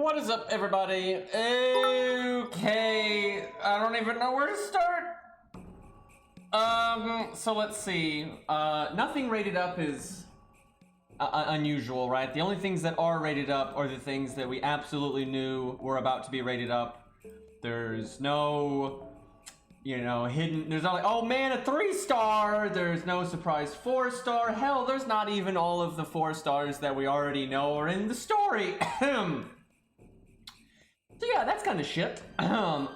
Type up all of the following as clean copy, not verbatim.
What is up, everybody? Okay, I don't even know where to start. So let's see. Nothing rated up is unusual, right? The only things that are rated up are the things that we absolutely knew were about to be rated up. There's no, hidden. There's not like, oh man, a 3-star. There's no surprise 4-star. Hell, there's not even all of the 4 stars that we already know are in the story. So yeah, that's kind of shit. And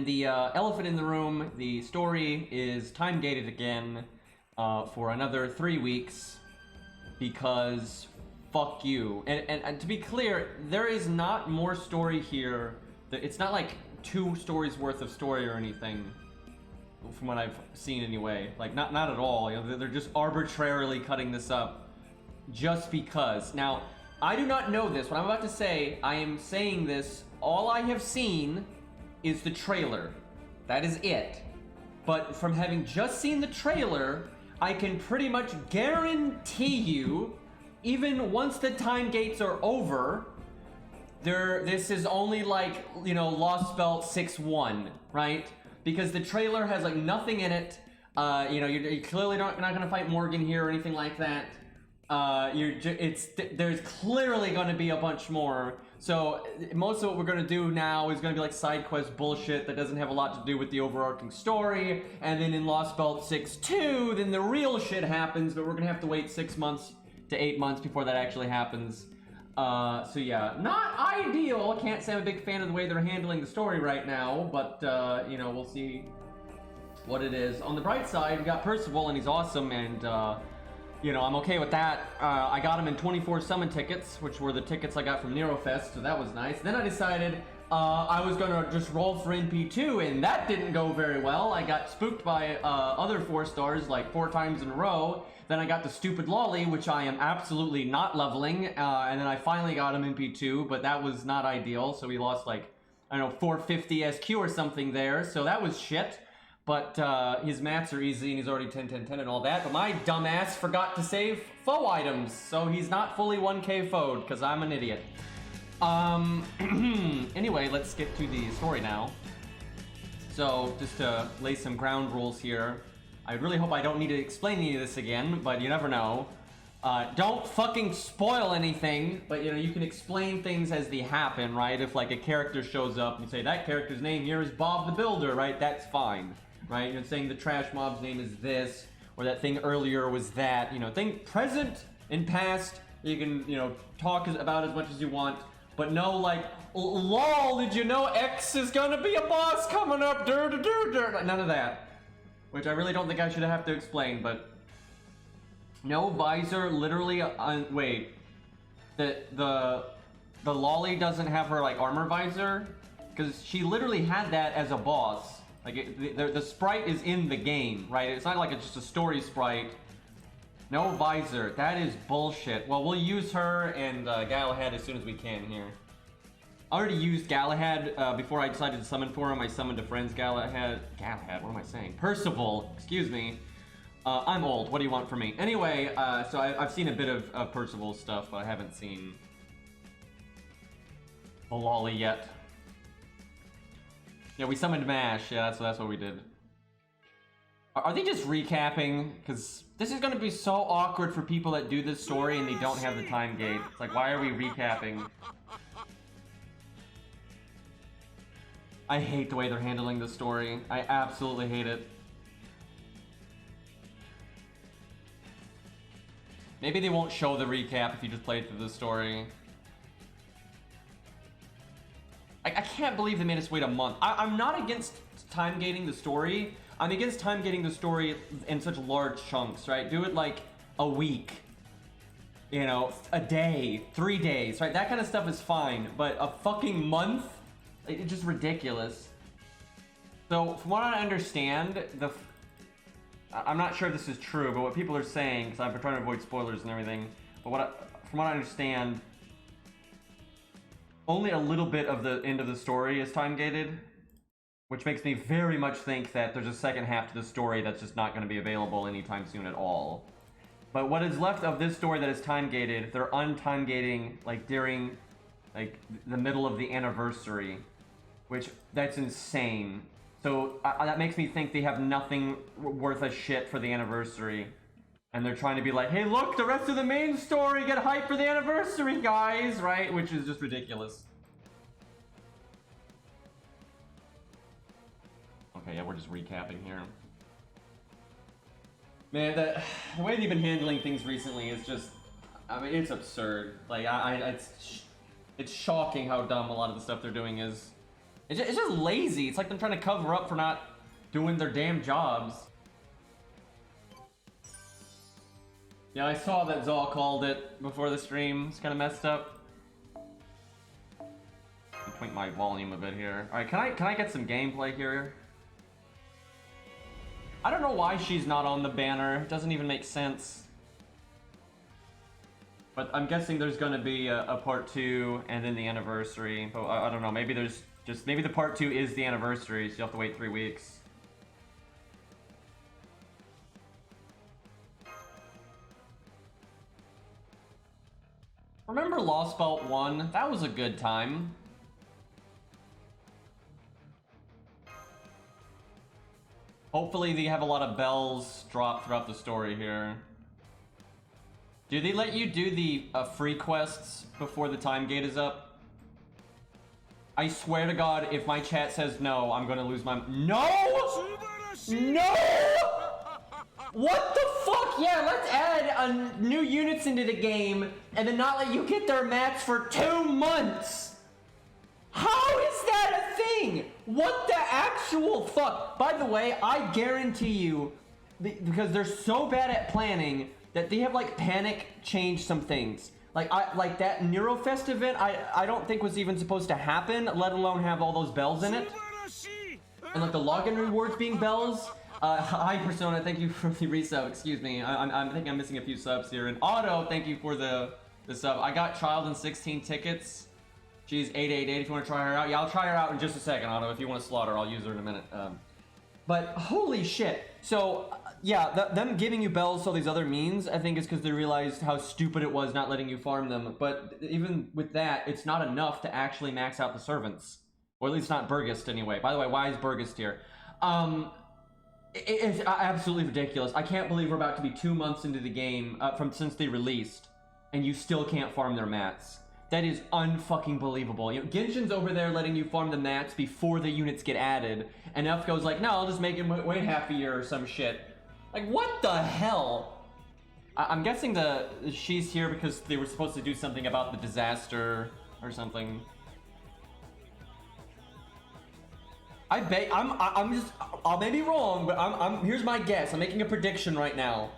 the elephant in the room, the story is time-gated again for another 3 weeks because fuck you. And to be clear, there is not more story here. It's not like 2 stories worth of story or anything, from what I've seen anyway. Like, not at all. They're just arbitrarily cutting this up just because. Now, I do not know this. What I'm about to say, I am saying this, all I have seen is the trailer. That is it. But from having just seen the trailer, I can pretty much guarantee you, even once the time gates are over, this is only like, Lostbelt 6-1, right? Because the trailer has like nothing in it. You're clearly not gonna fight Morgan here or anything like that. There's clearly going to be a bunch more. So most of what we're going to do now is going to be like side quest bullshit that doesn't have a lot to do with the overarching story. And then in Lostbelt 6-2, then the real shit happens, but we're going to have to wait 6 months to 8 months before that actually happens. So yeah, not ideal. Can't say I'm a big fan of the way they're handling the story right now, but we'll see what it is. On the bright side, we got Percival, and he's awesome, and I'm okay with that. I got him in 24 summon tickets, which were the tickets I got from NeroFest, so that was nice. Then I decided I was gonna just roll for NP2, and that didn't go very well. I got spooked by other 4 stars like 4 times in a row. Then I got the stupid lolly, which I am absolutely not leveling, and then I finally got him in P2, but that was not ideal, so we lost like, 450 SQ or something there, so that was shit. But his mats are easy, and he's already 10-10-10 and all that. But my dumbass forgot to save foe items, so he's not fully 1k foed, because I'm an idiot. Anyway, let's get to the story now. So, just to lay some ground rules here, I really hope I don't need to explain any of this again, but you never know. Don't fucking spoil anything, but you can explain things as they happen, right? If like a character shows up and you say, that character's name here is Bob the Builder, right? That's fine. Right, you're saying the trash mob's name is this, or that thing earlier was that. Think present and past. You can, talk about as much as you want, but no, like, lol, did you know X is gonna be a boss coming up? None of that. Which I really don't think I should have to explain, but no visor. Literally, wait, the lolly doesn't have her like armor visor, because she literally had that as a boss. Like, the sprite is in the game, right? It's not like it's just a story sprite. No visor. That is bullshit. Well, we'll use her and Galahad as soon as we can here. I already used Galahad before I decided to summon for him. I summoned a friend's Galahad, what am I saying? Percival, excuse me. I'm old. What do you want from me? Anyway, so I've seen a bit of Percival's stuff, but I haven't seen the lolly yet. Yeah, we summoned Mash. Yeah, that's what we did. Are they just recapping? Because this is going to be so awkward for people that do this story and they don't have the time gate. It's like, why are we recapping? I hate the way they're handling this story. I absolutely hate it. Maybe they won't show the recap if you just play through the story. I can't believe they made us wait a month. I'm not against time gating the story. I'm against time gating the story in such large chunks, right? Do it like a week, a day, 3 days, right? That kind of stuff is fine, but a fucking month? It's just ridiculous. So, from what I understand, I'm not sure if this is true, but what people are saying, because I've been trying to avoid spoilers and everything, but from what I understand, only a little bit of the end of the story is time-gated, which makes me very much think that there's a second half to the story that's just not going to be available anytime soon at all. But what is left of this story that is time gated, they're untime gating like during like the middle of the anniversary, which that's insane. So that makes me think they have nothing worth a shit for the anniversary. And they're trying to be like, hey, look, the rest of the main story, get hyped for the anniversary, guys, right? Which is just ridiculous. Okay, yeah, we're just recapping here. Man, the way they've been handling things recently is just, I mean, it's absurd. Like, it's shocking how dumb a lot of the stuff they're doing is. It's just lazy. It's like them trying to cover up for not doing their damn jobs. Yeah, I saw that Zal called it before the stream. It's kind of messed up. Let me point my volume a bit here. All right, can I get some gameplay here? I don't know why she's not on the banner. It doesn't even make sense. But I'm guessing there's gonna be a part 2 and then the anniversary. But I don't know. Maybe there's just maybe the part 2 is the anniversary, so you have to wait 3 weeks. Remember Lostbelt 1? That was a good time. Hopefully they have a lot of bells drop throughout the story here. Do they let you do the free quests before the time gate is up? I swear to God, if my chat says no, I'm gonna lose my... No! No! What the fuck? Yeah, let's add new units into the game and then not let you get their mats for 2 months. How is that a thing? What the actual fuck? By the way, I guarantee you, because they're so bad at planning, that they have like panic changed some things. Like that Neurofest event, I don't think was even supposed to happen, let alone have all those bells in it. And like the login rewards being bells. Hi Persona, thank you for the resub. Excuse me, I think I'm missing a few subs here. And Otto, thank you for the sub. I got Child and 16 tickets. She's 888 if you want to try her out. Yeah, I'll try her out in just a second, Otto. If you want to slaughter, I'll use her in a minute. But holy shit. So, yeah, them giving you bells to all these other means, I think is because they realized how stupid it was not letting you farm them. But even with that, it's not enough to actually max out the servants. Or at least not Burgist anyway. By the way, why is Burgist here? It's absolutely ridiculous. I can't believe we're about to be 2 months into the game since they released, and you still can't farm their mats. That is unfucking believable. You know, Genshin's over there letting you farm the mats before the units get added, and F goes like, no, I'll just make him wait half a year or some shit. Like, what the hell? I'm guessing she's here because they were supposed to do something about the disaster or something. I bet I may be wrong, but here's my guess. I'm making a prediction right now.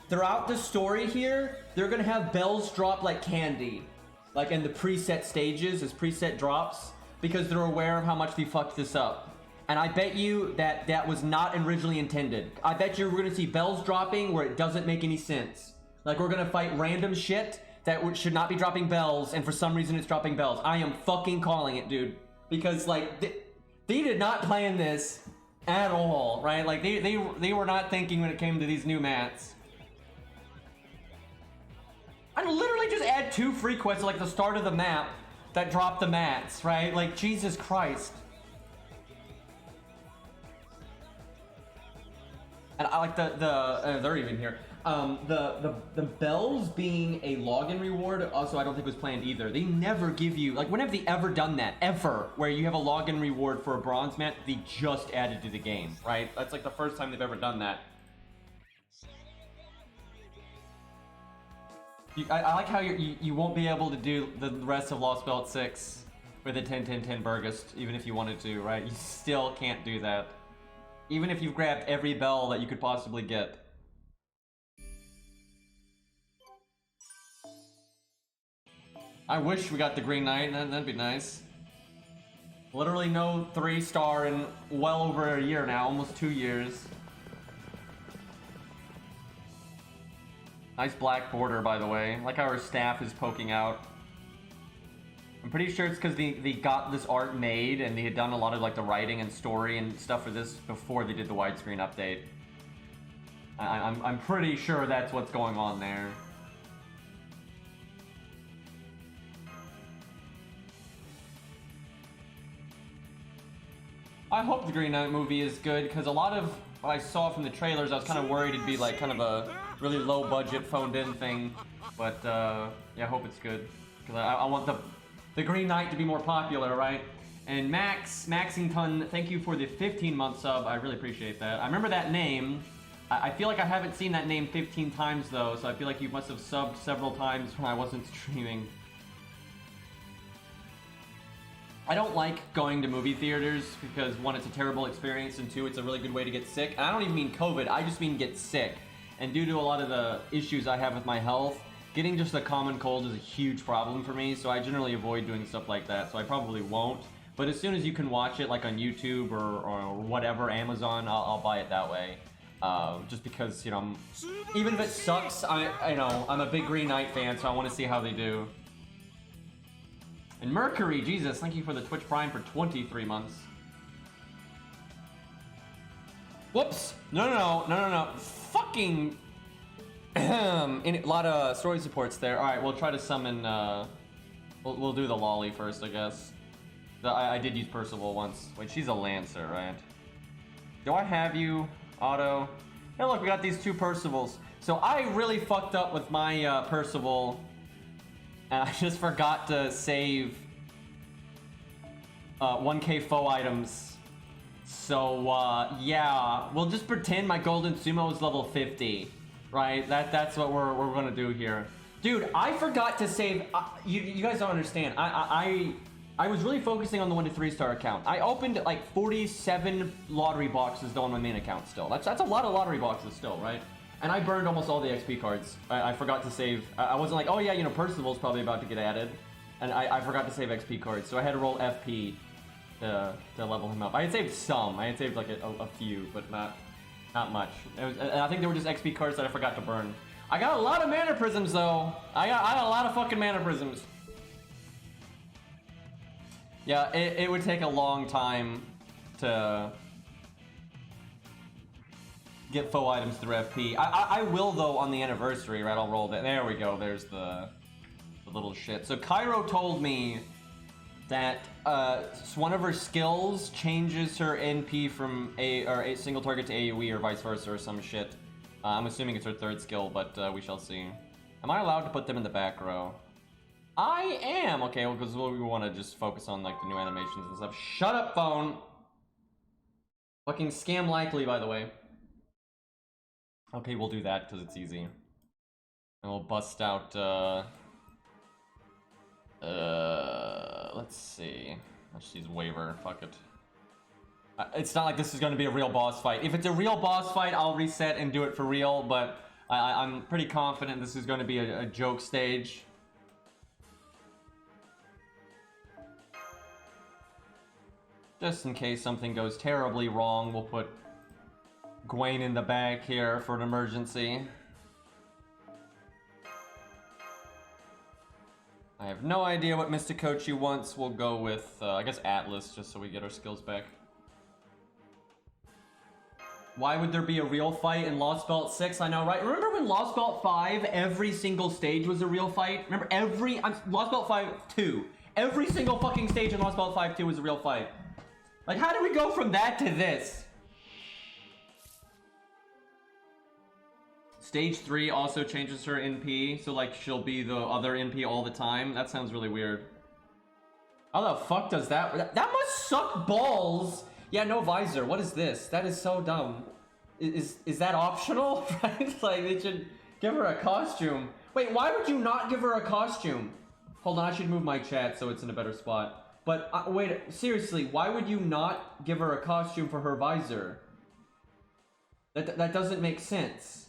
Throughout the story here, they're gonna have bells drop like candy. Like in the preset stages, as preset drops, because they're aware of how much they fucked this up. And I bet you that was not originally intended. I bet you we're gonna see bells dropping where it doesn't make any sense. Like we're gonna fight random shit that should not be dropping bells, and for some reason it's dropping bells. I am fucking calling it, dude. Because like, they did not plan this at all, right? Like they were not thinking when it came to these new mats. I'd literally just add 2 free quests at like the start of the map that drop the mats, right? Like, Jesus Christ. And I like they're even here. The bells being a login reward, also I don't think was planned either. They never give you, like, when have they ever done that? Ever. Where you have a login reward for a bronze mat they just added to the game, right? That's like the first time they've ever done that. I like how you won't be able to do the rest of Lostbelt 6 with a 10-10-10 Burgist, even if you wanted to, right? You still can't do that. Even if you've grabbed every bell that you could possibly get. I wish we got the Green Knight, that'd be nice. Literally no 3-star in well over a year now, almost 2 years. Nice black border, by the way. I like how her staff is poking out. I'm pretty sure it's because they got this art made and they had done a lot of like the writing and story and stuff for this before they did the widescreen update. I'm pretty sure that's what's going on there. I hope the Green Knight movie is good, because a lot of what I saw from the trailers, I was kind of worried it'd be like kind of a really low budget phoned in thing. But yeah, I hope it's good, because I want the Green Knight to be more popular, right? And Maxington, thank you for the 15-month sub. I really appreciate that. I remember that name. I feel like I haven't seen that name 15 times though, so I feel like you must have subbed several times when I wasn't streaming. I don't like going to movie theaters because one, it's a terrible experience, and two, it's a really good way to get sick. And I don't even mean COVID, I just mean get sick. And due to a lot of the issues I have with my health, getting just a common cold is a huge problem for me, so I generally avoid doing stuff like that, so I probably won't. But as soon as you can watch it, like on YouTube or whatever, Amazon, I'll buy it that way. Just because, you know, even if it sucks, I'm a big Green Knight fan, so I want to see how they do. And Mercury, Jesus, thank you for the Twitch Prime for 23 months. Whoops! No. Fucking... a lot of story supports there. Alright, we'll try to summon, we'll do the lolly first, I guess. I did use Percival once. Wait, she's a Lancer, right? Do I have you, Otto? Hey, look, we got these two Percivals. So I really fucked up with my Percival. And I just forgot to save 1k foe items. So, yeah, we'll just pretend my Golden Sumo is level 50, right? That's what we're gonna do here. Dude, I forgot to save, you guys don't understand. I was really focusing on the 1 to 3 star account. I opened like 47 lottery boxes though on my main account still. That's a lot of lottery boxes still, right? And I burned almost all the XP cards. I forgot to save. I wasn't like, oh yeah, you know, Percival's probably about to get added. And I forgot to save XP cards, so I had to roll FP to level him up. I had saved some. I had saved like a few, but not much. And I think they were just XP cards that I forgot to burn. I got a lot of mana prisms though. I got a lot of fucking mana prisms. Yeah, it would take a long time to get foe items through FP. I will though on the anniversary, right? I'll roll that. There we go. There's the little shit. So Cairo told me that one of her skills changes her NP from a single target to AoE or vice versa or some shit. I'm assuming it's her third skill, but we shall see. Am I allowed to put them in the back row? I am! Okay, well, because we want to just focus on, like, the new animations and stuff. Shut up, phone! Fucking scam likely, by the way. Okay, we'll do that, because it's easy. And we'll bust out, let's see. Let's use Waver, fuck it. It's not like this is going to be a real boss fight. If it's a real boss fight, I'll reset and do it for real, but I'm pretty confident this is going to be a joke stage. Just in case something goes terribly wrong, we'll put Gwen in the back here for an emergency. I have no idea what Mysticochi wants. We'll go with, I guess, Atlas, just so we get our skills back. Why would there be a real fight in Lostbelt 6? I know, right? Remember when Lostbelt 5, every single stage was a real fight? Remember Lostbelt 5 2. Every single fucking stage in Lostbelt 5 2 was a real fight. Like, how do we go from that to this? Stage 3 also changes her NP, so like she'll be the other NP all the time. That sounds really weird. How the fuck does that? That must suck balls. Yeah, no visor. What is this? That is so dumb. Is that optional? Right? Like, they should give her a costume. Wait, why would you not give her a costume? Hold on, I should move my chat so it's in a better spot. But, wait, seriously, why would you not give her a costume for her visor? That doesn't make sense.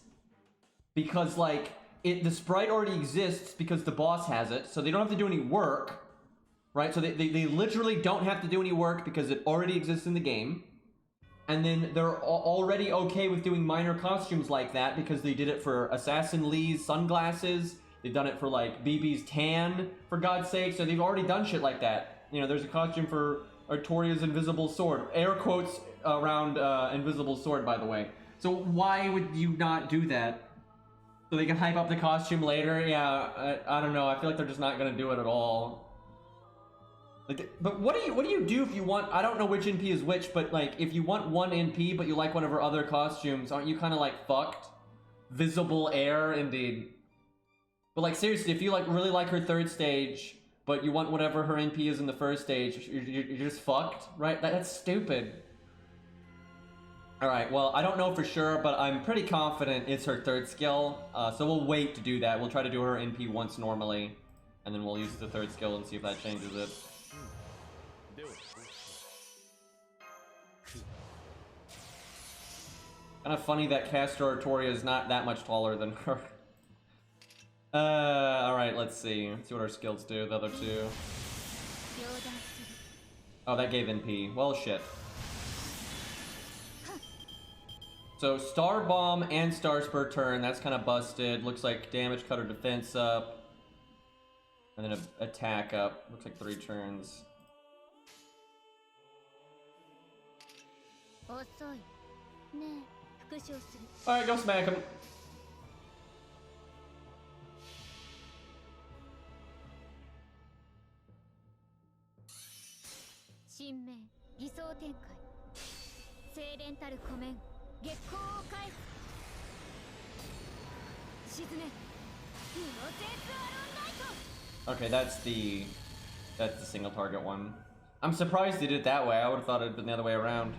Because, like, the sprite already exists because the boss has it, so they don't have to do any work. Right? So they literally don't have to do any work because it already exists in the game. And then they're already okay with doing minor costumes like that because they did it for Assassin Lee's sunglasses. They've done it for, like, BB's tan, for God's sake. So they've already done shit like that. You know, there's a costume for Artoria's invisible sword. Air quotes around invisible sword, by the way. So why would you not do that? So they can hype up the costume later? Yeah, I don't know. I feel like they're just not gonna do it at all. Like, but what do you do if you want? I don't know which NP is which, but like if you want one NP but you like one of her other costumes, aren't you kind of like fucked? Visible air, indeed. But like seriously, if you like really like her third stage, but you want whatever her NP is in the first stage, you're just fucked, right? That's stupid. Alright, well, I don't know for sure, but I'm pretty confident it's her third skill. So we'll wait to do that. We'll try to do her NP once normally, and then we'll use the third skill and see if that changes it. Kind of funny that Castor Artoria is not that much taller than her. Alright, let's see. Let's see what our skills do, the other two. Oh, that gave NP. Well, shit. So, Star Bomb and Star Spur turn, that's kind of busted. Looks like damage cut or defense up. And then a attack up. Looks like 3 turns. Alright, go smack him. Okay, that's the single target one. I'm surprised they did it that way. I would have thought it had been the other way around.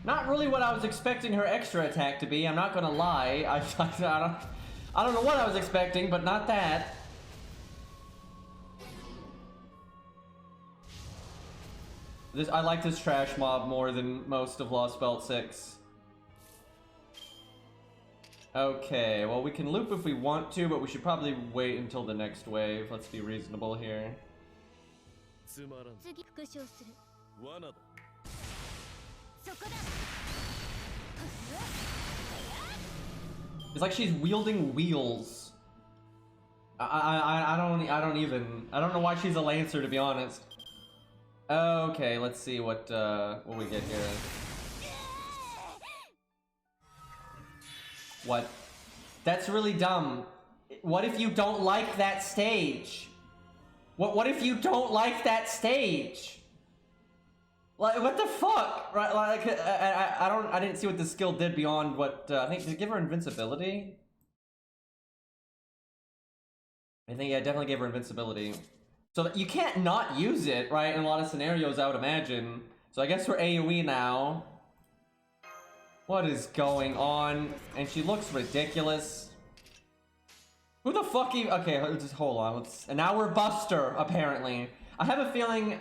Not really what I was expecting her extra attack to be, I'm not gonna lie. I don't know what I was expecting, but not that. I like this trash mob more than most of Lostbelt 6. Okay, well we can loop if we want to, but we should probably wait until the next wave. Let's be reasonable here. It's like she's wielding wheels. I don't know why she's a Lancer, to be honest. Okay, let's see what we get here. What? That's really dumb. What if you don't like that stage? What if you don't like that stage? Like, what the fuck? Right, like, I didn't see what the skill did beyond what, I think, did it give her invincibility? I think, yeah, it definitely gave her invincibility. So that you can't not use it, right, in a lot of scenarios, I would imagine. So I guess we're AoE now. What is going on? And she looks ridiculous. Who the fuck even... Okay, just hold on. And now we're Buster, apparently. I have a feeling...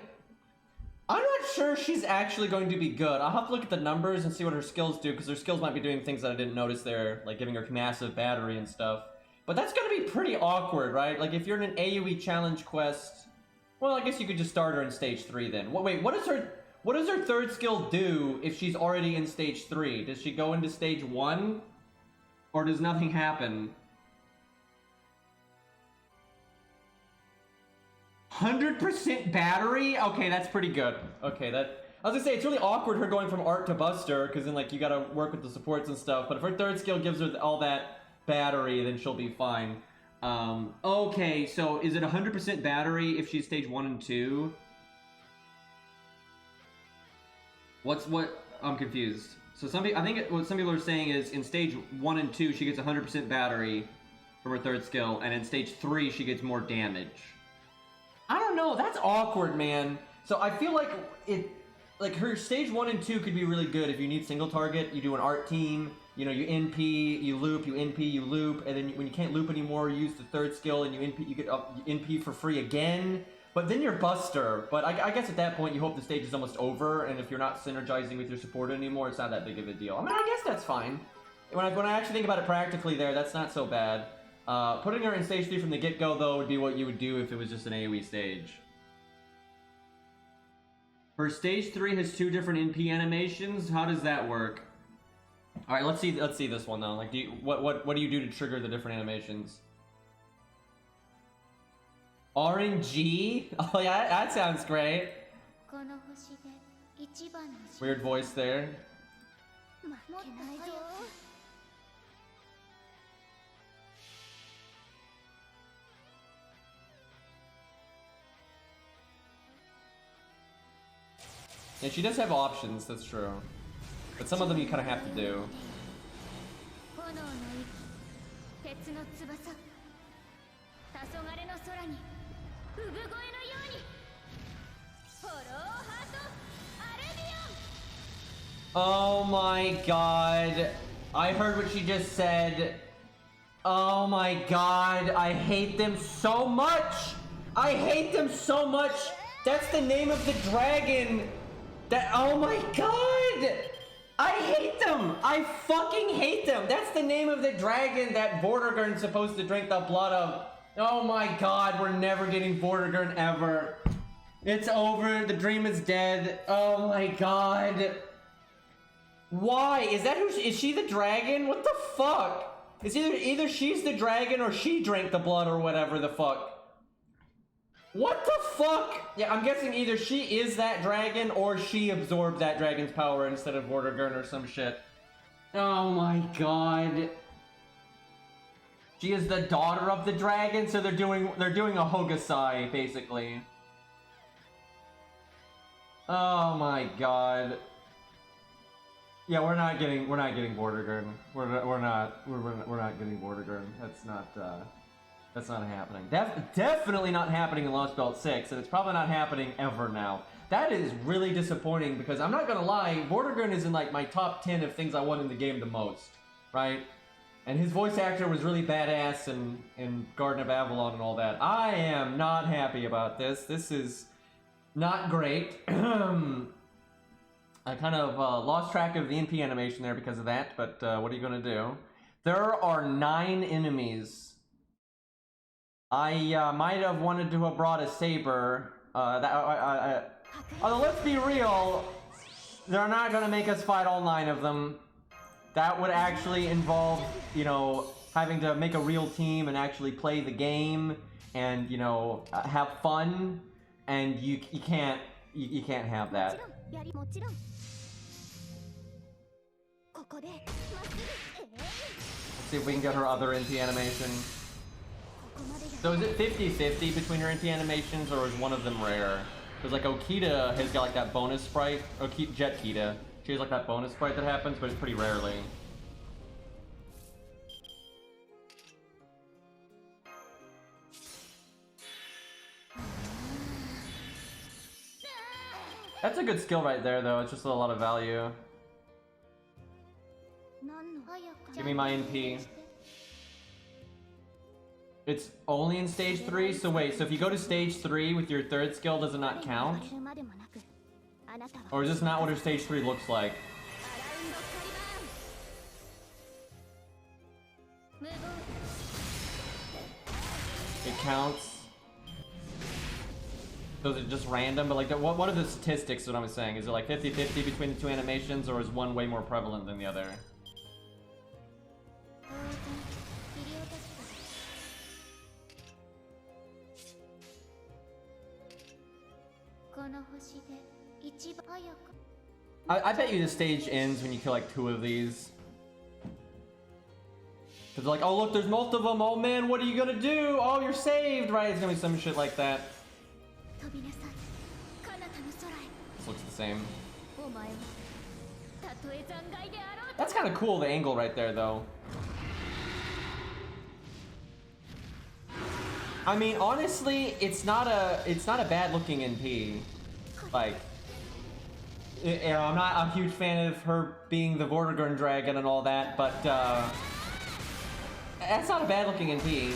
I'm not sure she's actually going to be good. I'll have to look at the numbers and see what her skills do, because her skills might be doing things that I didn't notice there, like giving her massive battery and stuff. But that's gonna be pretty awkward, right? Like, if you're in an AoE challenge quest... Well, I guess you could just start her in stage 3 then. Wait, what does her third skill do if she's already in stage 3? Does she go into stage 1? Or does nothing happen? 100% battery? Okay, that's pretty good. Okay, I was gonna say, it's really awkward her going from Art to Buster, because then, like, you gotta work with the supports and stuff, but if her third skill gives her all that battery, then she'll be fine. Okay, so is it 100% battery if she's stage 1 and 2? I'm confused. So I think what some people are saying is in stage 1 and 2, she gets 100% battery from her third skill, and in stage 3, she gets more damage. I don't know, that's awkward, man. So I feel like her stage 1 and 2 could be really good if you need single target, you do an art team, you know, you NP, you loop, you NP, you loop, and then when you can't loop anymore, you use the third skill and you get NP for free again. But then you're Buster. But I guess at that point you hope the stage is almost over, and if you're not synergizing with your support anymore, it's not that big of a deal. I mean, I guess that's fine. When I actually think about it practically there, that's not so bad. Putting her in stage 3 from the get-go, though, would be what you would do if it was just an AoE stage. Her stage 3 has 2 different NP animations. How does that work? All right, let's see this one though. Like, what do you do to trigger the different animations? RNG? Oh yeah, that sounds great. Weird voice there. Yeah, she does have options, that's true. But some of them you kind of have to do. Oh my god. I heard what she just said. Oh my god. I hate them so much. I hate them so much. That's the name of the dragon. Oh my god. I hate them. I fucking hate them. That's the name of the dragon that Vortigern's supposed to drink the blood of. Oh my god. We're never getting Vortigern ever. It's over. The dream is dead. Oh my god. Why? Is that who is she the dragon? What the fuck? It's either she's the dragon or she drank the blood or whatever the fuck. What the fuck? Yeah, I'm guessing either she is that dragon or she absorbed that dragon's power instead of Vortigern or some shit. Oh my god. She is the daughter of the dragon, so they're doing a Hokusai basically. Oh my god. Yeah, we're not getting Vortigern. We're not getting Vortigern. That's not happening. Definitely not happening in Lostbelt 6, and it's probably not happening ever now. That is really disappointing because I'm not gonna lie, Vortigern is in like my top 10 of things I want in the game the most, right? And his voice actor was really badass in Garden of Avalon and all that. I am not happy about this. This is not great. I kind of lost track of the NP animation there because of that, but what are you going to do? There are 9 enemies. I might have wanted to have brought a saber. Although, let's be real, they're not going to make us fight all 9 of them. That would actually involve, you know, having to make a real team and actually play the game and, you know, have fun. And you can't have that. Let's see if we can get her other NP animation. So is it 50-50 between her NP animations, or is one of them rare? Because like Okita has got like that bonus sprite, Jet Kita. She has like that bonus sprite that happens, but it's pretty rarely. That's a good skill right there, though. It's just a lot of value. Give me my NP. It's only in stage 3? So wait, so if you go to stage 3 with your 3rd skill, does it not count? Or is this not what her stage 3 looks like? It counts. So is it just random? But like, what are the statistics that I'm saying? Is it like 50-50 between the 2 animations, or is one way more prevalent than the other? I bet you the stage ends when you kill like 2 of these. Cause they're like, oh look, there's most of them. Oh man, what are you gonna do? Oh, you're saved, right? It's gonna be some shit like that. This looks the same. That's kind of cool, the angle right there, though. I mean, honestly, it's not a bad looking NP. Like, you know, I'm not a huge fan of her being the Vortigern dragon and all that, but that's not a bad looking NP.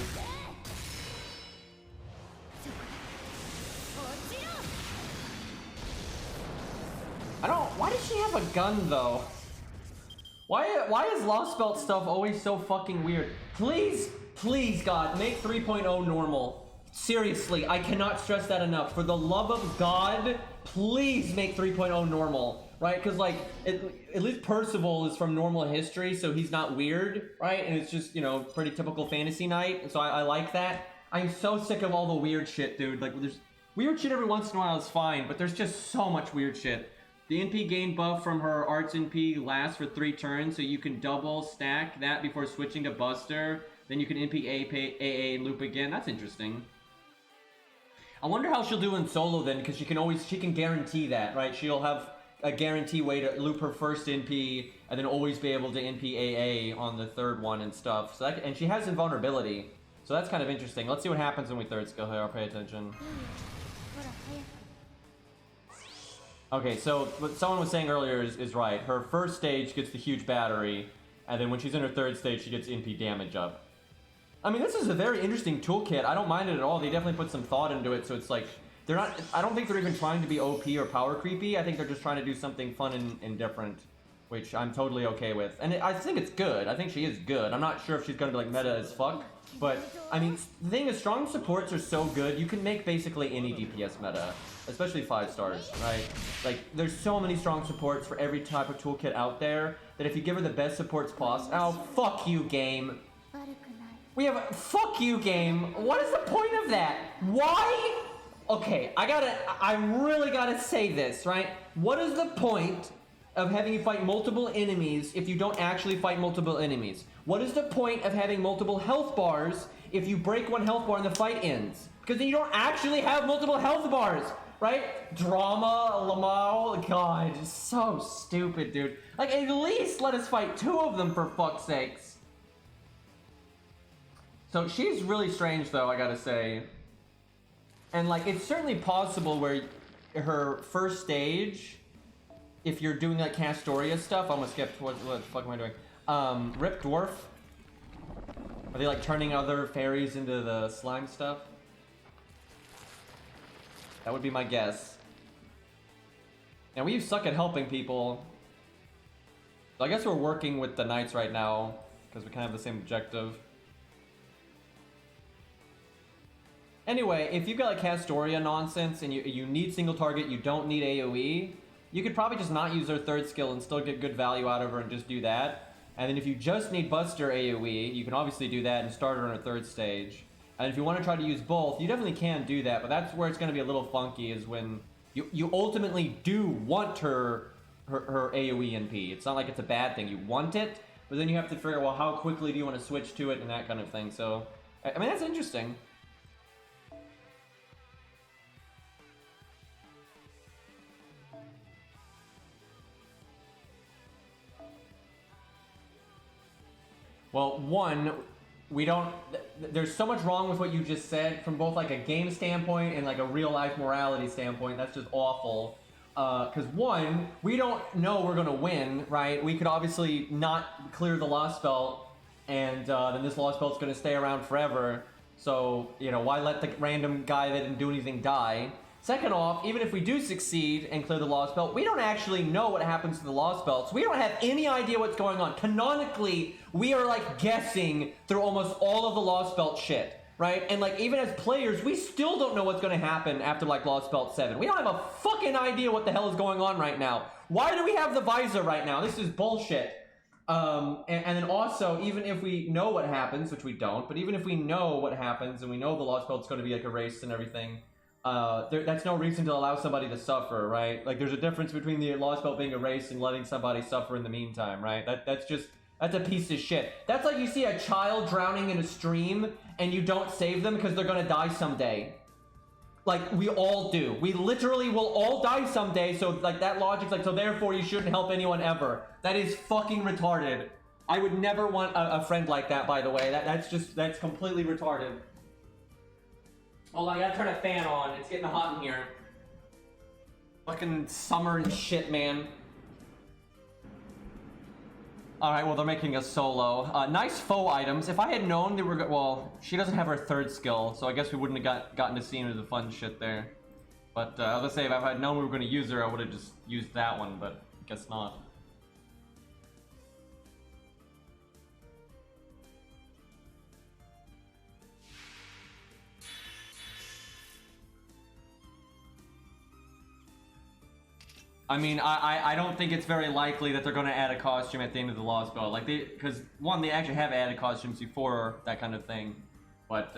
Why does she have a gun though? Why is Lostbelt stuff always so fucking weird? Please, God, make 3.0 normal. Seriously, I cannot stress that enough. For the love of God, please make 3.0 normal. right? Because like at least Percival is from normal history, so he's not weird, right? And it's just, you know, pretty typical fantasy knight. So I like that. I'm so sick of all the weird shit, dude. Like there's weird shit every once in a while is fine, but there's just so much weird shit. The NP gain buff from her Arts NP lasts for 3 turns, so you can double stack that before switching to Buster. Then you can NP AA and loop again. That's interesting. I wonder how she'll do in solo then, because she can guarantee that, right? She'll have a guarantee way to loop her first NP and then always be able to NP AA on the third one and stuff. So and she has invulnerability, so that's kind of interesting. Let's see what happens when we third skill her. I'll pay attention. Okay, so what someone was saying earlier is right. Her first stage gets the huge battery, and then when she's in her third stage, she gets NP damage up. I mean, this is a very interesting toolkit. I don't mind it at all. They definitely put some thought into it, so it's like, they're not, I don't think they're even trying to be OP or power creepy. I think they're just trying to do something fun and different, which I'm totally okay with. And I think it's good. I think she is good. I'm not sure if she's going to be like meta as fuck, but I mean, the thing is, strong supports are so good, you can make basically any DPS meta, especially 5 stars, right? Like, there's so many strong supports for every type of toolkit out there that if you give her the best supports possible, oh, fuck you, game. We have a, fuck you, game. What is the point of that? Why? Okay, I really gotta say this, right? What is the point of having you fight multiple enemies if you don't actually fight multiple enemies? What is the point of having multiple health bars if you break one health bar and the fight ends? Because then you don't actually have multiple health bars, right? Drama, Lamau, God, it's so stupid, dude. Like, at least let us fight 2 of them, for fuck's sakes. So she's really strange, though, I gotta say. And, like, it's certainly possible where her first stage, if you're doing, like, Castoria stuff, I almost skipped, what the fuck am I doing? Rip Dwarf? Are they, like, turning other fairies into the slime stuff? That would be my guess. And we suck at helping people. So I guess we're working with the knights right now, because we kind of have the same objective. Anyway, if you've got like Castoria nonsense and you need single target, you don't need AoE, you could probably just not use her third skill and still get good value out of her and just do that. And then if you just need Buster AoE, you can obviously do that and start her on her third stage. And if you want to try to use both, you definitely can do that, but that's where it's going to be a little funky, is when you ultimately do want her AoE NP. It's not like it's a bad thing. You want it, but then you have to figure out, well, how quickly do you want to switch to it and that kind of thing. So, I mean, that's interesting. Well, one, we don't, there's so much wrong with what you just said from both like a game standpoint and like a real life morality standpoint. That's just awful. Because one, we don't know we're going to win, right? We could obviously not clear the Lostbelt, and then this Lostbelt's going to stay around forever. So, you know, why let the random guy that didn't do anything die? Second off, even if we do succeed and clear the Lostbelt, we don't actually know what happens to the Lostbelts. We don't have any idea what's going on. Canonically, we are like guessing through almost all of the Lostbelt shit, right? And like even as players, we still don't know what's going to happen after like Lostbelt 7. We don't have a fucking idea what the hell is going on right now. Why do we have the visor right now? This is bullshit. And then also, even if we know what happens, which we don't, but even if we know what happens and we know the Lostbelt's going to be like erased and everything, that's no reason to allow somebody to suffer, right? Like, there's a difference between the Lostbelt being erased and letting somebody suffer in the meantime, right? That's a piece of shit. That's like you see a child drowning in a stream and you don't save them because they're gonna die someday. Like, we all do. We literally will all die someday, so, like, that logic's like, so therefore you shouldn't help anyone ever. That is fucking retarded. I would never want a friend like that, by the way. That's completely retarded. Hold on, I gotta turn a fan on. It's getting hot in here. Fucking summer and shit, man. Alright, well, they're making a solo. Nice foe items. If I had known they were well, she doesn't have her third skill, so I guess we wouldn't have gotten to see any of the fun shit there. But, I was gonna say, if I had known we were gonna use her, I would have just used that one, but I guess not. I mean, I don't think it's very likely that they're going to add a costume at the end of the Lostbelt. Like, because one, they actually have added costumes before, that kind of thing. But,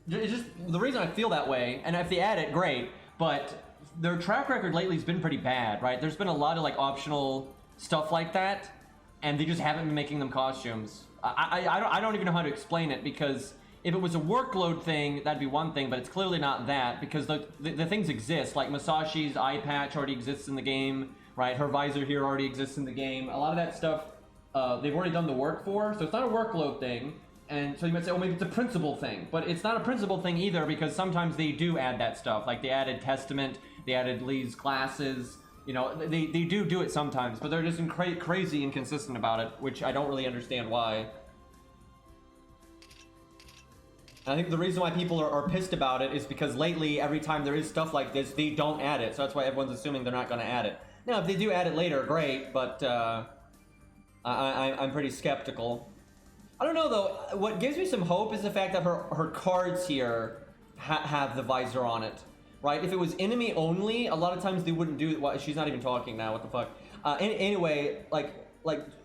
it's just, the reason I feel that way, and if they add it, great, but their track record lately has been pretty bad, right? There's been a lot of, like, optional stuff like that, and they just haven't been making them costumes. I don't even know how to explain it, because if it was a workload thing, that'd be one thing, but it's clearly not that, because the things exist. Like, Masashi's eye patch already exists in the game, right? Her visor here already exists in the game. A lot of that stuff, they've already done the work for, so it's not a workload thing. And so you might say, oh, maybe it's a principal thing. But it's not a principal thing either, because sometimes they do add that stuff. Like, they added Testament, they added Lee's glasses. You know, they do it sometimes, but they're just crazy inconsistent about it, which I don't really understand why. And I think the reason why people are pissed about it is because lately, every time there is stuff like this, they don't add it. So that's why everyone's assuming they're not going to add it. Now, if they do add it later, great, but I'm pretty skeptical. I don't know, though. What gives me some hope is the fact that her cards here have the visor on it, right? If it was enemy only, a lot of times they wouldn't do it. Well, she's not even talking now, what the fuck? Anyway, like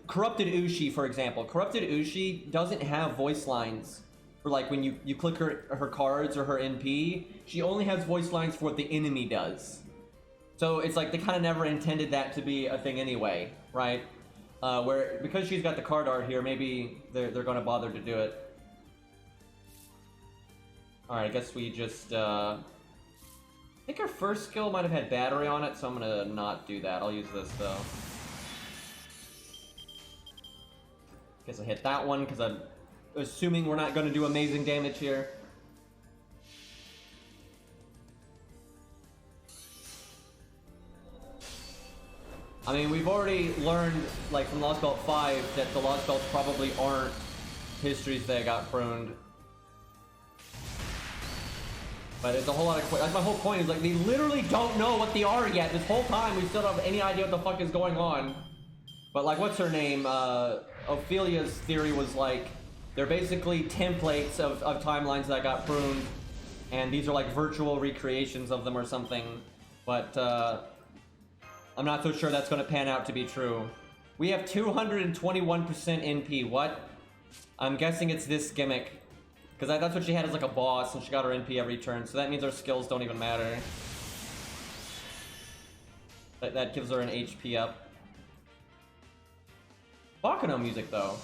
Corrupted Ushi, for example. Corrupted Ushi doesn't have voice lines. For like when you click her cards or her NP, she only has voice lines for what the enemy does. So it's like they kind of never intended that to be a thing anyway, right? Where because she's got the card art here, maybe they're going to bother to do it. All right, I guess we just. I think her first skill might have had battery on it, so I'm gonna not do that. I'll use this though. Guess I hit that one because I'm assuming we're not going to do amazing damage here. I mean, we've already learned, like, from Lostbelt 5, that the Lostbelts probably aren't histories that got pruned. But it's a whole lot of... That's my whole point, is, like, they literally don't know what they are yet. This whole time, we still don't have any idea what the fuck is going on. But, like, what's her name? Ophelia's theory was, like, they're basically templates of timelines that got pruned, and these are like virtual recreations of them or something, but I'm not so sure that's going to pan out to be true. We have 221% NP, what? I'm guessing it's this gimmick, because that's what she had as like a boss, and she got her NP every turn, so that means her skills don't even matter. That gives her an HP up. Bakano music, though.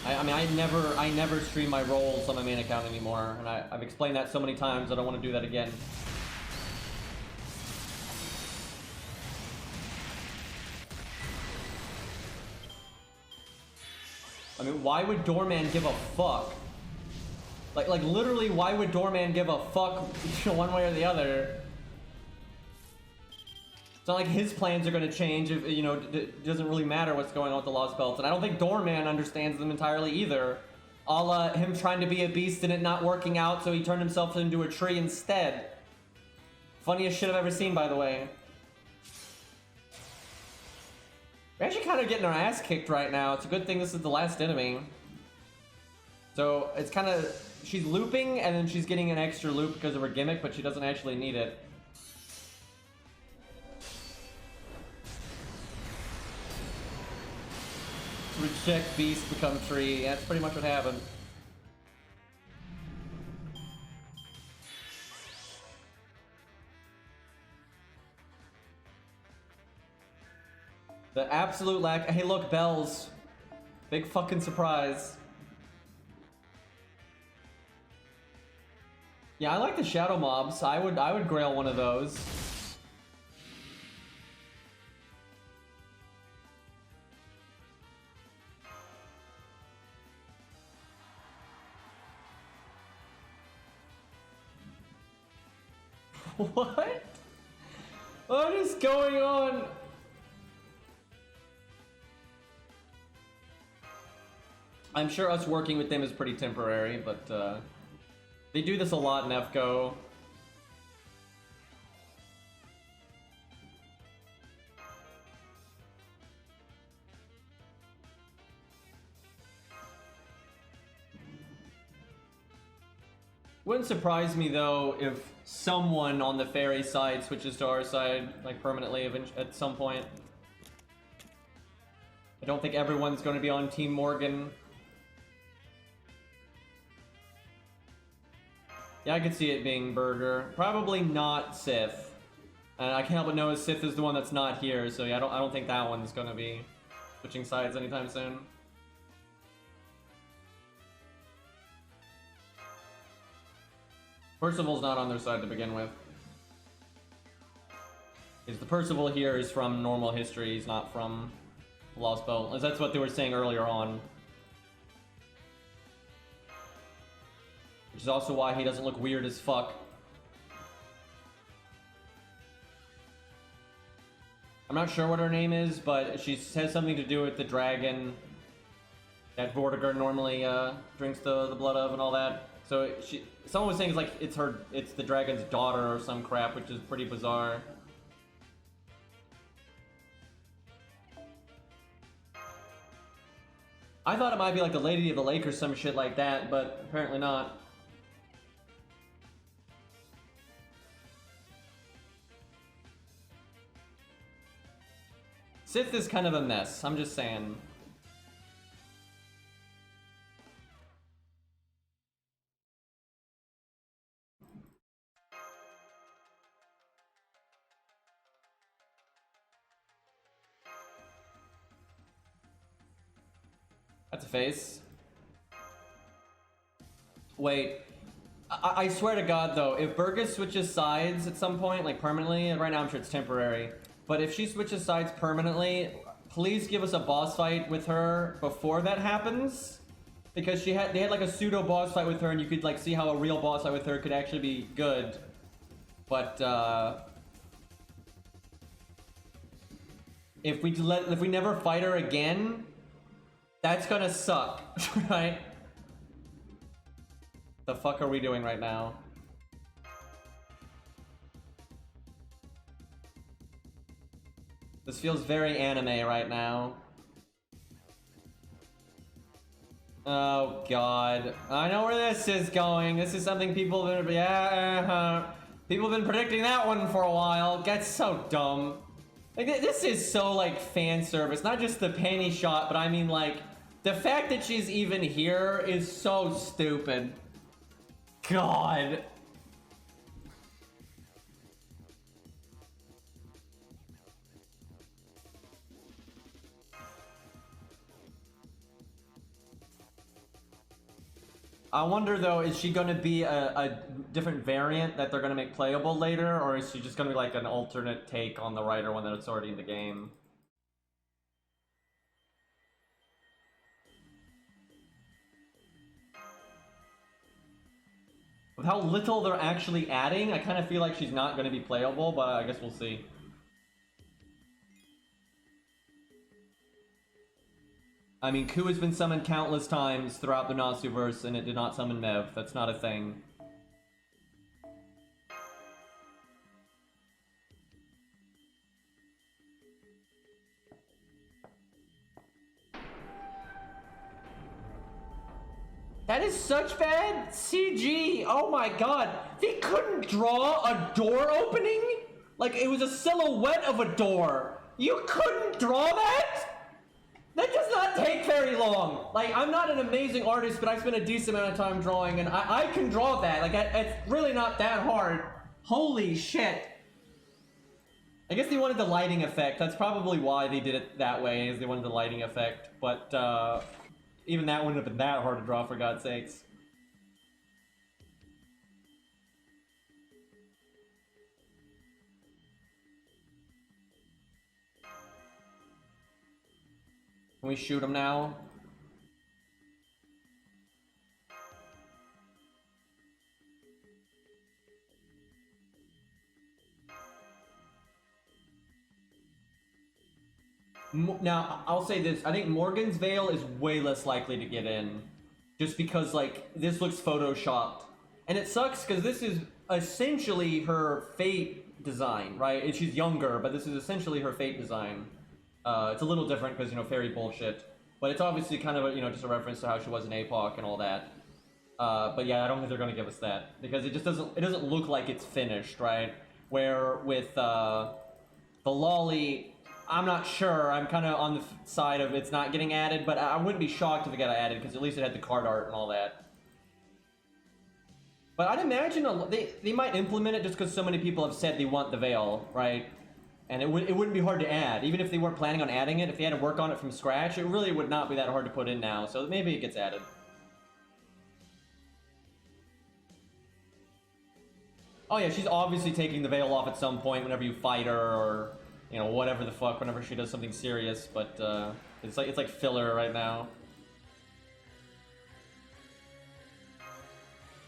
I mean, I never stream my roles on my main account anymore, and I've explained that so many times, I don't want to do that again. I mean, why would Doorman give a fuck? Like literally, why would Doorman give a fuck one way or the other? It's not like his plans are going to change if, you know, it doesn't really matter what's going on with the Lostbelts. And I don't think Doorman understands them entirely either. A la him trying to be a beast and it not working out, so he turned himself into a tree instead. Funniest shit I've ever seen, by the way. We're actually kind of getting our ass kicked right now. It's a good thing this is the last enemy. So it's kind of... She's looping, and then she's getting an extra loop because of her gimmick, but she doesn't actually need it. Reject beast, become tree. Yeah, that's pretty much what happened. The absolute lack. Hey, look, bells. Big fucking surprise. Yeah, I like the shadow mobs. I would grail one of those. What? What is going on? I'm sure us working with them is pretty temporary, but they do this a lot in FGO. Wouldn't surprise me though if someone on the fairy side switches to our side, like permanently at some point. I don't think everyone's going to be on Team Morgan. Yeah, I could see it being Burger. Probably not Sith. And I can't help but know Sith is the one that's not here, so yeah, I don't think that one's going to be switching sides anytime soon. Percival's not on their side to begin with. Because the Percival here is from normal history, he's not from Lostbelt. That's what they were saying earlier on. Which is also why he doesn't look weird as fuck. I'm not sure what her name is, but she has something to do with the dragon that Vortigern normally drinks the blood of and all that. So someone was saying it's the dragon's daughter or some crap, which is pretty bizarre. I thought it might be like the Lady of the Lake or some shit like that, but apparently not. Sith is kind of a mess, I'm just saying. That's a face. Wait. I swear to God, though, if Burgess switches sides at some point, like permanently, right now I'm sure it's temporary, but if she switches sides permanently, please give us a boss fight with her before that happens. Because they had like a pseudo boss fight with her, and you could like see how a real boss fight with her could actually be good. But if we never fight her again, that's gonna suck, right? The fuck are we doing right now? This feels very anime right now. Oh god. I know where this is going. This is something people have been... people have been predicting that one for a while. That's so dumb. Like, this is so, like, fan service. Not just the panty shot, but I mean, like, the fact that she's even here is so stupid. God. I wonder though, is she gonna be a different variant that they're gonna make playable later, or is she just gonna be like an alternate take on the writer one that's already in the game? With how little they're actually adding, I kind of feel like she's not going to be playable, but I guess we'll see. I mean, Ku has been summoned countless times throughout the Nasuverse, and it did not summon Mev. That's not a thing. That is such bad CG. Oh my god. They couldn't draw a door opening? Like, it was a silhouette of a door. You couldn't draw that? That does not take very long. Like, I'm not an amazing artist, but I spent a decent amount of time drawing, and I can draw that. Like, it's really not that hard. Holy shit. I guess they wanted the lighting effect. That's probably why they did it that way, is they wanted the lighting effect. But, even that wouldn't have been that hard to draw, for God's sakes. Can we shoot him now? Now, I'll say this. I think Morgan's Veil is way less likely to get in. Just because, like, this looks photoshopped. And it sucks because this is essentially her Fate design, right? And she's younger, but this is essentially her Fate design. It's a little different because, you know, fairy bullshit. But it's obviously kind of a, you know, just a reference to how she was in APOC and all that. But yeah, I don't think they're gonna give us that because it just doesn't look like it's finished, right? Where with the lolly, I'm not sure. I'm kind of on the side of it's not getting added, but I wouldn't be shocked if it got added because at least it had the card art and all that. But I'd imagine they might implement it just because so many people have said they want the veil, right? And it wouldn't be hard to add, even if they weren't planning on adding it. If they had to work on it from scratch, it really would not be that hard to put in now. So maybe it gets added. Oh yeah, she's obviously taking the veil off at some point whenever you fight her, or you know whatever the fuck, whenever she does something serious. But it's like filler right now.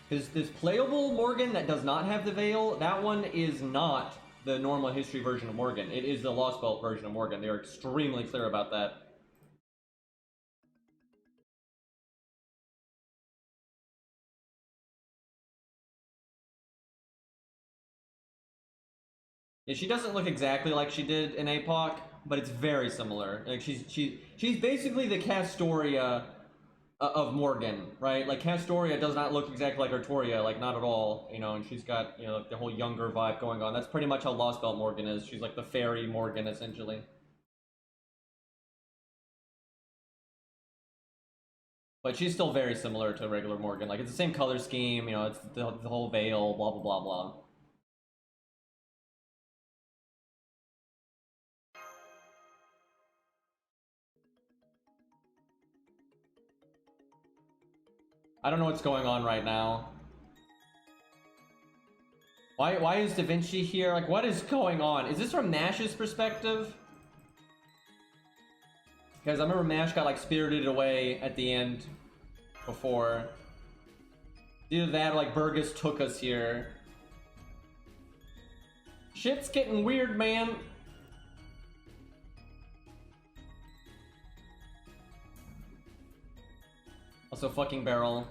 This playable Morgan that does not have the veil, that one is not the normal history version of Morgan. It is the Lostbelt version of Morgan. They are extremely clear about that. Yeah, she doesn't look exactly like she did in APOC, but it's very similar. Like she's basically the Castoria of Morgan, right? Like Castoria does not look exactly like Artoria, like not at all, you know. And she's got the whole younger vibe going on. That's pretty much how Lostbelt Morgan is. She's like the fairy Morgan essentially. But she's still very similar to regular Morgan. Like it's the same color scheme, it's the whole veil, blah blah blah blah. I don't know what's going on right now. Why is Da Vinci here? Like, what is going on? Is this from Nash's perspective? Because I remember Nash got, like, spirited away at the end before. Either that or, like, Burgess took us here. Shit's getting weird, man. Also, fucking barrel.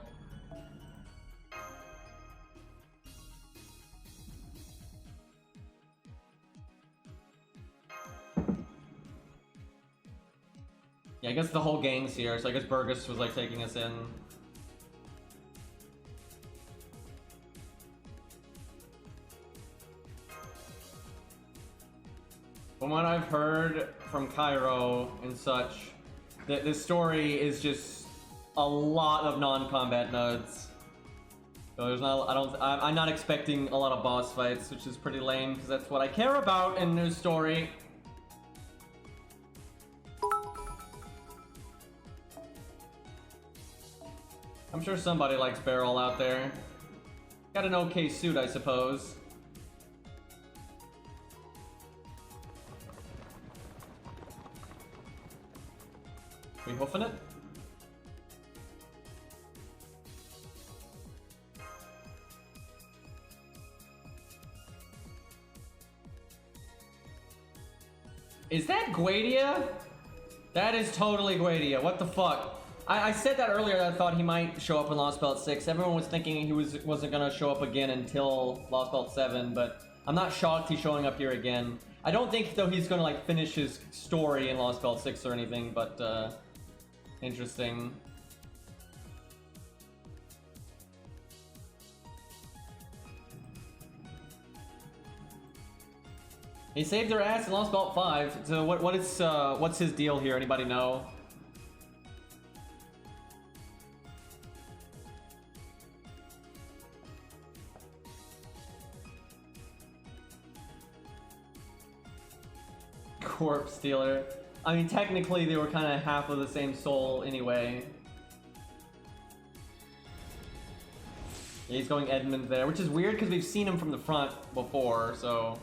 Yeah, I guess the whole gang's here, so I guess Burgess was like taking us in. From what I've heard from Cairo and such, that this story is just a lot of non-combat nodes. So there's not, I'm not expecting a lot of boss fights, which is pretty lame, because that's what I care about in this story. I'm sure somebody likes Barrel out there. Got an okay suit, I suppose. We hoofing it? Is that Guadia? That is totally Guadia. What the fuck? I said that earlier that I thought he might show up in Lostbelt 6. Everyone was thinking he wasn't gonna show up again until Lostbelt 7, but I'm not shocked he's showing up here again. I don't think though he's gonna like finish his story in Lostbelt 6 or anything, but interesting. He saved their ass in Lostbelt 5. So what's his deal here? Anybody know? Corpse stealer. I mean, technically they were kind of half of the same soul anyway. Yeah, he's going Edmund there, which is weird because we've seen him from the front before, so...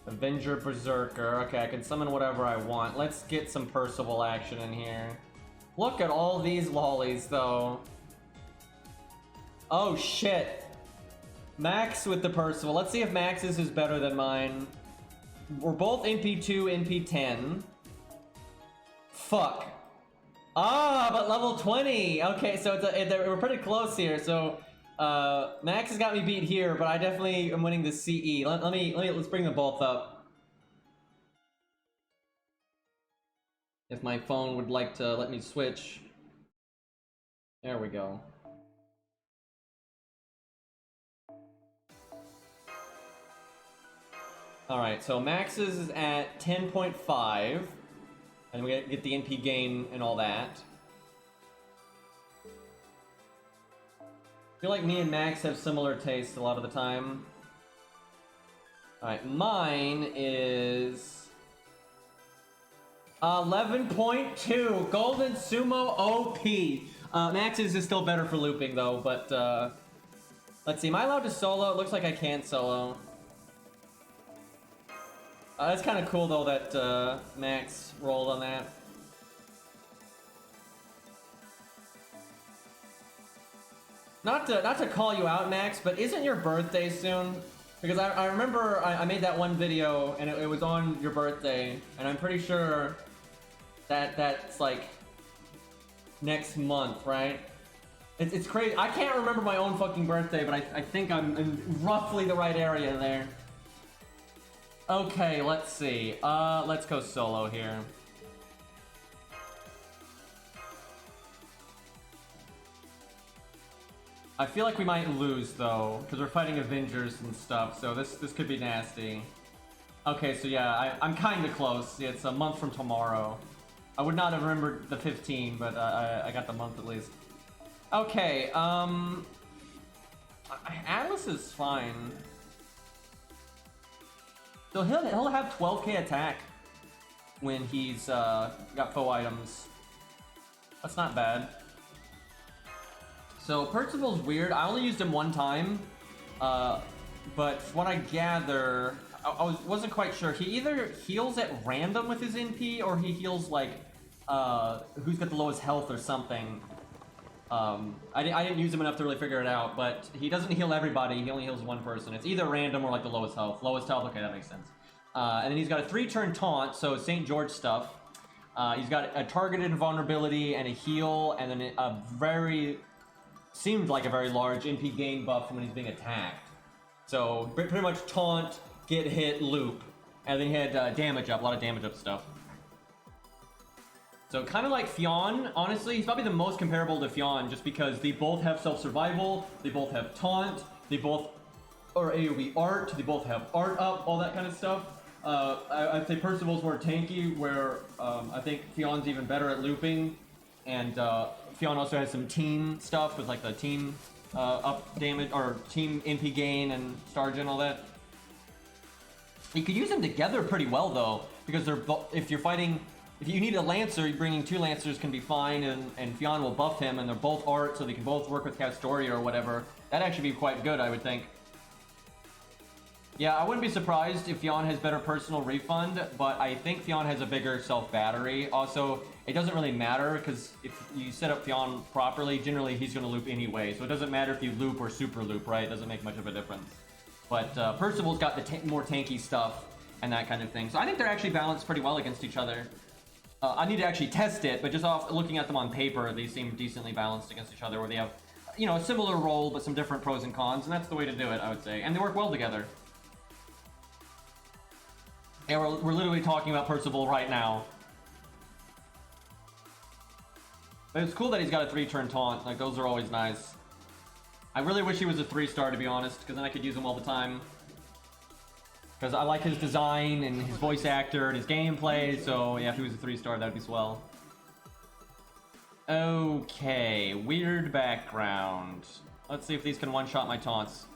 Avenger Berserker. Okay, I can summon whatever I want. Let's get some Percival action in here. Look at all these lollies, though. Oh, shit. Max with the Percival. Let's see if Max's is better than mine. We're both NP2, NP10. Fuck. Ah, but level 20. Okay, so we're pretty close here. So Max has got me beat here, but I definitely am winning the CE. Let's bring them both up. If my phone would like to let me switch. There we go. Alright, so Max's is at 10.5. And we get the NP gain and all that. I feel like me and Max have similar tastes a lot of the time. Alright, mine is 11.2 Golden Sumo OP. Max's is still better for looping though, but let's see. Am I allowed to solo? It looks like I can't solo. That's kind of cool though that Max rolled on that. Not to call you out, Max, but isn't your birthday soon? Because I remember I made that one video and it was on your birthday, and I'm pretty sure that's like next month, right? It's crazy. I can't remember my own fucking birthday, but I think I'm in roughly the right area there. Okay, let's see. Let's go solo here. I feel like we might lose though, because we're fighting Avengers and stuff, so this could be nasty. Okay, so yeah, I'm kind of close. Yeah, it's a month from tomorrow. I would not have remembered the 15, but I got the month at least. Okay, Atlas is fine. So he'll have 12k attack when he's got foe items. That's not bad. So Percival's weird. I only used him one time, but from what I gather, I wasn't quite sure. He either heals at random with his NP, or he heals like who's got the lowest health or something. I didn't use him enough to really figure it out, but he doesn't heal everybody. He only heals one person. It's either random or like the lowest health. Lowest health, okay, that makes sense. And then he's got a 3-turn taunt, so St. George stuff. He's got a targeted vulnerability and a heal, and then a seemed like a very large NP gain buff when he's being attacked. So pretty much taunt, get hit, loop, and then he had damage up, a lot of damage up stuff. So kind of like Fionn, honestly, he's probably the most comparable to Fionn just because they both have self-survival, they both have taunt, they both are AoE art, they both have art up, all that kind of stuff. I'd say Percival's more tanky, where I think Fionn's even better at looping, and Fionn also has some team stuff with like the team up damage, or team NP gain and Star Gen, all that. You could use them together pretty well though, because they're if you're fighting, if you need a Lancer, bringing 2 Lancers can be fine, and Fionn will buff him, and they're both art, so they can both work with Castoria or whatever. That'd actually be quite good, I would think. Yeah, I wouldn't be surprised if Fionn has better personal refund, but I think Fionn has a bigger self-battery. Also, it doesn't really matter, because if you set up Fionn properly, generally he's going to loop anyway, so it doesn't matter if you loop or super loop, right? It doesn't make much of a difference. But Percival's got the more tanky stuff and that kind of thing. So I think they're actually balanced pretty well against each other. I need to actually test it, but just off looking at them on paper, they seem decently balanced against each other, where they have, you know, a similar role, but some different pros and cons, and that's the way to do it, I would say. And they work well together. And we're literally talking about Percival right now. But it's cool that he's got a 3-turn taunt. Like, those are always nice. I really wish he was a 3-star, to be honest, because then I could use him all the time. Because I like his design and his voice actor and his gameplay, so yeah, if he was a 3-star, that'd be swell. Okay, weird background. Let's see if these can one-shot my taunts.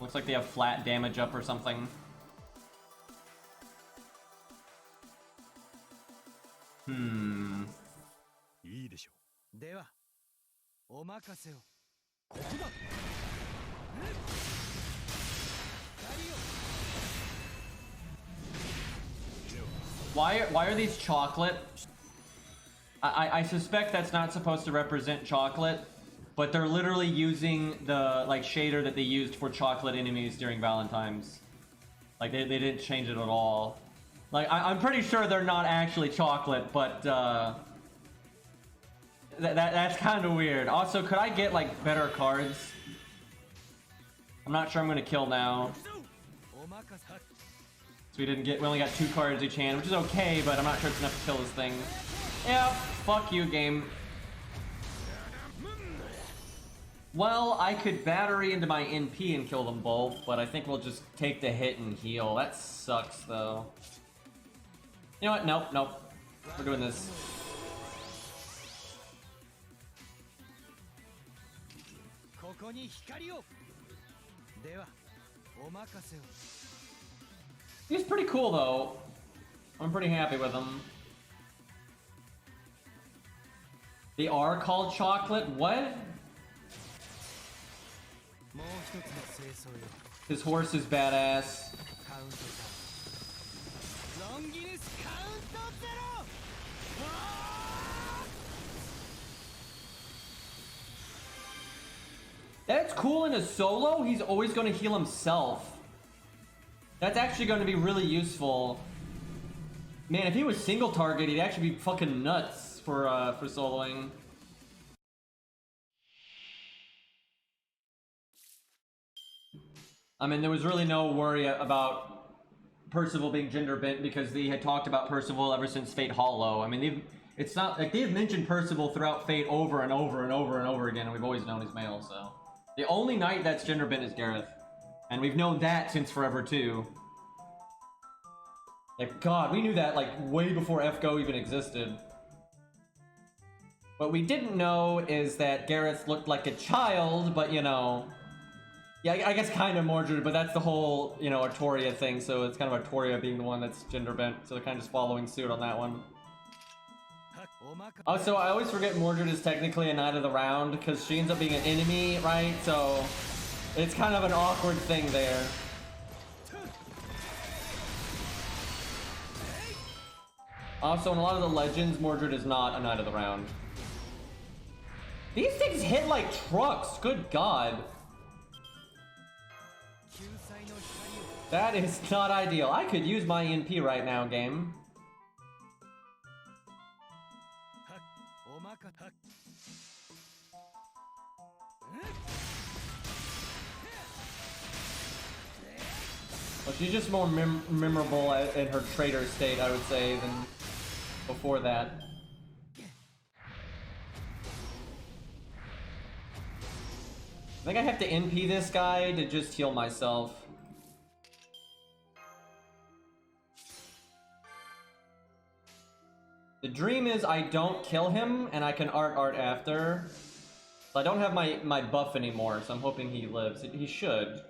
Looks like they have flat damage up or something. Why are these chocolate? I suspect that's not supposed to represent chocolate, but they're literally using the like shader that they used for chocolate enemies during Valentine's. Like they didn't change it at all. Like I'm pretty sure they're not actually chocolate, but That's kind of weird. Also, could I get like better cards? I'm not sure I'm gonna kill now. So we only got 2 cards each hand, which is okay, but I'm not sure it's enough to kill this thing. Yeah, fuck you, game. Well, I could battery into my NP and kill them both, but I think we'll just take the hit and heal. That sucks, though. You know what? Nope, nope. We're doing this. He's pretty cool, though. I'm pretty happy with him. They are called chocolate? What? His horse is badass. That's cool in a solo. He's always going to heal himself. That's actually going to be really useful. Man, if he was single target, he'd actually be fucking nuts for soloing. I mean, there was really no worry about Percival being gender bent because they had talked about Percival ever since Fate Hollow. I mean, it's not like they've mentioned Percival throughout Fate over and over and over and over again, and we've always known he's male. So the only knight that's gender bent is Gareth, and we've known that since forever too. Like, God, we knew that like way before FGO even existed. What we didn't know is that Gareth looked like a child, but you know. Yeah, I guess kind of Mordred, but that's the whole, you know, Artoria thing, so it's kind of Artoria being the one that's gender bent, so they're kind of just following suit on that one. Also, I always forget Mordred is technically a Knight of the Round, because she ends up being an enemy, right? So, it's kind of an awkward thing there. Also, in a lot of the legends, Mordred is not a Knight of the Round. These things hit like trucks, good God. That is not ideal. I could use my NP right now, game. Well, she's just more memorable in her traitor state, I would say, than before that. I think I have to NP this guy to just heal myself. The dream is I don't kill him and I can art after. So I don't have my buff anymore, so I'm hoping he lives. He should.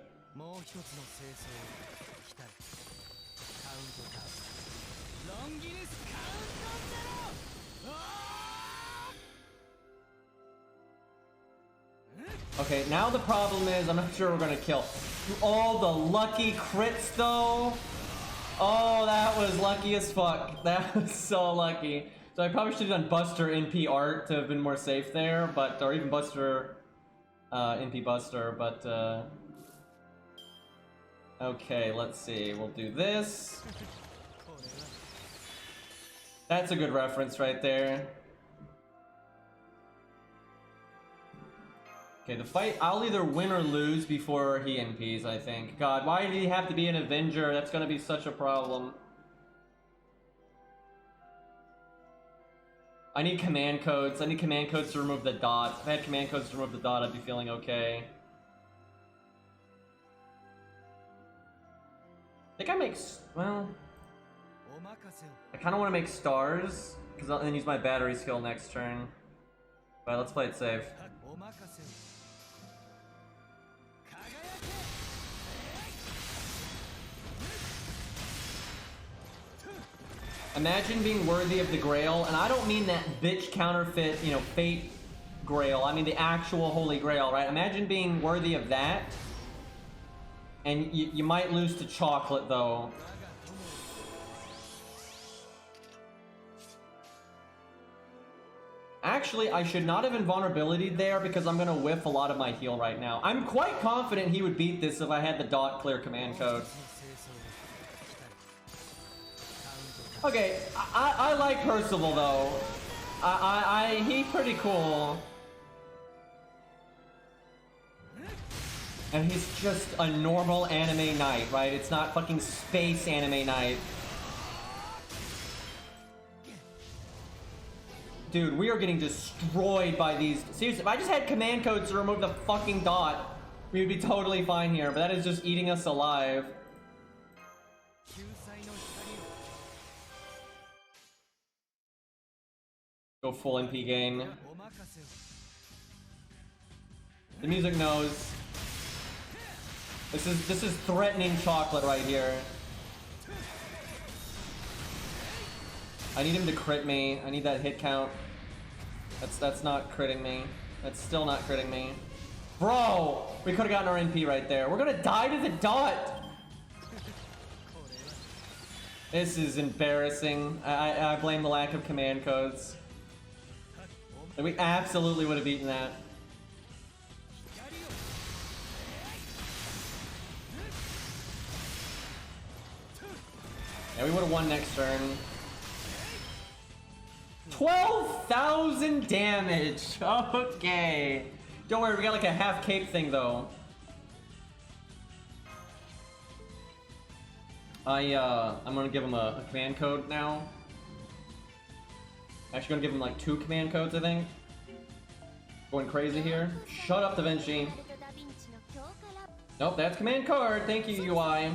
Okay, now the problem is I'm not sure we're gonna kill. Oh, the lucky crits though. Oh, that was lucky as fuck. That was so lucky. So I probably should have done Buster NP art to have been more safe there, but or even Buster NP Buster, but okay, let's see. We'll do this. That's a good reference right there. Okay, the fight, I'll either win or lose before he NPs, I think. God, why did he have to be an Avenger? That's gonna be such a problem. I need command codes. I need command codes to remove the dot. If I had command codes to remove the dot, I'd be feeling okay. I think I make, well, I kind of want to make stars, because I'll then use my battery skill next turn. But let's play it safe. Imagine being worthy of the Grail, and I don't mean that bitch counterfeit, you know, Fate Grail. I mean the actual Holy Grail, right? Imagine being worthy of that, and you might lose to chocolate, though. Actually, I should not have invulnerability there because I'm gonna whiff a lot of my heal right now. I'm quite confident he would beat this if I had the dot clear command code. Okay, I like Percival though. He's pretty cool. And he's just a normal anime knight, right? It's not fucking space anime knight. Dude, we are getting destroyed by these. Seriously, if I just had command codes to remove the fucking dot, we would be totally fine here, but that is just eating us alive. Go full MP gain. The music knows. This is threatening chocolate right here. I need him to crit me. I need that hit count. That's not critting me. That's still not critting me. Bro! We could have gotten our NP right there. We're gonna die to the dot! This is embarrassing. I blame the lack of command codes. We absolutely would have beaten that. Yeah, we would have won next turn. 12,000 damage! Okay. Don't worry, we got like a half cape thing though. I'm gonna give him a command code now. Actually gonna give him like 2 command codes, I think. Going crazy here. Shut up, Da Vinci. Nope, that's command card. Thank you, UI.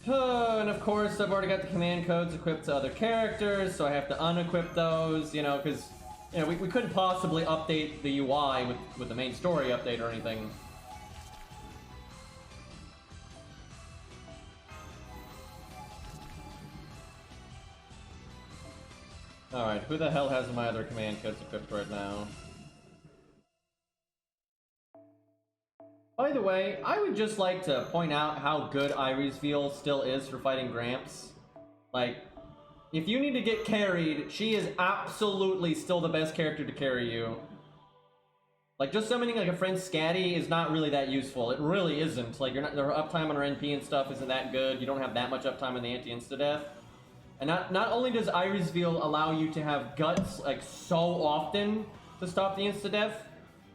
And of course, I've already got the command codes equipped to other characters, so I have to unequip those, you know, because, you know, we couldn't possibly update the UI with the main story update or anything. Alright, who the hell has my other command codes equipped right now? By the way, I would just like to point out how good Iris Veal still is for fighting Gramps. Like, if you need to get carried, she is absolutely still the best character to carry you. Like, just summoning like a friend Scatty is not really that useful. It really isn't. Like, your uptime on her NP and stuff isn't that good. You don't have that much uptime on the anti-insta-death. And not only does Iris Veal allow you to have guts like so often to stop the insta-death,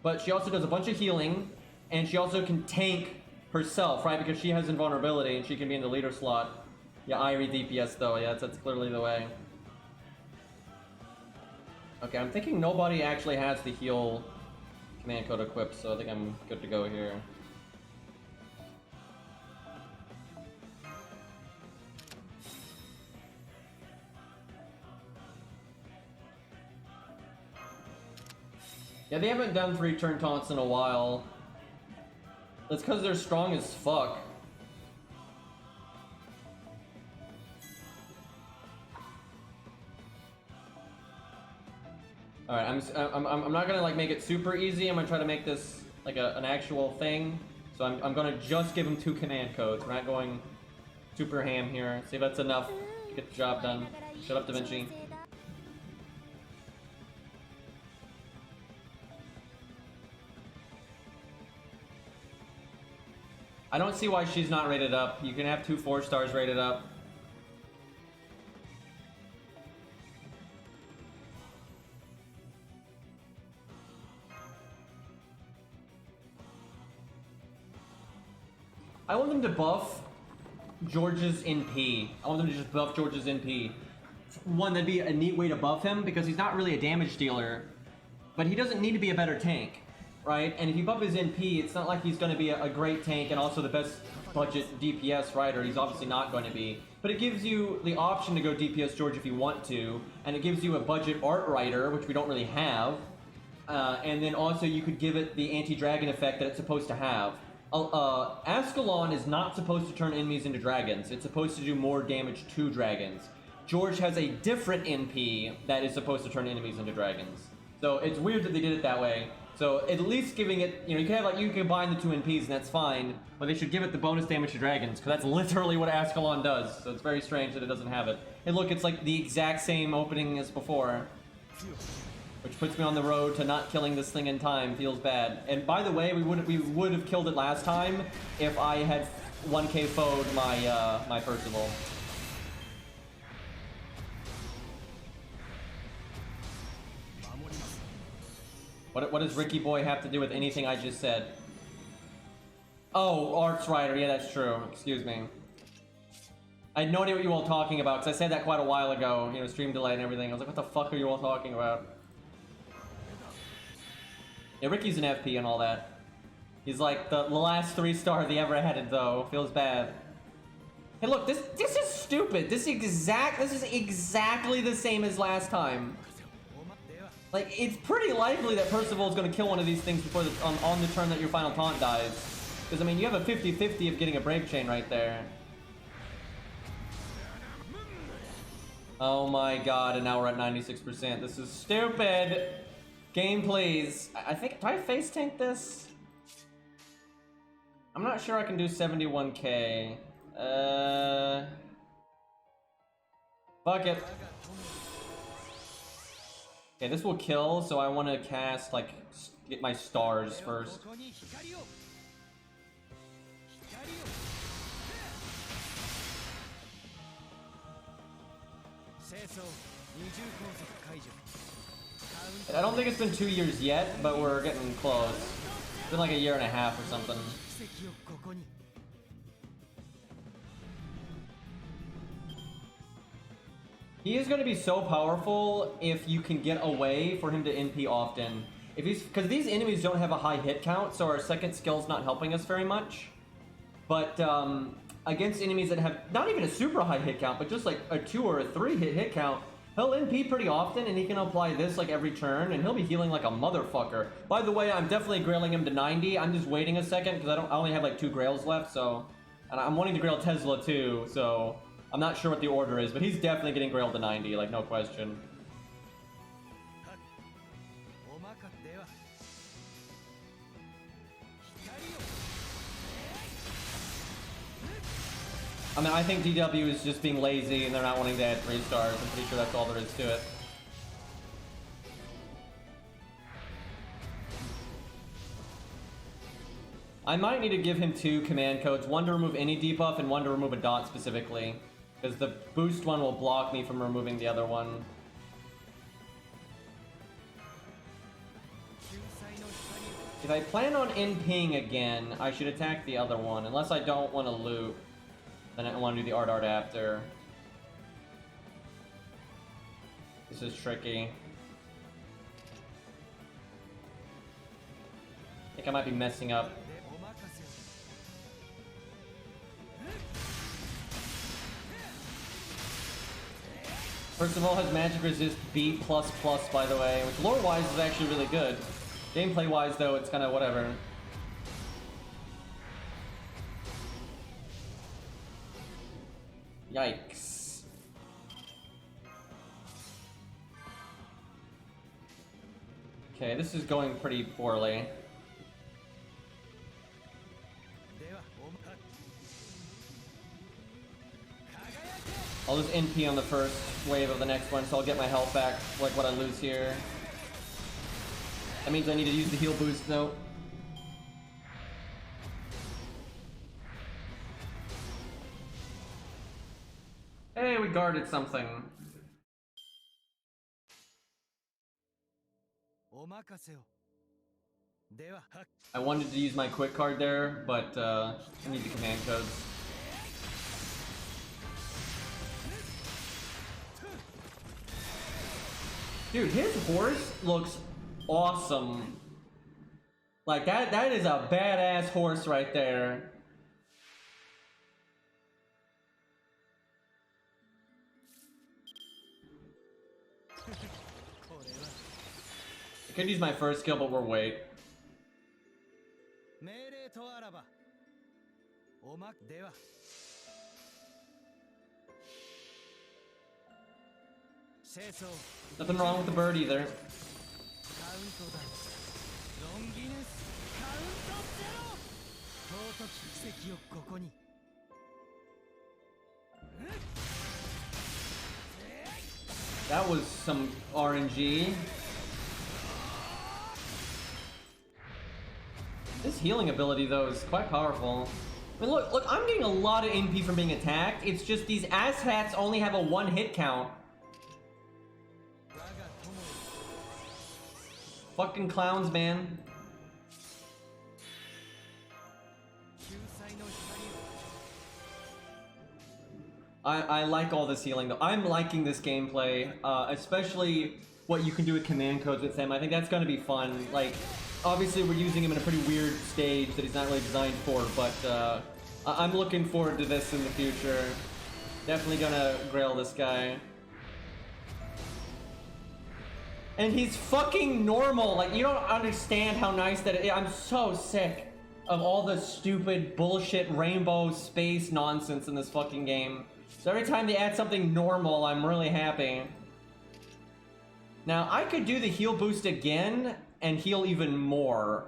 but she also does a bunch of healing. And she also can tank herself, right? Because she has invulnerability and she can be in the leader slot. Yeah, Irie DPS though. Yeah, that's clearly the way. Okay, I'm thinking nobody actually has the heal command code equipped, so I think I'm good to go here. Yeah, they haven't done 3-turn taunts in a while. That's because they're strong as fuck. Alright, I'm not gonna like make it super easy. I'm gonna try to make this like an actual thing. So I'm gonna just give him 2 command codes. We're not going super ham here. See if that's enough to get the job done. Shut up, Da Vinci. I don't see why she's not rated up. You can have 2 4-stars rated up. I want them to buff George's NP. I want them to just buff George's NP. One, that'd be a neat way to buff him because he's not really a damage dealer, but he doesn't need to be a better tank. Right? And if you buff his NP, it's not like he's going to be a great tank and also the best budget DPS rider. He's obviously not going to be. But it gives you the option to go DPS George if you want to, and it gives you a budget art rider, which we don't really have. And then also you could give it the anti-dragon effect that it's supposed to have. Ascalon is not supposed to turn enemies into dragons. It's supposed to do more damage to dragons. George has a different NP that is supposed to turn enemies into dragons. So it's weird that they did it that way. So at least giving it, you know, you can have like, you can combine the 2 NPs and that's fine, but they should give it the bonus damage to dragons, because that's literally what Ascalon does. So it's very strange that it doesn't have it. And look, it's like the exact same opening as before, which puts me on the road to not killing this thing in time. Feels bad. And by the way, we would have killed it last time if I had 1k fo'd my my Percival. What does Ricky Boy have to do with anything I just said? Oh, Arts Rider. Yeah, that's true. Excuse me. I had no idea what you were all talking about, because I said that quite a while ago. You know, stream delay and everything. I was like, what the fuck are you all talking about? Yeah, Ricky's an FP and all that. He's like the last 3-star they ever headed, though. Feels bad. Hey, look, this is stupid. This is exactly the same as last time. Like, it's pretty likely that Percival's gonna kill one of these things before on the turn that your final taunt dies. Because, I mean, you have a 50-50 of getting a Brave Chain right there. Oh my god, and now we're at 96%. This is stupid! Game, please. I think, do I face tank this? I'm not sure I can do 71k. Fuck it. Okay, this will kill, so I want to cast, like, get my stars first. I don't think it's been 2 years yet, but we're getting close. It's been like 1.5 years or something. He is going to be so powerful if you can get away for him to NP often. If he's, because these enemies don't have a high hit count, so our second skill's not helping us very much. But against enemies that have not even a super high hit count, but just like a 2 or a 3 hit count, he'll NP pretty often, and he can apply this like every turn, and he'll be healing like a motherfucker. By the way, I'm definitely grailing him to 90. I'm just waiting a second because I only have like 2 grails left, so, and I'm wanting to grail Tesla too, so I'm not sure what the order is, but he's definitely getting grailed to 90, like no question. I mean, I think DW is just being lazy and they're not wanting to add 3 stars. I'm pretty sure that's all there is to it. I might need to give him 2 command codes, one to remove any debuff and one to remove a dot specifically. Because the boost one will block me from removing the other one. If I plan on NPing again, I should attack the other one, unless I don't want to loot. Then I want to do the art after. This is tricky. I think I might be messing up. Percival has magic resist B++, by the way, which lore-wise is actually really good. Gameplay-wise, though, it's kind of whatever. Yikes. Okay, this is going pretty poorly. I'll just NP on the first wave of the next one, so I'll get my health back, like what I lose here. That means I need to use the heal boost, though. Hey, we guarded something. I wanted to use my quick card there, but I need the command codes. Dude, his horse looks awesome. Like, that is a badass horse right there. I could use my first skill, but we're wait. Nothing wrong with the bird either. That was some RNG. This healing ability, though, is quite powerful. I mean, look, I'm getting a lot of NP from being attacked. It's just these asshats only have a 1 hit count. fucking clowns, man. I like all this healing though. I'm liking this gameplay, especially what you can do with command codes with him. I think that's gonna be fun. Like, obviously we're using him in a pretty weird stage that he's not really designed for, but I'm looking forward to this in the future. Definitely gonna grail this guy. And he's fucking normal. Like, you don't understand how nice that is. I'm so sick of all the stupid bullshit rainbow space nonsense in this fucking game. So every time they add something normal, I'm really happy. Now, I could do the heal boost again and heal even more.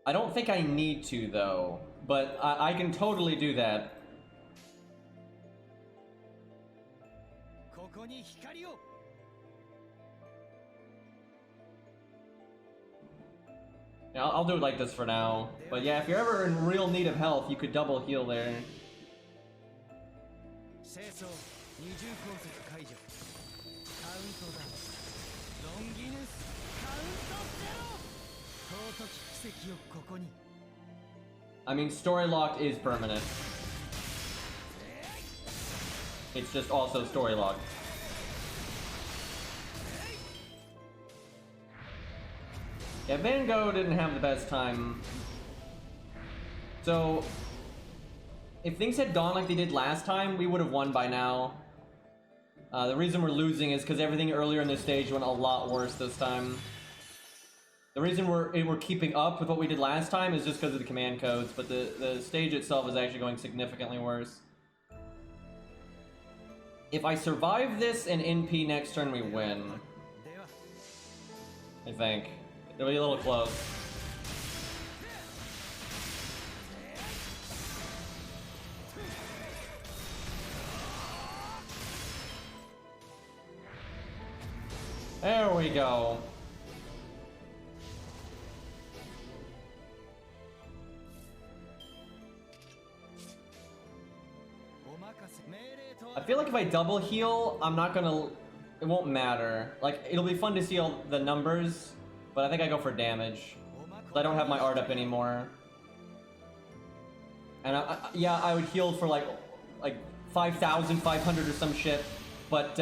I don't think I need to, though. But I can totally do that. Yeah, I'll do it like this for now. But yeah, if you're ever in real need of health, you could double heal there. I mean, story locked is permanent. It's just also story locked. Yeah, Van Gogh didn't have the best time. So, if things had gone like they did last time, we would have won by now. The reason we're losing is because everything earlier in this stage went a lot worse this time. The reason we're keeping up with what we did last time is just because of the command codes, but the stage itself is actually going significantly worse. If I survive this and NP next turn, we win. I think. It'll be a little close. There we go. I feel like if I double heal, I'm not gonna... It won't matter. Like, it'll be fun to see all the numbers, but I think I go for damage. I don't have my art up anymore. And yeah, I would heal for like 5,500 or some shit, but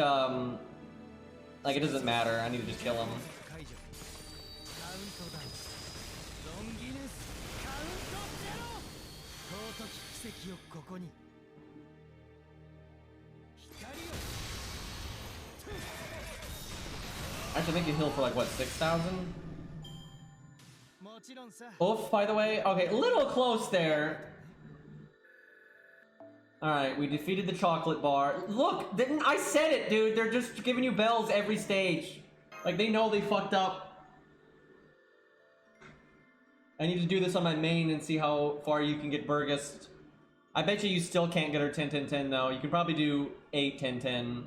like, it doesn't matter. I need to just kill him. Actually, I think you heal for like, what, 6,000? Oof, by the way. Okay, a little close there. Alright, we defeated the chocolate bar. Look, didn't I said it, dude. They're just giving you bells every stage. Like, they know they fucked up. I need to do this on my main and see how far you can get Burgess. I bet you still can't get her 10-10-10 though. You can probably do 8-10-10.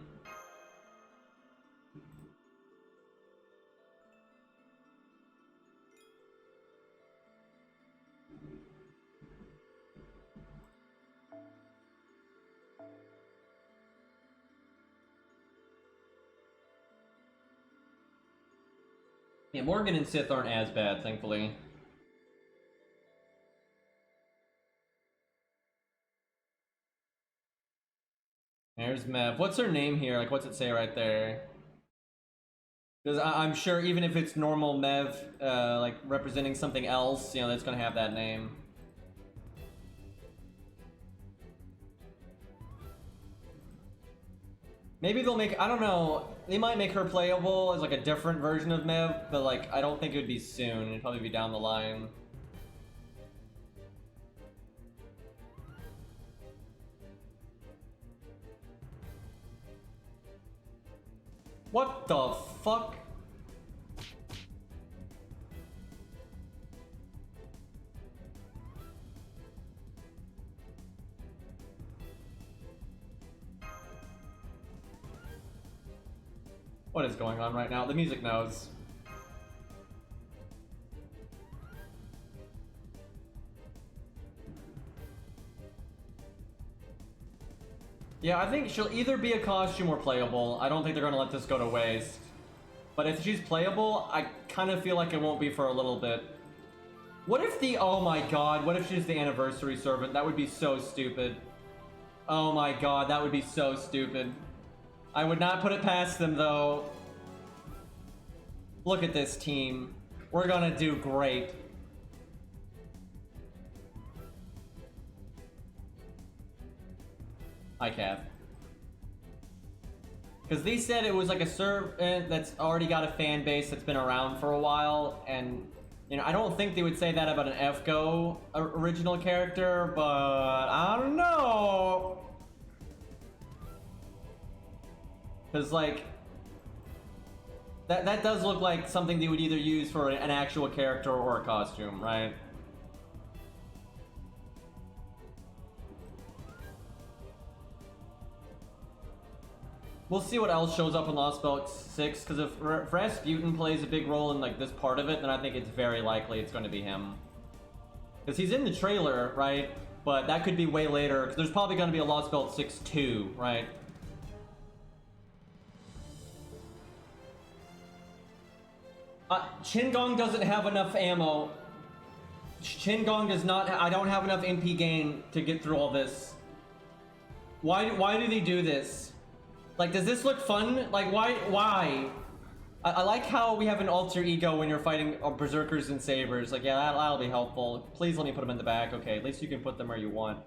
Yeah, Morgan and Sith aren't as bad, thankfully. There's Mev. What's her name here? Like, what's it say right there? Because I'm sure even if it's normal Mev, like, representing something else, you know, that's gonna have that name. Maybe they'll make, I don't know, they might make her playable as like a different version of Mev, but like, I don't think it would be soon. It'd probably be down the line. What the fuck? What is going on right now? The music knows. Yeah, I think she'll either be a costume or playable. I don't think they're gonna let this go to waste. But if she's playable, I kind of feel like it won't be for a little bit. What if the... Oh my god, what if she's the anniversary servant? That would be so stupid. Oh my god, that would be so stupid. I would not put it past them, though. Look at this team. We're gonna do great. Hi, Cav. Because they said it was like a servant that's already got a fan base that's been around for a while, and you know, I don't think they would say that about an FGO original character, but I don't know. Because like that does look like something they would either use for an actual character or a costume, right? We'll see what else shows up in Lostbelt 6, because if Rasputin plays a big role in like this part of it, then I think it's very likely it's going to be him. Because he's in the trailer, right? But that could be way later, because there's probably going to be a Lostbelt 6 2, right? Qingong doesn't have enough ammo. Qingong does not. I don't have enough MP gain to get through all this. Why do they do this? Like, does this look fun? Like, why? I like how we have an alter ego when you're fighting berserkers and sabers. Like, yeah, that'll be helpful. Please let me put them in the back. Okay, at least you can put them where you want.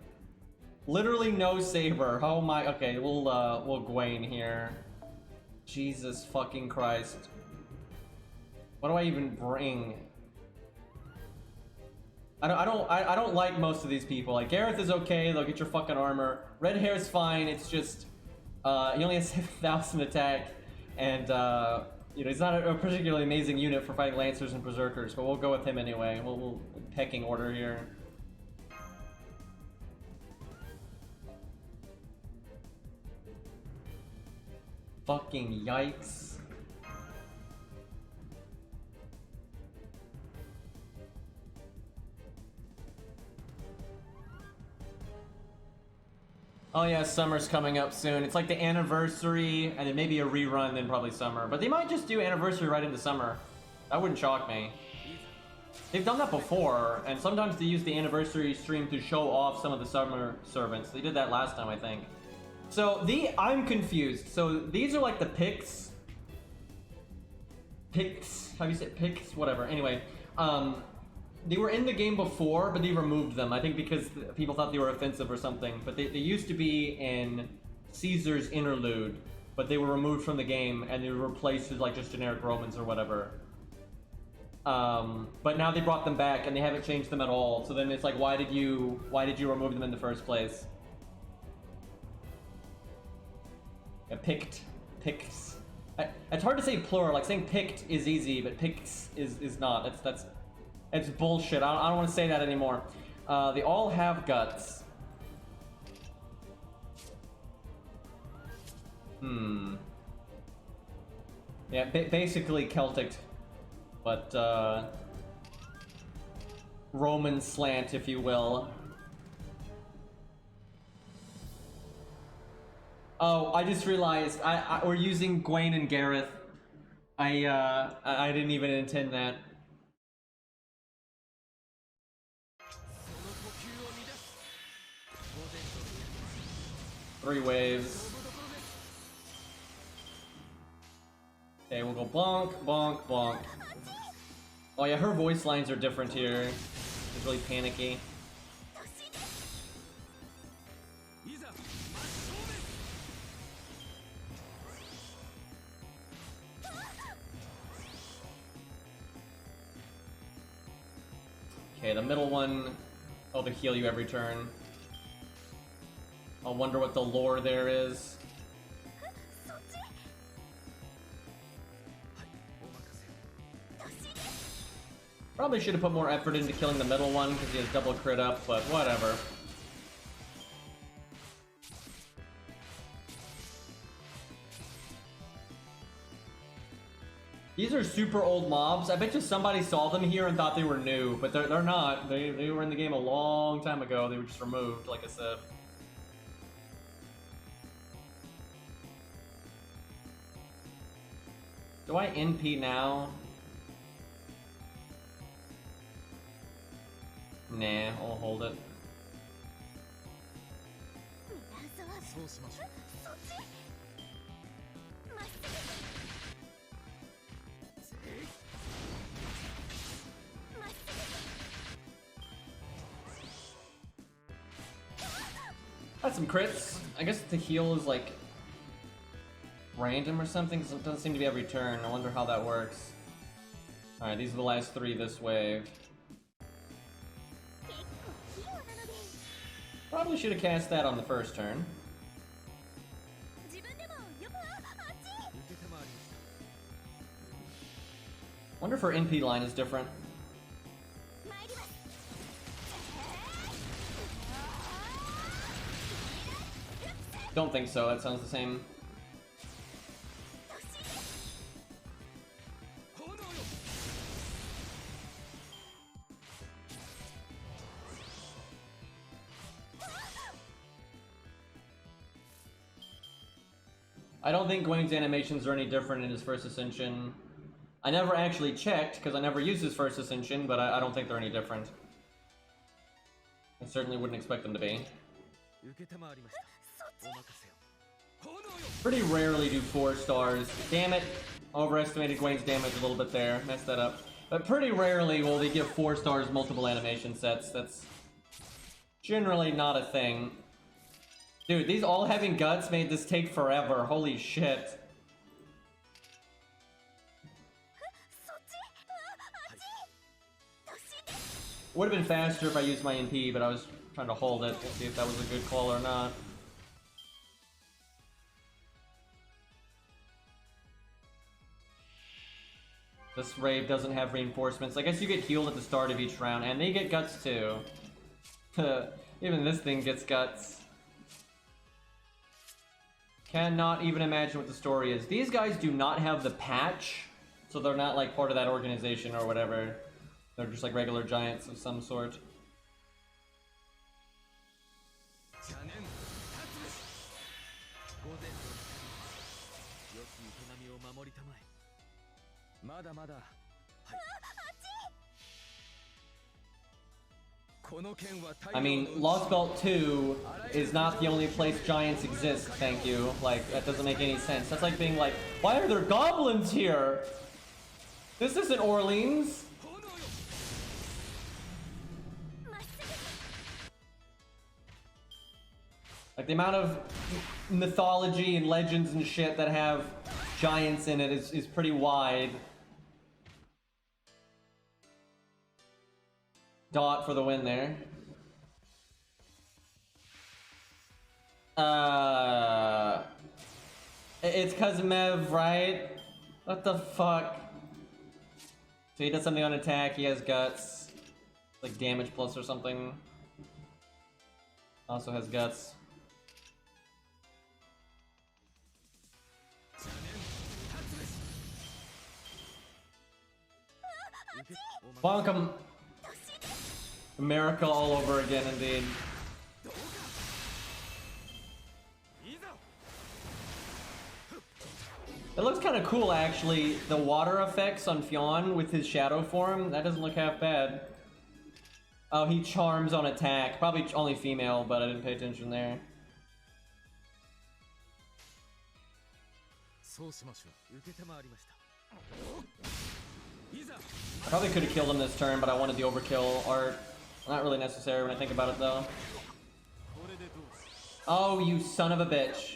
Literally no saber. Oh my. Okay, we'll Gwain here. Jesus fucking Christ. What do I even bring? I don't like most of these people. Like, Gareth is okay. They'll get your fucking armor. Red Hair's fine. It's just. He only has 7,000 attack, and you know, he's not a particularly amazing unit for fighting Lancers and Berserkers, but we'll go with him anyway. We'll pecking order here. Fucking yikes. Oh yeah, summer's coming up soon. It's like the anniversary, and then maybe a rerun, then probably summer. But they might just do anniversary right into summer. That wouldn't shock me. They've done that before, and sometimes they use the anniversary stream to show off some of the summer servants. They did that last time, I think. So, I'm confused. So, these are like the picks. Picks? How do you say picks? Whatever. Anyway, they were in the game before, but they removed them. I think because people thought they were offensive or something. But they used to be in Caesar's Interlude, but they were removed from the game and they were replaced with like just generic Romans or whatever. But now they brought them back and they haven't changed them at all. So then it's like, why did you remove them in the first place? Yeah, picks. It's hard to say plural. Like saying picked is easy, but picks is not. It's bullshit. I don't want to say that anymore. They all have guts. Yeah, basically Celtic, but Roman slant, if you will. Oh, I just realized we're using Gwain and Gareth. I didn't even intend that. Three waves. Okay, we'll go bonk, bonk, bonk. Oh yeah, her voice lines are different here. She's really panicky. Okay, the middle one, I'll to heal you every turn. I wonder what the lore there is. Probably should have put more effort into killing the middle one because he has double crit up, but whatever. These are super old mobs. I bet you somebody saw them here and thought they were new, but they're not. They were in the game a long time ago. They were just removed, like I said. Do I NP now? Nah, I'll hold it. Got some crits. I guess the heal is like random or something, because it doesn't seem to be every turn. I wonder how that works. Alright, these are the last 3 this wave. Probably should have cast that on the first turn. Wonder if her NP line is different. Don't think so, that sounds the same. I don't think Gwen's animations are any different in his first Ascension. I never actually checked, because I never used his first Ascension, but I don't think they're any different. I certainly wouldn't expect them to be. Pretty rarely do 4 stars. Damn it! Overestimated Gwen's damage a little bit there. Messed that up. But pretty rarely will they give 4 stars multiple animation sets. That's generally not a thing. Dude, these all having guts made this take forever. Holy shit. Would have been faster if I used my MP, but I was trying to hold it to see if that was a good call or not. This rave doesn't have reinforcements. I guess you get healed at the start of each round, and they get guts too. Even this thing gets guts. Cannot even imagine what the story is. These guys do not have the patch, so they're not like part of that organization or whatever. They're just like regular giants of some sort. I mean, Lostbelt 2 is not the only place giants exist, thank you. Like, that doesn't make any sense. That's like being like, why are there goblins here? This isn't Orleans. Like, the amount of mythology and legends and shit that have giants in it is pretty wide. Dot for the win there. It's Kazmev, right? What the fuck? So he does something on attack, he has guts. Like damage plus or something. Also has guts. Bonk him. America all over again, indeed. It looks kind of cool, actually. The water effects on Fionn with his shadow form, that doesn't look half bad. Oh, he charms on attack. Probably only female, but I didn't pay attention there. I probably could have killed him this turn, but I wanted the overkill art. Not really necessary when I think about it, though. Oh, you son of a bitch.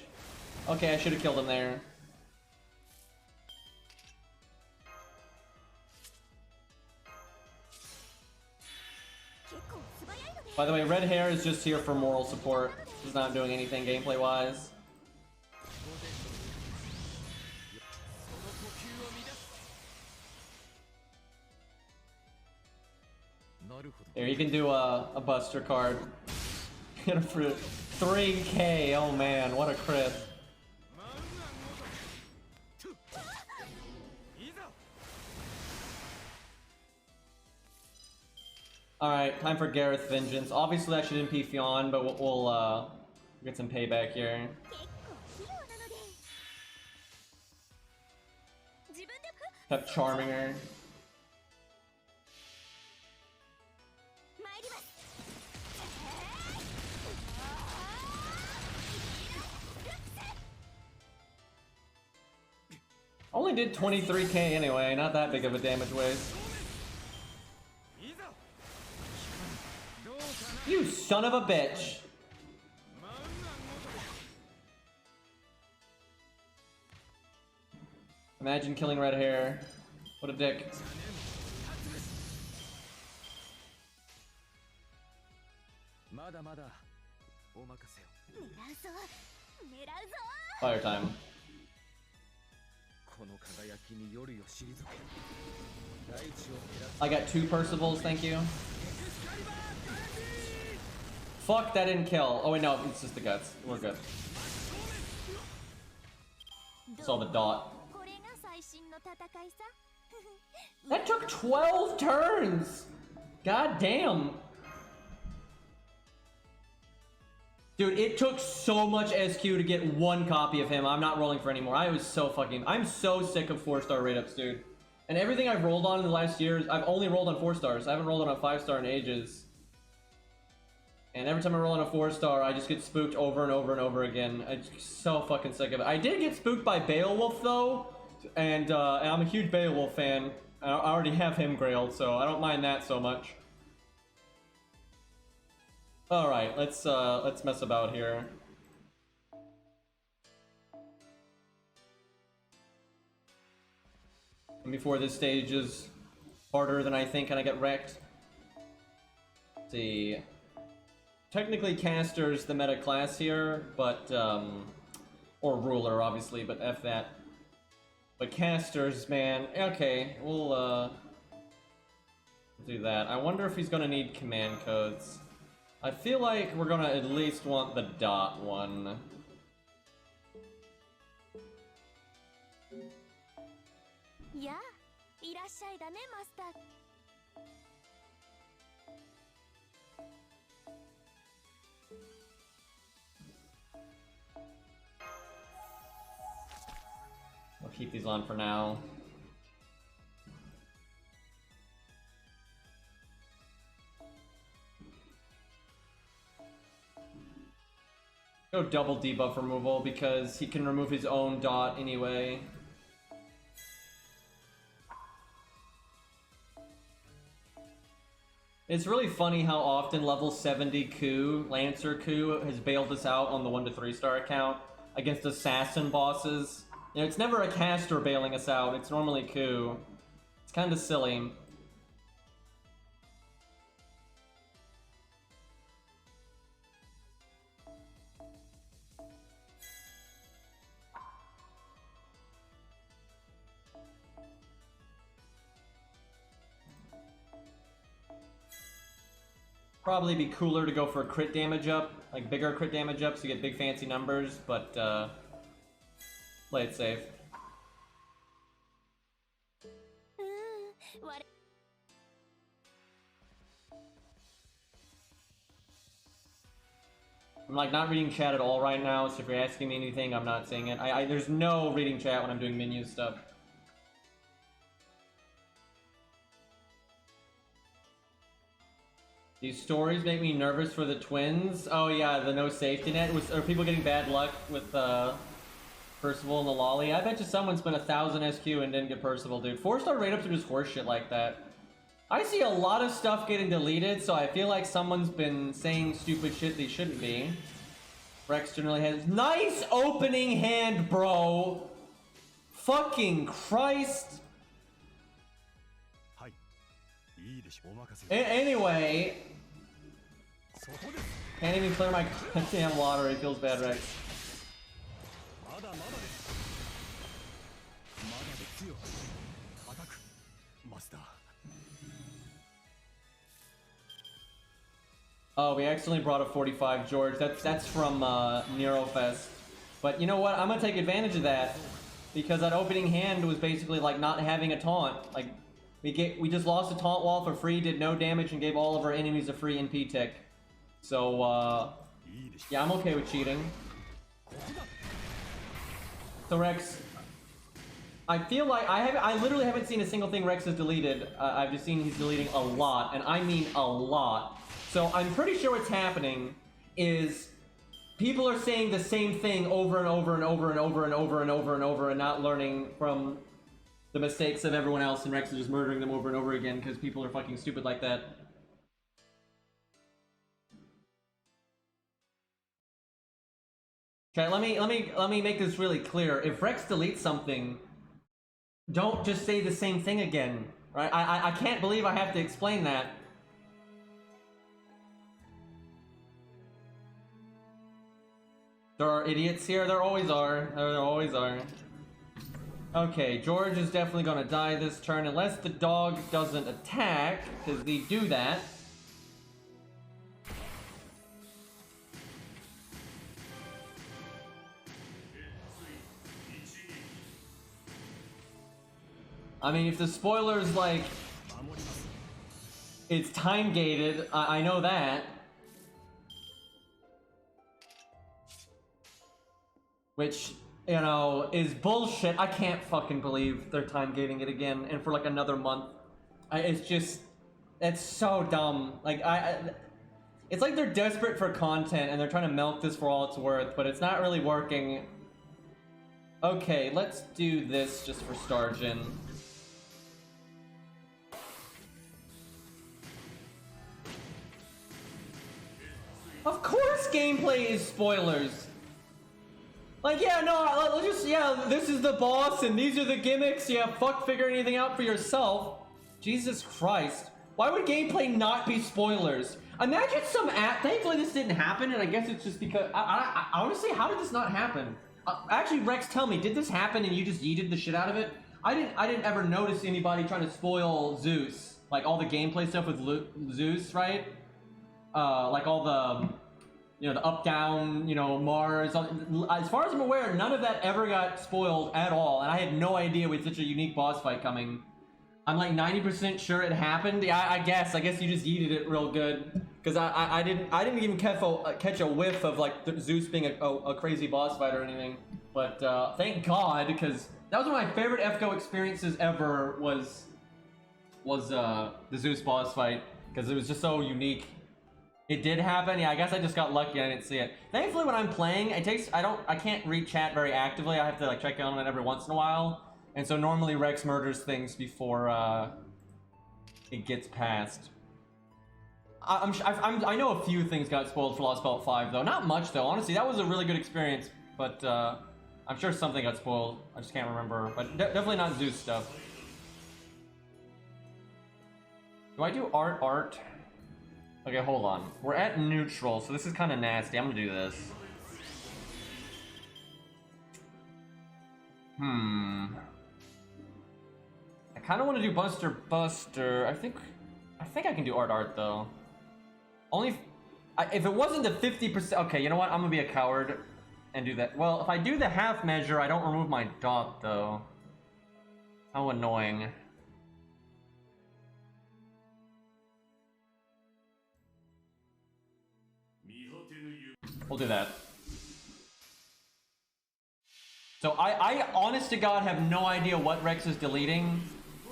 Okay, I should have killed him there. By the way, red hair is just here for moral support. He's not doing anything gameplay-wise. Here, you can do a Buster card. Get a fruit. 3K, oh man, what a crit. Alright, time for Gareth Vengeance. Obviously that should MP Fionn, but we'll get some payback here. Kept charming her. Only did 23k anyway, not that big of a damage waste. You son of a bitch! Imagine killing red hair. What a dick. Fire time. I got 2 Percivals, thank you. Fuck, that didn't kill. Oh wait, no, it's just the guts. We're good. Saw the dot. That took 12 turns! God damn! Dude, it took so much SQ to get 1 copy of him. I'm not rolling for anymore. I'm so sick of 4-star rate-ups, dude. And everything I've rolled on in the last years, I've only rolled on 4 stars. I haven't rolled on a 5-star in ages. And every time I roll on a 4-star, I just get spooked over and over and over again. I'm just so fucking sick of it. I did get spooked by Beowulf, though. And I'm a huge Beowulf fan. I already have him grailed, so I don't mind that so much. Alright, let's mess about here. And before this stage is harder than I think and I get wrecked. Let's see. Technically Caster's the meta class here, but or Ruler obviously, but F that. But Casters, man, okay, we'll do that. I wonder if he's gonna need command codes. I feel like we're gonna at least want the dot one. Yeah, いらっしゃいだね、マスター。We'll keep these on for now. Go double debuff removal because he can remove his own dot anyway. It's really funny how often level 70 Ku, Lancer Ku, has bailed us out on the 1 to 3 star account against assassin bosses. You know, it's never a caster bailing us out, it's normally Ku. It's kind of silly. Probably be cooler to go for a crit damage up, like bigger crit damage up so you get big fancy numbers, but play it safe. I'm like not reading chat at all right now, so if you're asking me anything, I'm not saying it. There's no reading chat when I'm doing menu stuff. These stories make me nervous for the twins. Oh yeah, the no safety net. Are people getting bad luck with Percival and the lolly? I bet you someone spent 1,000 SQ and didn't get Percival, dude. 4-star rate-ups are just horseshit like that. I see a lot of stuff getting deleted, so I feel like someone's been saying stupid shit they shouldn't be. Rex generally has... Nice opening hand, bro! Fucking Christ! Anyway... Can't even clear my goddamn water, it feels bad, Rex. Oh, we accidentally brought a 45, George. That's from Nerofest. But you know what? I'm gonna take advantage of that. Because that opening hand was basically like not having a taunt. Like, we just lost a taunt wall for free, did no damage, and gave all of our enemies a free NP tick. So, yeah, I'm okay with cheating. So, Rex, I feel like I literally haven't seen a single thing Rex has deleted. I've just seen he's deleting a lot, and I mean a lot. So I'm pretty sure what's happening is people are saying the same thing over and over and over and over and over and over and over and not learning from the mistakes of everyone else, and Rex is just murdering them over and over again because people are fucking stupid like that. Okay, let me make this really clear. If Rex deletes something, don't just say the same thing again, right? I can't believe I have to explain that. There are idiots here. There always are. There always are. Okay, George is definitely gonna die this turn unless the dog doesn't attack, because they do that. I mean, if the spoiler's like, it's time gated, I know that. Which, you know, is bullshit. I can't fucking believe they're time gating it again, and for like another month. It's just, it's so dumb. Like, it's like they're desperate for content and they're trying to milk this for all it's worth, but it's not really working. Okay, let's do this just for Starjin. Of course gameplay is spoilers! Like, yeah, no, let's just, yeah, this is the boss and these are the gimmicks, yeah, fuck figure anything out for yourself. Jesus Christ. Why would gameplay not be spoilers? Imagine some thankfully this didn't happen, and I guess it's just because, I honestly, how did this not happen? Actually, Rex, tell me, did this happen and you just yeeted the shit out of it? I didn't ever notice anybody trying to spoil Zeus. Like, all the gameplay stuff with Zeus, right? Like all the, you know, the up-down, you know, Mars. As far as I'm aware, none of that ever got spoiled at all, and I had no idea with such a unique boss fight coming. I'm like 90% sure it happened. Yeah, I guess you just yeeted it real good, because I didn't even catch a whiff of like Zeus being a crazy boss fight or anything. But thank God, because that was one of my favorite FGO experiences ever. Was the Zeus boss fight, because it was just so unique. It did happen. Yeah, I guess I just got lucky. I didn't see it. Thankfully, when I'm playing, I can't read chat very actively. I have to like check in on it every once in a while. And so normally Rex murders things before it gets past. I know a few things got spoiled for Lostbelt 5 though. Not much though. Honestly, that was a really good experience. But I'm sure something got spoiled. I just can't remember. But definitely not Zeus stuff. Do I do art? Okay, hold on. We're at neutral, so this is kind of nasty. I'm gonna do this. I kind of want to do Buster. I think I can do art though. Only if it wasn't the 50%. Okay, you know what? I'm gonna be a coward and do that. Well, if I do the half measure, I don't remove my dot though. How annoying. We'll do that. So I honest to God have no idea what Rex is deleting,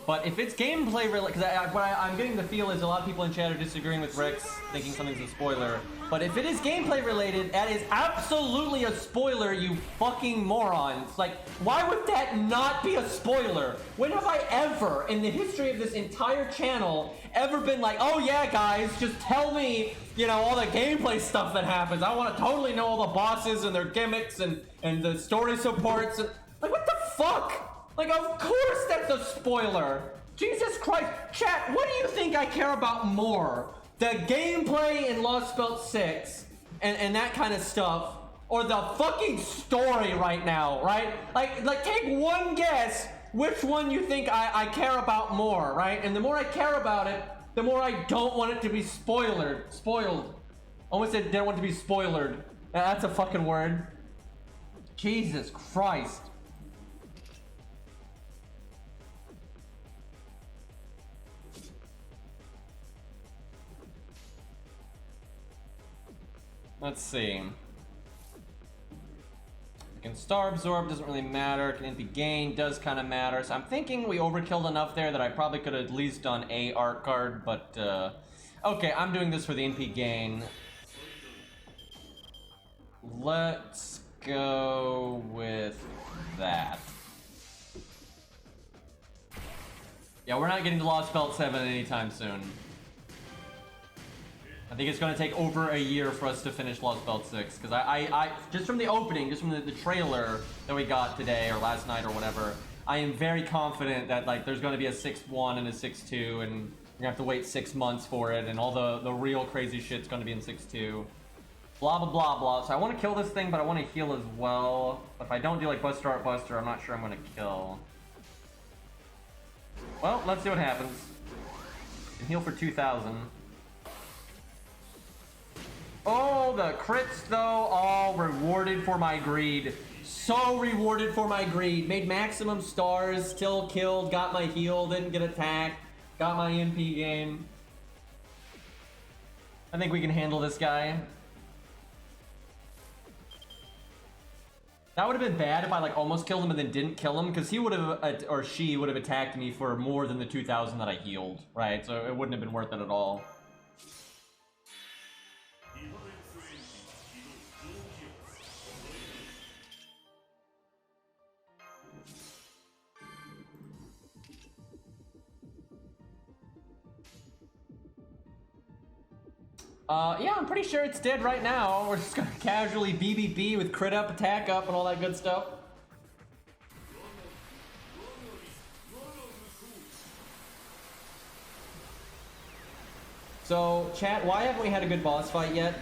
but if it's gameplay related, because what I'm getting the feel is a lot of people in chat are disagreeing with Rex, thinking something's a spoiler. But if it is gameplay related, that is absolutely a spoiler, you fucking morons. Like, why would that not be a spoiler? When have I ever, in the history of this entire channel, ever been like, oh yeah guys, just tell me, you know, all the gameplay stuff that happens. I want to totally know all the bosses and their gimmicks and the story supports. And, like, what the fuck? Like, of course that's a spoiler. Jesus Christ. Chat, what do you think I care about more? The gameplay in Lostbelt 6 and that kind of stuff, or the fucking story right now, right? Like take one guess which one you think I care about more, right? And the more I care about it, the more I don't want it to be spoiled. Almost said don't want it to be spoilered. That's a fucking word. Jesus Christ. Let's see. I Can Star Absorb, doesn't really matter. Can NP Gain, does kind of matter. So I'm thinking we overkilled enough there that I probably could have at least done a art card, but okay, I'm doing this for the NP Gain. Let's go with that. Yeah, we're not getting to Lostbelt 7 anytime soon. I think it's going to take over a year for us to finish Lostbelt 6, because I just from the opening, just from the trailer that we got today or last night or whatever, I am very confident that like there's going to be a 6-1 and a 6-2, and we're going to have to wait 6 months for it, and all the real crazy shit's going to be in 6-2. Blah, blah, blah, blah. So I want to kill this thing, but I want to heal as well. If I don't do like Buster Art Buster, I'm not sure I'm going to kill. Well, let's see what happens. Can heal for 2,000. Oh, the crits though, all rewarded for my greed. So rewarded for my greed. Made maximum stars, still killed, got my heal, didn't get attacked, got my NP gain. I think we can handle this guy. That would have been bad if I like almost killed him and then didn't kill him, because he would have, or she would have attacked me for more than the 2,000 that I healed, right? So it wouldn't have been worth it at all. Yeah, I'm pretty sure it's dead right now. We're just gonna casually BBB with crit up, attack up, and all that good stuff. So, chat, why haven't we had a good boss fight yet?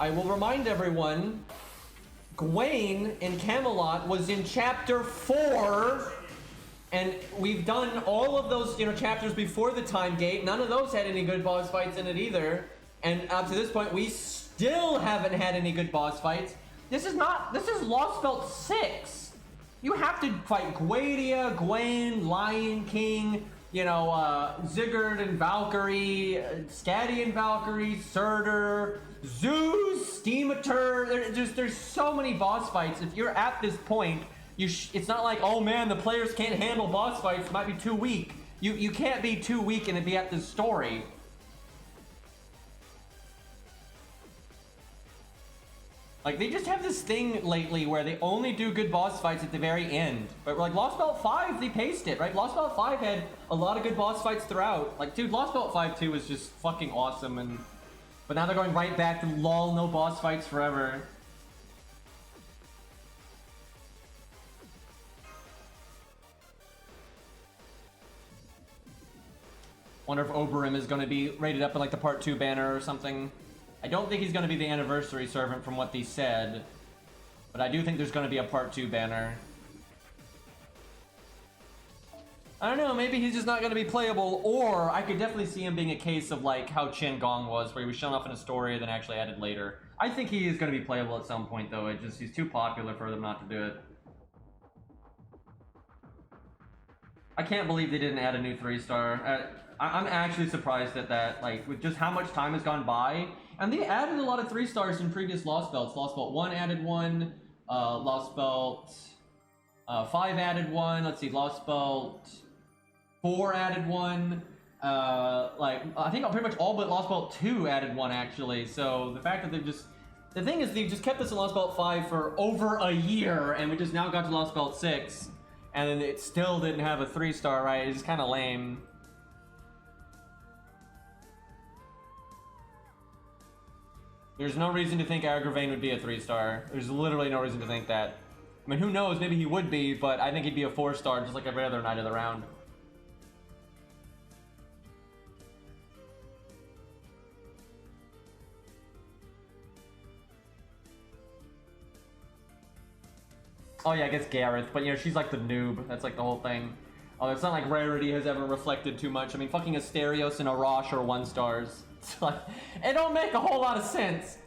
I will remind everyone, Gawain in Camelot was in chapter 4, and we've done all of those, chapters before the time gate. None of those had any good boss fights in it either. And up to this point, we still haven't had any good boss fights. This is Lostbelt 6. You have to fight Guadia, Gwen, Lion King, Sigurd and Valkyrie, Skadi and Valkyrie, Surtur, Zeus, Steamater. There's so many boss fights. If you're at this point, it's not like, oh man, the players can't handle boss fights, it might be too weak. You can't be too weak and be at this story. Like, they just have this thing lately where they only do good boss fights at the very end. But like Lostbelt 5, they paced it, right? Lostbelt 5 had a lot of good boss fights throughout. Like, dude, Lostbelt 5 2 was just fucking awesome, but now they're going right back to lol, no boss fights forever. Wonder if Oberyn is going to be rated up in like the part 2 banner or something. I don't think he's going to be the anniversary servant from what they said, but I do think there's going to be a part 2 banner. I don't know, maybe he's just not going to be playable, or I could definitely see him being a case of like how Chen Gong was, where he was shown off in a story and then actually added later. I think he is going to be playable at some point though, he's too popular for them not to do it. I can't believe they didn't add a new 3-star. I'm actually surprised at that, like, with just how much time has gone by. And they added a lot of 3-stars in previous Lostbelts. Lostbelt 1 added one, Lostbelt 5 added one, let's see, Lostbelt 4 added one, I think pretty much all but Lostbelt 2 added one, actually. So the fact that the thing is, they've just kept this in Lostbelt 5 for over a year, and we just now got to Lostbelt 6, and then it still didn't have a 3-star, right? It's just kind of lame. There's no reason to think Agravain would be a 3-star. There's literally no reason to think that. I mean, who knows? Maybe he would be, but I think he'd be a 4-star just like every other night of the round. Oh yeah, I guess Gareth, but she's like the noob. That's like the whole thing. Oh, it's not like rarity has ever reflected too much. I mean, fucking Asterios and Arash are 1-stars. It's like, it don't make a whole lot of sense.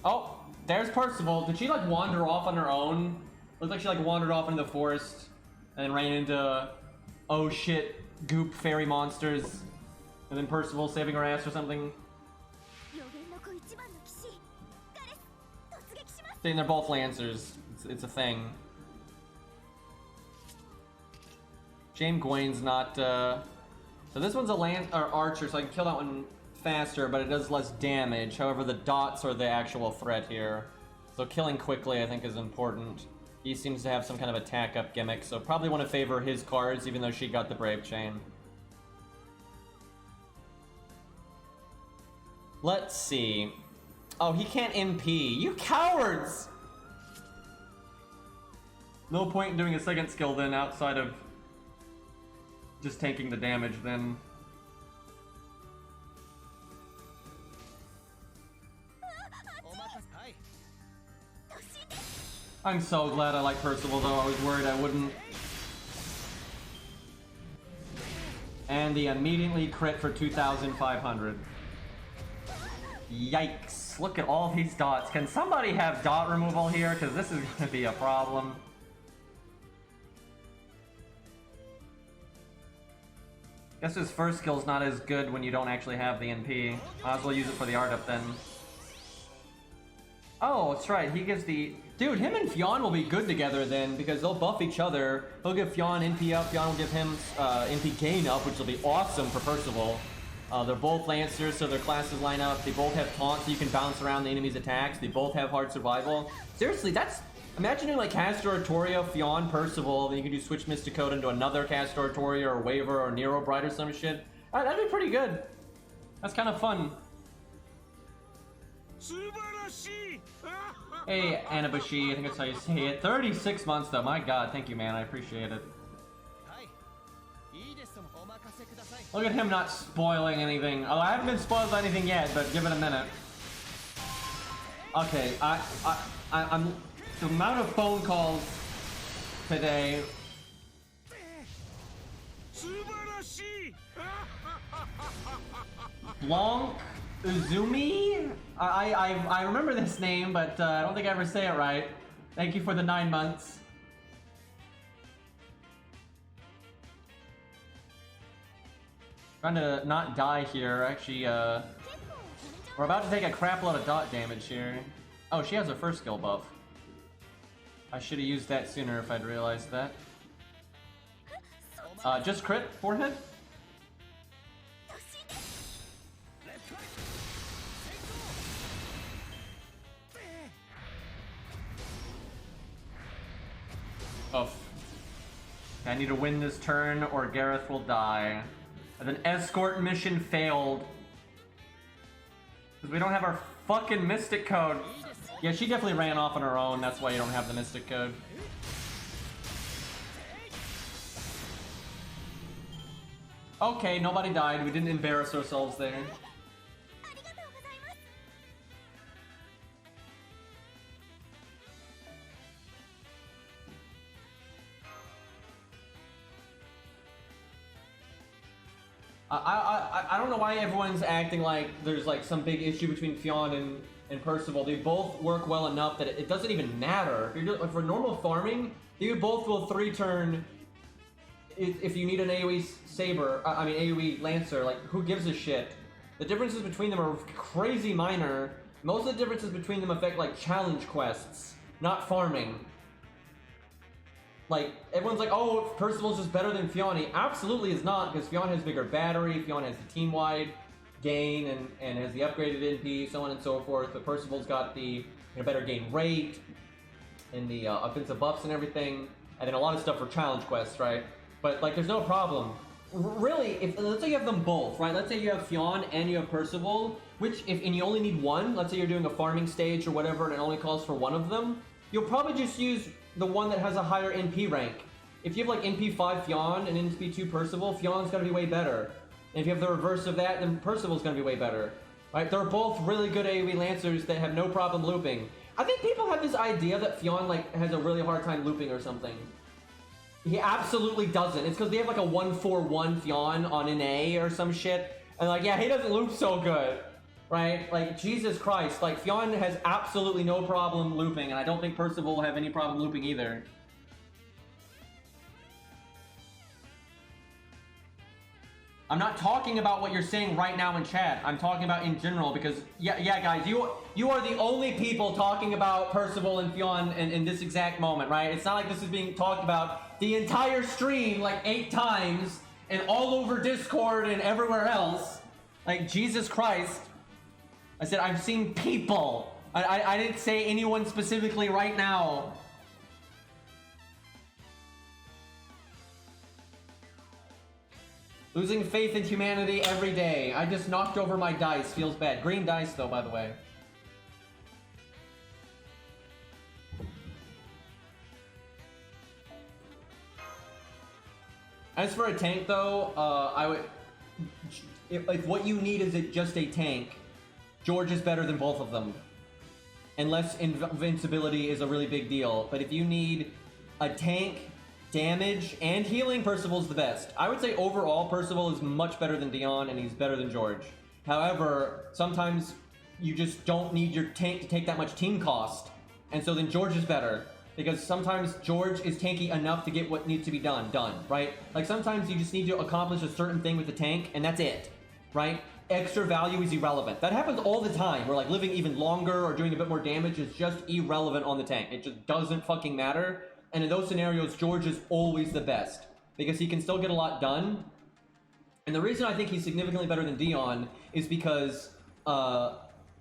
Oh, there's Percival. Did she like wander off on her own? Looks like she like wandered off into the forest and ran into, oh shit, goop fairy monsters, and then Percival saving her ass or something. 予言の子一番の騎士ガレス突撃します。 Saying they're both Lancers. It's a thing. James Gwain's not, So this one's a archer, so I can kill that one faster, but it does less damage. However, the dots are the actual threat here. So killing quickly, I think, is important. He seems to have some kind of attack up gimmick, so probably want to favor his cards, even though she got the Brave Chain. Let's see. Oh, he can't MP. You cowards! No point in doing a second skill then, outside of just taking the damage then. I'm so glad I like Percival though, I was worried I wouldn't. And the immediately crit for 2,500. Yikes, look at all these dots. Can somebody have dot removal here? Because this is going to be a problem. Guess his first skill's not as good when you don't actually have the NP. Might as well use it for the art up then. Oh, that's right, he gives the... Dude, him and Fionn will be good together then, because they'll buff each other. He'll give Fionn NP up, Fionn will give him NP gain up, which will be awesome for Percival. They're both Lancers, so their classes line up. They both have taunts, so you can bounce around the enemy's attacks. They both have hard survival. Seriously, that's... Imagine doing like Castor Artoria, Fionn, Percival, then you can do Switch Mysticode into another Castor Artoria or Waver or Nero Bright or some shit. That'd be pretty good. That's kind of fun. Hey, Anabashi, I think that's how you say it. 36 months though, my god, thank you man, I appreciate it. Look at him not spoiling anything. Oh, I haven't been spoiled by anything yet, but give it a minute. Okay, I'm... The amount of phone calls today. Blanc Uzumi? I remember this name, but I don't think I ever say it right. Thank you for the 9 months. Trying to not die here. Actually, we're about to take a crap load of dot damage here. Oh, she has her first skill buff. I should have used that sooner if I'd realized that. Just crit, forehead? Oh. I need to win this turn or Gareth will die. And then escort mission failed. Because we don't have our fucking Mystic Code. Yeah, she definitely ran off on her own, that's why you don't have the Mystic Code. Okay, nobody died, we didn't embarrass ourselves there. I don't know why everyone's acting like there's like some big issue between Fionn and Percival. They both work well enough that it doesn't even matter. For normal farming, you both will 3-turn if you need an AoE Saber, I mean AoE Lancer, like who gives a shit? The differences between them are crazy minor. Most of the differences between them affect like challenge quests, not farming. Like, everyone's like, oh, Percival's just better than Fionn. He absolutely is not, because Fionn has bigger battery, Fionn has the team-wide gain, and has the upgraded NP, so on and so forth. But Percival's got the better gain rate, and the offensive buffs and everything, and then a lot of stuff for challenge quests, right? But, like, there's no problem. Really, let's say you have them both, right? Let's say you have Fionn and you have Percival, and you only need one, let's say you're doing a farming stage or whatever, and it only calls for one of them, you'll probably just use the one that has a higher NP rank. If you have like NP 5 Fionn and NP 2 Percival, Fionn's gonna be way better. And if you have the reverse of that, then Percival's gonna be way better. Right? They're both really good AoE Lancers that have no problem looping. I think people have this idea that Fionn like has a really hard time looping or something. He absolutely doesn't. It's because they have like a 1-4-1 Fionn on NA or some shit. And like, yeah, he doesn't loop so good. Right? Like, Jesus Christ. Like, Fionn has absolutely no problem looping, and I don't think Percival will have any problem looping either. I'm not talking about what you're saying right now in chat. I'm talking about in general because, yeah, guys, you are the only people talking about Percival and Fionn in this exact moment, right? It's not like this is being talked about the entire stream like 8 times and all over Discord and everywhere else. Like, Jesus Christ. I said I've seen people. I didn't say anyone specifically right now. Losing faith in humanity every day. I just knocked over my dice. Feels bad. Green dice, though, by the way. As for a tank, though, I would... If what you need is just a tank, George is better than both of them. Unless invincibility is a really big deal. But if you need a tank... damage and healing, Percival's the best. I would say overall Percival is much better than Dion and he's better than George. However, sometimes you just don't need your tank to take that much team cost. And so then George is better. Because sometimes George is tanky enough to get what needs to be done, right? Like sometimes you just need to accomplish a certain thing with the tank and that's it, right? Extra value is irrelevant. That happens all the time. Where like living even longer or doing a bit more damage is just irrelevant on the tank. It just doesn't fucking matter. And in those scenarios, George is always the best because he can still get a lot done. And the reason I think he's significantly better than Dion is because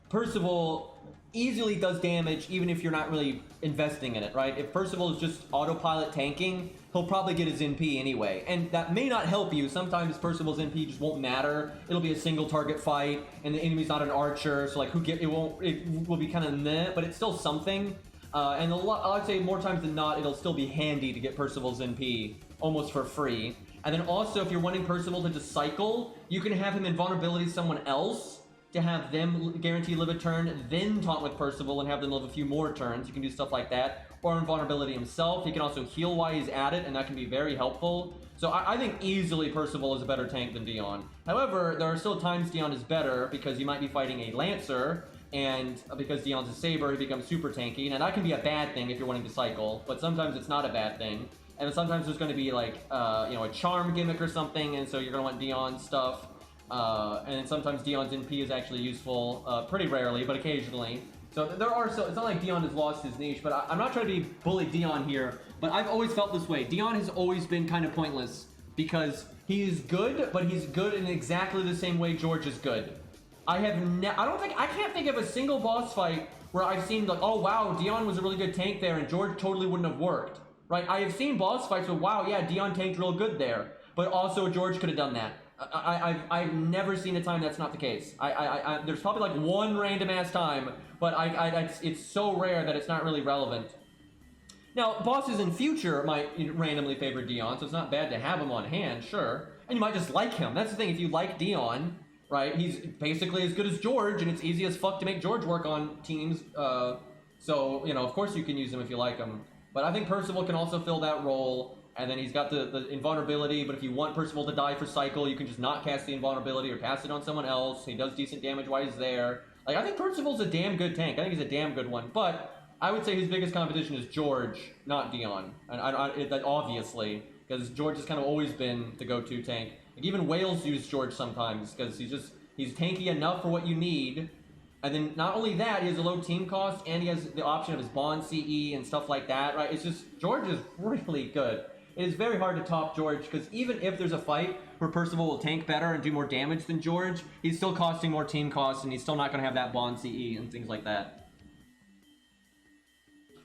Percival easily does damage even if you're not really investing in it, right? If Percival is just autopilot tanking, he'll probably get his NP anyway. And that may not help you. Sometimes Percival's NP just won't matter. It'll be a single target fight and the enemy's not an archer. So like it will be kind of meh, but it's still something. And I'd say more times than not, it'll still be handy to get Percival's NP almost for free. And then also, if you're wanting Percival to just cycle, you can have him invulnerability someone else to have them guarantee live a turn, then taunt with Percival and have them live a few more turns. You can do stuff like that. Or invulnerability himself. He can also heal while he's at it, and that can be very helpful. So I think easily Percival is a better tank than Dion. However, there are still times Dion is better because you might be fighting a Lancer, and because Dion's a Saber, he becomes super tanky. And that can be a bad thing if you're wanting to cycle, but sometimes it's not a bad thing. And sometimes there's going to be like, a charm gimmick or something, and so you're going to want Dion's stuff. And then sometimes Dion's NP is actually useful, pretty rarely, but occasionally. So it's not like Dion has lost his niche, but I'm not trying to be bully Dion here, but I've always felt this way. Dion has always been kind of pointless because he's good, but he's good in exactly the same way George is good. I can't think of a single boss fight where I've seen like, oh wow, Dion was a really good tank there and George totally wouldn't have worked, right? I have seen boss fights where, wow, yeah, Dion tanked real good there, but also George could have done that. I've never seen a time that's not the case. There's probably like one random ass time, but it's so rare that it's not really relevant. Now, bosses in future might randomly favor Dion, so it's not bad to have him on hand, sure. And you might just like him. That's the thing, if you like Dion, right, he's basically as good as George, and it's easy as fuck to make George work on teams. So, of course you can use him if you like him. But I think Percival can also fill that role. And then he's got the invulnerability, but if you want Percival to die for cycle, you can just not cast the invulnerability or cast it on someone else. He does decent damage while he's there. Like, I think Percival's a damn good tank. I think he's a damn good one. But I would say his biggest competition is George, not Dion. And that obviously, because George has kind of always been the go-to tank. Like, even Whales use George sometimes, because he's tanky enough for what you need. And then not only that, he has a low team cost, and he has the option of his Bond CE and stuff like that, right? It's just, George is really good. It is very hard to top George, because even if there's a fight where Percival will tank better and do more damage than George, he's still costing more team costs, and he's still not going to have that Bond CE and things like that.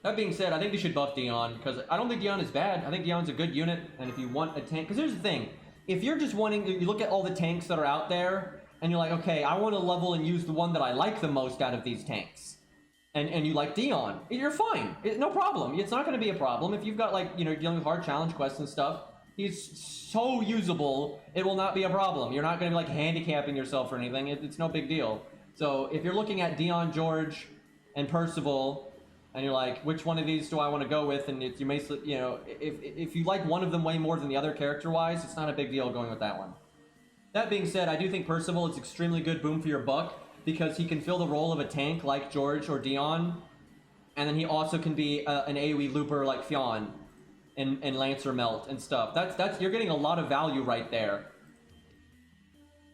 That being said, I think they should buff Dion, because I don't think Dion is bad. I think Dion's a good unit, and if you want a tank... Because here's the thing. If you're just wanting... You look at all the tanks that are out there, and you're like, okay, I want to level and use the one that I like the most out of these tanks. And you like Dion, you're fine. No problem. It's not going to be a problem. If you've got, like, dealing with hard challenge quests and stuff, he's so usable, it will not be a problem. You're not going to be, like, handicapping yourself or anything. It's no big deal. So if you're looking at Dion, George, and Percival, and you're like, which one of these do I want to go with? And you may, if you like one of them way more than the other character-wise, it's not a big deal going with that one. That being said, I do think Percival is extremely good boom for your buck, because he can fill the role of a tank like George or Dion, and then he also can be an AoE looper like Fionn and Lancer Melt and stuff. That's you're getting a lot of value right there.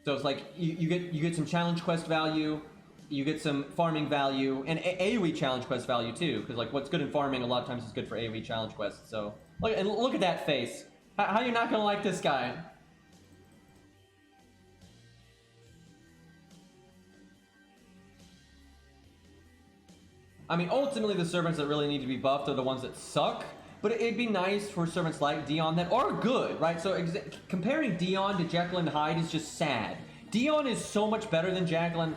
So it's like you get some challenge quest value, you get some farming value, and AoE challenge quest value too. Because like what's good in farming a lot of times is good for AoE challenge quests. So look at that face. How you not gonna like this guy? I mean, ultimately the servants that really need to be buffed are the ones that suck. But it'd be nice for servants like Dion that are good, right? So comparing Dion to Jekyll and Hyde is just sad. Dion is so much better than Jekyll and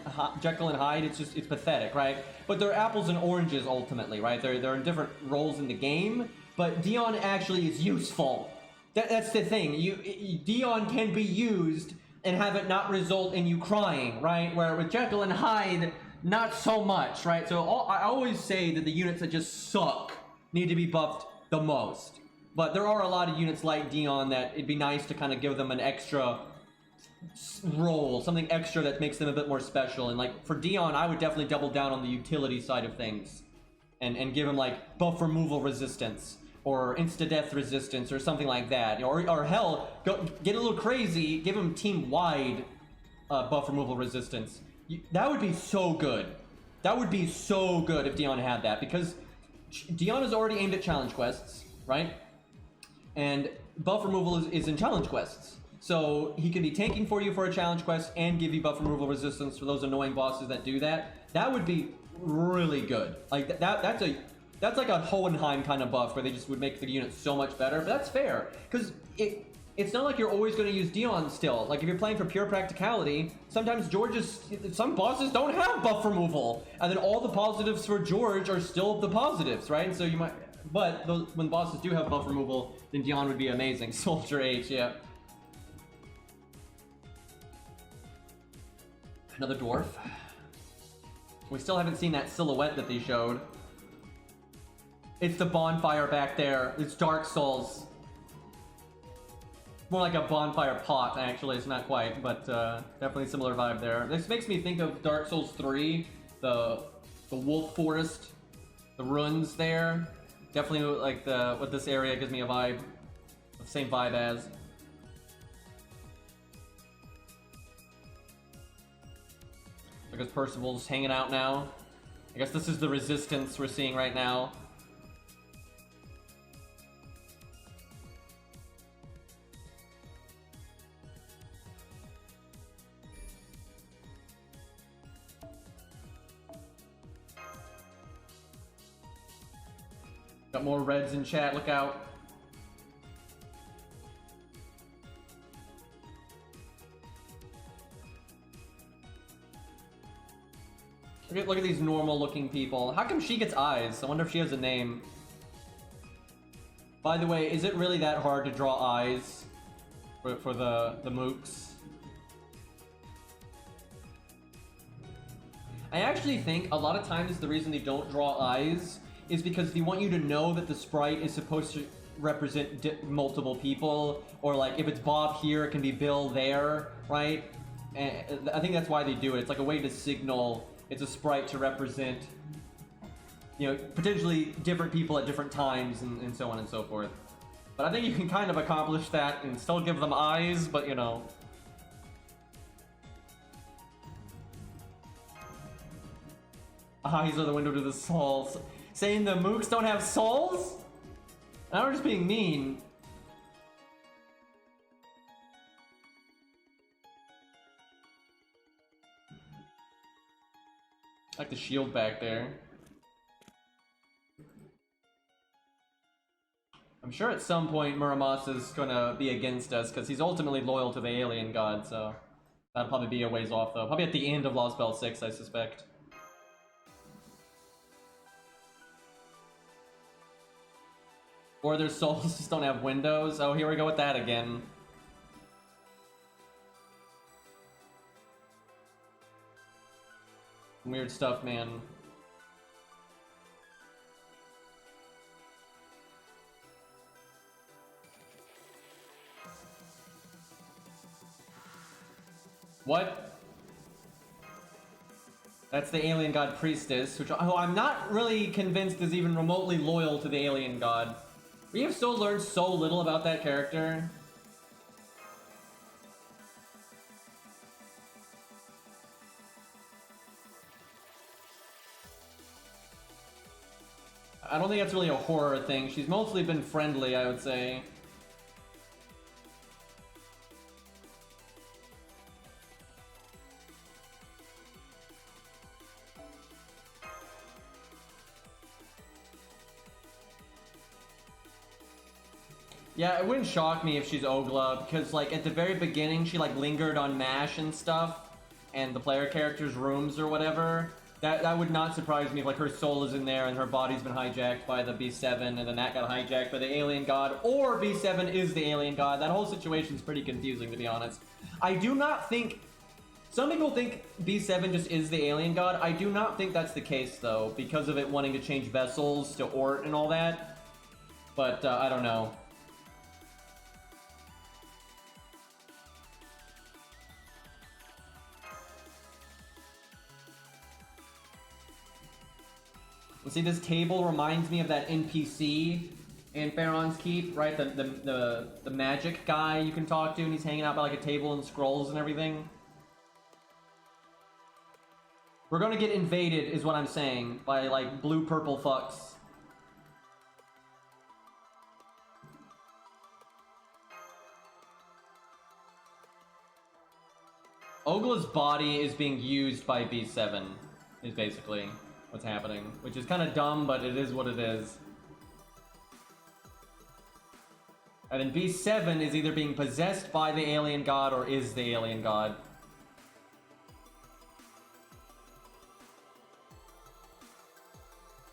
Hyde. It's pathetic, right? But they're apples and oranges ultimately, right? They're in different roles in the game, but Dion actually is useful. That's the thing. Dion can be used and have it not result in you crying, right? Where with Jekyll and Hyde, not so much, right? So I always say that the units that just suck need to be buffed the most. But there are a lot of units like Dion that it'd be nice to kind of give them an extra role, something extra that makes them a bit more special. And like for Dion, I would definitely double down on the utility side of things and give him like buff removal resistance or insta-death resistance or something like that. Or hell, get a little crazy, give him team-wide buff removal resistance. That would be so good. That would be so good if Dion had that, because Dion is already aimed at challenge quests, right? And buff removal is in challenge quests. So he can be tanking for you for a challenge quest and give you buff removal resistance for those annoying bosses that do that. That would be really good. Like that's like a Hohenheim kind of buff where they just would make the unit so much better. But that's fair, because it's not like you're always going to use Dion still. Like if you're playing for pure practicality, sometimes some bosses don't have buff removal, and then all the positives for George are still the positives, right? So you might, but when bosses do have buff removal, then Dion would be amazing. Soldier H, yeah. Another dwarf. We still haven't seen that silhouette that they showed. It's the bonfire back there. It's Dark Souls. More like a bonfire pot, actually. It's not quite, but definitely a similar vibe there. This makes me think of Dark Souls 3, the wolf forest, the ruins there. Definitely like what this area gives me a vibe, the same vibe as. Because Percival's hanging out now. I guess this is the resistance we're seeing right now. Got more reds in chat, look out. Look at these normal looking people. How come she gets eyes? I wonder if she has a name. By the way, is it really that hard to draw eyes for the mooks? I actually think a lot of times the reason they don't draw eyes is because they want you to know that the sprite is supposed to represent multiple people, or like if it's Bob here, it can be Bill there, right? And I think that's why they do it. It's like a way to signal it's a sprite to represent, you know, potentially different people at different times and so on and so forth. But I think you can kind of accomplish that and still give them eyes, but you know. Eyes are the window to the souls. Saying the mooks don't have souls? Now we're just being mean. I like the shield back there. I'm sure at some point Muramas is gonna be against us because he's ultimately loyal to the alien god, so that'll probably be a ways off though. Probably at the end of Lostbelt 6, I suspect. Or their souls just don't have windows. Oh, here we go with that again. Weird stuff, man. What? That's the alien god priestess, which I'm not really convinced is even remotely loyal to the alien god. We have still learned so little about that character. I don't think that's really a horror thing. She's mostly been friendly, I would say. Yeah, it wouldn't shock me if she's Ogla, because, like, at the very beginning, she, like, lingered on MASH and stuff, and the player character's rooms or whatever. That would not surprise me if, like, her soul is in there and her body's been hijacked by the B7, and then that got hijacked by the alien god, or B7 is the alien god. That whole situation's pretty confusing, to be honest. I do not think... Some people think B7 just is the alien god. I do not think that's the case, though, because of it wanting to change vessels to Ort and all that. But, I don't know. See, this table reminds me of that NPC in Pharaoh's Keep, right? The magic guy you can talk to, and he's hanging out by like a table and scrolls and everything. We're gonna get invaded, is what I'm saying, by like blue-purple fucks. Ogla's body is being used by B7, is basically what's happening, which is kind of dumb, but it is what it is. And then B7 is either being possessed by the alien god or is the alien god.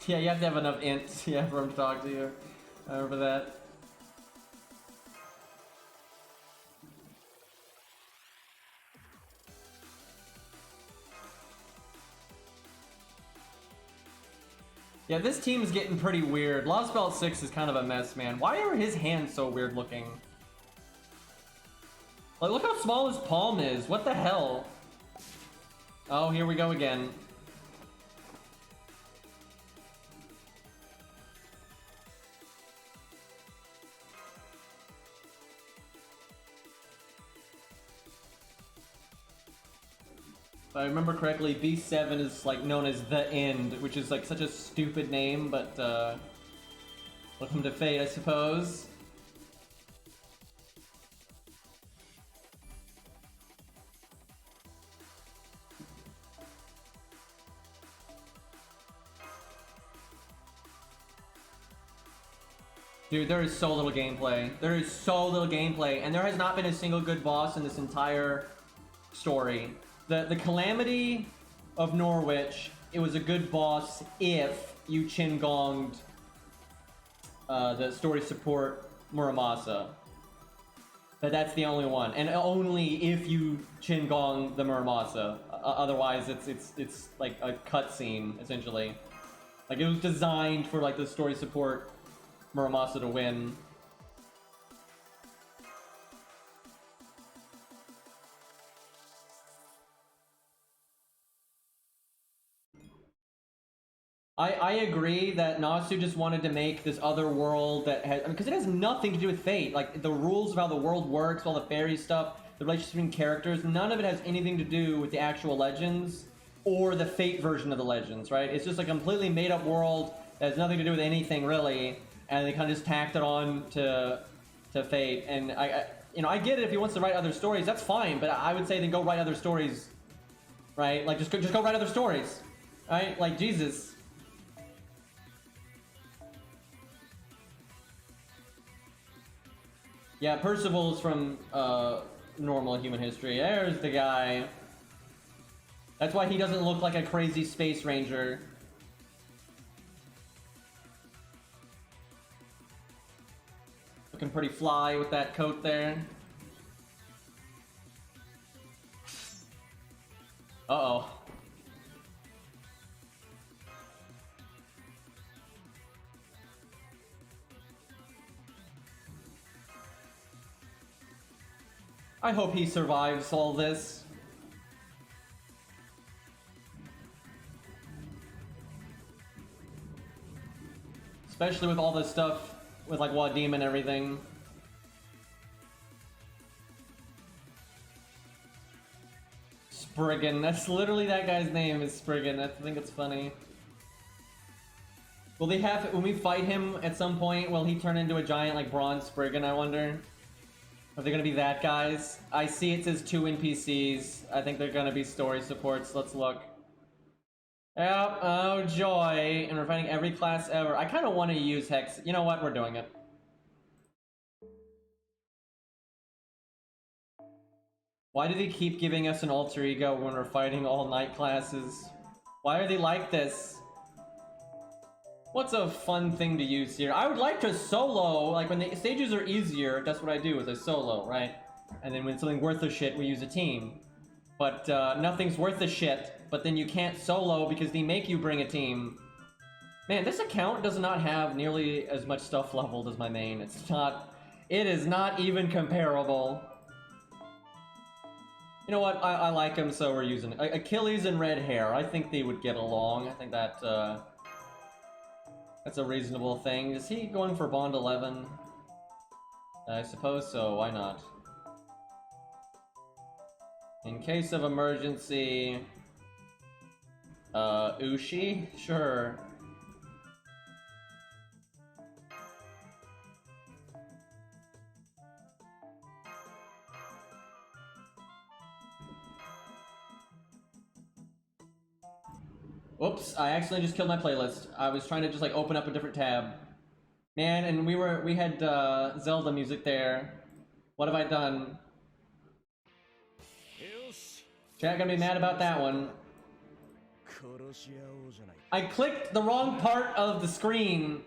Yeah, you have to have enough ints, yeah, for him to talk to you. I remember that. Yeah, this team is getting pretty weird. Lostbelt 6 is kind of a mess, man. Why are his hands so weird looking? Like, look how small his palm is. What the hell? Oh, here we go again. If I remember correctly, B7 is like known as the End, which is like such a stupid name, but welcome to fate, I suppose. Dude, there is so little gameplay. There is so little gameplay, and there has not been a single good boss in this entire story. The Calamity of Norwich, it was a good boss if you Chin-gonged the story support Muramasa. But that's the only one, and only if you Chin-gong the Muramasa. Otherwise, it's like a cutscene, essentially. Like, it was designed for like the story support Muramasa to win. I agree that Nasu just wanted to make this other world that has, because it has nothing to do with Fate. Like, the rules of how the world works, all the fairy stuff, the relationship between characters, none of it has anything to do with the actual Legends or the Fate version of the Legends, right? It's just a completely made-up world that has nothing to do with anything, really, and they kind of just tacked it on to Fate. And I get it if he wants to write other stories, that's fine, but I would say then go write other stories, right? Like, just go write other stories, right? Like, Jesus. Yeah, Percival's from normal human history. There's the guy. That's why he doesn't look like a crazy space ranger. Looking pretty fly with that coat there. Uh-oh. I hope he survives all this. Especially with all this stuff with like Wadim and everything. Spriggan, that's literally that guy's name is Spriggan. I think it's funny. Will they have, when we fight him at some point, will he turn into a giant like bronze Spriggan, I wonder? Are they gonna be that guys? I see it says 2 NPCs. I think they're gonna be story supports. Let's look. Yep, oh joy. And we're fighting every class ever. I kinda wanna use Hex. You know what? We're doing it. Why do they keep giving us an alter ego when we're fighting all night classes? Why are they like this? What's a fun thing to use here? I would like to solo, like when the stages are easier, that's what I do, is I solo, right? And then when something worth a shit, we use a team. But nothing's worth a shit, but then you can't solo because they make you bring a team. Man, this account does not have nearly as much stuff leveled as my main. It is not even comparable. You know what, I like him, so we're using it. Achilles and red hair, I think they would get along. I think that, that's a reasonable thing. Is he going for Bond 11? I suppose so, why not? In case of emergency... Ushi? Sure. Oops, I accidentally just killed my playlist. I was trying to just like open up a different tab. Man, and we had Zelda music there. What have I done? Chat gonna be mad about that one. I clicked the wrong part of the screen.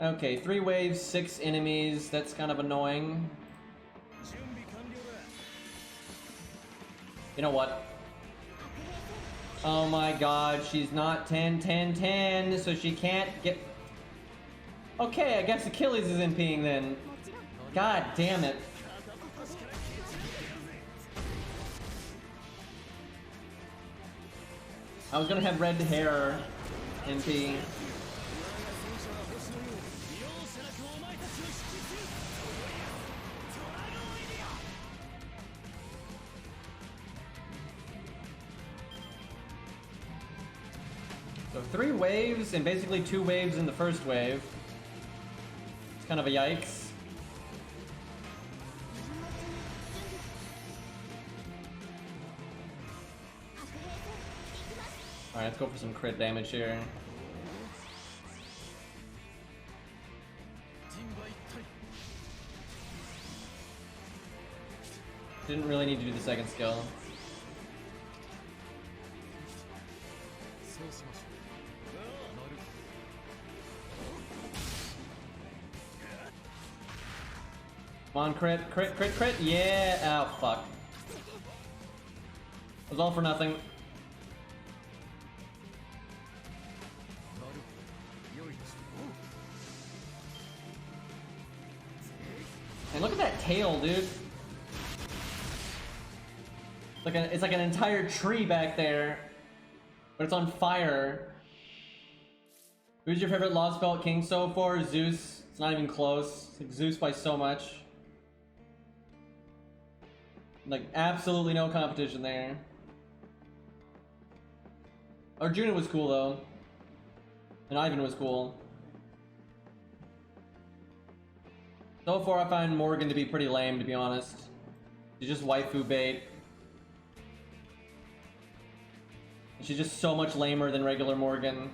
Okay, 3 waves, 6 enemies. That's kind of annoying. You know what? Oh my god, she's not 10, 10, 10, so she can't get... Okay, I guess Achilles is NPing then. God damn it. I was gonna have red hair NP. So 3 waves, and basically 2 waves in the first wave. It's kind of a yikes. Alright, let's go for some crit damage here. Didn't really need to do the second skill. Come on, crit, crit, crit, crit, yeah! Oh, fuck. It was all for nothing. And look at that tail, dude. It's like an entire tree back there, but it's on fire. Who's your favorite Lostbelt king so far? Zeus. It's not even close. It's like Zeus by so much. Like, absolutely no competition there. Arjuna was cool, though. And Ivan was cool. So far, I find Morgan to be pretty lame, to be honest. She's just waifu bait. She's just so much lamer than regular Morgan.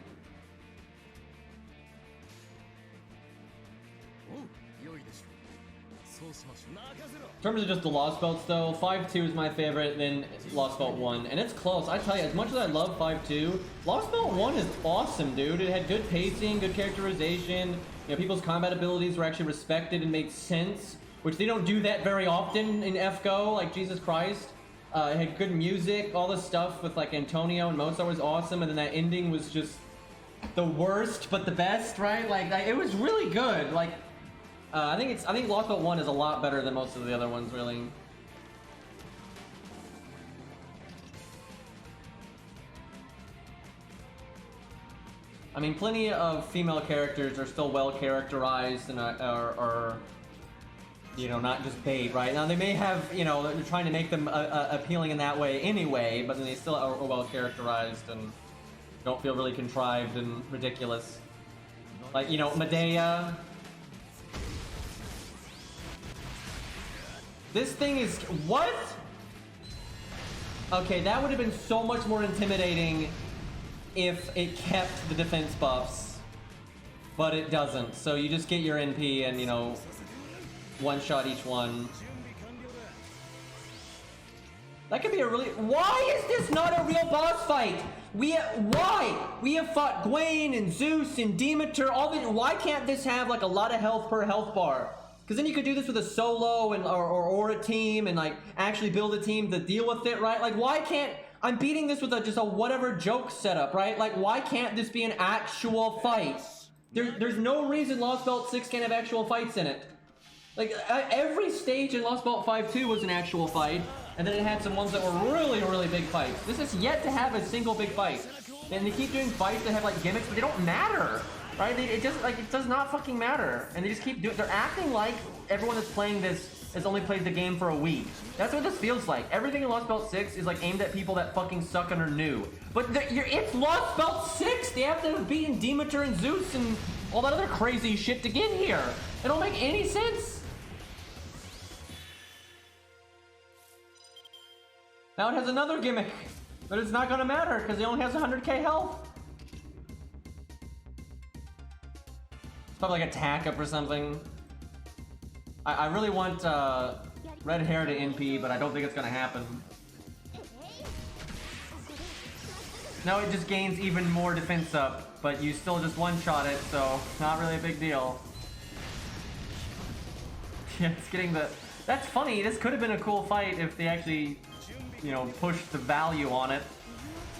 In terms of just the Lostbelts though, 5-2 is my favorite, then Lostbelt 1. And it's close, I tell you, as much as I love 5-2, Lostbelt 1 is awesome, dude. It had good pacing, good characterization, you know, people's combat abilities were actually respected and made sense, which they don't do that very often in FGO, like Jesus Christ. It had good music, all this stuff with like Antonio and Mozart was awesome, and then that ending was just the worst, but the best, right? Like, it was really good, like... I think Lostbelt 1 is a lot better than most of the other ones, really. I mean, plenty of female characters are still well characterized and are You know, not just bait, right? Now they may have, you know, they're trying to make them appealing in that way anyway, but then they still are well characterized and don't feel really contrived and ridiculous. Like, you know, Medea. This thing is... What? Okay, that would have been so much more intimidating if it kept the defense buffs. But it doesn't. So you just get your NP and, you know, one-shot each one. That could be a really... Why is this not a real boss fight? Why? We have fought Gwen and Zeus and Demeter, all the... Why can't this have, like, a lot of health per health bar? Because then you could do this with a solo and or a team and, like, actually build a team to deal with it, right? Like, why can't... I'm beating this with just a whatever joke setup, right? Like, why can't this be an actual fight? There's no reason Lostbelt 6 can't have actual fights in it. Like, every stage in Lostbelt 5-2 was an actual fight, and then it had some ones that were really, really big fights. This is yet to have a single big fight. And they keep doing fights that have, like, gimmicks, but they don't matter, right? It does not fucking matter. And they just keep doing... They're acting like everyone that's playing this has only played the game for a week. That's what this feels like. Everything in Lostbelt 6 is, like, aimed at people that fucking suck and are new. But it's Lostbelt 6! They have to have beaten Demeter and Zeus and all that other crazy shit to get here. It don't make any sense. Now it has another gimmick, but it's not gonna matter because he only has 100k health. It's probably like a tack up or something. I really want red hair to NP, but I don't think it's gonna happen. Now it just gains even more defense up, but you still just one-shot it, so not really a big deal. Yeah, it's getting the... That's funny, this could have been a cool fight if they actually... you know, push the value on it.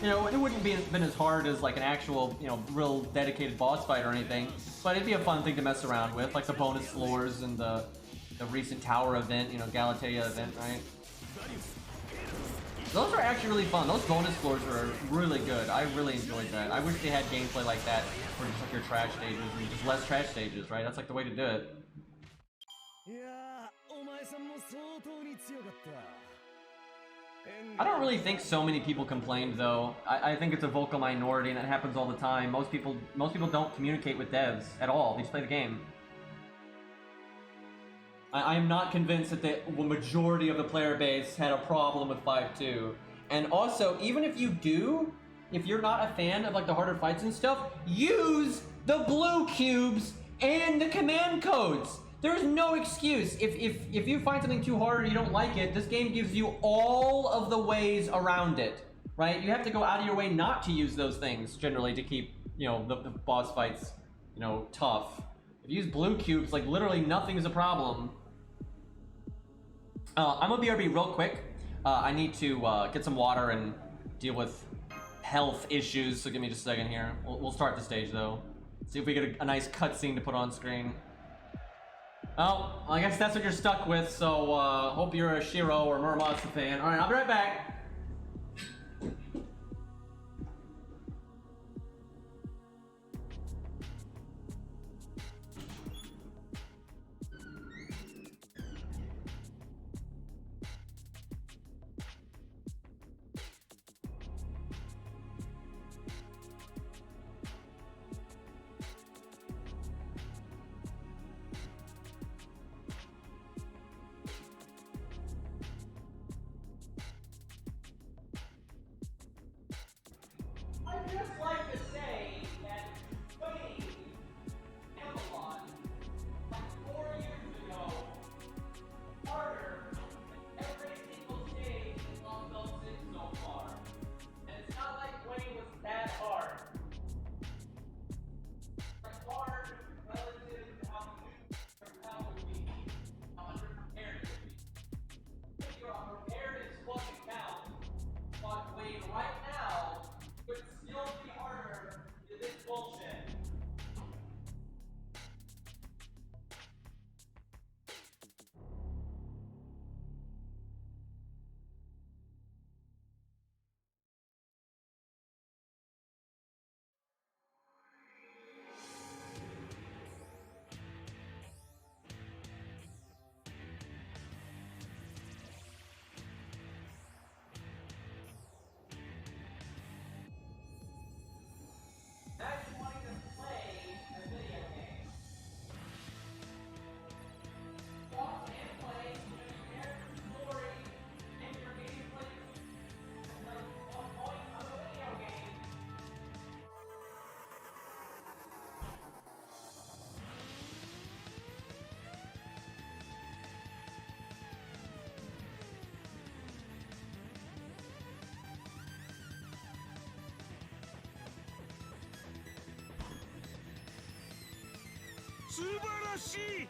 You know, it wouldn't been as hard as like an actual, you know, real dedicated boss fight or anything, but it'd be a fun thing to mess around with, like the bonus floors and the recent tower event, you know, Galatea event, right? Those are actually really fun. Those bonus floors are really good. I really enjoyed that. I wish they had gameplay like that for just like your trash stages and just less trash stages, right? That's like the way to do it. I don't really think so many people complained though. I think it's a vocal minority and that happens all the time. Most people don't communicate with devs at all. They just play the game. I am not convinced that the majority of the player base had a problem with 5.2. And also, even if you do, if you're not a fan of like the harder fights and stuff, use the blue cubes and the command codes. There's no excuse. If you find something too hard or you don't like it, this game gives you all of the ways around it, right? You have to go out of your way not to use those things generally to keep, you know, the boss fights, you know, tough. If you use blue cubes, like literally nothing is a problem. I'm gonna BRB real quick. I need to get some water and deal with health issues, so give me just a second here. We'll start the stage though. See if we get a nice cutscene to put on screen. Oh, I guess that's what you're stuck with, so hope you're a Shiro or Muramasa fan. Alright, I'll be right back. 素晴らしい。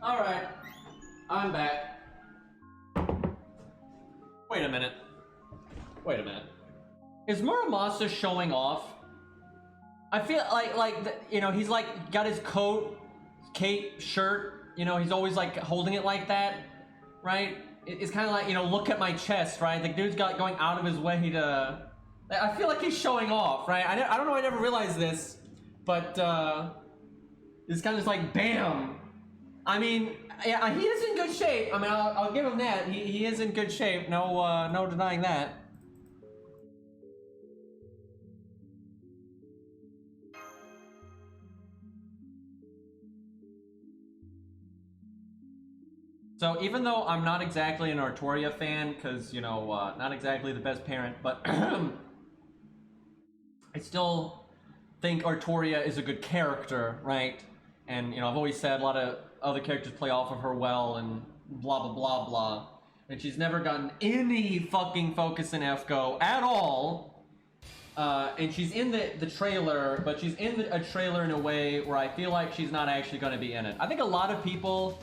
Alright, I'm back. Wait a minute. Wait a minute. Is Muramasa showing off? I feel you know, he's like got his coat, cape, shirt, you know, he's always like holding it like that, right? It's kind of like, you know, look at my chest, right? The dude's got going out of his way to... I feel like he's showing off, right? I don't know, I never realized this, but it's kind of just like, bam! I mean, yeah, he is in good shape. I mean, I'll give him that. He is in good shape. No, no denying that. So even though I'm not exactly an Artoria fan, because, you know, not exactly the best parent, but I still think Artoria is a good character, right? And, you know, I've always said a lot of other characters play off of her well and blah, blah, blah, blah. And she's never gotten any fucking focus in FGO at all. And she's in the trailer, but she's in a trailer in a way where I feel like she's not actually going to be in it. I think a lot of people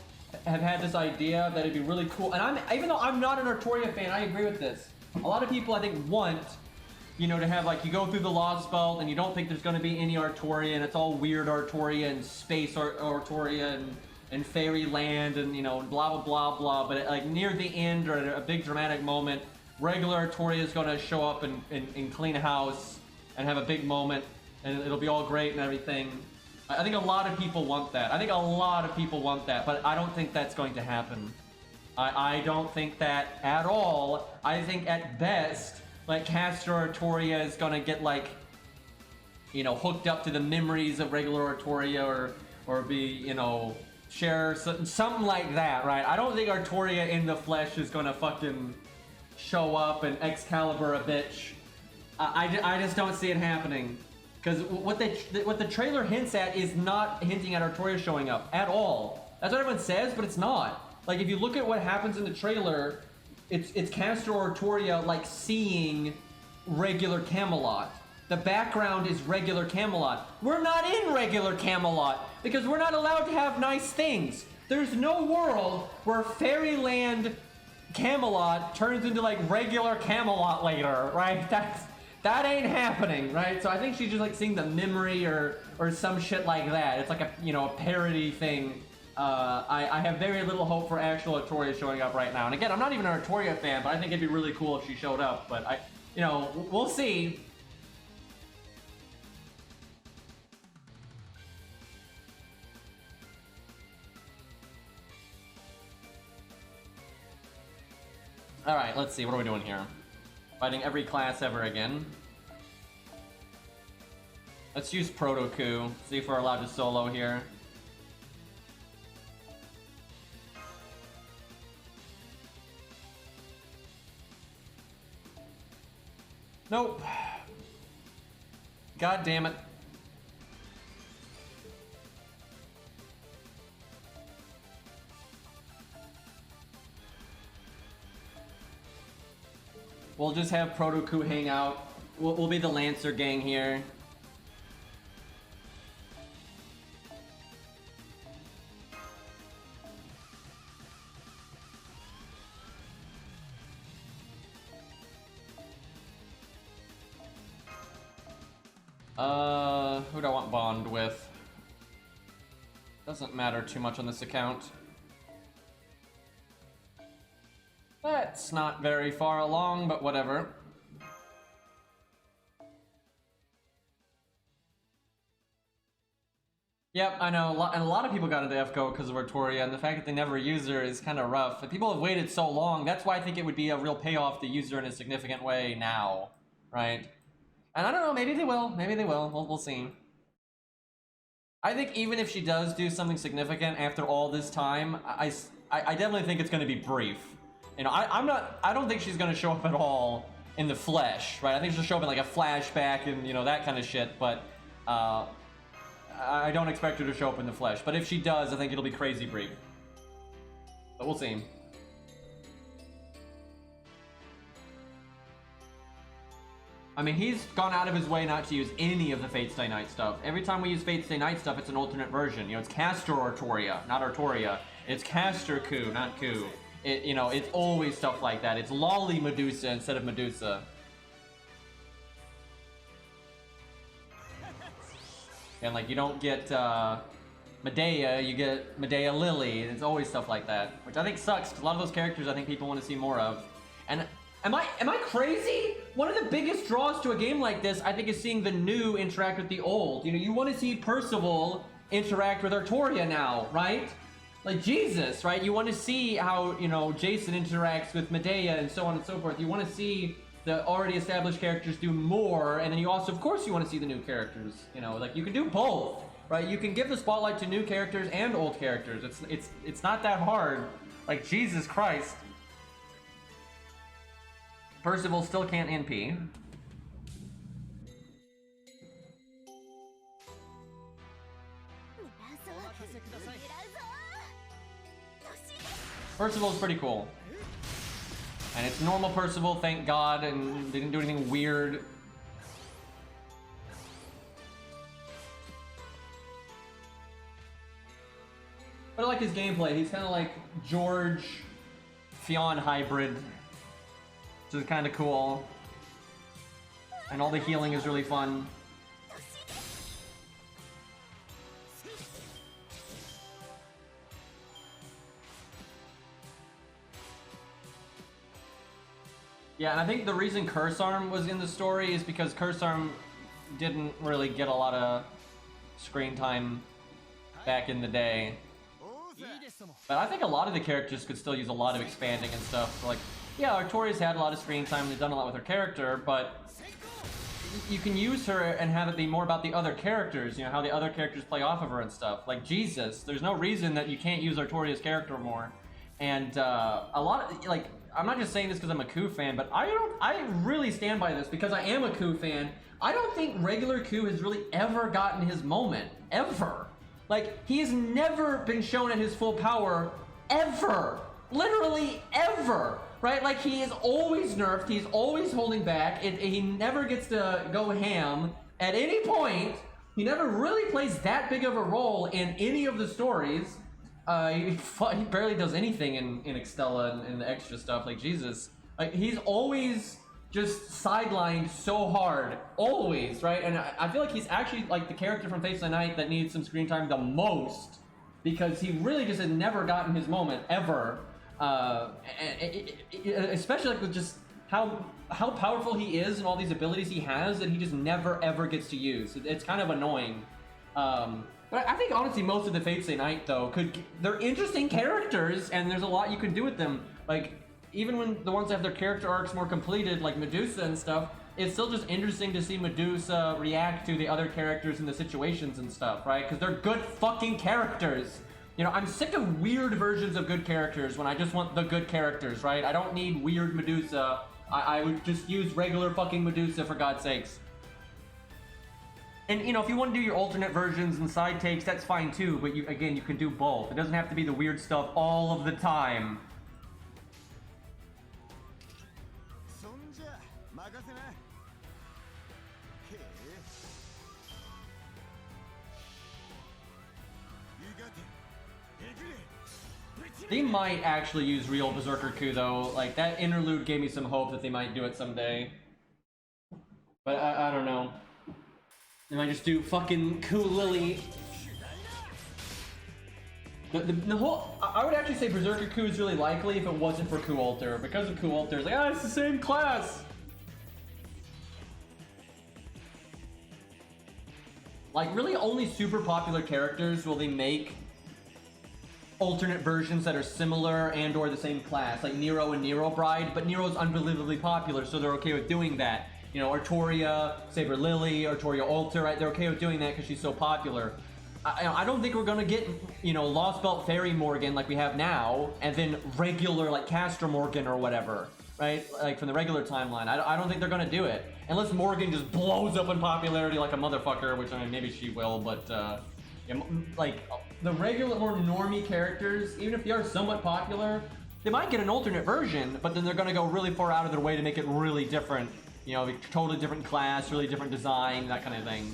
have had this idea that it'd be really cool, and even though I'm not an Artoria fan, I agree with this. A lot of people, I think, want, you know, to have, like, you go through the Lostbelt and you don't think there's going to be any Artoria, and it's all weird Artoria and space Artoria and fairyland and, you know, blah blah blah blah. But like near the end or at a big dramatic moment, regular Artoria is going to show up and clean house and have a big moment, and it'll be all great and everything. I think a lot of people want that. I think a lot of people want that, but I don't think that's going to happen. I don't think that at all. I think at best like Castor Artoria is gonna get like, you know, hooked up to the memories of regular Artoria, or be, you know, share something like that, right? I don't think Artoria in the flesh is gonna fucking show up and Excalibur a bitch. I just don't see it happening. Because what the trailer hints at is not hinting at Artoria showing up at all. That's what everyone says, but it's not. Like, if you look at what happens in the trailer, it's Castor Artoria, like, seeing regular Camelot. The background is regular Camelot. We're not in regular Camelot because we're not allowed to have nice things. There's no world where Fairyland Camelot turns into like regular Camelot later, right? That ain't happening, right? So I think she's just like seeing the memory or some shit like that. It's like a, you know, a parody thing. I have very little hope for actual Artoria showing up right now. And again, I'm not even an Artoria fan, but I think it'd be really cool if she showed up. But you know, we'll see. Alright, let's see, what are we doing here? Fighting every class ever again. Let's use Proto-Coup, see if we're allowed to solo here. Nope. God damn it. We'll just have Proto-Coup hang out. We'll be the Lancer gang here. Who do I want Bond with? Doesn't matter too much on this account. That's not very far along, but whatever. Yep, I know, and a lot of people got into FGO because of Artoria, and the fact that they never use her is kind of rough. If people have waited so long, that's why I think it would be a real payoff to use her in a significant way now, right? And I don't know, maybe they will, we'll see. I think even if she does do something significant after all this time, I definitely think it's going to be brief. You know, I don't think she's going to show up at all in the flesh, right? I think she'll show up in like a flashback and, you know, that kind of shit, but I don't expect her to show up in the flesh. But if she does, I think it'll be crazy brief. But we'll see. I mean, he's gone out of his way not to use any of the Fate Stay Night stuff. Every time we use Fate Stay Night stuff, it's an alternate version. You know, it's Castor Artoria, not Artoria. It's Castor Coup, not Coup. You know, it's always stuff like that. It's Lolly Medusa instead of Medusa. And like, you don't get Medea, you get Medea Lily. It's always stuff like that, which I think sucks. A lot of those characters I think people want to see more of. And am I crazy? One of the biggest draws to a game like this, I think, is seeing the new interact with the old. You know, you want to see Percival interact with Artoria now, right? Like, Jesus, right? You want to see how, you know, Jason interacts with Medea and so on and so forth. You want to see the already established characters do more, and then you also, of course, you want to see the new characters. You know, like, you can do both, right? You can give the spotlight to new characters and old characters. It's not that hard. Like, Jesus Christ. Percival still can't NP. Percival's pretty cool. And it's normal Percival, thank God, and they didn't do anything weird. But I like his gameplay. He's kind of like George Fionn hybrid, which is kind of cool. And all the healing is really fun. Yeah, and I think the reason Curse Arm was in the story is because Curse Arm didn't really get a lot of screen time back in the day. But I think a lot of the characters could still use a lot of expanding and stuff. So like, yeah, Artoria's had a lot of screen time, they've done a lot with her character, but you can use her and have it be more about the other characters, you know, how the other characters play off of her and stuff. Like Jesus, there's no reason that you can't use Artoria's character more. And a lot of, like, I'm not just saying this because I'm a Ku fan, but I really stand by this because I am a Ku fan. I don't think regular Ku has really ever gotten his moment, ever. Like, he has never been shown at his full power, ever. Literally ever. Right? Like, he is always nerfed, he's always holding back, he never gets to go ham at any point. He never really plays that big of a role in any of the stories. He barely does anything in Extella and the extra stuff, like Jesus. Like, he's always just sidelined so hard, always, right? And I feel like he's actually like the character from Face of the Night that needs some screen time the most, because he really just has never gotten his moment, ever. Especially like with just how powerful he is and all these abilities he has that he just never ever gets to use. It's kind of annoying. But I think honestly most of the Fates Day Night though they're interesting characters and there's a lot you can do with them. Like even when the ones that have their character arcs more completed, like Medusa and stuff, it's still just interesting to see Medusa react to the other characters and the situations and stuff, right? Because they're good fucking characters. You know, I'm sick of weird versions of good characters when I just want the good characters, right? I don't need weird Medusa. I would just use regular fucking Medusa for God's sakes. And, you know, if you want to do your alternate versions and side takes, that's fine too, but you can do both. It doesn't have to be the weird stuff all of the time. They might actually use real Berserker Ku though. Like, that interlude gave me some hope that they might do it someday. But I don't know. They might just do fucking Ku Lily. The whole... I would actually say Berserker Ku is really likely if it wasn't for Ku Alter. Because of Ku Alter, it's like, it's the same class! Like, really only super popular characters will they make alternate versions that are similar and or the same class, like Nero and Nero Bride, but Nero's unbelievably popular, so they're okay with doing that. You know, Artoria, Saber Lily, Artoria Alter, right? They're okay with doing that because she's so popular. I don't think we're gonna get, you know, Lostbelt Fairy Morgan like we have now, and then regular, like, Castor Morgan or whatever, right? Like, from the regular timeline. I don't think they're gonna do it. Unless Morgan just blows up in popularity like a motherfucker, which, I mean, maybe she will, but, yeah, like, the regular, more normie characters, even if they are somewhat popular, they might get an alternate version, but then they're gonna go really far out of their way to make it really different. You know, totally different class, really different design, that kind of thing. You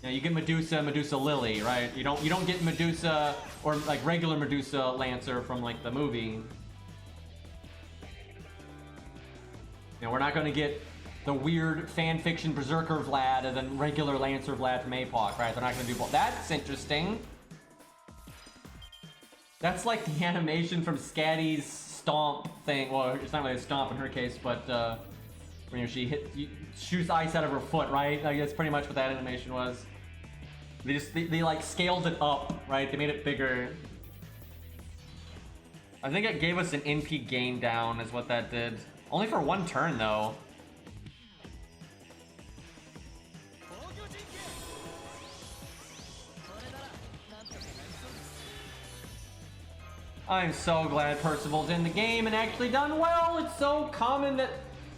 know, you get Medusa Lily, right? You don't get Medusa or like regular Medusa Lancer from like the movie. You know, we're not gonna get the weird fan fiction Berserker Vlad and then regular Lancer Vlad from APOC, right? They're not gonna do both. That's interesting. That's like the animation from Scatty's Stomp thing. Well, it's not really a stomp in her case, but you know, she shoots ice out of her foot, right? Like, that's pretty much what that animation was. They like scaled it up, right? They made it bigger. I think it gave us an NP gain down is what that did. Only for one turn though. I'm so glad Percival's in the game and actually done well. It's so common that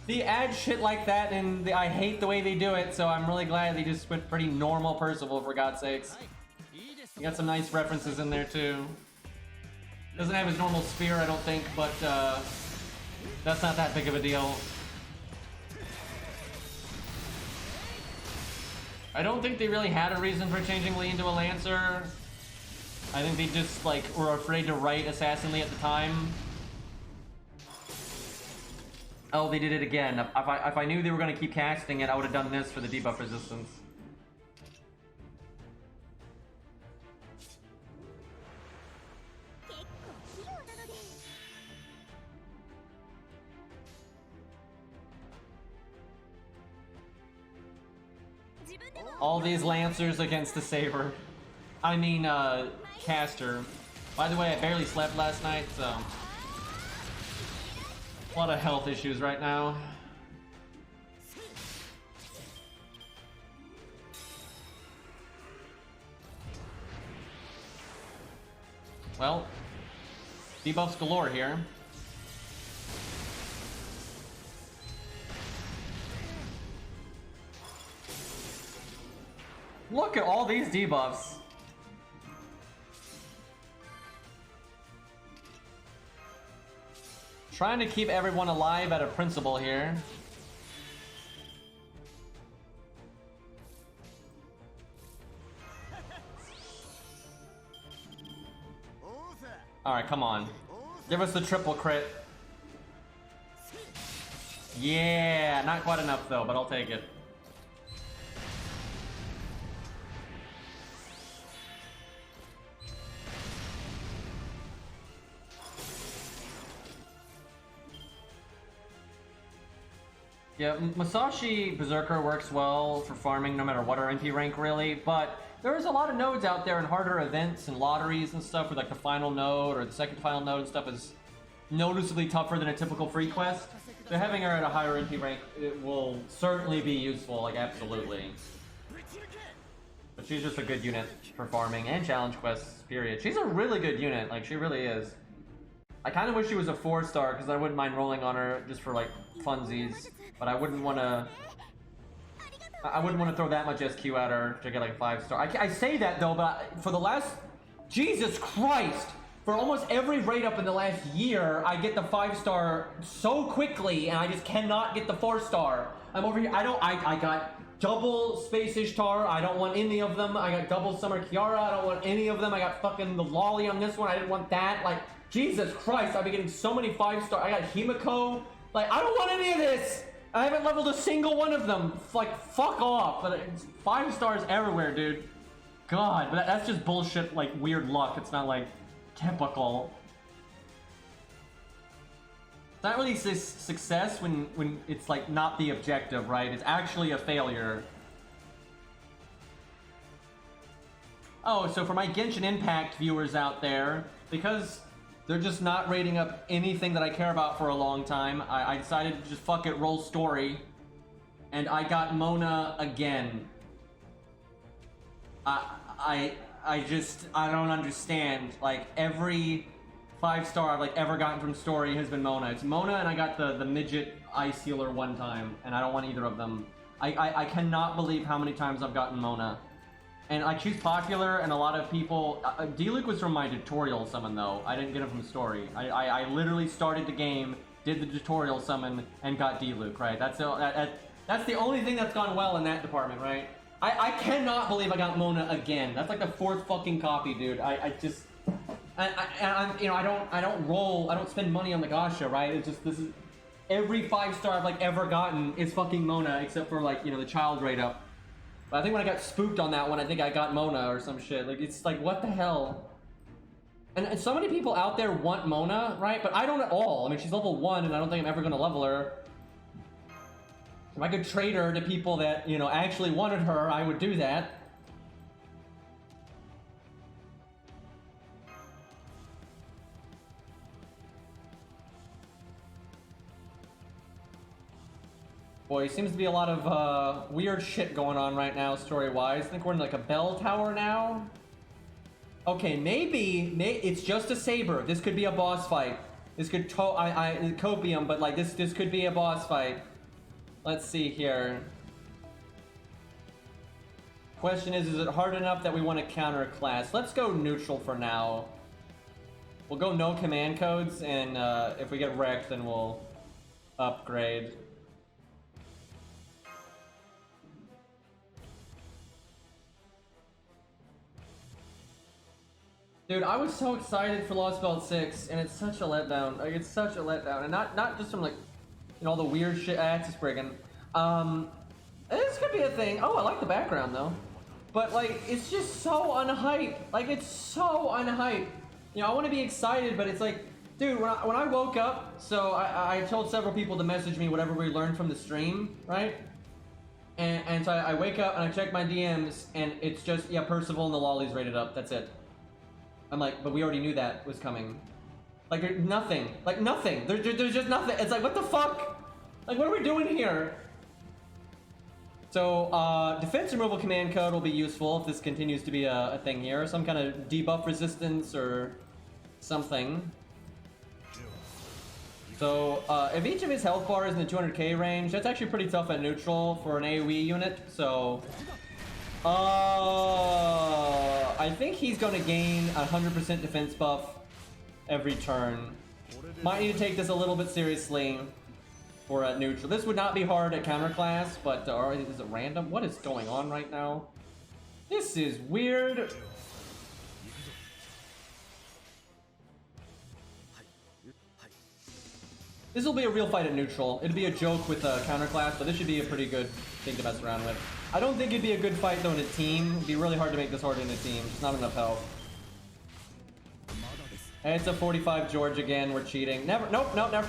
they add shit like that, and I hate the way they do it, so I'm really glad they just went pretty normal Percival, for God's sakes. You got some nice references in there, too. Doesn't have his normal spear, I don't think, but that's not that big of a deal. I don't think they really had a reason for changing Lee into a Lancer. I think they just, like, were afraid to write Assassin Lee at the time. Oh, they did it again. If I knew they were going to keep casting it, I would have done this for the debuff resistance. All these Lancers against the Saber. I mean, Caster. By the way, I barely slept last night, so... A lot of health issues right now. Well, debuffs galore here. Look at all these debuffs. Trying to keep everyone alive at a principle here. Alright, come on. Give us the triple crit. Yeah, not quite enough though, but I'll take it. Yeah, Masashi Berserker works well for farming no matter what our MP rank really, but there's a lot of nodes out there and harder events and lotteries and stuff where like the final node or the second final node and stuff is noticeably tougher than a typical free quest. So having her at a higher MP rank, it will certainly be useful, like absolutely. But she's just a good unit for farming and challenge quests, period. She's a really good unit, like she really is. I kind of wish she was a 4-star because I wouldn't mind rolling on her just for like funsies, but I wouldn't want to. I wouldn't want to throw that much SQ at her to get like a 5-star. I say that though, but for the last, Jesus Christ, for almost every rate up in the last year, I get the 5-star so quickly, and I just cannot get the 4-star. I'm over here. I got double Space Ishtar. I don't want any of them. I got double Summer Kiara. I don't want any of them. I got fucking the Lolly on this one. I didn't want that. Like, Jesus Christ, I've been getting so many 5-star. I got Himiko. Like, I don't want any of this. I haven't leveled a single one of them. Like, fuck off. But it's 5 stars everywhere, dude. God, but that's just bullshit, like, weird luck. It's not, like, typical. It's not really success when it's, like, not the objective, right? It's actually a failure. Oh, so for my Genshin Impact viewers out there, because they're just not rating up anything that I care about for a long time, I decided to just fuck it, roll story. And I got Mona again. I don't understand. Like, every 5-star I've like ever gotten from story has been Mona. It's Mona and I got the midget ice healer one time, and I don't want either of them. I cannot believe how many times I've gotten Mona. And I choose popular, and a lot of people... D-Luke was from my tutorial summon, though. I didn't get him from story. I literally started the game, did the tutorial summon, and got D-Luke, right? That's the only thing that's gone well in that department, right? I cannot believe I got Mona again. That's like the 4th fucking copy, dude. I don't roll... I don't spend money on the gacha, right? It's just... This is... Every 5-star I've, like, ever gotten is fucking Mona, except for, like, you know, the child rate up. But I think when I got spooked on that one, I think I got Mona or some shit. Like, it's like, what the hell? And so many people out there want Mona, right? But I don't at all. I mean, she's level 1, and I don't think I'm ever going to level her. If I could trade her to people that, you know, actually wanted her, I would do that. Boy, seems to be a lot of weird shit going on right now, story-wise. I think we're in like a bell tower now. Okay, maybe it's just a saber. This could be a boss fight. This could copium, but like this could be a boss fight. Let's see here. Question is it hard enough that we want to counter class? Let's go neutral for now. We'll go no command codes, and if we get wrecked, then we'll upgrade. Dude, I was so excited for Lostbelt 6, and it's such a letdown. Like, it's such a letdown, and not just from like, you know, all the weird shit. Axis Brigand. This could be a thing. Oh, I like the background though, but like, it's just so unhyped. Like, it's so unhyped. You know, I want to be excited, but it's like, dude, when I woke up, so I told several people to message me whatever we learned from the stream, right? And so I wake up and I check my DMs, and it's just, yeah, Percival and the Lolly's rated up. That's it. I'm like, but we already knew that was coming. Like, there's nothing. Like, nothing. There's just nothing. It's like, what the fuck? Like, what are we doing here? So, defense removal command code will be useful if this continues to be a thing here. Some kind of debuff resistance or something. So, if each of his health bars is in the 200k range, that's actually pretty tough at neutral for an AoE unit, so... I think he's gonna gain 100% defense buff every turn. Might need to take this a little bit seriously for neutral. This would not be hard at counterclass, but or is it random? What is going on right now? This is weird. This will be a real fight at neutral. It'll be a joke with counterclass, but this should be a pretty good thing to mess around with. I don't think it'd be a good fight though in a team. It'd be really hard to make this hard in a team. Just not enough health. And it's a 45 George again. We're cheating. Never. Nope. Never.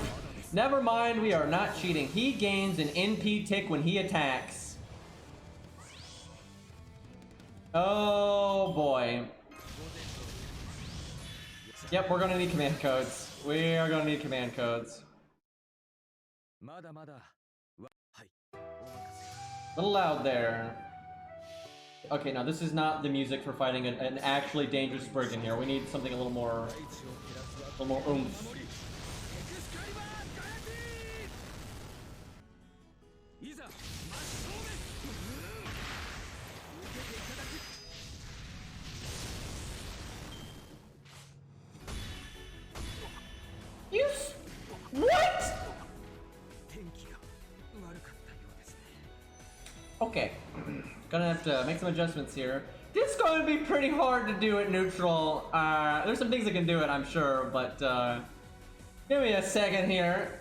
Never mind. We are not cheating. He gains an NP tick when he attacks. Oh boy. Yep, we're gonna need command codes. We are gonna need command codes. A little loud there. Okay, now this is not the music for fighting an actually dangerous Spriggan here. We need something a little more oomph. What? Okay, gonna have to make some adjustments here. This is going to be pretty hard to do at neutral. There's some things that can do it, I'm sure, but give me a second here.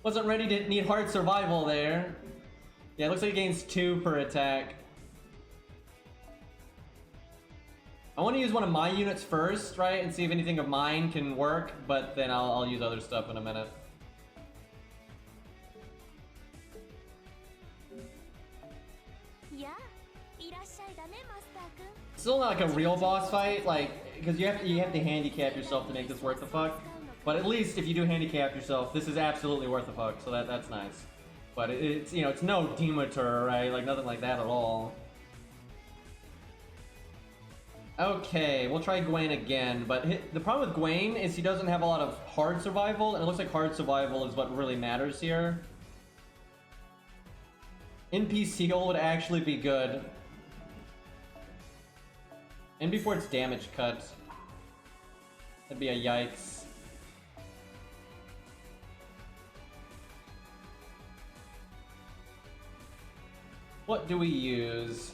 Wasn't ready to need hard survival there. Yeah, it looks like it gains 2 per attack. I want to use one of my units first, right, and see if anything of mine can work, but then I'll use other stuff in a minute. Still not like a real boss fight, like, because you have to handicap yourself to make this worth the fuck. But at least if you do handicap yourself, this is absolutely worth the fuck, so that's nice. But it's, you know, it's no Demeter, right? Like, nothing like that at all. Okay, we'll try Gwen again, but the problem with Gwen is he doesn't have a lot of hard survival, and it looks like hard survival is what really matters here. NP Seal would actually be good. And before it's damage cut. That'd be a yikes. What do we use?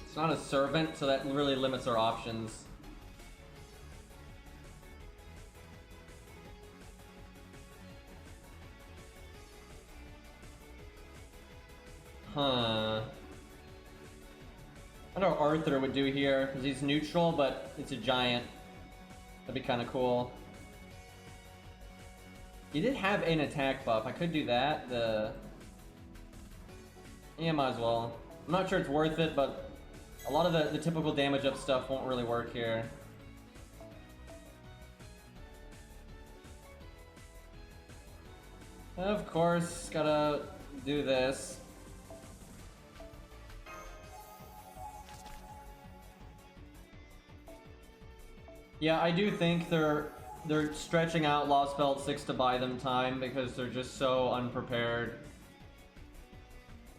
It's not a servant, so that really limits our options. Huh. I don't know what Arthur would do here, because he's neutral, but it's a giant. That'd be kind of cool. He did have an attack buff. I could do that. Yeah, might as well. I'm not sure it's worth it, but a lot of the typical damage up stuff won't really work here. Of course, gotta do this. Yeah, I do think they're stretching out Lostbelt 6 to buy them time because they're just so unprepared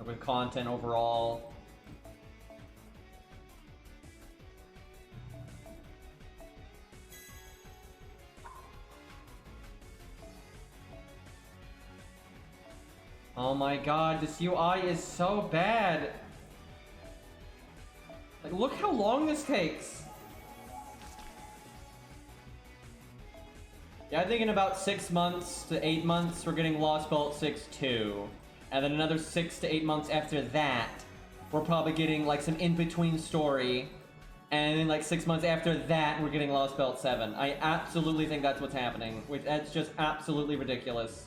with content overall. Oh my god, this UI is so bad. Like, look how long this takes. Yeah, I think in about 6 months to 8 months, we're getting Lostbelt 6-2. And then another 6 to 8 months after that, we're probably getting like some in-between story. And then like 6 months after that, we're getting Lostbelt 7. I absolutely think that's what's happening. That's just absolutely ridiculous.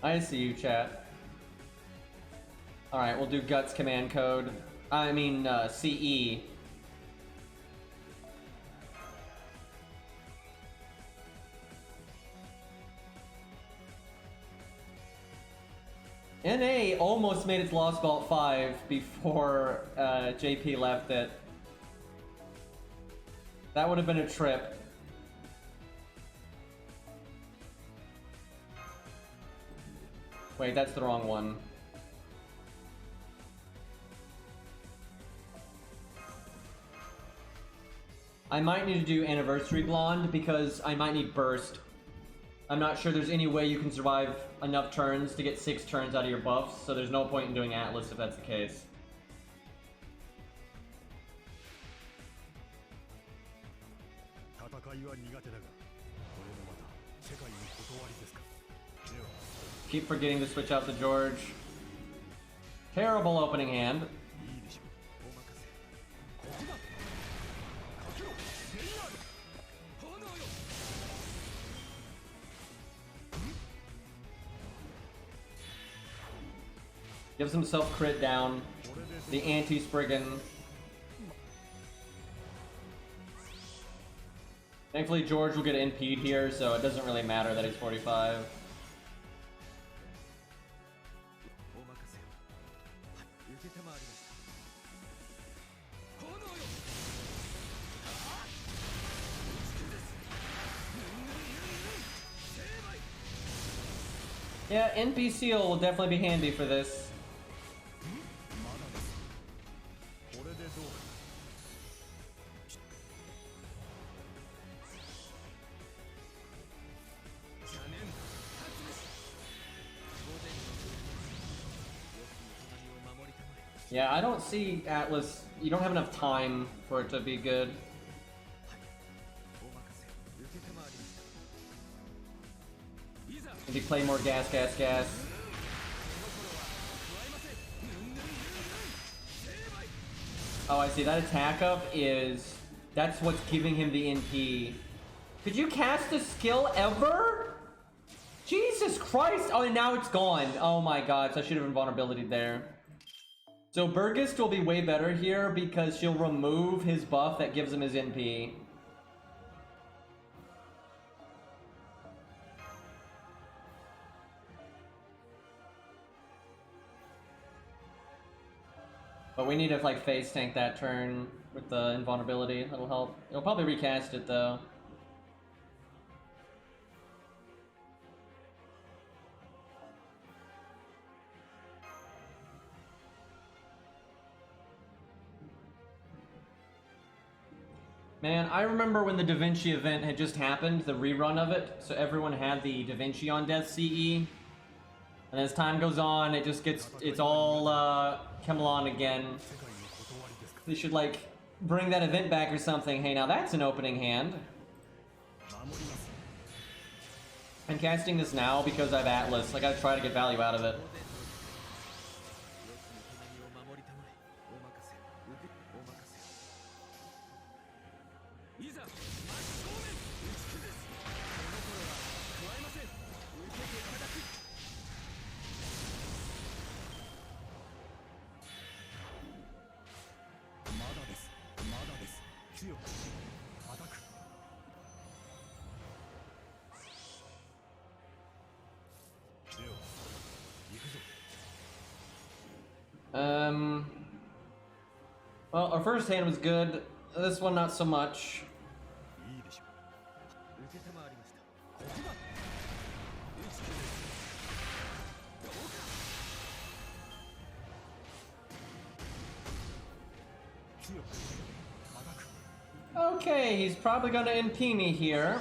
I see you, chat. Alright, we'll do Guts command code. I mean, CE. NA almost made its Lostbelt 5 before JP left it. That would have been a trip. Wait, that's the wrong one. I might need to do Anniversary Blonde because I might need Burst. I'm not sure there's any way you can survive enough turns to get 6 turns out of your buffs, so there's no point in doing Atlas if that's the case. Keep forgetting to switch out the George. Terrible opening hand. Gives himself crit down. The anti-Spriggan. Thankfully George will get NP'd here, so it doesn't really matter that he's 45. Yeah, NP Seal will definitely be handy for this. Yeah, I don't see Atlas. You don't have enough time for it to be good. If you play more gas, gas, gas. Oh, I see. That attack up is... That's what's giving him the NP. Could you cast a skill ever? Jesus Christ! Oh, and now it's gone. Oh my god, so I should have invulnerability there. So Burgist will be way better here because she'll remove his buff that gives him his NP. But we need to like face tank that turn with the invulnerability. That'll help. It'll probably recast it though. Man, I remember when the Da Vinci event had just happened, the rerun of it, so everyone had the Da Vinci on Death CE. And as time goes on, it just gets, it's all Camelon again. They should like bring that event back or something. Hey, now that's an opening hand. I'm casting this now because I have Atlas. I gotta try to get value out of it. Well, our first hand was good. This one, not so much. Okay, he's probably gonna NP me here.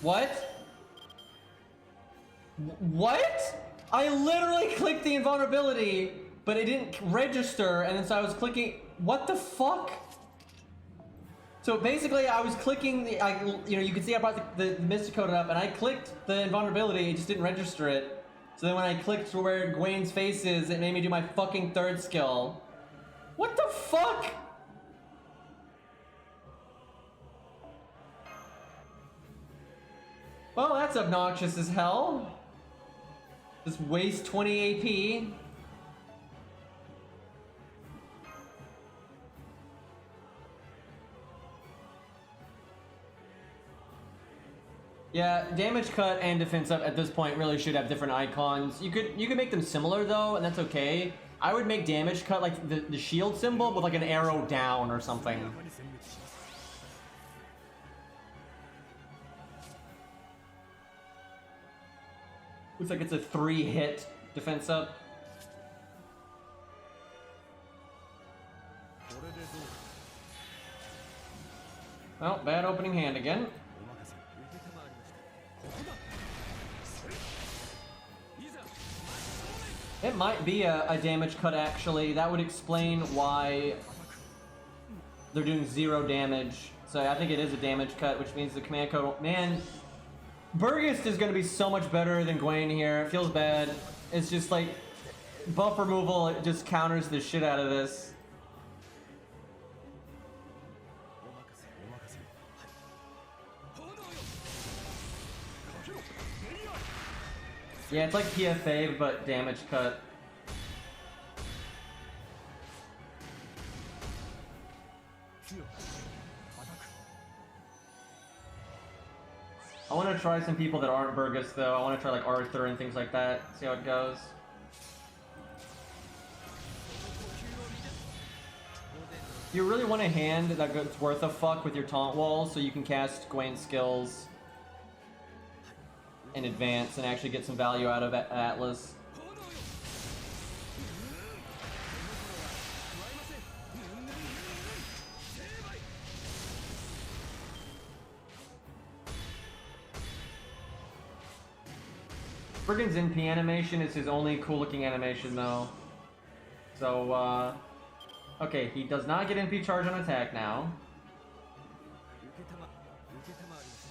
What? What? I literally clicked the invulnerability, but it didn't register, and then so I was clicking. What the fuck? So basically, I was clicking the. You can see I brought the Mystic Code up, and I clicked the invulnerability. It just didn't register it. So then when I clicked to where Gwen's face is, it made me do my fucking third skill. What the fuck? Well, that's obnoxious as hell. Just waste 20 AP. Yeah, damage cut and defense up at this point really should have different icons. You could make them similar though, and that's okay. I would make damage cut like the shield symbol with like an arrow down or something. Looks like it's a 3-hit defense up. Oh, bad opening hand again. It might be a damage cut actually. That would explain why they're doing 0 damage. So I think it is a damage cut, which means the command code... Man, Burgist is going to be so much better than Gwen here. It feels bad. It's just like buff removal, it just counters the shit out of this. Yeah, it's like PFA, but damage cut. I want to try some people that aren't Burgess, though. I want to try like Arthur and things like that. See how it goes. You really want a hand that's worth a fuck with your taunt walls, so you can cast Gwen's skills in advance and actually get some value out of Atlas. Brigand's NP animation is his only cool looking animation though. So, okay, he does not get NP charge on attack now.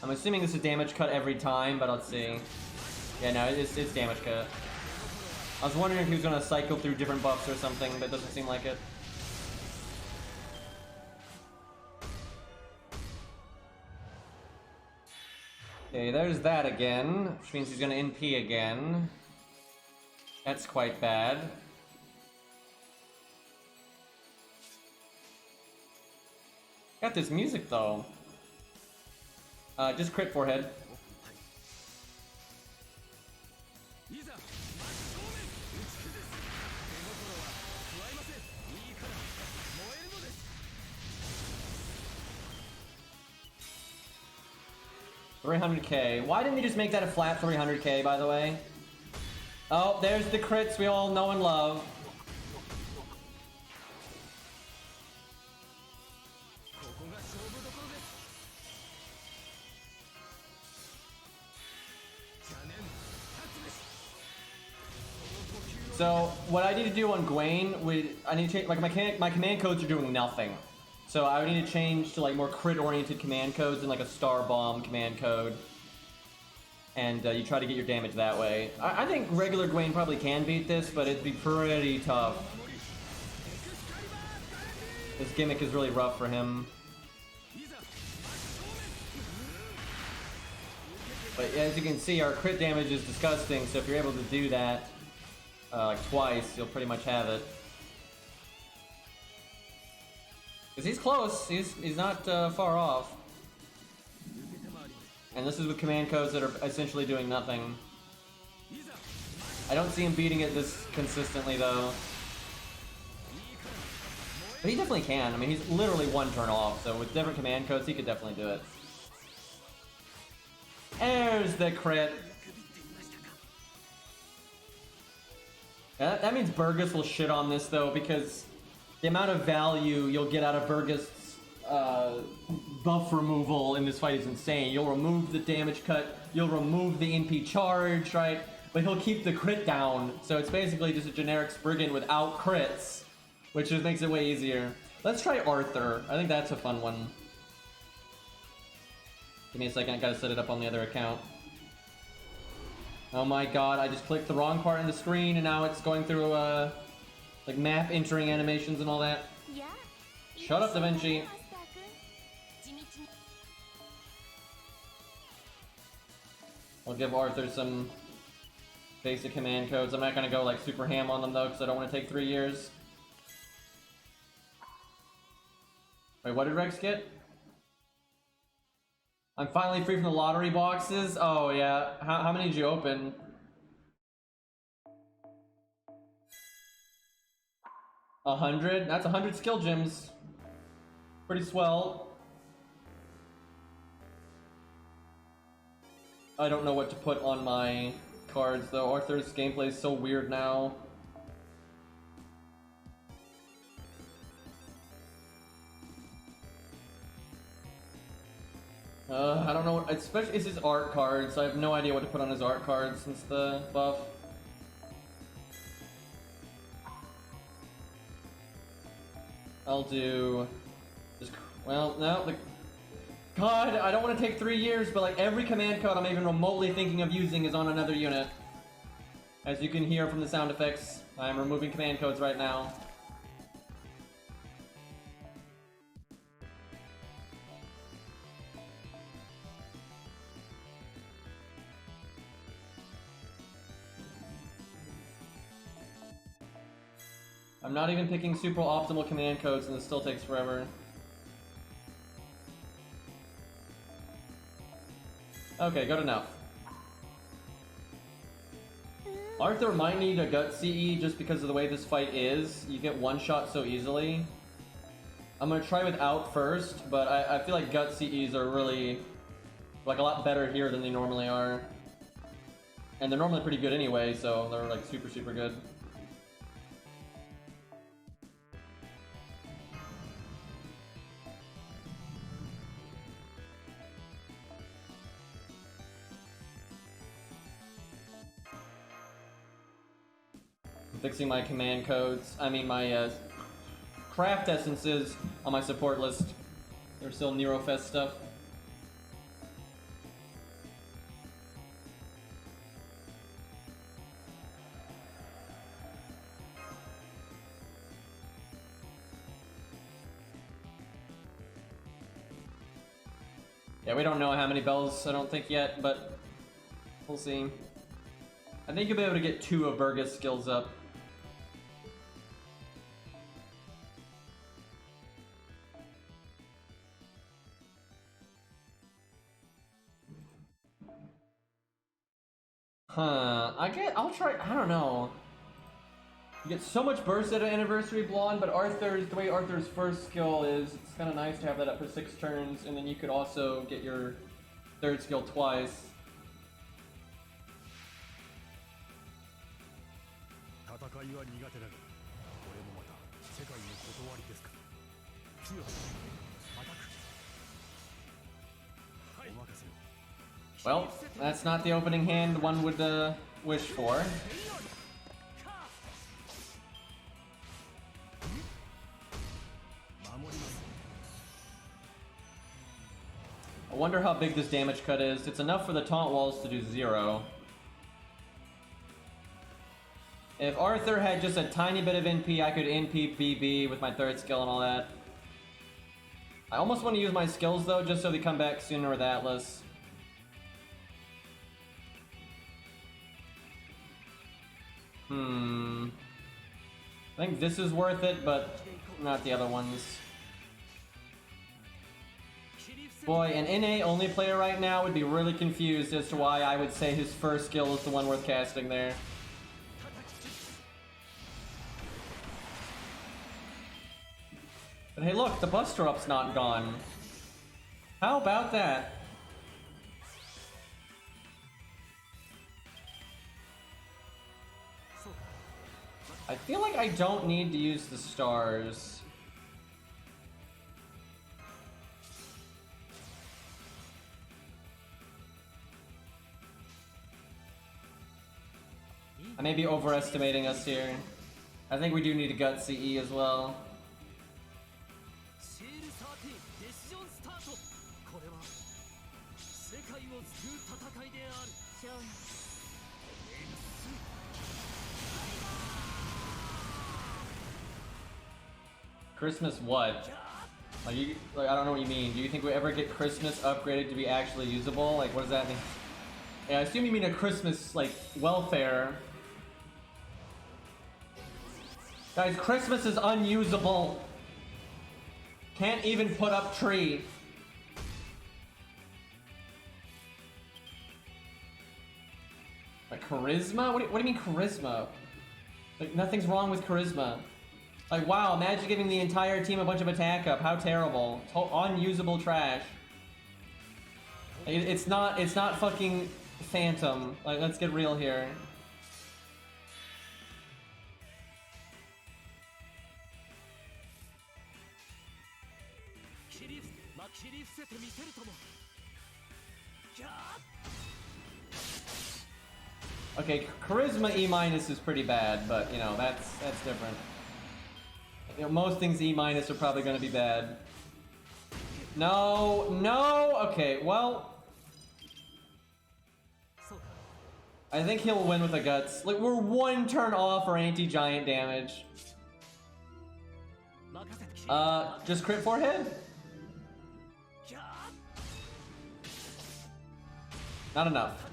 I'm assuming this is damage cut every time, but let's see. Yeah, no, it's damage cut. I was wondering if he was going to cycle through different buffs or something, but it doesn't seem like it. Okay, there's that again, which means he's going to NP again. That's quite bad. Got this music though. Just crit forehead. $300K. Why didn't they just make that a flat $300K, by the way? Oh, there's the crits we all know and love. So what I need to do on Gwen, I need to change, like my command codes are doing nothing. So I would need to change to like more crit-oriented command codes and like a star bomb command code. And you try to get your damage that way. I think regular Gwen probably can beat this, but it'd be pretty tough. This gimmick is really rough for him. But as you can see, our crit damage is disgusting, so if you're able to do that like twice, you'll pretty much have it. Because he's close, he's not far off. And this is with command codes that are essentially doing nothing. I don't see him beating it this consistently though. But he definitely can. I mean, he's literally one turn off, so with different command codes, he could definitely do it. There's the crit. That means Burgess will shit on this though, because the amount of value you'll get out of Burgess' buff removal in this fight is insane. You'll remove the damage cut, you'll remove the NP charge, right? But he'll keep the crit down, so it's basically just a generic Spriggan without crits, which just makes it way easier. Let's try Arthur. I think that's a fun one. Give me a second, I gotta set it up on the other account. Oh my god, I just clicked the wrong part in the screen and now it's going through like map entering animations and all that. Shut up, Da Vinci. I'll give Arthur some basic command codes. I'm not gonna go like super ham on them though, because I don't want to take 3 years. Wait, what did Rex get? I'm finally free from the lottery boxes. Oh yeah, how many did you open? A 100? That's 100 skill gems. Pretty swell. I don't know what to put on my cards though. Arthur's gameplay is so weird now. I don't know, especially it's his art cards, so I have no idea what to put on his art cards since the buff. I'll do just, well, no, God, I don't want to take 3 years, but like every command code I'm even remotely thinking of using is on another unit. As you can hear from the sound effects, I am removing command codes right now. I'm not even picking super optimal command codes and this still takes forever. Okay, good enough. Arthur might need a gut CE just because of the way this fight is. You get one shot so easily. I'm gonna try without first, but I feel like gut CEs are really like a lot better here than they normally are. And they're normally pretty good anyway, so they're like super good. Fixing my command codes, I mean my craft essences on my support list. There's still Nerofest stuff. Yeah, we don't know how many bells, I don't think yet, but we'll see. I think you'll be able to get 2 of Burgess skills up. I'll try, I don't know. You get so much burst out of Anniversary Blonde, but the way Arthur's first skill is, it's kind of nice to have that up for 6 turns, and then you could also get your 3rd skill twice. Well, that's not the opening hand one would wish for. I wonder how big this damage cut is. It's enough for the taunt walls to do 0. If Arthur had just a tiny bit of NP, I could NP BB with my 3rd skill and all that. I almost want to use my skills though, just so they come back sooner with Atlas. I think this is worth it, but not the other ones. Boy, an NA only player right now would be really confused as to why I would say his first skill is the one worth casting there. But hey look, the Buster Up's not gone. How about that? I feel like I don't need to use the stars. I may be overestimating us here. I think we do need a gut CE as well. Christmas what? Like I don't know what you mean. Do you think we ever get Christmas upgraded to be actually usable? Like what does that mean? Yeah, I assume you mean a Christmas, like, welfare. Guys, Christmas is unusable. Can't even put up tree. Like, charisma? What do you mean charisma? Like, nothing's wrong with charisma. Like, wow, imagine giving the entire team a bunch of attack up. How terrible. Unusable trash. It's not fucking Phantom. Like, let's get real here. Okay, charisma E- is pretty bad, but you know, that's different. You know, most things E- are probably gonna be bad. No, okay, well, I think he'll win with the guts. Like, we're one turn off for anti-giant damage. Just crit forehead? Not enough.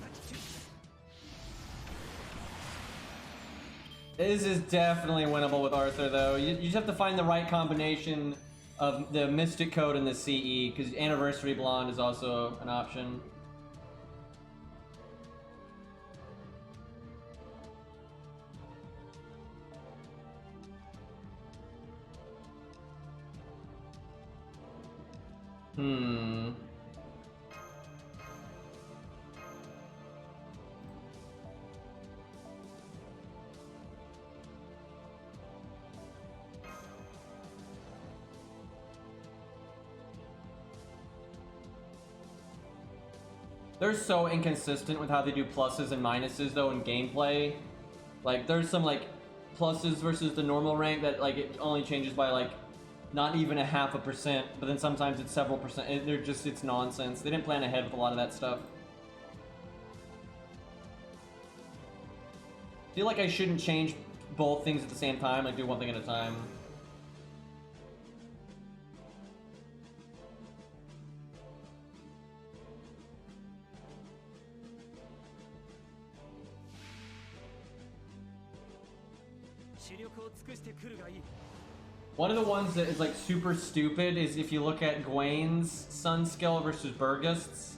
This is definitely winnable with Arthur, though. You just have to find the right combination of the Mystic Code and the CE, because Anniversary Blonde is also an option. They're so inconsistent with how they do pluses and minuses, though, in gameplay. Like, there's some, like, pluses versus the normal rank that, like, it only changes by, like, not even 0.5%, but then sometimes it's several percent. It's nonsense. They didn't plan ahead with a lot of that stuff. I feel like I shouldn't change both things at the same time, like do one thing at a time. One of the ones that is like super stupid is if you look at Gwain's Sun skill versus Burgust's.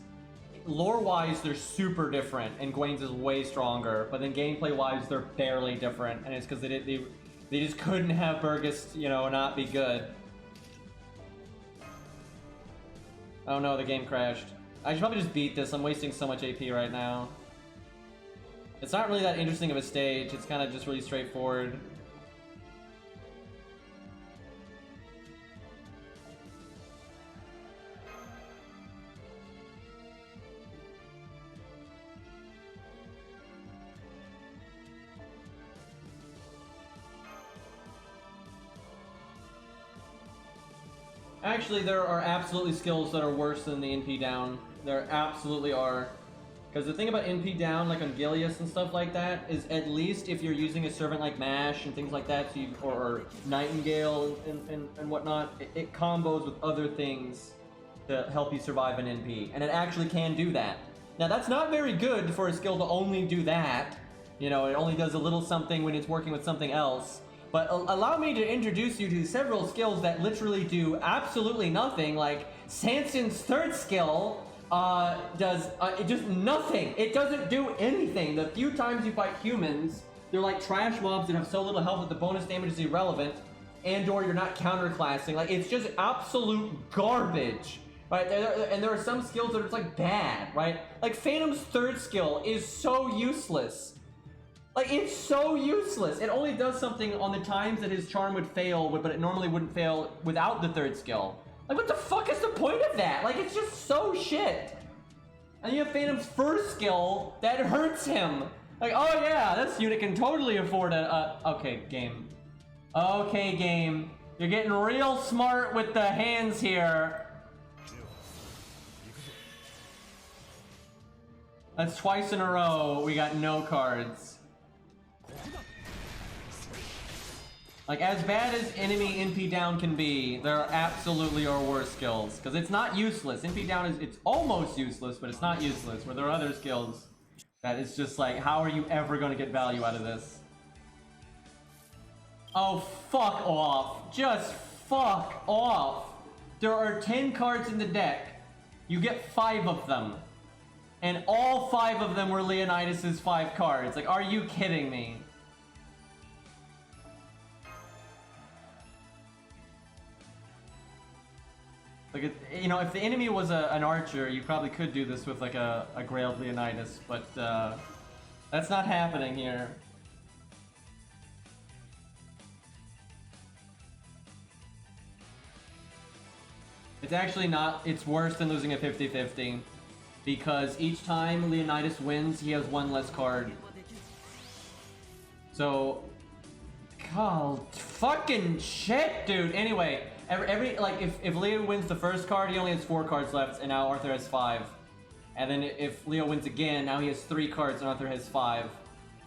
Lore-wise, they're super different, and Gwain's is way stronger. But then gameplay-wise, they're barely different, and it's because they just couldn't have Burgust, you know, not be good. Oh no, the game crashed. I should probably just beat this. I'm wasting so much AP right now. It's not really that interesting of a stage. It's kind of just really straightforward. Actually, there are absolutely skills that are worse than the NP down. There absolutely are. Because the thing about NP down, like on Gilius and stuff like that, is at least if you're using a servant like Mash and things like that, so or Nightingale and whatnot, it combos with other things to help you survive an NP. And it actually can do that. Now, that's not very good for a skill to only do that. You know, it only does a little something when it's working with something else. But allow me to introduce you to several skills that literally do absolutely nothing, like Sanson's third skill does just nothing. It doesn't do anything. The few times you fight humans, they're like trash mobs that have so little health that the bonus damage is irrelevant, and or you're not counterclassing. Like, it's just absolute garbage, right? And there are some skills that are just like bad, right? Like Phantom's third skill is so useless. Like, it's so useless. It only does something on the times that his charm would fail, but it normally wouldn't fail without the third skill. Like, what the fuck is the point of that? Like, it's just so shit. And you have Phantom's first skill that hurts him. Like, oh yeah, this unit can totally afford a, okay, game. Okay, game. You're getting real smart with the hands here. That's twice in a row we got no cards. Like, as bad as enemy NP down can be, there are absolutely are worse skills. Because it's not useless. NP down it's almost useless, but it's not useless, where there are other skills That is just like, how are you ever going to get value out of this? Oh, fuck off. Just fuck off. There are 10 cards in the deck. You get 5 of them. And all 5 of them were Leonidas' 5 cards. Like, are you kidding me? Like, you know, if the enemy was an archer, you probably could do this with like a Grailed Leonidas, but that's not happening here. It's actually not, it's worse than losing a 50-50. Because each time Leonidas wins, he has 1 less card. So, God, fucking shit, dude. Anyway, every like if Leo wins the first card, he only has 4 cards left, and now Arthur has 5. And then if Leo wins again, now he has 3 cards, and Arthur has 5.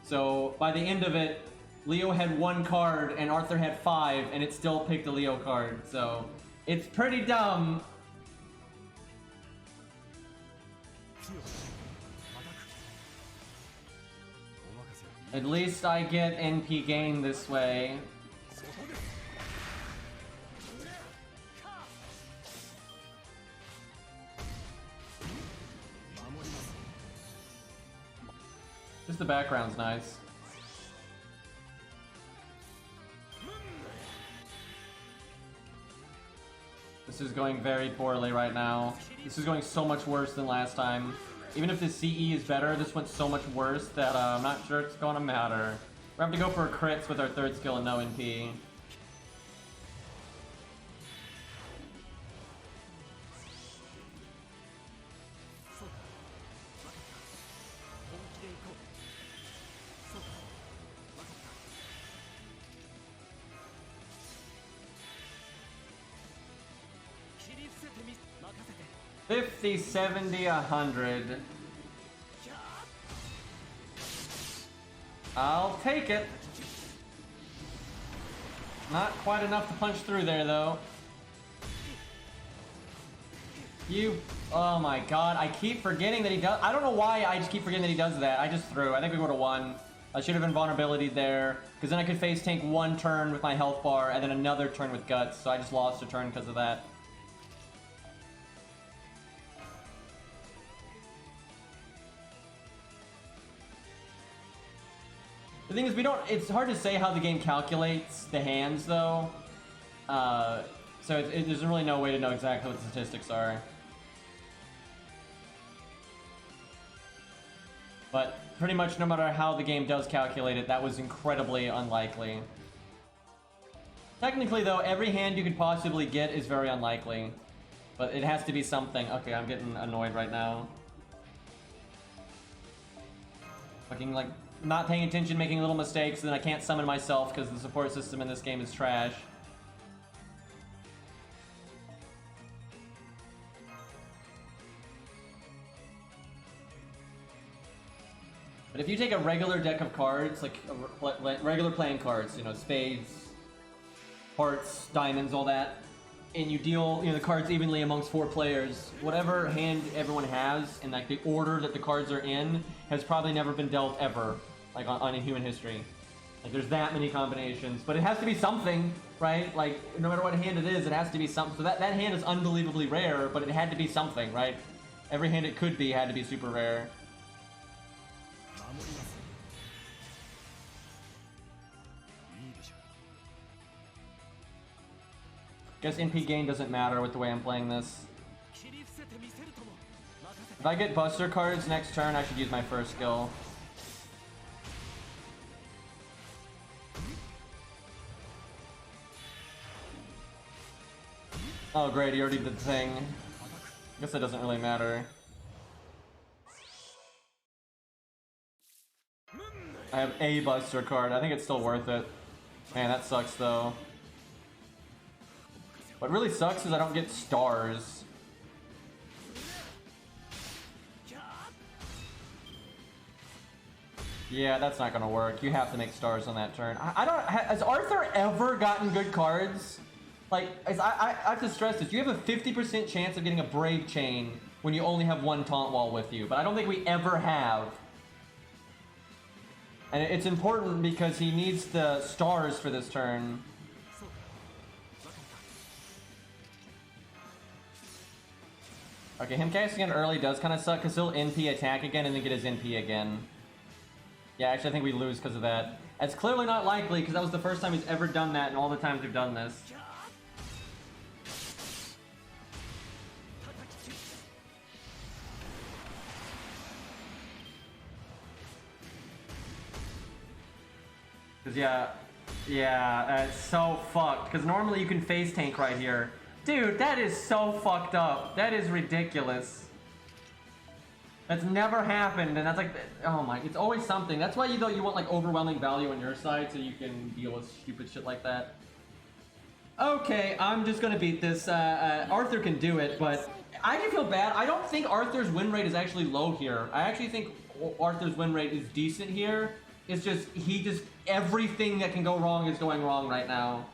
So by the end of it, Leo had 1 card, and Arthur had 5, and it still picked a Leo card. So it's pretty dumb. At least I get NP gain this way. Just the background's nice. This is going very poorly right now. This is going so much worse than last time. Even if the CE is better, this went so much worse that I'm not sure it's going to matter. We have to go for crits with our 3rd skill and no NP. $50, $70, $100. I'll take it. Not quite enough to punch through there, though. Oh my god, I keep forgetting that he does. I don't know why I just keep forgetting that he does that. I just threw. I think we would have won. I should have invulnerability there, because then I could face tank 1 turn with my health bar, and then another turn with guts, so I just lost a turn because of that. The thing is, it's hard to say how the game calculates the hands, though. So there's really no way to know exactly what the statistics are. But pretty much no matter how the game does calculate it, that was incredibly unlikely. Technically, though, every hand you could possibly get is very unlikely. But it has to be something. Okay, I'm getting annoyed right now. Fucking, like, not paying attention, making little mistakes, and then I can't summon myself because the support system in this game is trash. But if you take a regular deck of cards, like regular playing cards, you know, spades, hearts, diamonds, all that, and you deal, you know, the cards evenly amongst 4 players, whatever hand everyone has, and like the order that the cards are in, has probably never been dealt ever, like on in human history. Like there's that many combinations, but it has to be something, right? Like no matter what hand it is, it has to be something. So that hand is unbelievably rare, but it had to be something, right? Every hand it could be had to be super rare. Guess NP gain doesn't matter with the way I'm playing this. If I get Buster cards next turn, I should use my first skill. Oh great, he already did the thing. Guess that doesn't really matter. I have a Buster card. I think it's still worth it. Man, that sucks though. What really sucks is I don't get stars. Yeah, that's not gonna work. You have to make stars on that turn. I don't. Has Arthur ever gotten good cards? Like, I have to stress this. You have a 50% chance of getting a Brave Chain when you only have 1 Taunt Wall with you, but I don't think we ever have. And it's important because he needs the stars for this turn. Okay, him casting it early does kind of suck because he'll NP attack again and then get his NP again. Yeah, actually I think we lose because of that. It's clearly not likely because that was the first time he's ever done that and all the times we've done this. Cause yeah, it's so fucked. Cause normally you can face tank right here. Dude, that is so fucked up. That is ridiculous. That's never happened, and that's like, oh my, it's always something. That's why you want like overwhelming value on your side so you can deal with stupid shit like that. Okay, I'm just gonna beat this. Arthur can do it, but I can feel bad. I don't think Arthur's win rate is actually low here. I actually think Arthur's win rate is decent here. It's just, everything that can go wrong is going wrong right now.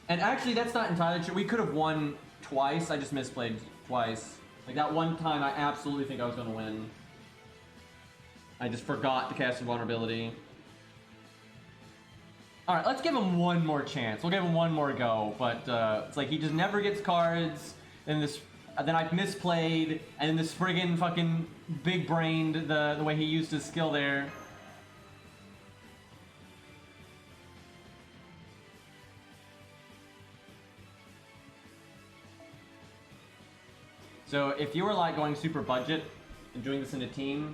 And actually, that's not entirely true. We could have won twice. I just misplayed twice. Like that one time, I absolutely think I was going to win. I just forgot to cast Invulnerability. Alright, let's give him one more chance. We'll give him one more go. But it's like he just never gets cards. And then I misplayed. And then this friggin' fucking big-brained the way he used his skill there. So if you were like going super budget and doing this in a team,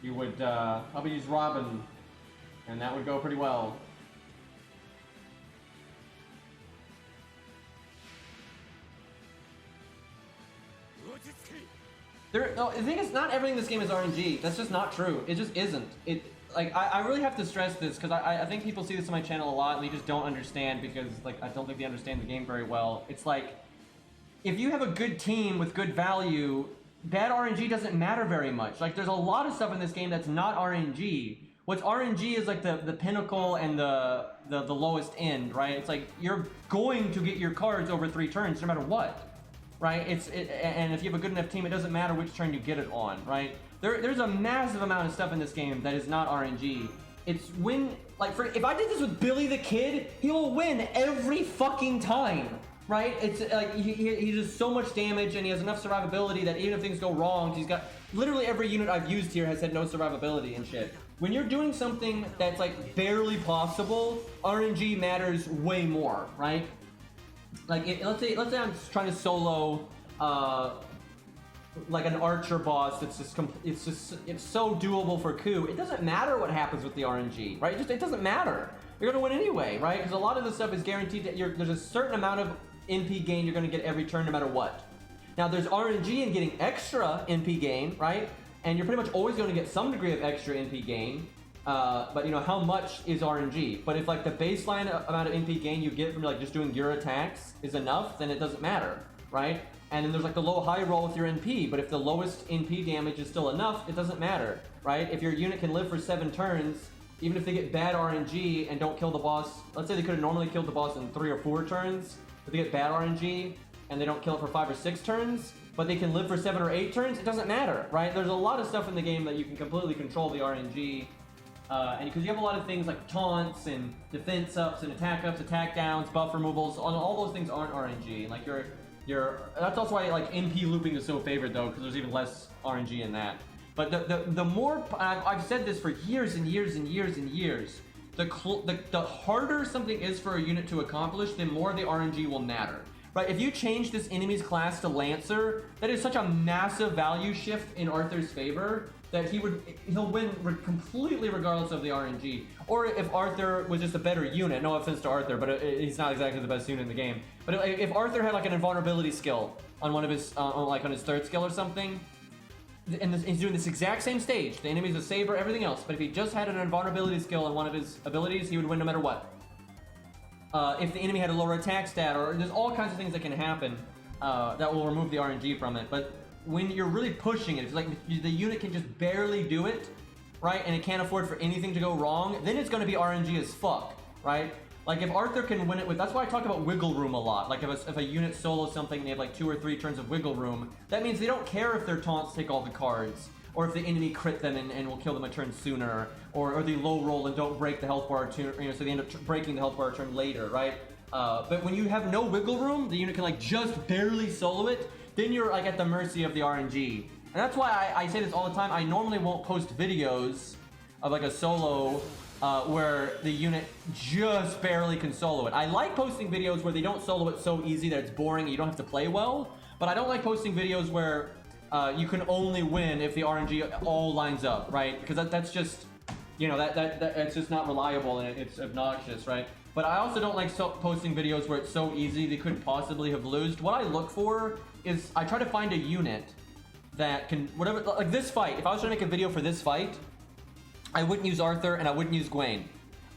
you would probably use Robin, and that would go pretty well. No, the thing is, not everything in this game is RNG. That's just not true. It just isn't. I really have to stress this because I think people see this on my channel a lot and they just don't understand because like I don't think they understand the game very well. It's like, if you have a good team with good value, bad RNG doesn't matter very much. Like, there's a lot of stuff in this game that's not RNG. What's RNG is like the pinnacle and the lowest end, right? It's like you're going to get your cards over 3 turns no matter what, right? And if you have a good enough team, it doesn't matter which turn you get it on, right? There's a massive amount of stuff in this game that is not RNG. It's when, like, if I did this with Billy the Kid, he will win every fucking time. Right? It's like he does so much damage and he has enough survivability that even if things go wrong, he's got literally every unit I've used here has had no survivability and shit. When you're doing something that's like barely possible, RNG matters way more, right? Like let's say I'm trying to solo like an archer boss that's just it's so doable for coup. It doesn't matter what happens with the RNG, right? It doesn't matter. You're gonna win anyway, right? Because a lot of this stuff is guaranteed that there's a certain amount of NP gain you're gonna get every turn no matter what. Now there's RNG in getting extra NP gain, right? And you're pretty much always gonna get some degree of extra NP gain. But you know, how much is RNG? But if like the baseline amount of NP gain you get from like just doing your attacks is enough, then it doesn't matter, right? And then there's like the low high roll with your NP, but if the lowest NP damage is still enough, it doesn't matter, right? If your unit can live for 7 turns, even if they get bad RNG and don't kill the boss, let's say they could have normally killed the boss in 3 or 4 turns, but they get bad RNG and they don't kill it for 5 or 6 turns, but they can live for 7 or 8 turns, it doesn't matter, right? There's a lot of stuff in the game that you can completely control the RNG, and because you have a lot of things like taunts and defense ups and attack downs, buff removals, all those things aren't RNG. Like that's also why like NP looping is so favored though, because there's even less RNG in that. But the more, I've said this for years and years and years and years, the harder something is for a unit to accomplish, the more the RNG will matter. Right? If you change this enemy's class to Lancer, that is such a massive value shift in Arthur's favor that he'll win completely regardless of the RNG. Or if Arthur was just a better unit, no offense to Arthur, but he's not exactly the best unit in the game. But if Arthur had like an invulnerability skill on one of his, on his 3rd skill or something, and he's doing this exact same stage, the enemy's a saber, everything else, but if he just had an invulnerability skill on one of his abilities, he would win no matter what. If the enemy had a lower attack stat, or there's all kinds of things that can happen that will remove the RNG from it. But when you're really pushing it, if like the unit can just barely do it, right, and it can't afford for anything to go wrong, then it's going to be RNG as fuck, right? Like if Arthur can win it with, that's why I talk about wiggle room a lot. Like if a unit solos something and they have like 2 or 3 turns of wiggle room, that means they don't care if their taunts take all the cards, or if the enemy crit them and will kill them a turn sooner, or they low roll and don't break the health bar turn, so they end up breaking the health bar turn later, right? But when you have no wiggle room, the unit can like just barely solo it, then you're like at the mercy of the RNG. And that's why I say this all the time. I normally won't post videos of like a solo where the unit just barely can solo it. I like posting videos where they don't solo it so easy that it's boring and you don't have to play well, but I don't like posting videos where you can only win if the RNG all lines up, right? Because that's just, you know, that's just not reliable and it's obnoxious, right? But I also don't like posting videos where it's so easy they couldn't possibly have lost. What I look for is I try to find a unit that can, whatever, like this fight. If I was trying to make a video for this fight, I wouldn't use Arthur and I wouldn't use Gwaine,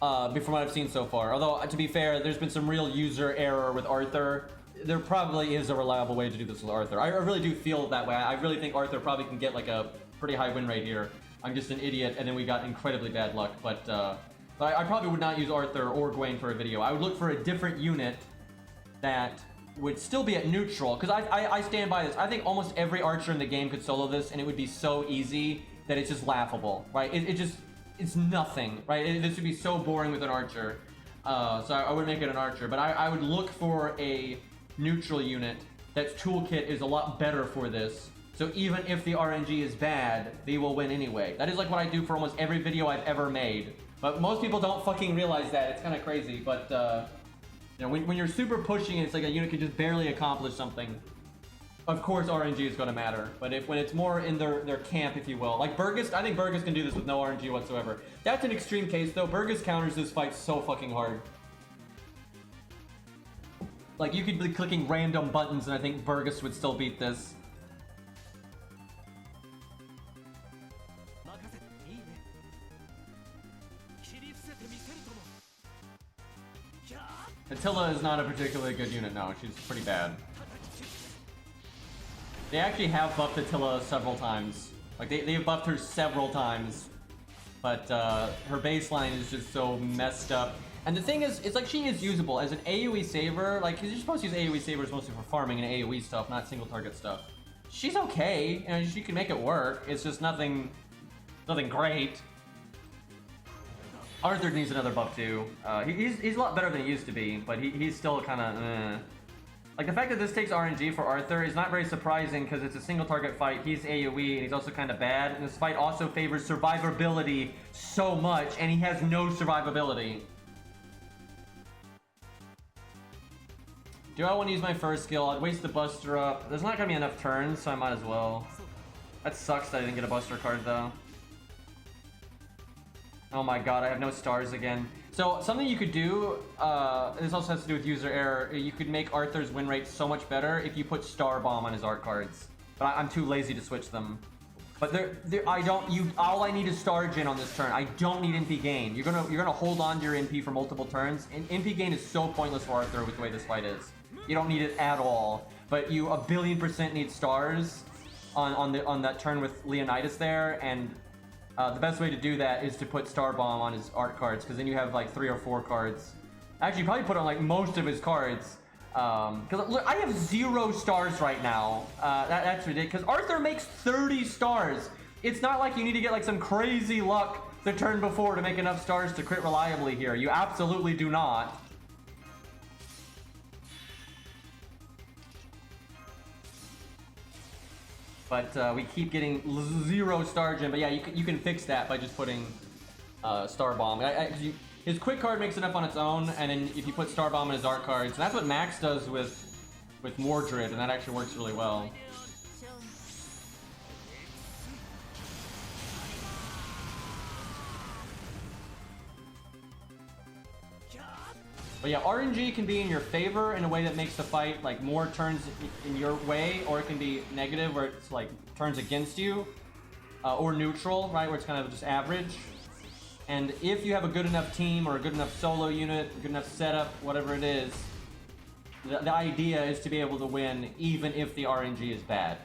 from what I've seen so far. Although, to be fair, there's been some real user error with Arthur. There probably is a reliable way to do this with Arthur. I really do feel that way. I really think Arthur probably can get like a pretty high win rate here. I'm just an idiot, and then we got incredibly bad luck. But I probably would not use Arthur or Gwaine for a video. I would look for a different unit that would still be at neutral, because I stand by this. I think almost every archer in the game could solo this, and it would be so easy that it's just laughable, right? It's nothing, right? This would be so boring with an archer. So I would make it an archer, but I would look for a neutral unit that's toolkit is a lot better for this. So even if the RNG is bad, they will win anyway. That is like what I do for almost every video I've ever made. But most people don't fucking realize that. It's kind of crazy, but you know, when you're super pushing and it's like a unit can just barely accomplish something, of course RNG is going to matter. But when it's more in their camp, if you will, like Burgess, I think Burgess can do this with no RNG whatsoever. That's an extreme case though. Burgess counters this fight so fucking hard. Like you could be clicking random buttons and I think Burgess would still beat this. Attila is not a particularly good unit, no, she's pretty bad. They actually have buffed Attila several times. Like, they've buffed her several times. But, her baseline is just so messed up. And the thing is, it's like she is usable as an AoE saver. Like, you're supposed to use AoE savers mostly for farming and AoE stuff, not single target stuff. She's okay, and she can make it work. It's just nothing great. Arthur needs another buff too. He's a lot better than he used to be, but he's still kind of like the fact that this takes RNG for Arthur is not very surprising because it's a single target fight. He's AoE and he's also kind of bad, and this fight also favors survivability so much, and he has no survivability. Do I want to use my first skill? I'd waste the Buster up. There's not gonna be enough turns, so I might as well. That sucks that I didn't get a Buster card though. Oh my god, I have no stars again. So, something you could do, this also has to do with user error, you could make Arthur's win rate so much better if you put Star Bomb on his art cards. But I'm too lazy to switch them. But all I need is Star Gen on this turn. I don't need NP gain. You're gonna hold on to your NP for multiple turns, and NP gain is so pointless for Arthur with the way this fight is. You don't need it at all. But you 1,000,000,000% need stars on that turn with Leonidas there, and the best way to do that is to put Star Bomb on his art cards, because then you have like 3 or 4 cards. Actually, probably put on like most of his cards. Because look, I have 0 stars right now. That's ridiculous. Arthur makes 30 stars. It's not like you need to get like some crazy luck the turn before to make enough stars to crit reliably here. You absolutely do not. But we keep getting 0 Star Gem. But yeah, you can fix that by just putting Star Bomb. His quick card makes enough on its own, and then if you put Star Bomb in his art cards, and that's what Max does with Mordred, and that actually works really well. But yeah, RNG can be in your favor in a way that makes the fight like more turns in your way, or it can be negative where it's like turns against you, or neutral, right, where it's kind of just average. And if you have a good enough team or a good enough solo unit, a good enough setup, whatever it is, the idea is to be able to win even if the RNG is bad.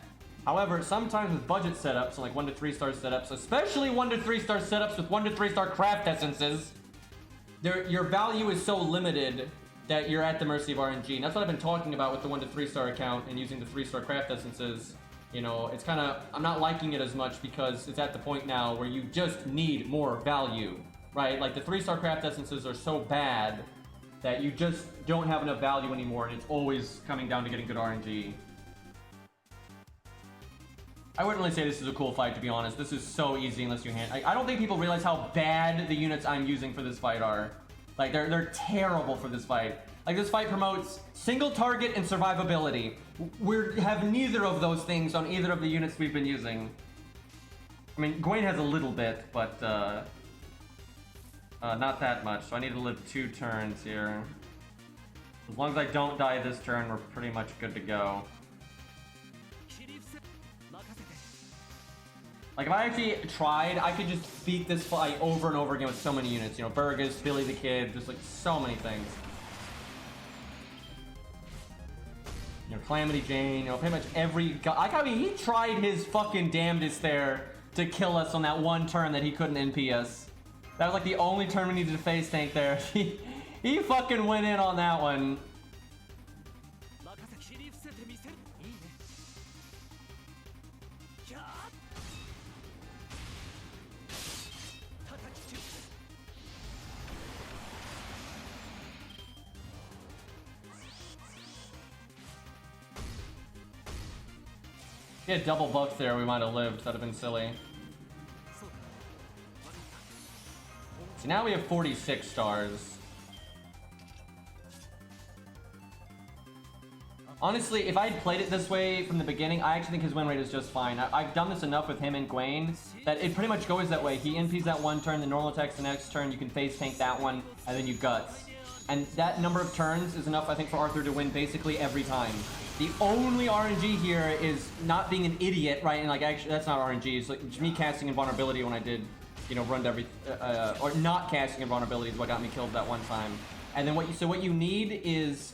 However, sometimes with budget setups, like 1 to 3 star setups, especially 1 to 3 star setups with 1 to 3 star craft essences, your value is so limited that you're at the mercy of RNG. And that's what I've been talking about with the 1 to 3 star account and using the 3 star craft essences. You know, it's kind of, I'm not liking it as much because it's at the point now where you just need more value, right? Like the 3-star craft essences are so bad that you just don't have enough value anymore, and it's always coming down to getting good RNG. I wouldn't really say this is a cool fight, to be honest. This is so easy unless you hand... I don't think people realize how bad the units I'm using for this fight are. Like, they're terrible for this fight. Like, this fight promotes single target and survivability. We have neither of those things on either of the units we've been using. I mean, Gwen has a little bit, but not that much. So I need to live 2 turns here. As long as I don't die this turn, we're pretty much good to go. Like, if I actually tried, I could just beat this fight over and over again with so many units. You know, Burgess, Billy the Kid, just like so many things. You know, Calamity Jane, you know, pretty much every guy. I mean, he tried his fucking damnedest there to kill us on that one turn that he couldn't NP us. That was like the only turn we needed to face tank there. He fucking went in on that one. If he had double buffs there, we might have lived. That'd have been silly. So now we have 46 stars. Honestly, if I had played it this way from the beginning, I actually think his win rate is just fine. I've done this enough with him and Gwen that it pretty much goes that way. He NPs that one turn, the normal attacks the next turn, you can face tank that one, and then you guts. And that number of turns is enough, I think, for Arthur to win basically every time. The only RNG here is not being an idiot, right? And like, actually, that's not RNG. It's like me casting invulnerability when I did, you know, run to every, or not casting invulnerability is what got me killed that one time. And then what you need is,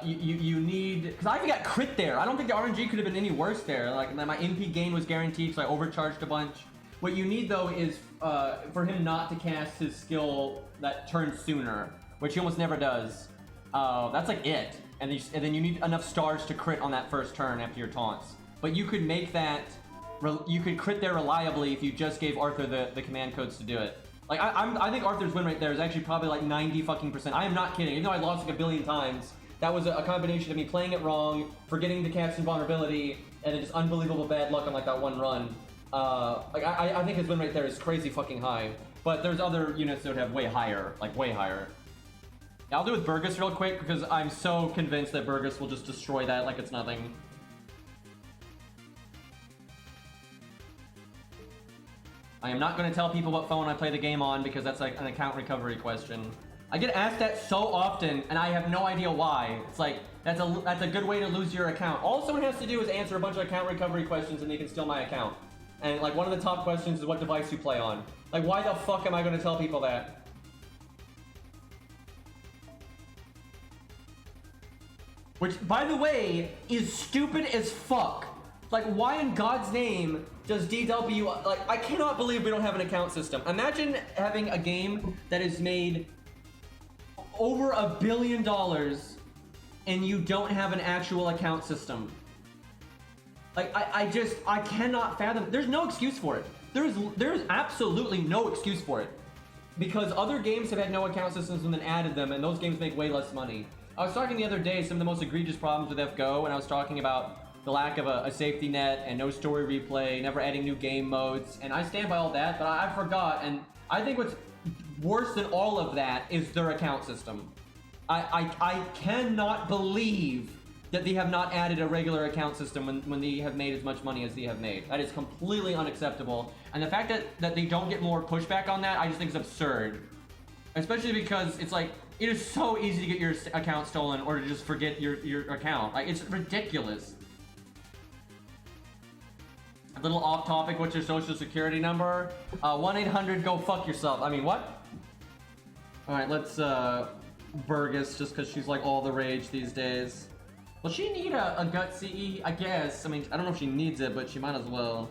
you need, because I even got crit there. I don't think the RNG could have been any worse there. Like, my MP gain was guaranteed, so I overcharged a bunch. What you need though is for him not to cast his skill that turns sooner, which he almost never does. That's like it. And then you need enough stars to crit on that first turn after your taunts. But you could make that, you could crit there reliably if you just gave Arthur the command codes to do it. Like, I think Arthur's win rate there is actually probably like 90 fucking %. I am not kidding. Even though I lost like a billion times, that was a combination of me playing it wrong, forgetting to cast invulnerability, and then just unbelievable bad luck on like that one run. Like, I think his win rate there is crazy fucking high. But there's other units that would have way higher, like way higher. Yeah, I'll do with Burgess real quick because I'm so convinced that Burgess will just destroy that like it's nothing. I am not going to tell people what phone I play the game on because that's like an account recovery question. I get asked that so often and I have no idea why. It's like, that's a good way to lose your account. All someone has to do is answer a bunch of account recovery questions and they can steal my account. And like, one of the top questions is what device you play on. Like, why the fuck am I going to tell people that? Which, by the way, is stupid as fuck. Like, why in God's name does DW... Like, I cannot believe we don't have an account system. Imagine having a game that is made over $1 billion and you don't have an actual account system. Like, I cannot fathom... There's no excuse for it. There is absolutely no excuse for it. Because other games have had no account systems and then added them, and those games make way less money. I was talking the other day some of the most egregious problems with FGO, and I was talking about the lack of a safety net and no story replay, never adding new game modes, and I stand by all that, but I forgot, and I think what's worse than all of that is their account system. I cannot believe that they have not added a regular account system when they have made as much money as they have made. That is completely unacceptable, and the fact that they don't get more pushback on that, I just think is absurd. Especially because it's like, it is so easy to get your account stolen or to just forget your account. Like, it's ridiculous. A little off topic, what's your social security number? 1-800 go fuck yourself. I mean, what? Alright, let's Burgess, just because she's like all the rage these days. Will she need a gut CE? I guess. I mean, I don't know if she needs it, but she might as well.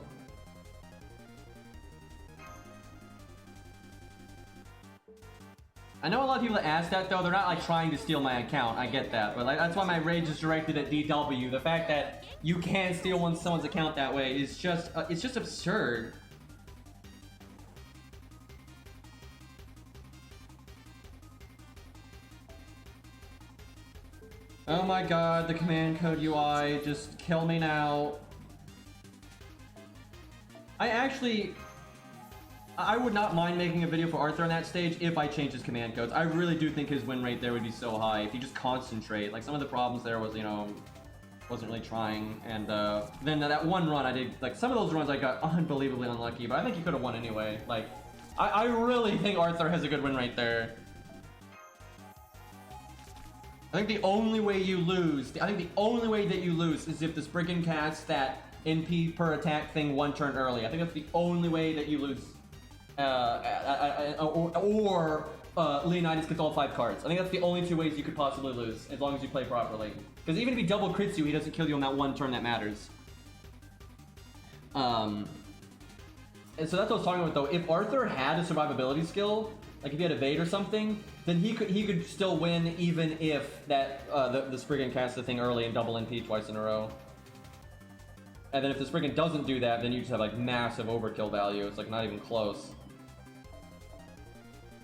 I know a lot of people that ask that though, they're not like trying to steal my account. I get that, but like that's why my rage is directed at DW. The fact that you can steal someone's account that way is just it's just absurd. Oh my god, the command code UI, just kill me now. I would not mind making a video for Arthur on that stage if I changed his command codes. I really do think his win rate there would be so high if you just concentrate. Like, some of the problems there was, you know, wasn't really trying. And then that one run I did, like, some of those runs I got unbelievably unlucky, but I think he could have won anyway. Like, I really think Arthur has a good win rate there. I think the only way you lose, is if the Spriggan casts that NP per attack thing one turn early. I think that's the only way that you lose. Leonidas gets all 5 cards. I think that's the only 2 ways you could possibly lose, as long as you play properly. Because even if he double crits you, he doesn't kill you on that one turn that matters. And so that's what I was talking about though. If Arthur had a survivability skill, like if he had evade or something, then he could still win even if that the Spriggan casts the thing early and double NP twice in a row. And then if the Spriggan doesn't do that, then you just have like massive overkill value. It's like not even close.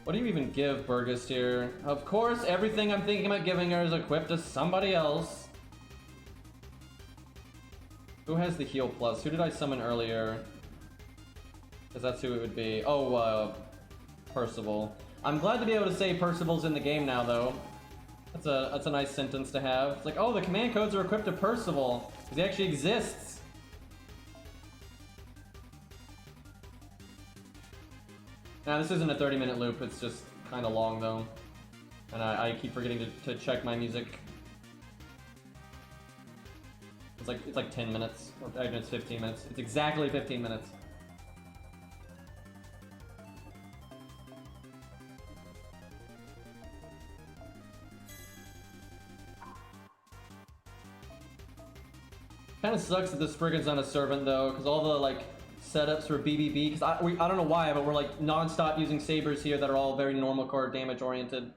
What do you even give Burgess here? Of course, everything I'm thinking about giving her is equipped to somebody else. Who has the heal plus? Who did I summon earlier? Because that's who it would be. Oh, Percival. I'm glad to be able to say Percival's in the game now, though. That's a nice sentence to have. It's like, oh, the command codes are equipped to Percival, because he actually exists. Now, this isn't a 30-minute loop, it's just kind of long, though. And I keep forgetting to check my music. It's like 10 minutes, or it's 15 minutes. It's exactly 15 minutes. Kind of sucks that the Spriggan's not a servant, though, because all the, like, setups for BBB, because I don't know why, but we're like non-stop using sabers here that are all very normal card damage oriented,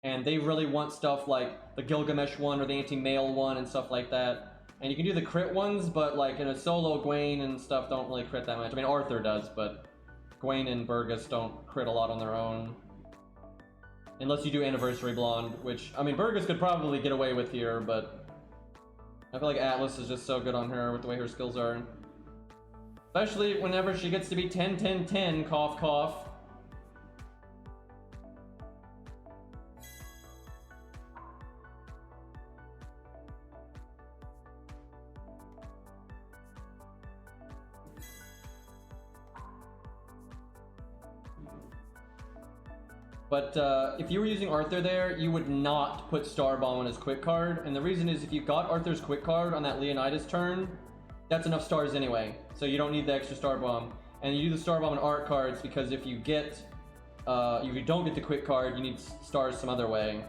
and they really want stuff like the Gilgamesh one or the anti-mail one and stuff like that. And you can do the crit ones, but like in a solo, Gwaine and stuff don't really crit that much. I mean, Arthur does, but Gwaine and Burgess don't crit a lot on their own, unless you do Anniversary Blonde, which I mean Burgess could probably get away with here, but I feel like Atlas is just so good on her with the way her skills are. Especially whenever she gets to be 10-10-10, cough cough. But if you were using Arthur there, you would not put Star Bomb on his quick card, and the reason is if you got Arthur's quick card on that Leonidas turn, that's enough stars anyway, so you don't need the extra Star Bomb. And you do the Star Bomb and art cards because if you don't get the quick card, you need stars some other way.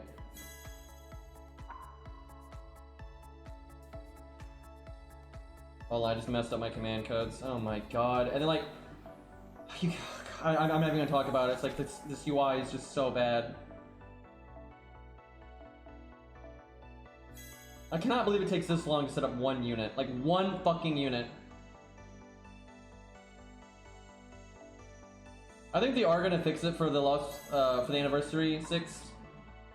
Oh, I just messed up my command codes. Oh my god. And then like, I'm not even gonna talk about it. It's like this UI is just so bad. I cannot believe it takes this long to set up one unit. Like, one fucking unit. I think they are gonna fix it for the for the Anniversary 6.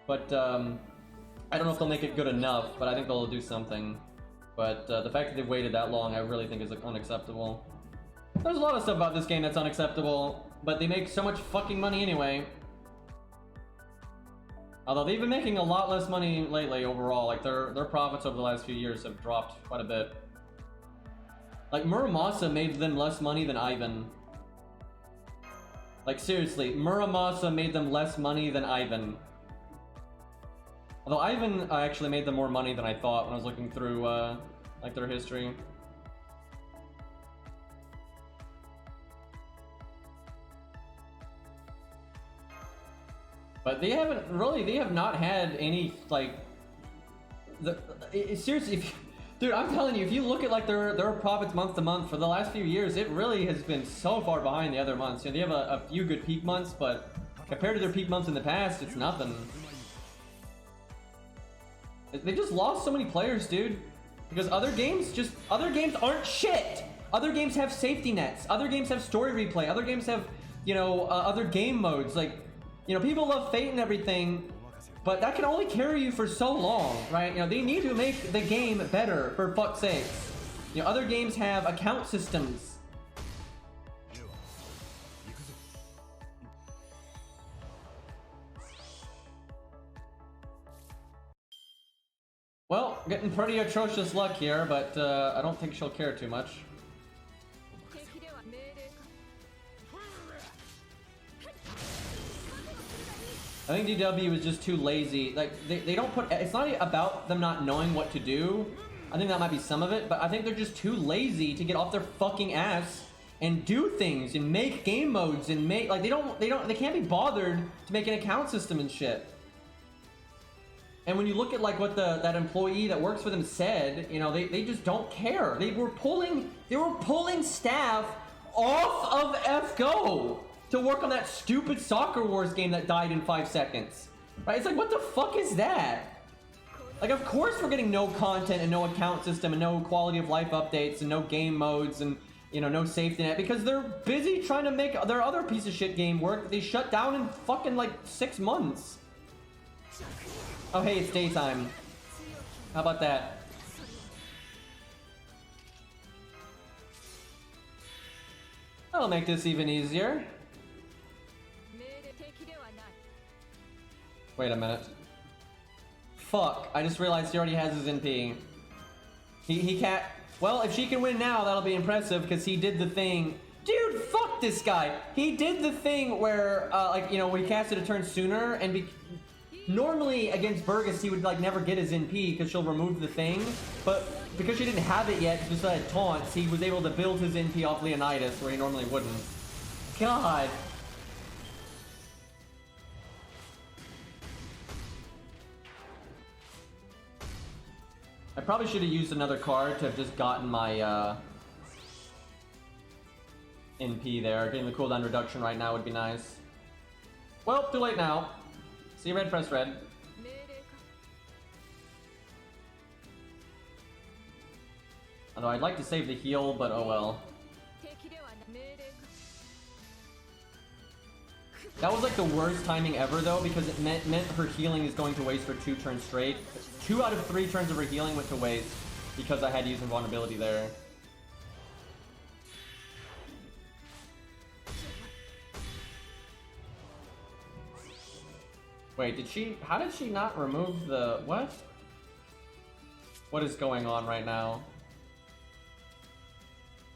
But, I don't know if they'll make it good enough, but I think they'll do something. But, the fact that they've waited that long, I really think is unacceptable. There's a lot of stuff about this game that's unacceptable, but they make so much fucking money anyway. Although they've been making a lot less money lately overall, like their profits over the last few years have dropped quite a bit. Like Muramasa made them less money than Ivan. Like seriously, Muramasa made them less money than Ivan. Although Ivan actually made them more money than I thought when I was looking through like their history. But they have not had any, like, seriously, dude, I'm telling you, if you look at, like, their profits month to month for the last few years, it really has been so far behind the other months. You know, they have a few good peak months, but Compared to their peak months in the past, it's nothing. They just lost so many players, dude. Because other games aren't shit. Other games have safety nets. Other games have story replay. Other games have, you know, other game modes. Like, you know, people love Fate and everything, but that can only carry you for so long, right? You know, they need to make the game better, for fuck's sake. You know, other games have account systems. Well, getting pretty atrocious luck here, but I don't think she'll care too much. I think DW is just too lazy. Like, they don't put... It's not about them not knowing what to do. I think that might be some of it, but I think they're just too lazy to get off their fucking ass and do things and make game modes and make... Like, they can't be bothered to make an account system and shit. And when you look at, like, what that employee that works for them said, you know, they just don't care. They were pulling staff off of FGO to work on that stupid Soccer Wars game that died in 5 seconds. Right? It's like, what the fuck is that? Like, of course we're getting no content and no account system and no quality of life updates and no game modes and, you know, no safety net because they're busy trying to make their other piece of shit game work that they shut down in fucking, like, 6 months. Oh, hey, it's daytime. How about that? That'll make this even easier. Wait a minute. Fuck, I just realized he already has his NP. He can't... Well, if she can win now, that'll be impressive, because he did the thing... Dude, fuck this guy! He did the thing where, like, you know, when he casted a turn sooner, and normally, against Burgess, he would, like, never get his NP, because she'll remove the thing, but because she didn't have it yet, just had taunts, he was able to build his NP off Leonidas, where he normally wouldn't. God! I probably should have used another card to have just gotten my NP there. Getting the cooldown reduction right now would be nice. Well, too late now. See red, press red. Although I'd like to save the heal, but oh well. That was like the worst timing ever though, because it meant her healing is going to waste for 2 turns straight. 2 out of 3 turns of her healing went to waste because I had to use invulnerability there. Wait, how did she not remove the, what? What is going on right now?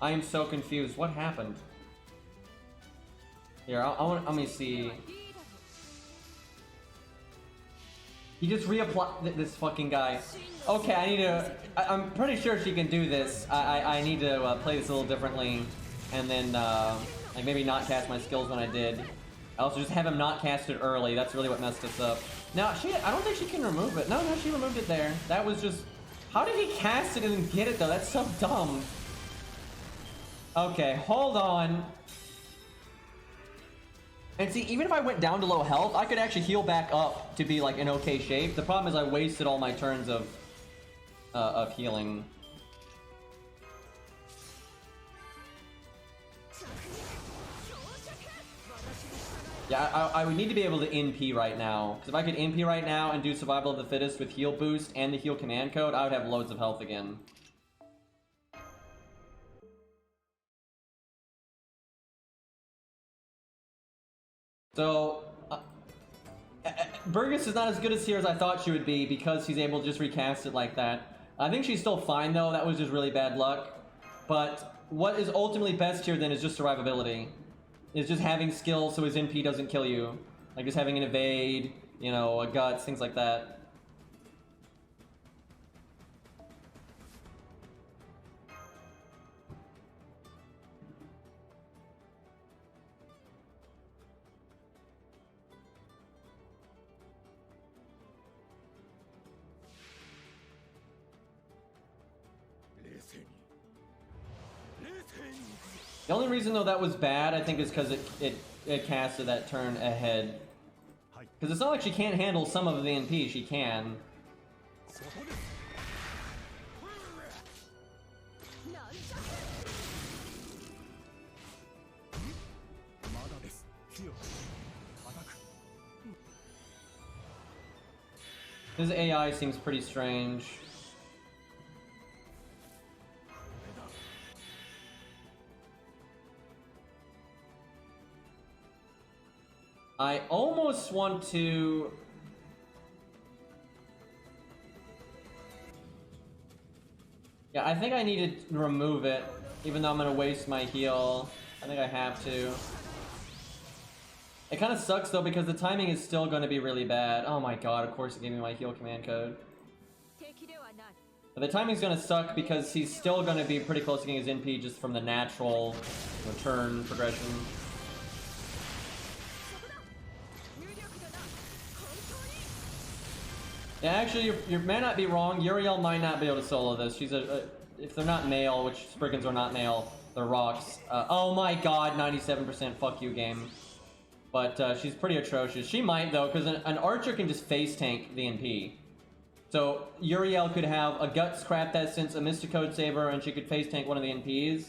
I am so confused. What happened? Here, let me see. He just reapplied this fucking guy. Okay, I'm pretty sure she can do this. I need to play this a little differently. And then, like, maybe not cast my skills when I did. I also just have him not cast it early. That's really what messed us up. Now, I don't think she can remove it. No, she removed it there. That was just... How did he cast it and then get it, though? That's so dumb. Okay, hold on. And see, even if I went down to low health, I could actually heal back up to be, like, in okay shape. The problem is I wasted all my turns of healing. Yeah, I would need to be able to NP right now. Because if I could NP right now and do Survival of the Fittest with heal boost and the heal command code, I would have loads of health again. So, Burgess is not as good as here as I thought she would be because he's able to just recast it like that. I think she's still fine though, that was just really bad luck. But what is ultimately best here then is just survivability. Is just having skills so his NP doesn't kill you. Like just having an evade, you know, a guts, things like that. The only reason though that was bad, I think, is because it casted that turn ahead. Because it's not like she can't handle some of the NP, she can. His AI seems pretty strange. I almost want to... Yeah, I think I need to remove it, even though I'm gonna waste my heal. I think I have to. It kind of sucks though, because the timing is still going to be really bad. Oh my god, of course it gave me my heal command code. But the timing's going to suck because he's still going to be pretty close to getting his NP just from the natural turn progression. Yeah, actually, you may not be wrong. Uriel might not be able to solo this. She's if they're not male, which Spriggans are not male, they're rocks. Oh my god, 97% fuck you game. But she's pretty atrocious. She might, though, because an archer can just face tank the NP. So Uriel could have a Guts Craft Essence, a Mystic Code Saber, and she could face tank one of the NPs.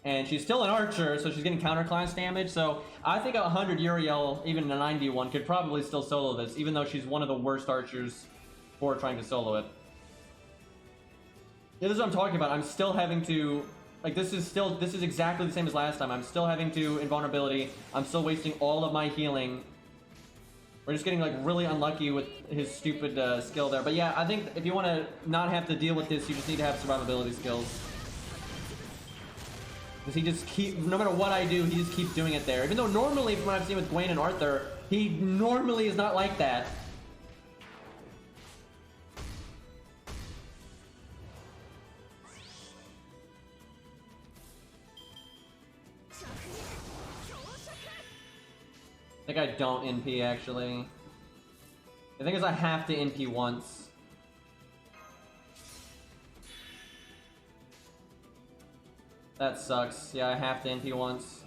And she's still an archer, so she's getting counterclass damage. So I think a 100 Uriel, even a 91, could probably still solo this, even though she's one of the worst archers for trying to solo it. Yeah, this is what I'm talking about. I'm still having to... Like, this is exactly the same as last time. I'm still having to invulnerability. I'm still wasting all of my healing. We're just getting, like, really unlucky with his stupid skill there. But yeah, I think if you want to not have to deal with this, you just need to have survivability skills. Because he just no matter what I do, he just keeps doing it there. Even though normally, from what I've seen with Gwen and Arthur, he normally is not like that. I think I don't NP, actually. The thing is, I have to NP once. That sucks. Yeah, I have to NP once.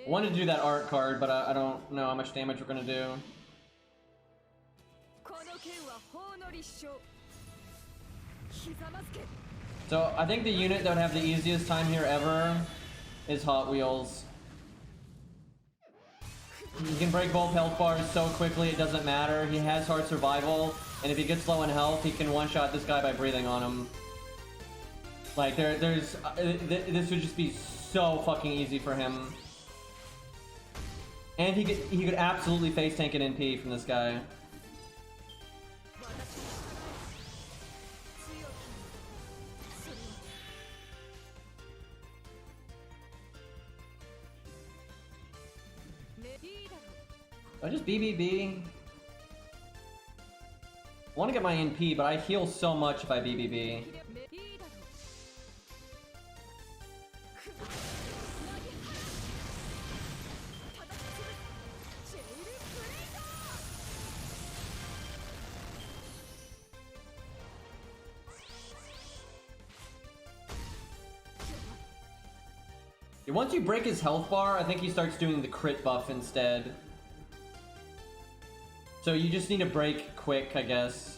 I wanted to do that art card, but I don't know how much damage we're gonna do. So I think the unit that would have the easiest time here ever is Hot Wheels. He can break both health bars so quickly it doesn't matter. He has hard survival, and if he gets low in health, he can one-shot this guy by breathing on him. Like this would just be so fucking easy for him. And he could absolutely face tank an NP from this guy. I just BBB. I want to get my NP, but I heal so much if I BBB. Once you break his health bar, I think he starts doing the crit buff instead. So you just need to break quick, I guess.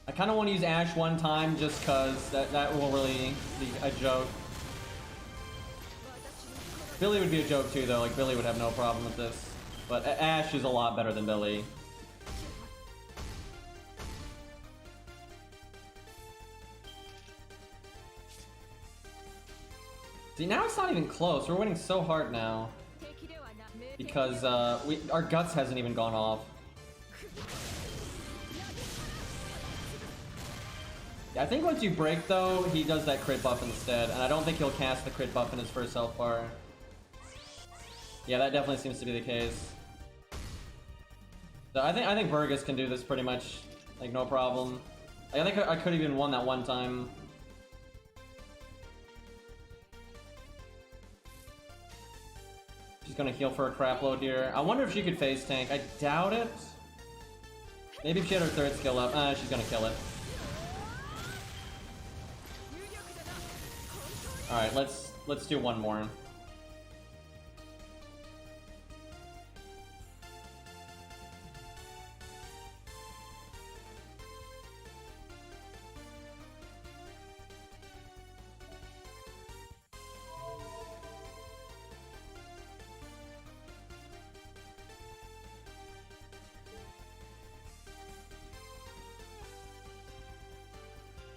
I kind of want to use Ash one time just cause that will really be a joke. Billy would be a joke too though, like Billy would have no problem with this. But Ash is a lot better than Billy. See, now it's not even close. We're winning so hard now. Because our Guts hasn't even gone off. Yeah, I think once you break though, he does that crit buff instead. And I don't think he'll cast the crit buff in his first health bar. Yeah, that definitely seems to be the case. So I think Burgess can do this pretty much, like, no problem. Like, I think I could have even won that one time. She's gonna heal for a crap load here. I wonder if she could phase tank. I doubt it. Maybe if she had her third skill up. She's gonna kill it. Alright, let's do one more.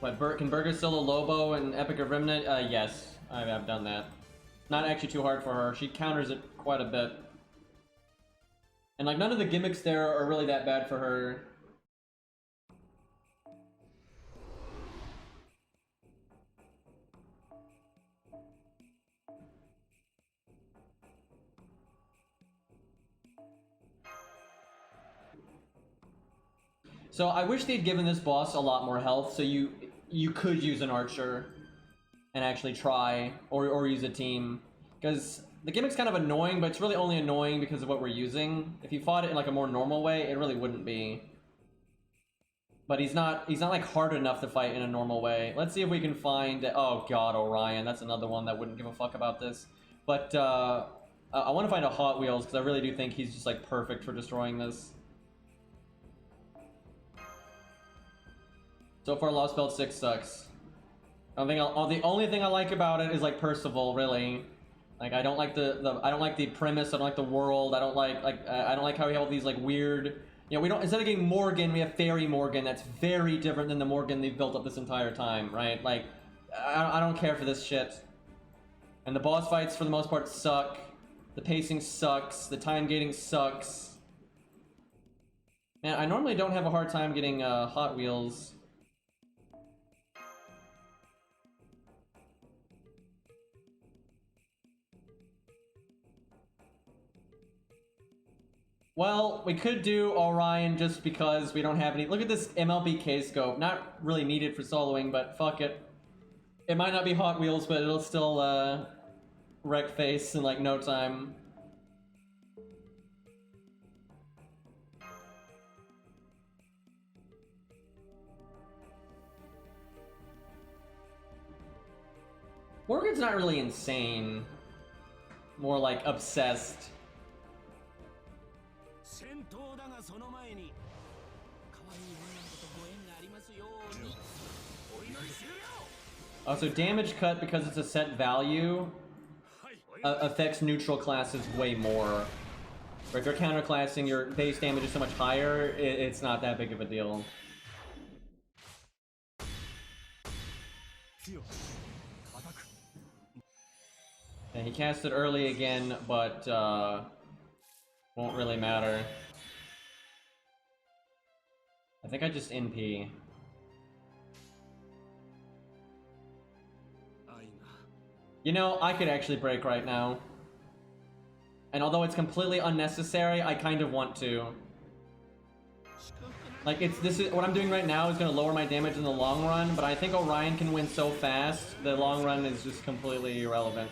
What, can Burger still a Lobo and Epic of Remnant? Yes, I've done that. Not actually too hard for her. She counters it quite a bit. And like none of the gimmicks there are really that bad for her. So I wish they'd given this boss a lot more health, so you could use an archer and actually try, or use a team. Because the gimmick's kind of annoying, but it's really only annoying because of what we're using. If you fought it in like a more normal way, it really wouldn't be. But he's not like hard enough to fight in a normal way. Let's see if we can find, oh god, Orion, that's another one that wouldn't give a fuck about this. But I want to find a Hot Wheels, because I really do think he's just like perfect for destroying this. So far, Lostbelt 6 sucks. The only thing I like about it is like Percival, really. Like I don't like I don't like the premise. I don't like the world. I don't like how we have all these like weird. You know, we don't, instead of getting Morgan, we have Fairy Morgan. That's very different than the Morgan they've built up this entire time, right? Like, I don't care for this shit. And the boss fights for the most part suck. The pacing sucks. The time gating sucks. Man, I normally don't have a hard time getting Hot Wheels. Well, we could do Orion just because we don't have any. Look at this MLBK scope. Not really needed for soloing, but fuck it. It might not be Hot Wheels, but it'll still wreck face in like no time. Morgan's not really insane. More like obsessed. Also, damage cut, because it's a set value, affects neutral classes way more. If you're counterclassing, your base damage is so much higher, it's not that big of a deal. And he cast it early again, but won't really matter. I think I just NP. You know, I could actually break right now. And although it's completely unnecessary, I kind of want to. Like, what I'm doing right now is going to lower my damage in the long run, but I think Orion can win so fast, the long run is just completely irrelevant.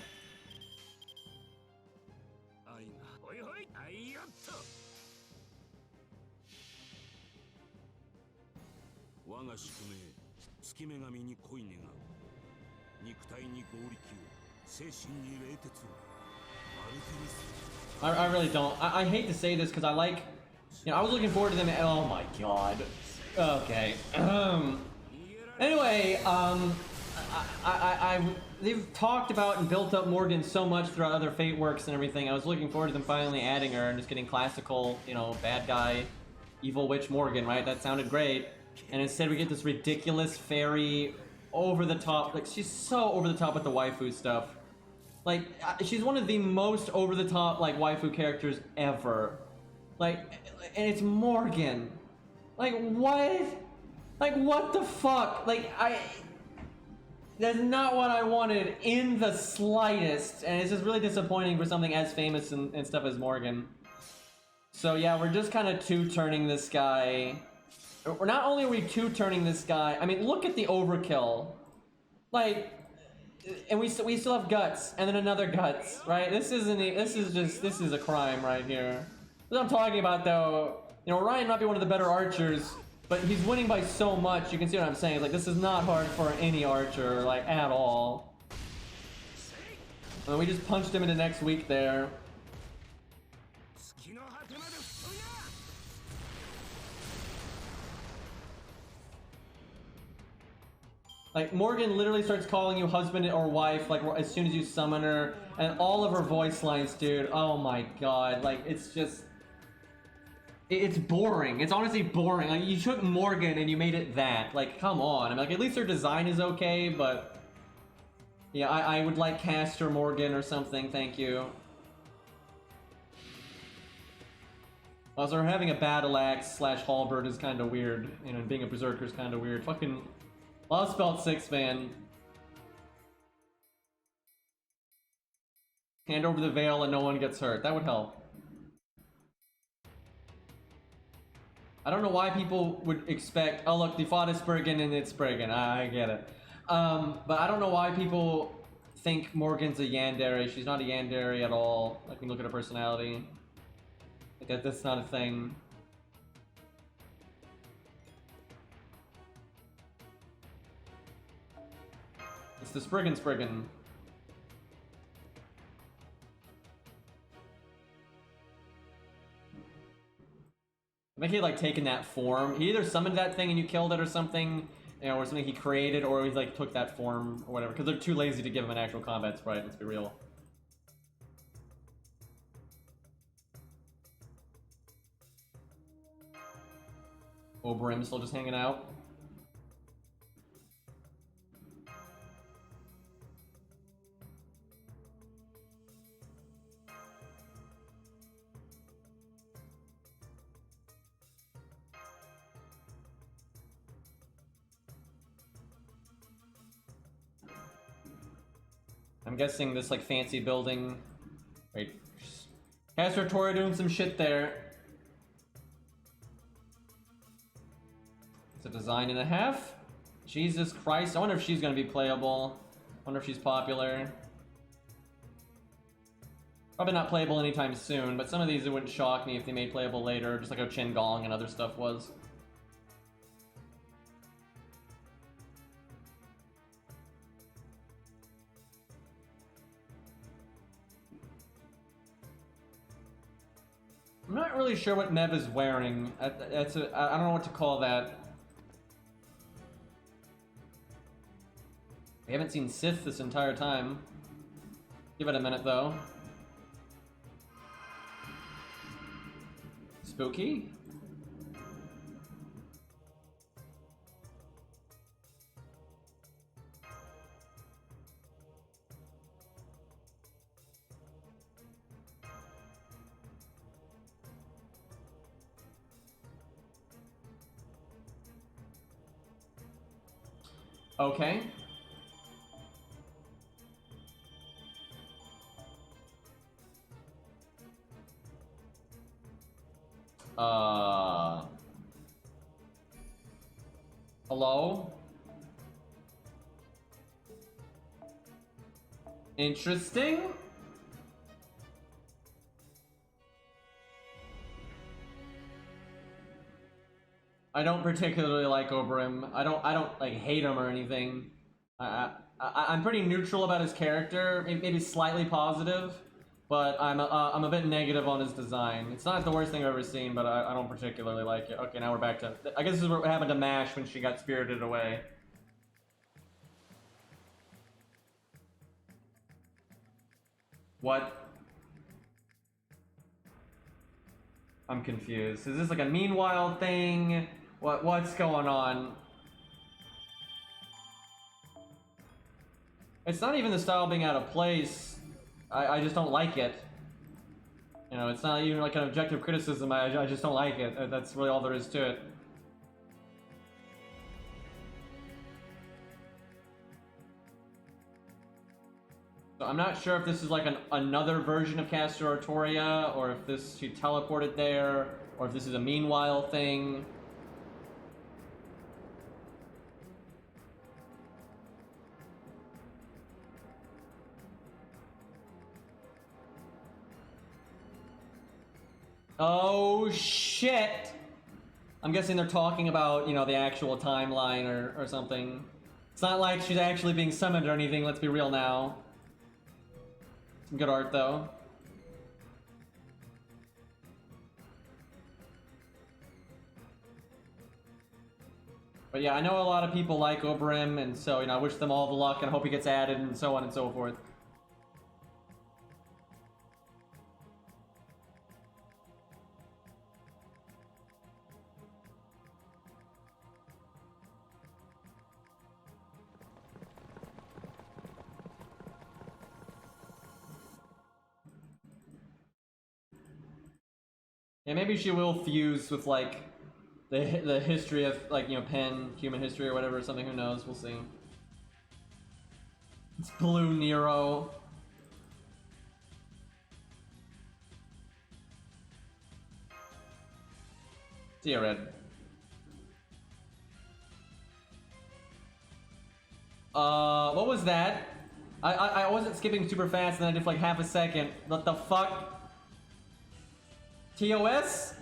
I really don't. I hate to say this because I like, you know, I was looking forward to them. Oh my god. Okay. Anyway, they've talked about and built up Morgan so much throughout other Fate works and everything. I was looking forward to them finally adding her and just getting classical, you know, bad guy, evil witch Morgan, right? That sounded great. And instead we get this ridiculous fairy, over the top. Like, she's so over the top with the waifu stuff. Like, she's one of the most over the top, like, waifu characters ever. Like, and it's Morgan. Like, what? Like, what the fuck? Like, that's not what I wanted in the slightest. And it's just really disappointing for something as famous and stuff as Morgan. So yeah, we're just kind of two-turning this guy. Not only are we two-turning this guy, I mean, look at the overkill. Like, and we still have guts, and then another guts, right? This is a crime right here. What I'm talking about, though, you know, Ryan might be one of the better archers, but he's winning by so much. You can see what I'm saying. Like, this is not hard for any archer, like, at all. And we just punched him into next week there. Like, Morgan literally starts calling you husband or wife, like, as soon as you summon her, and all of her voice lines, dude, oh my god, like, it's just... It's boring. It's honestly boring. Like, you took Morgan and you made it that. Like, come on. I mean, like, at least her design is okay, but... Yeah, I would like Caster Morgan or something, thank you. Also, having a battle axe slash halberd is kind of weird. You know, being a berserker is kind of weird. Fucking... Lostbelt 6, man. Hand over the veil and no one gets hurt. That would help. I don't know why people would expect... Oh, look, the fought is Spriggan and it's Spriggan. I get it. But I don't know why people think Morgan's a Yandere. She's not a Yandere at all. Like, when you look at her personality. Like, that's not a thing. It's the Spriggan. I think he like taken that form. He either summoned that thing and you killed it or something, you know, or something he created, or he like took that form or whatever. Because they're too lazy to give him an actual combat sprite. Let's be real. Oberym still just hanging out. I'm guessing this like fancy building. Wait, Caster Tora doing some shit there. It's a design and a half. Jesus Christ! I wonder if she's gonna be playable. I wonder if she's popular. Probably not playable anytime soon, but some of these it wouldn't shock me if they made playable later, just like how Chen Gong and other stuff was. I'm not really sure what Nev is wearing. I don't know what to call that. We haven't seen Sith this entire time. Give it a minute, though. Spooky? Okay. Hello? Interesting. I don't particularly like Oberym. I don't like hate him or anything. I'm pretty neutral about his character, maybe slightly positive, but I'm a bit negative on his design. It's not the worst thing I've ever seen, but I don't particularly like it. Okay, now we're back to... I guess this is what happened to Mash when she got spirited away. What? I'm confused. Is this like a meanwhile thing? What's going on? It's not even the style being out of place. I just don't like it. You know, it's not even like an objective criticism. I just don't like it. That's really all there is to it. So I'm not sure if this is like another version of Castor Artoria, or if she teleported there, or if this is a meanwhile thing. Oh shit! I'm guessing they're talking about, you know, the actual timeline or something. It's not like she's actually being summoned or anything, let's be real now. Some good art though. But yeah, I know a lot of people like Oberyn, and so, you know, I wish them all the luck and hope he gets added and so on and so forth. Yeah, maybe she will fuse with, like, the history of, like, you know, Penn, human history or whatever, or something, who knows, we'll see. It's Blue Nero. See ya, Red. What was that? I wasn't skipping super fast and then I did for like half a second. What the fuck? TOS?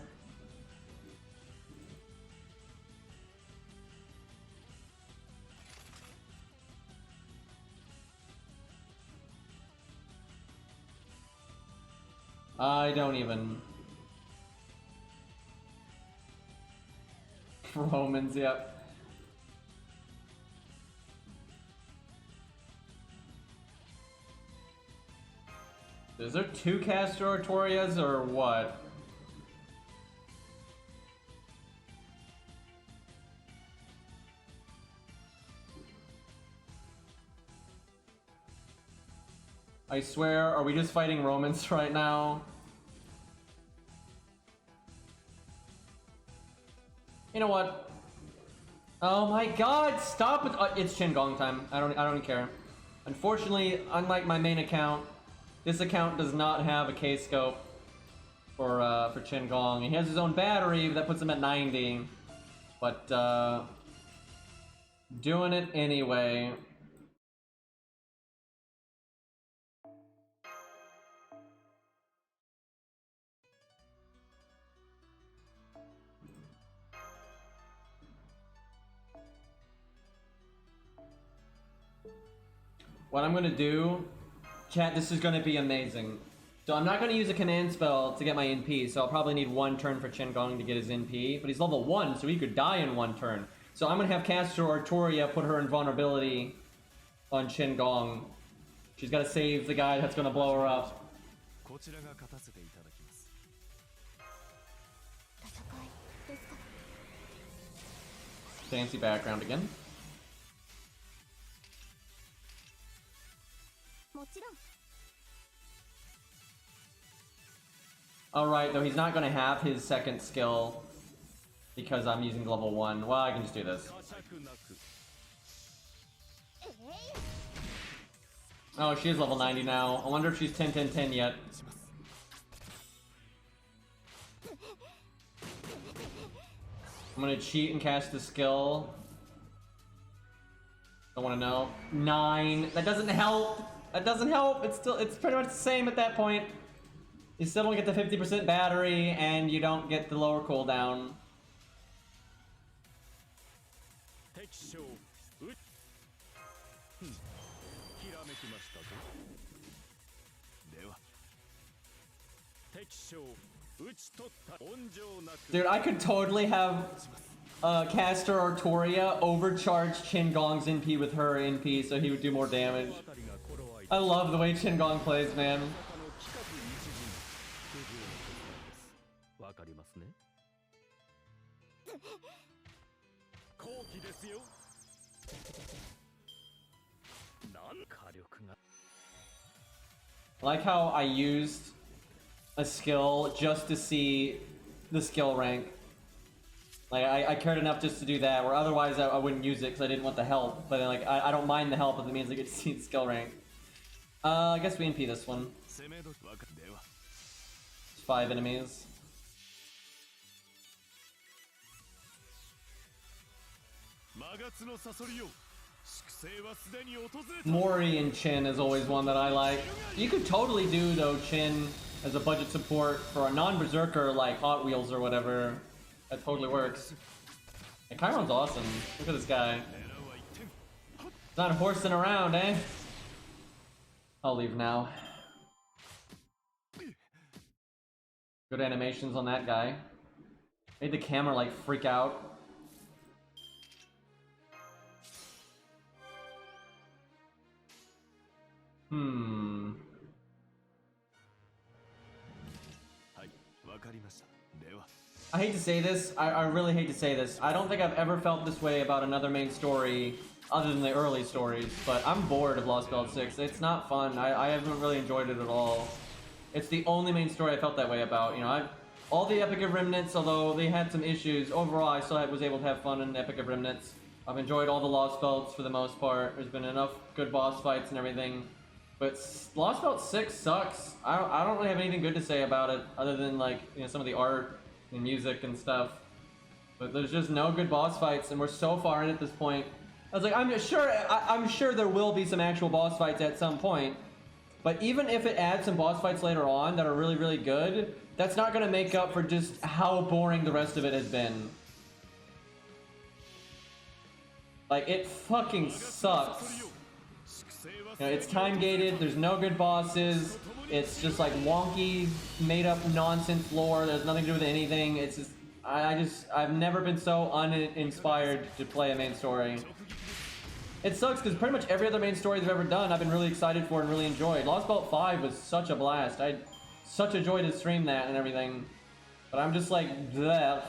I don't even. Romans, yep. Is there 2 Castor Artorias or what? I swear, are we just fighting Romans right now? You know what? Oh my god, stop it! It's Qingong time. I don't care. Unfortunately, unlike my main account, this account does not have a K-scope for Qingong. He has his own battery, but that puts him at 90. But, doing it anyway. What I'm gonna do, chat, this is gonna be amazing. So I'm not gonna use a command spell to get my NP, so I'll probably need 1 turn for Qingong to get his NP, but he's level 1, so he could die in 1 turn. So I'm gonna have Castor Artoria put her invulnerability on Qingong. She's gotta save the guy that's gonna blow her up. Fancy background again. Alright, though he's not gonna have his second skill because I'm using level 1. Well, I can just do this. Oh, she is level 90 now. I wonder if she's 10-10-10 yet. I'm gonna cheat and cast the skill. Don't wanna know. 9. That doesn't help! That doesn't help! It's pretty much the same at that point. You still don't get the 50% battery, and you don't get the lower cooldown. Dude, I could totally have Castor Artoria overcharge Qingong's NP with her NP so he would do more damage. I love the way Qingong plays, man. I like how I used a skill just to see the skill rank. Like, I cared enough just to do that, where otherwise I wouldn't use it because I didn't want the help. But then, like, I don't mind the help if it means I get to see the skill rank. I guess we NP this one. 5 enemies. Mori and Chin is always one that I like. You could totally do, though, Chin as a budget support for a non-berserker like Hot Wheels or whatever. That totally works. And Chiron's awesome. Look at this guy. He's not horsing around, eh? I'll leave now. Good animations on that guy. Made the camera like freak out. I hate to say this, I really hate to say this. I don't think I've ever felt this way about another main story other than the early stories, but I'm bored of Lostbelt 6. It's not fun. I haven't really enjoyed it at all. It's the only main story I felt that way about. You know, all the Epic of Remnants, although they had some issues, overall I still was able to have fun in Epic of Remnants. I've enjoyed all the Lostbelts for the most part. There's been enough good boss fights and everything. But Lostbelt 6 sucks. I don't really have anything good to say about it other than, like, you know, some of the art and music and stuff. But there's just no good boss fights, and we're so far in at this point. I was like, I'm sure there will be some actual boss fights at some point. But even if it adds some boss fights later on that are really, really good, that's not going to make up for just how boring the rest of it has been. Like, it fucking sucks. You know, it's time gated, there's no good bosses, it's just like wonky, made up nonsense lore, there's nothing to do with anything. It's just, I've never been so uninspired to play a main story. It sucks because pretty much every other main story they've ever done I've been really excited for and really enjoyed. Lostbelt 5 was such a blast. I had such a joy to stream that and everything. But I'm just like, bleh.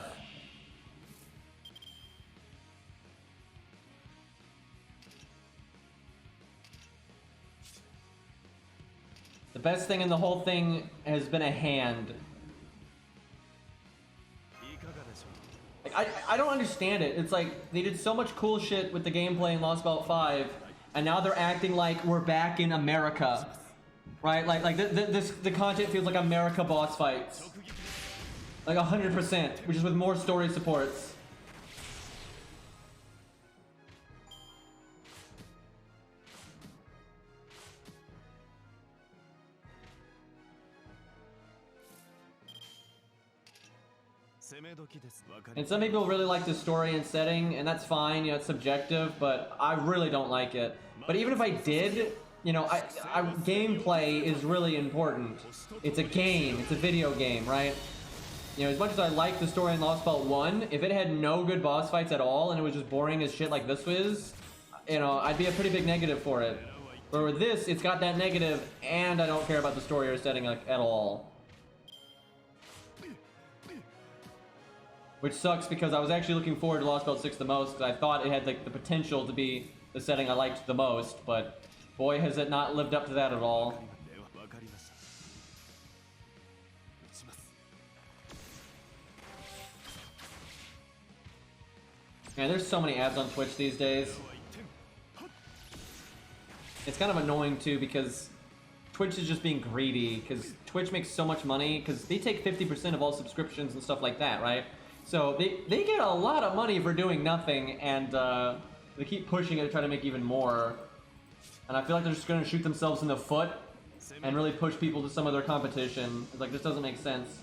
The best thing in the whole thing has been a hand. Like, I don't understand it. It's like they did so much cool shit with the gameplay in Lostbelt 5, and now they're acting like we're back in America, right? Like the content feels like America boss fights, like 100%, which is with more story supports. And some people really like the story and setting, and that's fine, you know, it's subjective, but I really don't like it. But even if I did, you know, gameplay is really important. It's a game, it's a video game, right? You know, as much as I like the story in Lostbelt 1, if it had no good boss fights at all, and it was just boring as shit like this was, you know, I'd be a pretty big negative for it. But with this, it's got that negative, and I don't care about the story or setting, like, at all. Which sucks because I was actually looking forward to Lostbelt 6 the most because I thought it had like the potential to be the setting I liked the most, but boy has it not lived up to that at all. Man, there's so many ads on Twitch these days. It's kind of annoying too because Twitch is just being greedy because Twitch makes so much money because they take 50% of all subscriptions and stuff like that, right? So they get a lot of money for doing nothing, and they keep pushing it to try to make even more. And I feel like they're just going to shoot themselves in the foot and really push people to some of their competition. It's like, this doesn't make sense.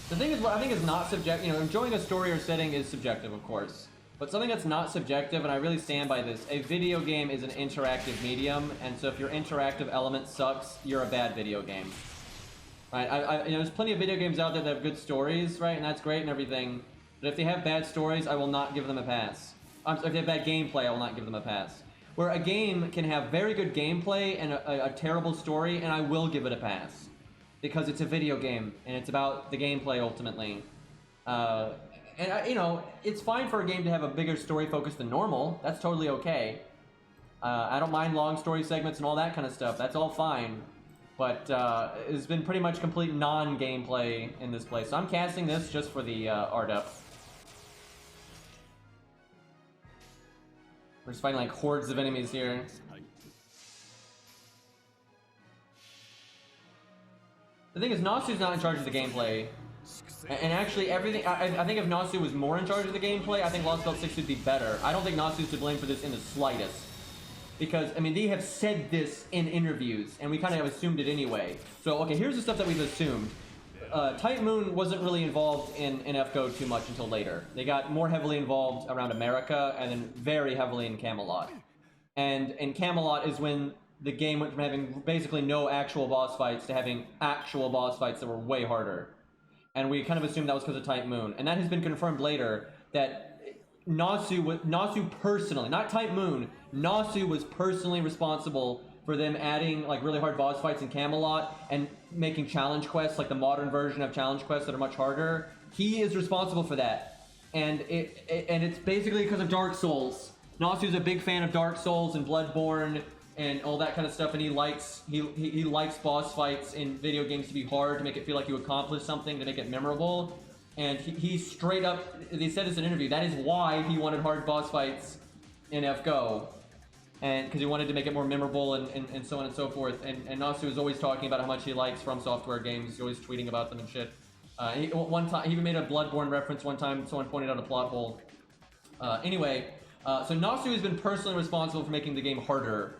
The thing is, what I think is not subjective, you know, enjoying a story or setting is subjective, of course. But something that's not subjective, and I really stand by this, a video game is an interactive medium, and so if your interactive element sucks, you're a bad video game. Right? You know, there's plenty of video games out there that have good stories, right, and that's great and everything, but if they have bad stories, I will not give them a pass. If they have bad gameplay, I will not give them a pass. Where a game can have very good gameplay and a terrible story, and I will give it a pass. Because it's a video game, and it's about the gameplay ultimately. You know, it's fine for a game to have a bigger story focus than normal. That's totally okay. I don't mind long story segments and all that kind of stuff. That's all fine. But it's been pretty much complete non-gameplay in this place. So I'm casting this just for the art up. We're just fighting like hordes of enemies here. The thing is, Nasu's not in charge of the gameplay. And actually, everything. I think if Nasu was more in charge of the gameplay, I think Lostbelt 6 would be better. I don't think Nasu's to blame for this in the slightest. Because, I mean, they have said this in interviews, and we kind of have assumed it anyway. So, okay, here's the stuff that we've assumed. Type Moon wasn't really involved in FGO too much until later. They got more heavily involved around America, and then very heavily in Camelot. And in Camelot is when the game went from having basically no actual boss fights to having actual boss fights that were way harder. And we kind of assumed that was because of Type Moon. And that has been confirmed later that Nasu personally, not Type Moon, Nasu was personally responsible for them adding like really hard boss fights in Camelot and making challenge quests, like the modern version of challenge quests that are much harder. He is responsible for that. And it's basically because of Dark Souls. Nasu's a big fan of Dark Souls and Bloodborne and all that kind of stuff, and he likes boss fights in video games to be hard, to make it feel like you accomplished something, to make it memorable. And he straight up, they said this in an interview, that is why he wanted hard boss fights in FGO. And because he wanted to make it more memorable and so on and so forth. And Nasu is always talking about how much he likes From Software games. He's always tweeting about them and shit. One time, he even made a Bloodborne reference one time. Someone pointed out a plot hole. Anyway, so Nasu has been personally responsible for making the game harder.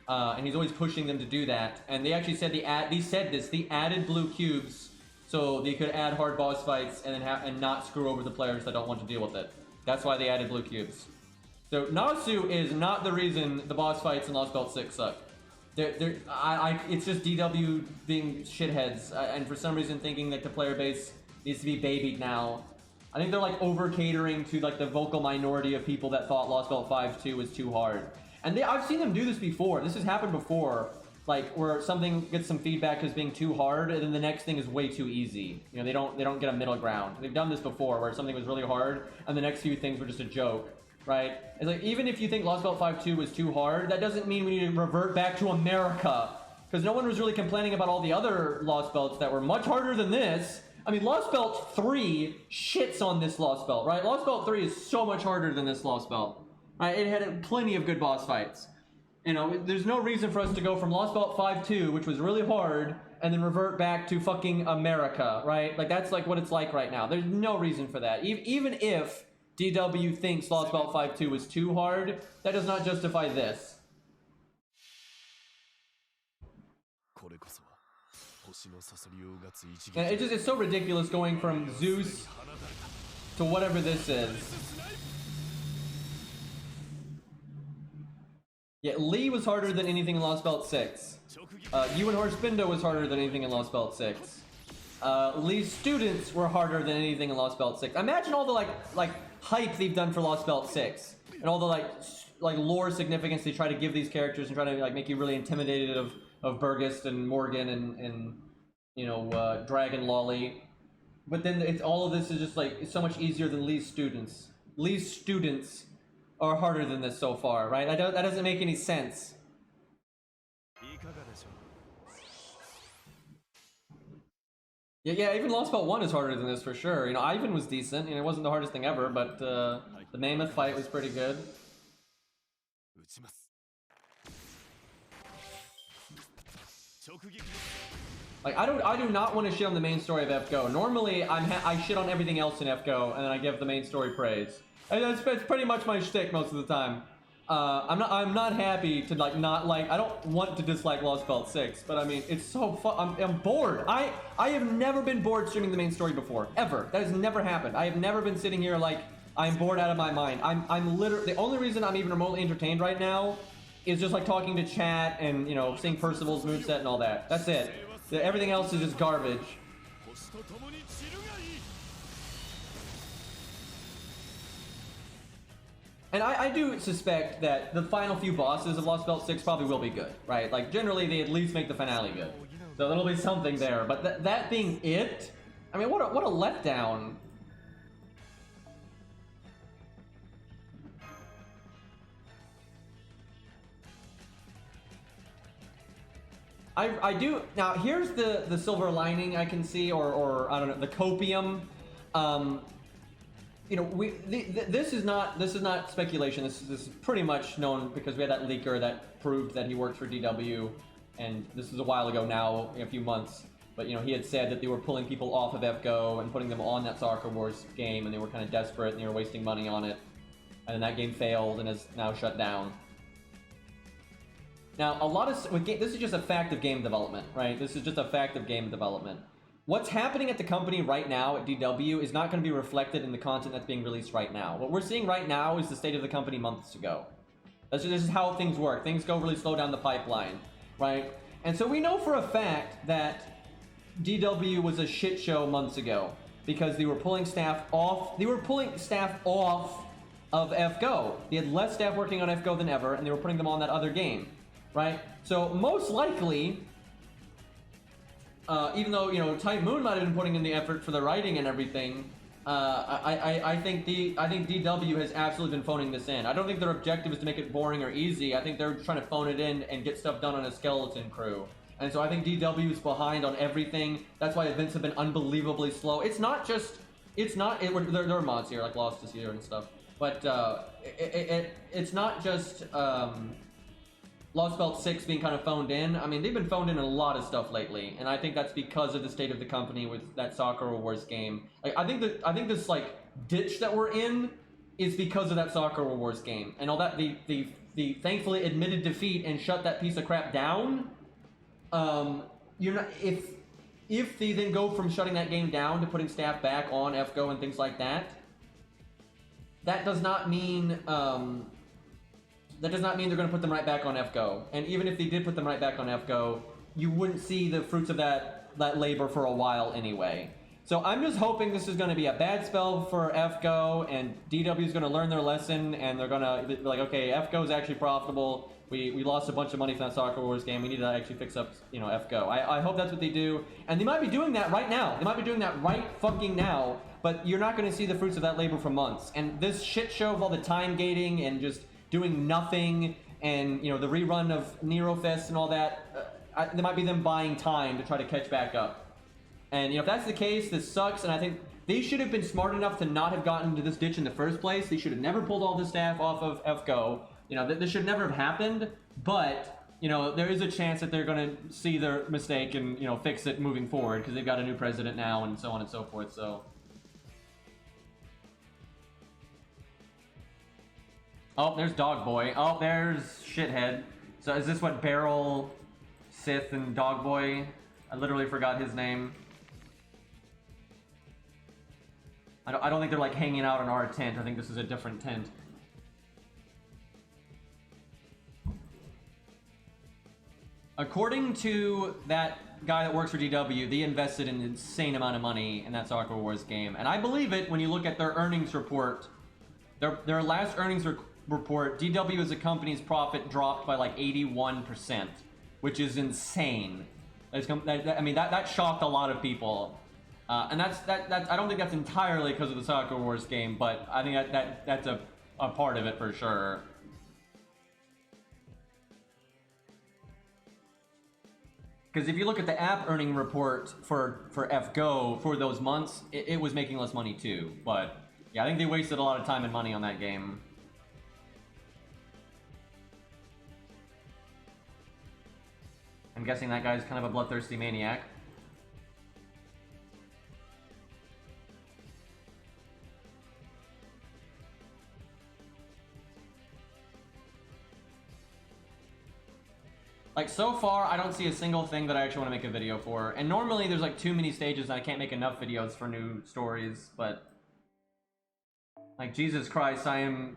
And he's always pushing them to do that. And they actually said they added blue cubes so they could add hard boss fights and then and not screw over the players that don't want to deal with it. That's why they added blue cubes. So Nasu is not the reason the boss fights in Lostbelt 6 suck. It's just DW being shitheads, and for some reason thinking that the player base needs to be babied now. I think they're like over catering to like the vocal minority of people that thought Lostbelt 5.2 was too hard. And I've seen them do this before. This has happened before, like where something gets some feedback as being too hard, and then the next thing is way too easy. You know, they don't get a middle ground. They've done this before, where something was really hard, and the next few things were just a joke. Right? It's like, even if you think Lostbelt 5.2 was too hard, that doesn't mean we need to revert back to America. Because no one was really complaining about all the other Lostbelts that were much harder than this. I mean, Lostbelt 3 shits on this Lostbelt, right? Lostbelt 3 is so much harder than this Lostbelt. Right? It had plenty of good boss fights. You know, there's no reason for us to go from Lostbelt 5.2, which was really hard, and then revert back to fucking America, right? Like, that's like what it's like right now. There's no reason for that. Even if DW thinks Lostbelt 5.2 was too hard, that does not justify this. And it's so ridiculous going from Zeus to whatever this is. Yeah, Lee was harder than anything in Lostbelt 6. Ewan Horsebindo was harder than anything in Lostbelt 6. Lee's students were harder than anything in Lostbelt 6. Imagine all the like hype they've done for Lostbelt 6 and all the like lore significance they try to give these characters and try to like make you really intimidated of Burgess and Morgan and you know Dragon Lolly. But then it's all of this is just like it's so much easier than Lee's students. Lee's students are harder than this so far, right? That doesn't make any sense. Yeah, even Lostbelt 1 is harder than this for sure. You know, Ivan was decent, and it wasn't the hardest thing ever, but the Mammoth fight was pretty good. Like, I do not want to shit on the main story of FGO. Normally, I shit on everything else in FGO, and then I give the main story praise. And that's pretty much my shtick most of the time. I'm not happy to I don't want to dislike Lostbelt 6, but I mean, it's so fun. I'm bored. I have never been bored streaming the main story before, ever. That has never happened. I have never been sitting here like I'm bored out of my mind. I'm literally, the only reason I'm even remotely entertained right now is just like talking to chat and, you know, seeing Percival's moveset and all that. That's it. Everything else is just garbage. And I do suspect that the final few bosses of Lostbelt 6 probably will be good, right? Like, generally, they at least make the finale good. So there'll be something there. But that being it, I mean, what a letdown. I do... Now, here's the silver lining I can see, or I don't know, the copium. You know, this is not speculation. This is pretty much known because we had that leaker that proved that he worked for DW, and this is a while ago now, a few months. But, you know, he had said that they were pulling people off of FGO and putting them on that Soccer Wars game, and they were kind of desperate and they were wasting money on it. And then that game failed and is now shut down. Now, a lot of... This is just a fact of game development, right? This is just a fact of game development. What's happening at the company right now at DW is not going to be reflected in the content that's being released right now. What we're seeing right now is the state of the company months ago. This is how things work. Things go really slow down the pipeline, right? And so we know for a fact that DW was a shit show months ago because they were pulling staff off. They were pulling staff off of FGO. They had less staff working on FGO than ever, and they were putting them on that other game, right? So most likely, even though, you know, Type Moon might have been putting in the effort for the writing and everything, I think DW has absolutely been phoning this in. I don't think their objective is to make it boring or easy. I think they're trying to phone it in and get stuff done on a skeleton crew. And so I think DW is behind on everything. That's why events have been unbelievably slow. It's not just... there are mods here, like Lost is here and stuff. But it's not just Lostbelt 6 being kind of phoned in. I mean, they've been phoned in a lot of stuff lately. And I think that's because of the state of the company with that Soccer Wars game. Like, I think this, like, ditch that we're in is because of that Soccer Wars game. And all that, the thankfully admitted defeat and shut that piece of crap down... you're not, if they then go from shutting that game down to putting staff back on FGO and things like that, that does not mean they're going to put them right back on FGO. And even if they did put them right back on FGO, you wouldn't see the fruits of that labor for a while anyway. So I'm just hoping this is going to be a bad spell for FGO, and DW is going to learn their lesson, and they're going to be like, okay, FGO is actually profitable. We lost a bunch of money from that Soccer Wars game. We need to actually fix up, you know, FGO. I hope that's what they do. And they might be doing that right now. They might be doing that right fucking now. But you're not going to see the fruits of that labor for months. And this shit show of all the time gating and just doing nothing and, you know, the rerun of NeroFest and all that, there might be them buying time to try to catch back up. And, you know, if that's the case, this sucks. And I think they should have been smart enough to not have gotten into this ditch in the first place. They should have never pulled all the staff off of FGO. You know, this should never have happened, but, you know, there is a chance that they're going to see their mistake and, you know, fix it moving forward because they've got a new president now and so on and so forth, so. Oh, there's Dog Boy. Oh, there's Shithead. So is this what Barrel, Sith, and Dog Boy? I literally forgot his name. I don't think they're, like, hanging out in our tent. I think this is a different tent. According to that guy that works for DW, they invested an insane amount of money in that Soccer Wars game. And I believe it when you look at their earnings report. Their last earnings report, DW as a company's profit dropped by like 81%, which is insane. I mean, that shocked a lot of people. And that's I don't think that's entirely because of the Soccer Wars game, but I think that's a part of it for sure. Because if you look at the app earning report for FGO for those months, it was making less money too. But yeah, I think they wasted a lot of time and money on that game. I'm guessing that guy's kind of a bloodthirsty maniac. Like, so far, I don't see a single thing that I actually want to make a video for. And normally, there's like too many stages and I can't make enough videos for new stories, but... Like, Jesus Christ, I am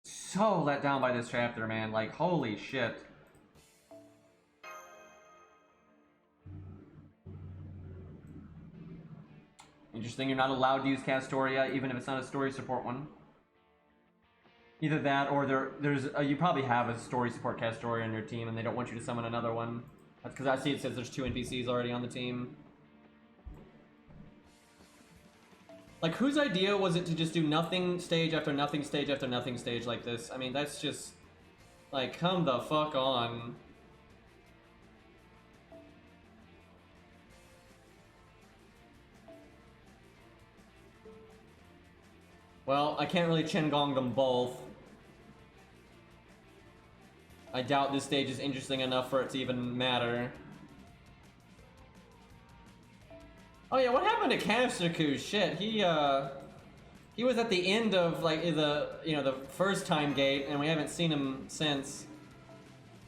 so let down by this chapter, man. Like, holy shit. Interesting, you're not allowed to use Castoria, even if it's not a story support one. Either that, or there's you probably have a story support Castoria on your team, and they don't want you to summon another one. That's because I see it says there's 2 NPCs already on the team. Like, whose idea was it to just do nothing stage after nothing stage after nothing stage like this? I mean, that's just... Like, come the fuck on. Well, I can't really Qigong them both. I doubt this stage is interesting enough for it to even matter. Oh yeah, what happened to Kasuku? Shit, he was at the end of like the first time gate, and we haven't seen him since.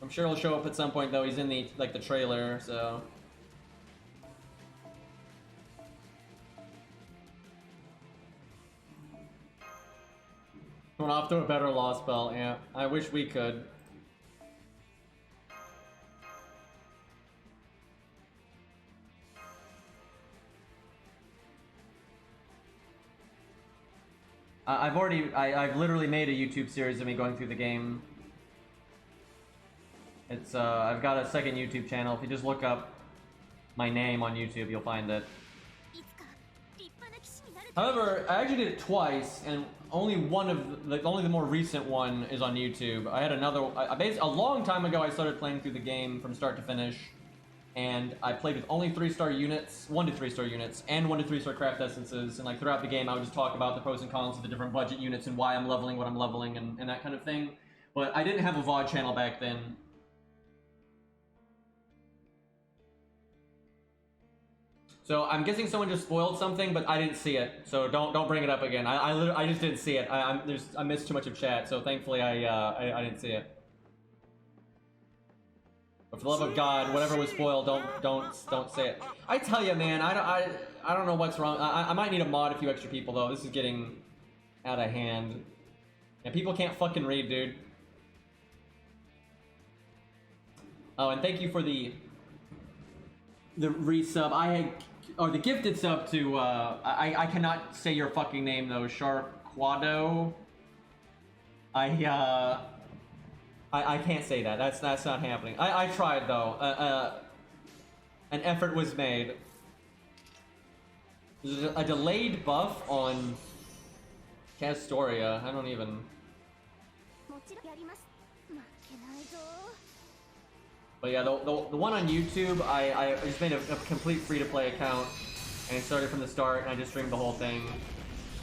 I'm sure he'll show up at some point though. He's in the trailer, so. Went off to a better Lostbelt, yeah. I wish we could. I've literally made a YouTube series of me going through the game. It's, I've got a second YouTube channel. If you just look up my name on YouTube, you'll find it. However, I actually did it twice, and only only the more recent one is on YouTube. I had another, a long time ago I started playing through the game from start to finish, and I played with only 3-star units, 1 to 3-star units, and 1 to 3-star craft essences, and like throughout the game I would just talk about the pros and cons of the different budget units and why I'm leveling what I'm leveling and that kind of thing. But I didn't have a VOD channel back then. So I'm guessing someone just spoiled something, but I didn't see it. So don't bring it up again. I just didn't see it. I missed too much of chat, so thankfully I didn't see it. But for the love of God, whatever was spoiled, don't say it. I tell you, man, I don't know what's wrong. I might need to mod a few extra people though. This is getting out of hand, and people can't fucking read, dude. Oh, and thank you for the resub. Or the gifted sub to, I cannot say your fucking name though, Sharquado. I can't say that. That's not happening. I tried though. An effort was made. There's a delayed buff on Castoria. I don't even. But yeah, the one on YouTube, I just made a complete free-to-play account, and it started from the start, and I just streamed the whole thing,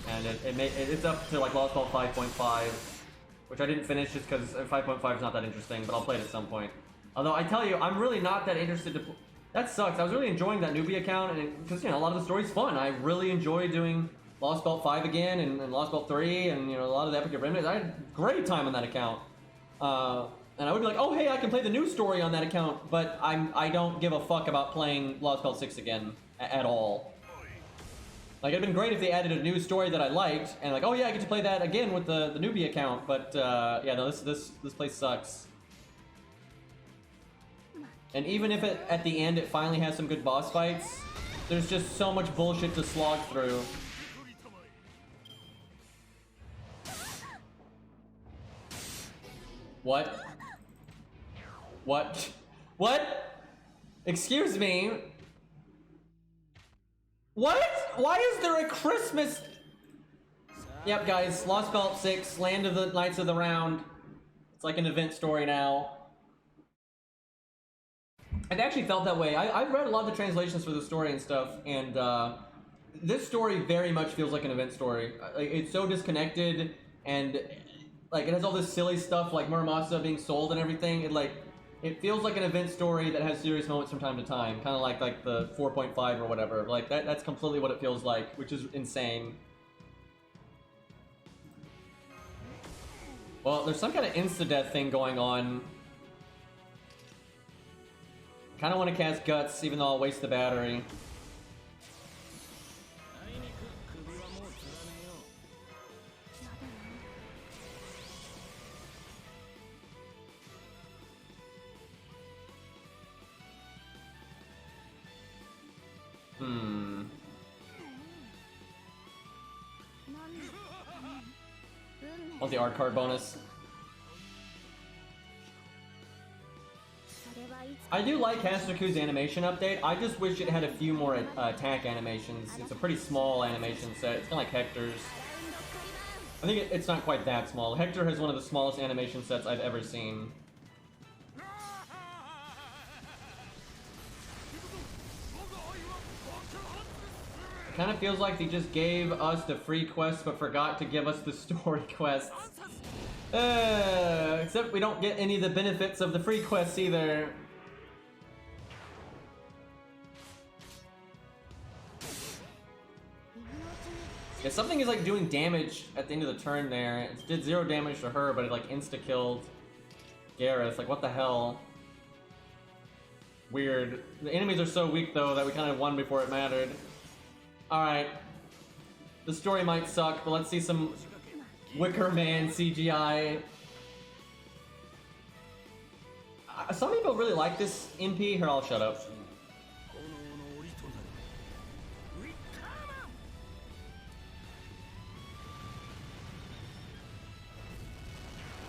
and it's up to like Lostbelt 5.5, which I didn't finish just because 5.5 is not that interesting, but I'll play it at some point. Although I tell you, I'm really not that interested to. That sucks. I was really enjoying that newbie account, and because a lot of the story's fun. I really enjoy doing Lostbelt 5 again and Lostbelt 3, and a lot of the epic remnants. I had a great time on that account. And I would be like, oh hey, I can play the new story on that account, but I don't give a fuck about playing Lostbelt 6 again at all. Like, it'd been great if they added a new story that I liked, and like, oh yeah, I get to play that again with the newbie account, but yeah, no, this place sucks. And even if at the end it finally has some good boss fights, there's just so much bullshit to slog through. What? What? What? Excuse me? What? Why is there a Christmas? Yep, guys, Lostbelt 6, Land of the Knights of the Round. It's like an event story now. It actually felt that way. I've read a lot of the translations for the story and stuff, and this story very much feels like an event story. It's so disconnected, and like it has all this silly stuff like Muramasa being sold and everything. It feels like an event story that has serious moments from time to time, kind of like the 4.5 or whatever. Like that's completely what it feels like, which is insane. Well, there's some kind of insta-death thing going on. Kind of want to cast Guts, even though I'll waste the battery. Want the art card bonus. I do like Hasaku's animation update. I just wish it had a few more attack animations. It's a pretty small animation set. It's kind of like Hector's. I think it's not quite that small. Hector has one of the smallest animation sets I've ever seen. Kind of feels like they just gave us the free quests but forgot to give us the story quests. Except we don't get any of the benefits of the free quests either. Yeah, something is like doing damage at the end of the turn there. It did 0 damage to her, but it like insta-killed Gareth. Like, what the hell? Weird. The enemies are so weak though that we kind of won before it mattered. Alright. The story might suck, but let's see some Wicker Man CGI. Some people really like this MP. Here, I'll shut up.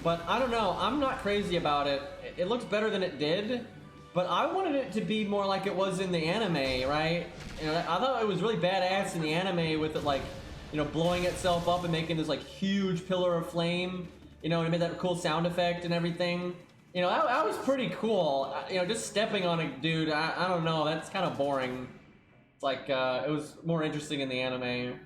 But I don't know, I'm not crazy about it. It looks better than it did, but I wanted it to be more like it was in the anime, right? You know, I thought it was really badass in the anime with it like, you know, blowing itself up and making this like huge pillar of flame, you know, and it made that cool sound effect and everything. You know, that was pretty cool. You know, just stepping on a dude, I don't know, that's kind of boring. It's like, it was more interesting in the anime.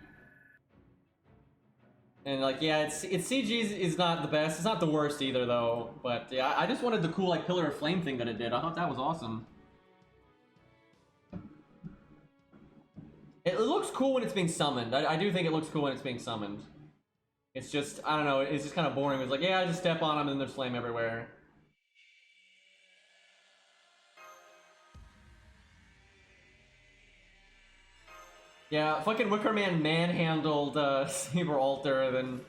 And like, yeah, its CG is not the best. It's not the worst either, though. But yeah, I just wanted the cool like pillar of flame thing that it did. I thought that was awesome. It looks cool when it's being summoned. I do think it looks cool when it's being summoned. It's just, I don't know, it's just kind of boring. It's like, yeah, I just step on them and there's flame everywhere. Yeah, fucking Wicker Man manhandled Saber Alter, then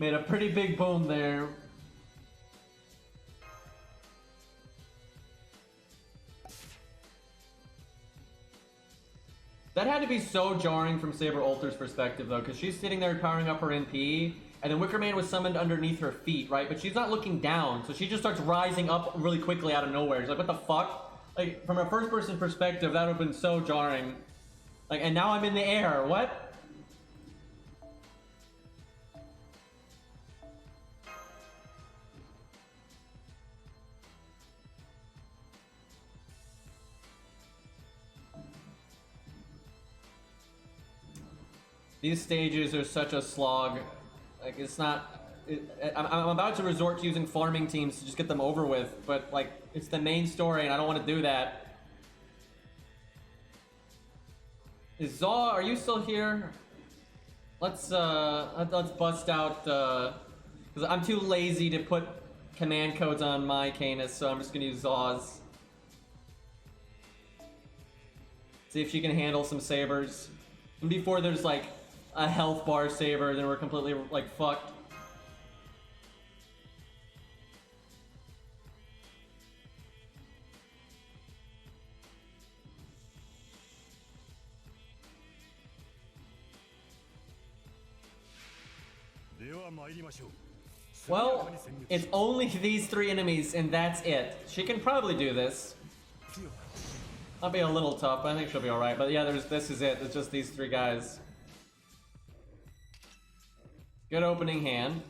made a pretty big boom there. That had to be so jarring from Saber Alter's perspective, though, because she's sitting there powering up her MP, and then Wicker Man was summoned underneath her feet, right? But she's not looking down, so she just starts rising up really quickly out of nowhere. She's like, what the fuck? Like, from a first-person perspective, that would have been so jarring. Like, and now I'm in the air. What? These stages are such a slog. Like, it's not... I'm about to resort to using farming teams to just get them over with, but, like, it's the main story, and I don't want to do that. Is Zaw, are you still here? Let's bust out, because I'm too lazy to put command codes on my Canis, so I'm just gonna use Zaw's. See if she can handle some sabers. And before there's like a health bar saber, then we're completely like fucked. Well, it's only these 3 enemies and that's it. She can probably do this. I'll be a little tough, but I think she'll be alright. But yeah, this is it. It's just these 3 guys. Good opening hand.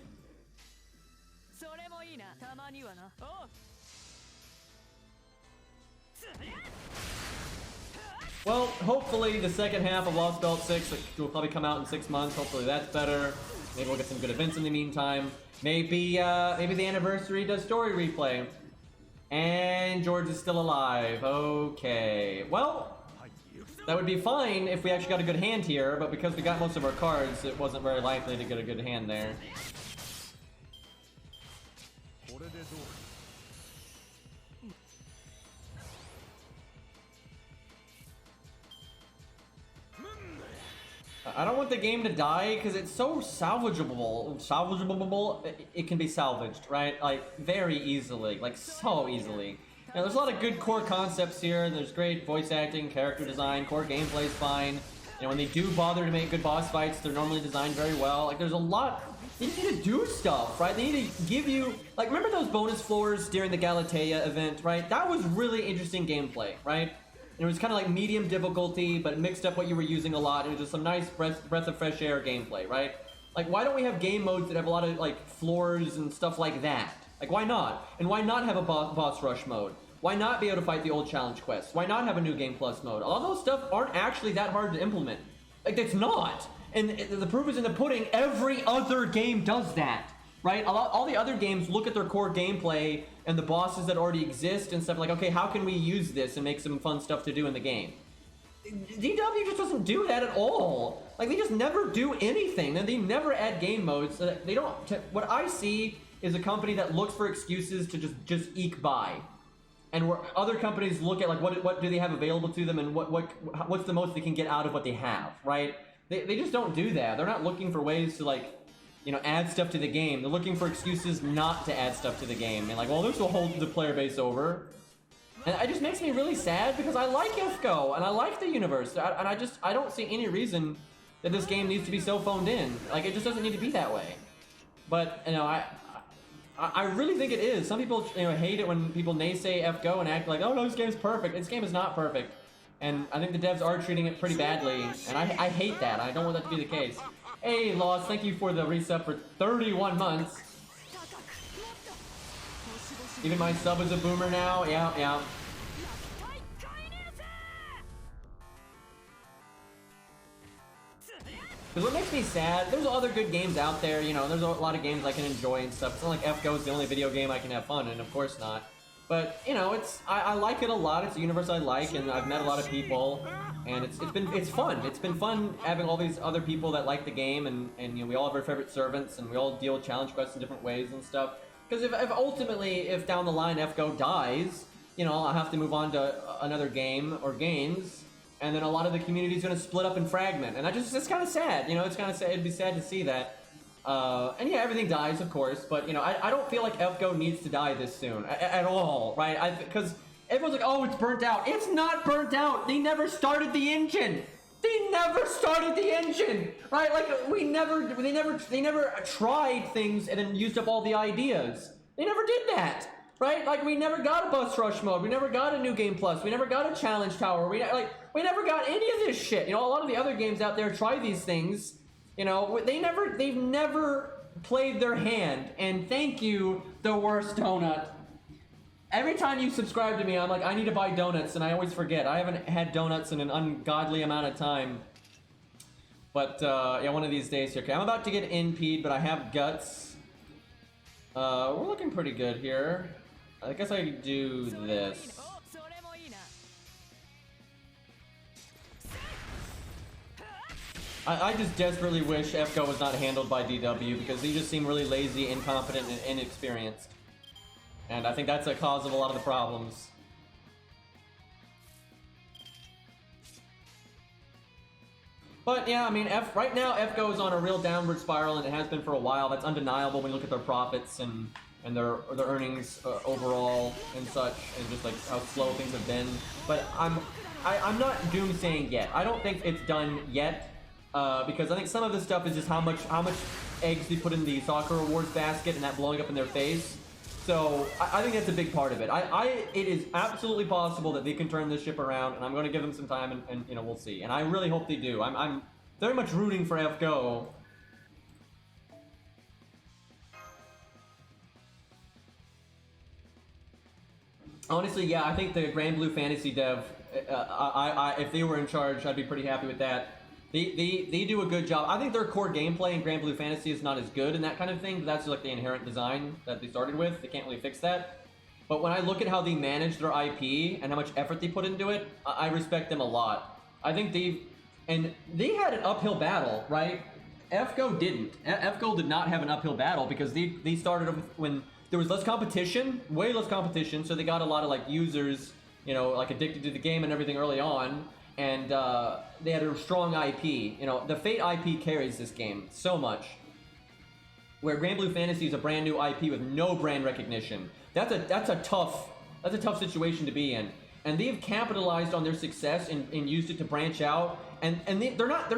Well, hopefully the second half of Lostbelt 6 will probably come out in 6 months. Hopefully that's better. Maybe we'll get some good events in the meantime. Maybe the anniversary does story replay. And George is still alive. Okay. Well, that would be fine if we actually got a good hand here, but because we got most of our cards, it wasn't very likely to get a good hand there. I don't want the game to die because it's so salvageable. It can be salvaged, right? Like, very easily. Like, so easily. Now, there's a lot of good core concepts here. There's great voice acting, character design, core gameplay's fine. You know, when they do bother to make good boss fights, they're normally designed very well. Like, there's a lot... They need to do stuff, right? They need to give you... Like, remember those bonus floors during the Galatea event, right? That was really interesting gameplay, right? It was kind of like medium difficulty, but it mixed up what you were using a lot. It was just some nice breath of fresh air gameplay, right? Like, why don't we have game modes that have a lot of, like, floors and stuff like that? Like, why not? And why not have a boss rush mode? Why not be able to fight the old challenge quests? Why not have a new game plus mode? All those stuff aren't actually that hard to implement. Like, it's not. And the proof is in the pudding. Every other game does that, right? All the other games look at their core gameplay and the bosses that already exist and stuff like, okay, how can we use this and make some fun stuff to do in the game? DW just doesn't do that at all. Like, they just never do anything, and they never add game modes. They don't. What I see is a company that looks for excuses to just eke by, and where other companies look at like what do they have available to them, and what's the most they can get out of what they have, right? They just don't do that. They're not looking for ways to like, you know, add stuff to the game. They're looking for excuses not to add stuff to the game, and like, well, this will hold the player base over. And it just makes me really sad because I like FGO and I like the universe, and I don't see any reason that this game needs to be so phoned in. Like, it just doesn't need to be that way. But you know, I really think it is. Some people, you know, hate it when people naysay FGO and act like, oh no, this game's perfect. This game is not perfect, and I think the devs are treating it pretty badly, and I hate that. I don't want that to be the case. Hey, Lost, thank you for the resub for 31 months. Even my sub is a boomer now. Yeah. Because what makes me sad, there's other good games out there, you know, there's a lot of games I can enjoy and stuff. It's not like FGO is the only video game I can have fun in, of course not. But, you know, I like it a lot. It's a universe I like, and I've met a lot of people, and it's fun. It's been fun having all these other people that like the game, and you know, we all have our favorite servants, and we all deal with challenge quests in different ways and stuff. Because if ultimately, if down the line FGO dies, you know, I'll have to move on to another game or games, and then a lot of the community is going to split up and fragment, and it's kind of sad. You know, it's kind of sad. It'd be sad to see that. And yeah, everything dies, of course, but you know, I don't feel like FGO needs to die this soon at all, right? Because everyone's like, oh, it's burnt out. It's not burnt out. They never started the engine. They never started the engine, right? Like, they never tried things and then used up all the ideas. They never did that, right? Like, we never got a bus rush mode. We never got a new game plus. We never got a challenge tower. We never got any of this shit. You know, a lot of the other games out there try these things. You know, they've never played their hand. And thank you, the worst donut. Every time you subscribe to me, I'm like, I need to buy donuts, and I always forget. I haven't had donuts in an ungodly amount of time. But, yeah, one of these days here. Okay, I'm about to get NP'd, but I have guts. We're looking pretty good here. I guess I could do this. I just desperately wish FGO was not handled by DW, because they just seem really lazy, incompetent, and inexperienced. And I think that's a cause of a lot of the problems. But yeah, I mean, right now FGO is on a real downward spiral, and it has been for a while. That's undeniable when you look at their profits and their earnings overall and such, and just like how slow things have been. But I'm not doomsaying yet. I don't think it's done yet, because I think some of this stuff is just how much eggs they put in the soccer awards basket and that blowing up in their face. So I think that's a big part of it. It is absolutely possible that they can turn this ship around, and I'm going to give them some time, and you know, we'll see. And I really hope they do. I'm very much rooting for FGO. Honestly, yeah, I think the Grand Blue Fantasy dev, if they were in charge, I'd be pretty happy with that. They do a good job. I think their core gameplay in Grand Blue Fantasy is not as good and that kind of thing, but that's like the inherent design that they started with. They can't really fix that. But when I look at how they manage their IP and how much effort they put into it, I respect them a lot. I think they had an uphill battle, right? FGO didn't. FGO did not have an uphill battle because they started when there was less competition, way less competition, so they got a lot of like users, you know, like addicted to the game and everything early on. And they had a strong IP. You know, the Fate IP carries this game so much. Where Grand Blue Fantasy is a brand new IP with no brand recognition. That's a tough situation to be in. And they've capitalized on their success and used it to branch out. And they're not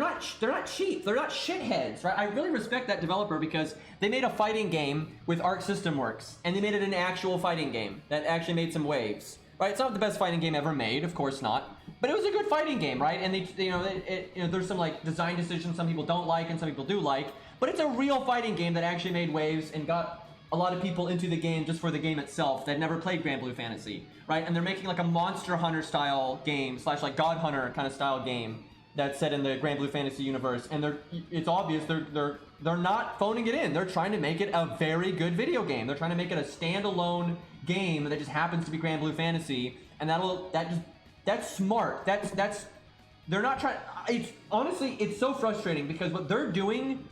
cheap. They're not shitheads, right? I really respect that developer because they made a fighting game with Arc System Works, and they made it an actual fighting game that actually made some waves. Right? It's not the best fighting game ever made, of course not. But it was a good fighting game, right? And you know, there's some like design decisions some people don't like and some people do like. But it's a real fighting game that actually made waves and got a lot of people into the game just for the game itself that never played Grand Blue Fantasy, right? And they're making like a Monster Hunter style game / like God Hunter kind of style game that's set in the Grand Blue Fantasy universe. And it's obvious they're not phoning it in. They're trying to make it a very good video game. They're trying to make it a standalone game that just happens to be Grand Blue Fantasy, and that's smart. That's they're not trying. It's honestly, it's so frustrating because what they're doing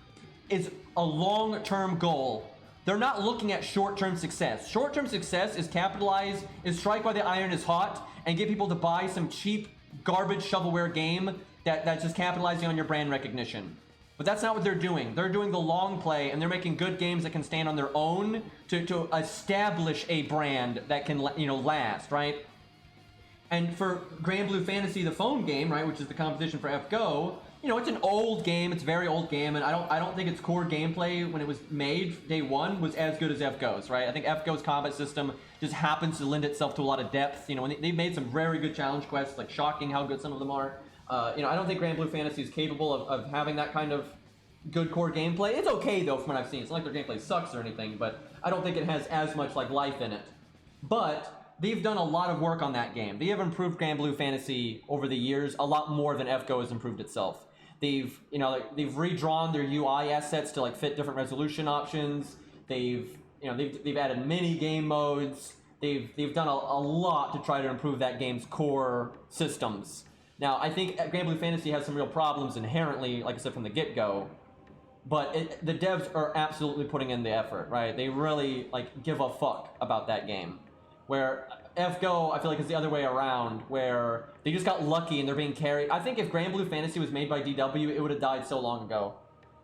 is a long-term goal. They're not looking at short-term success. Short-term success is capitalize, is strike while the iron is hot, and get people to buy some cheap garbage shovelware game that's just capitalizing on your brand recognition. But that's not what they're doing. They're doing the long play, and they're making good games that can stand on their own to establish a brand that can last, right? And for Grand Blue Fantasy, the phone game, right, which is the competition for FGO, it's an old game. It's a very old game, and I don't think its core gameplay when it was made day one was as good as FGO's, right? I think FGO's combat system just happens to lend itself to a lot of depth. They've made some very good challenge quests, like shocking how good some of them are. I don't think Grand Blue Fantasy is capable of having that kind of good core gameplay. It's okay though from what I've seen. It's not like their gameplay sucks or anything, but I don't think it has as much like life in it. But they've done a lot of work on that game. They have improved Grand Blue Fantasy over the years a lot more than FGO has improved itself. They've redrawn their UI assets to fit different resolution options. They've added many game modes. They've done a lot to try to improve that game's core systems. Now, I think Grand Blue Fantasy has some real problems inherently, like I said, from the get-go. But the devs are absolutely putting in the effort, right? They really, give a fuck about that game. Where FGO, I feel like, is the other way around, where they just got lucky and they're being carried. I think if Grand Blue Fantasy was made by DW, it would have died so long ago.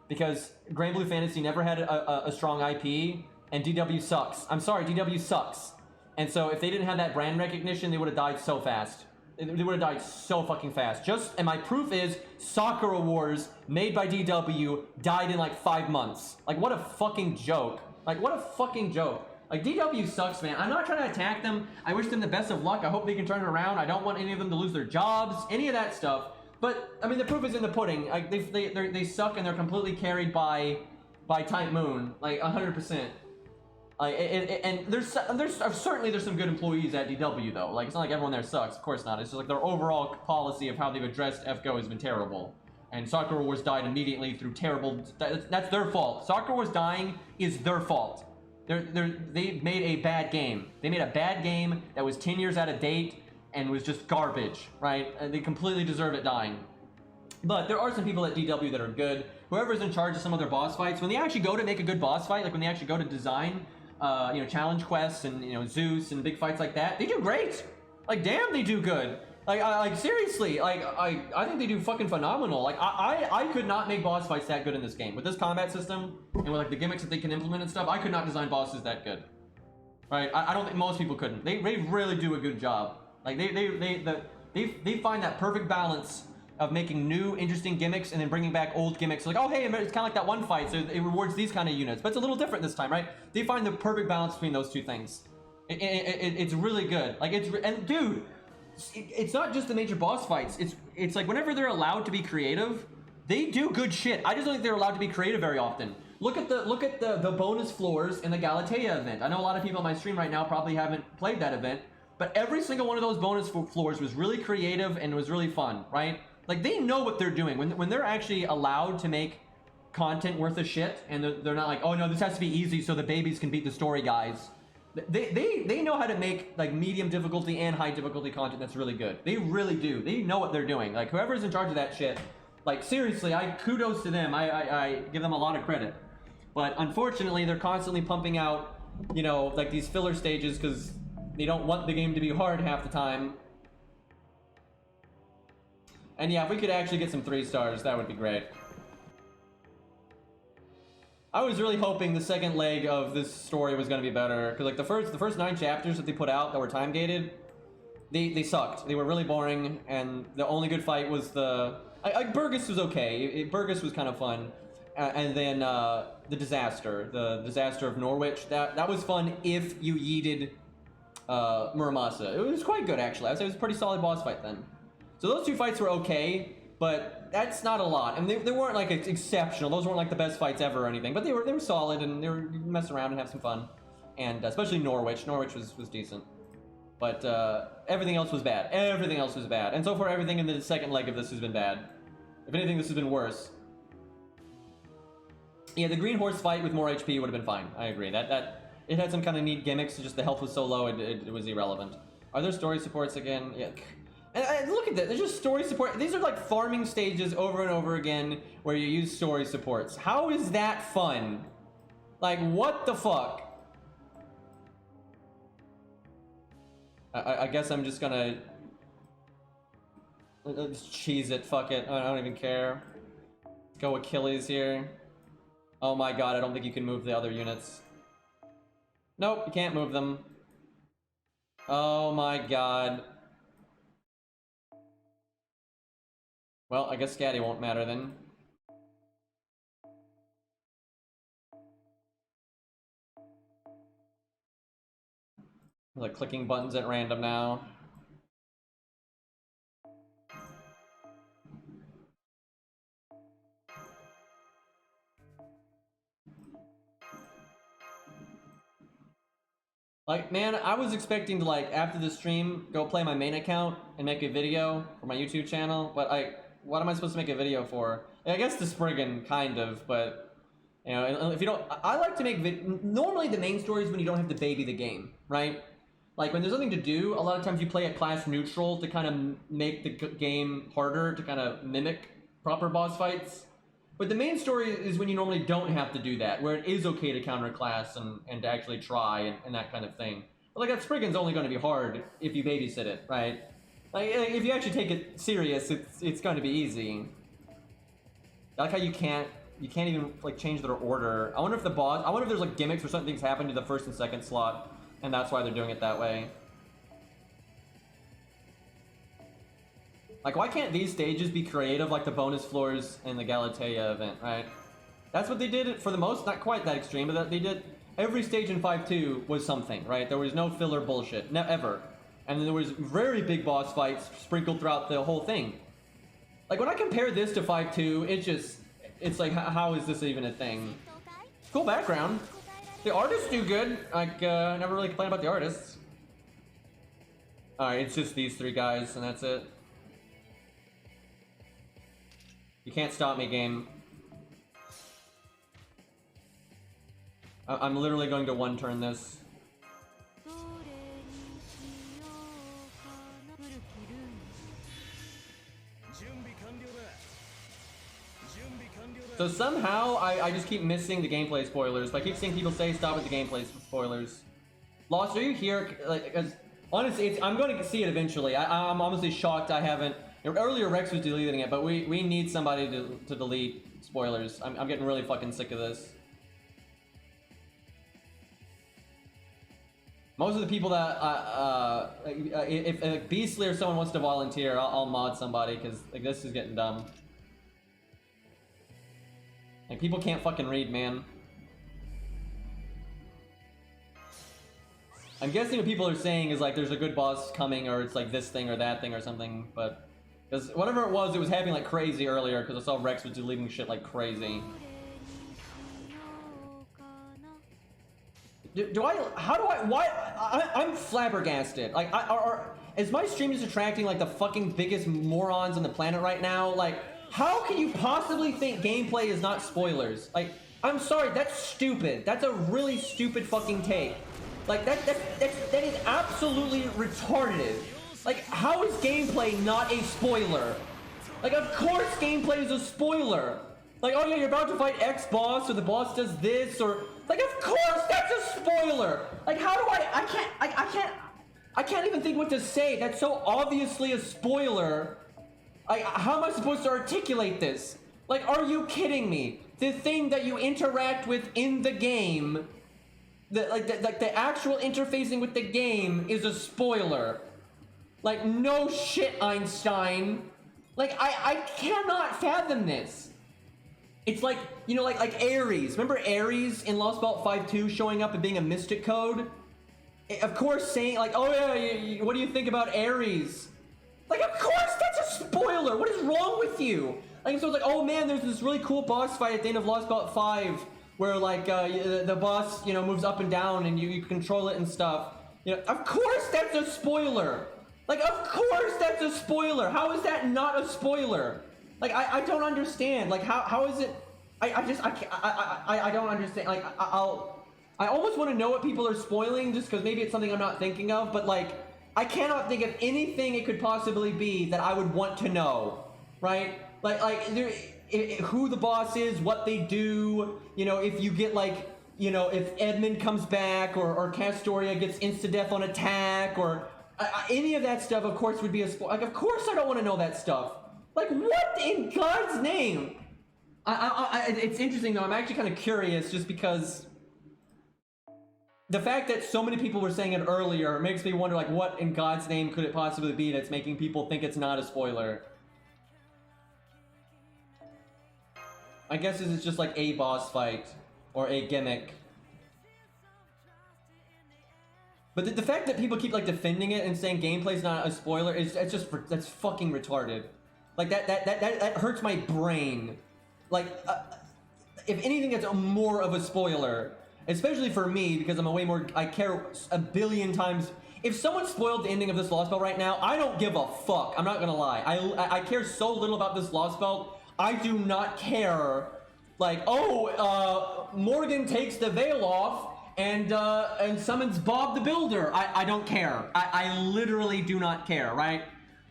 Because Grand Blue Fantasy never had a strong IP, and DW sucks. I'm sorry, DW sucks. And so if they didn't have that brand recognition, they would have died so fast. They would have died so fucking fast. And my proof is Sakura Wars, made by DW, died in 5 months. What a fucking joke. What a fucking joke. DW sucks, man. I'm not trying to attack them. I wish them the best of luck. I hope they can turn it around. I don't want any of them to lose their jobs, any of that stuff. But, I mean, the proof is in the pudding. They suck and they're completely carried by Type Moon. 100%. And there's certainly some good employees at DW though. It's not like everyone there sucks. Of course not. It's just their overall policy of how they've addressed FGO has been terrible. And Sakura Wars died immediately through terrible. That's their fault. Sakura Wars dying is their fault. They made a bad game. They made a bad game that was 10 years out of date and was just garbage, right? And they completely deserve it dying. But there are some people at DW that are good. Whoever's in charge of some of their boss fights, when they actually go to make a good boss fight, when they actually go to design challenge quests and Zeus and big fights like that, they do great. Damn, they do good. Seriously, I think they do fucking phenomenal. I could not make boss fights that good in this game with this combat system and with the gimmicks that they can implement and stuff. I could not design bosses that good. Right? I don't think most people couldn't. They really do a good job. They find that perfect balance of making new, interesting gimmicks and then bringing back old gimmicks. Oh, hey, it's kind of like that one fight, so it rewards these kind of units. But it's a little different this time, right? They find the perfect balance between those two things. It's really good. And dude, it's not just the major boss fights. It's whenever they're allowed to be creative, they do good shit. I just don't think they're allowed to be creative very often. Look at the bonus floors in the Galatea event. I know a lot of people on my stream right now probably haven't played that event, but every single one of those bonus floors was really creative and was really fun, right? They know what they're doing. When they're actually allowed to make content worth a shit, and they're not oh no, this has to be easy so the babies can beat the story guys. They know how to make medium difficulty and high difficulty content that's really good. They really do. They know what they're doing. Whoever's in charge of that shit, seriously, kudos to them. I give them a lot of credit. But unfortunately, they're constantly pumping out, these filler stages because they don't want the game to be hard half the time. And yeah, if we could actually get some 3 stars, that would be great. I was really hoping the second leg of this story was going to be better, because the first 9 chapters that they put out that were time gated, they sucked. They were really boring, and the only good fight was Burgess was okay. Burgess was kind of fun, and then the disaster of Norwich. That was fun if you yeeted Muramasa. It was quite good actually. I would say it was a pretty solid boss fight then. So those 2 fights were okay, but that's not a lot. And they weren't exceptional. Those weren't the best fights ever or anything, but they were solid and they were mess around and have some fun. And especially Norwich. Norwich was decent. But everything else was bad. Everything else was bad. And so far everything in the second leg of this has been bad. If anything, this has been worse. Yeah, the green horse fight with more HP would have been fine. I agree. That it had some kind of neat gimmicks, just the health was so low it was irrelevant. Are there story supports again? Yeah. And look at that, there's just story support. These are like farming stages over and over again where you use story supports. How is that fun? Like, what the fuck? I guess I'm just gonna... Let's cheese it, fuck it. I don't even care. Let's go Achilles here. Oh my god, I don't think you can move the other units. Nope, you can't move them. Oh my god. Well, I guess Scatty won't matter then. Like clicking buttons at random now. Like, man, I was expecting to, like, after the stream, go play my main account and make a video for my YouTube channel, but what am I supposed to make a video for? I guess the Spriggan, kind of, but, you know, if you don't, I like to make normally the main story is when you don't have to baby the game, right? Like, when there's nothing to do, a lot of times you play at class neutral to kind of make the game harder, to kind of mimic proper boss fights. But the main story is when you normally don't have to do that, where it is okay to counter class and to actually try and that kind of thing. But like that Spriggan's only going to be hard if you babysit it, right? Like if you actually take it serious, it's going to be easy. I like how you can't even like change their order. I wonder if there's like gimmicks where certain things happen to the first and second slot, and that's why they're doing it that way. Like, why can't these stages be creative like the bonus floors in the Galatea event, right? That's what they did for the most, not quite that extreme, but they did. Every stage in 5.2 was something, right? There was no filler bullshit, ever. And then there was very big boss fights sprinkled throughout the whole thing. Like, when I compare this to 5.2, it's like, how is this even a thing? Cool background. The artists do good. Like, I never really complained about the artists. Alright, it's just these three guys, and that's it. You can't stop me, game. I'm literally going to one-turn this. So somehow, I just keep missing the gameplay spoilers. I keep seeing people say stop with the gameplay spoilers. Lost, are you here? Like, honestly, I'm going to see it eventually. I'm honestly shocked I haven't... Earlier Rex was deleting it, but we need somebody to delete spoilers. I'm getting really fucking sick of this. Most of the people that if Beastly or someone wants to volunteer, I'll mod somebody because like this is getting dumb. Like people can't fucking read, man. I'm guessing what people are saying is like there's a good boss coming, or it's like this thing or that thing or something, but. Because whatever it was happening like crazy earlier because I saw Rex was deleting shit like crazy. I'm flabbergasted. Like, is my stream just attracting like the fucking biggest morons on the planet right now? Like, how can you possibly think gameplay is not spoilers? Like, I'm sorry, that's stupid. That's a really stupid fucking take. Like, that is absolutely retarded. Like, how is gameplay not a spoiler? Like, of course gameplay is a spoiler. Like, oh yeah, you're about to fight X boss, or the boss does this, or... Like, of course that's a spoiler! Like, how do I can't even think what to say. That's so obviously a spoiler. Like, how am I supposed to articulate this? Like, are you kidding me? The thing that you interact with in the game, the actual interfacing with the game is a spoiler. Like, no shit, Einstein. Like, I cannot fathom this. It's like, you know, like Ares. Remember Ares in Lostbelt 5.2 showing up and being a mystic code? Of course saying, like, oh yeah, what do you think about Ares? Like, of course that's a spoiler! What is wrong with you? Like, so it's like, oh man, there's this really cool boss fight at the end of Lostbelt 5 where, like, the boss, you know, moves up and down and you control it and stuff. You know, of course that's a spoiler! Like, of course that's a spoiler! How is that not a spoiler? Like, I don't understand. Like, how is it... I don't understand. Like, I almost want to know what people are spoiling just because maybe it's something I'm not thinking of, but, like, I cannot think of anything it could possibly be that I would want to know, right? Who the boss is, what they do, you know, if you get like, you know, if Edmund comes back or Castoria gets insta-death on attack or any of that stuff, of course, would be a spoiler. Like, of course I don't want to know that stuff. Like, what in God's name? It's interesting, though. I'm actually kind of curious just because the fact that so many people were saying it earlier makes me wonder, like, what in God's name could it possibly be that's making people think it's not a spoiler? I guess this is just like a boss fight or a gimmick. But the fact that people keep like defending it and saying gameplay's not a spoiler is that's fucking retarded. Like that hurts my brain. Like if anything, that's more of a spoiler, especially for me because I'm a way more. I care a billion times. If someone spoiled the ending of this Lostbelt right now, I don't give a fuck. I'm not gonna lie. I care so little about this Lostbelt. I do not care. Like, oh, Morgan takes the veil off and summons Bob the Builder. I don't care. I literally do not care, right?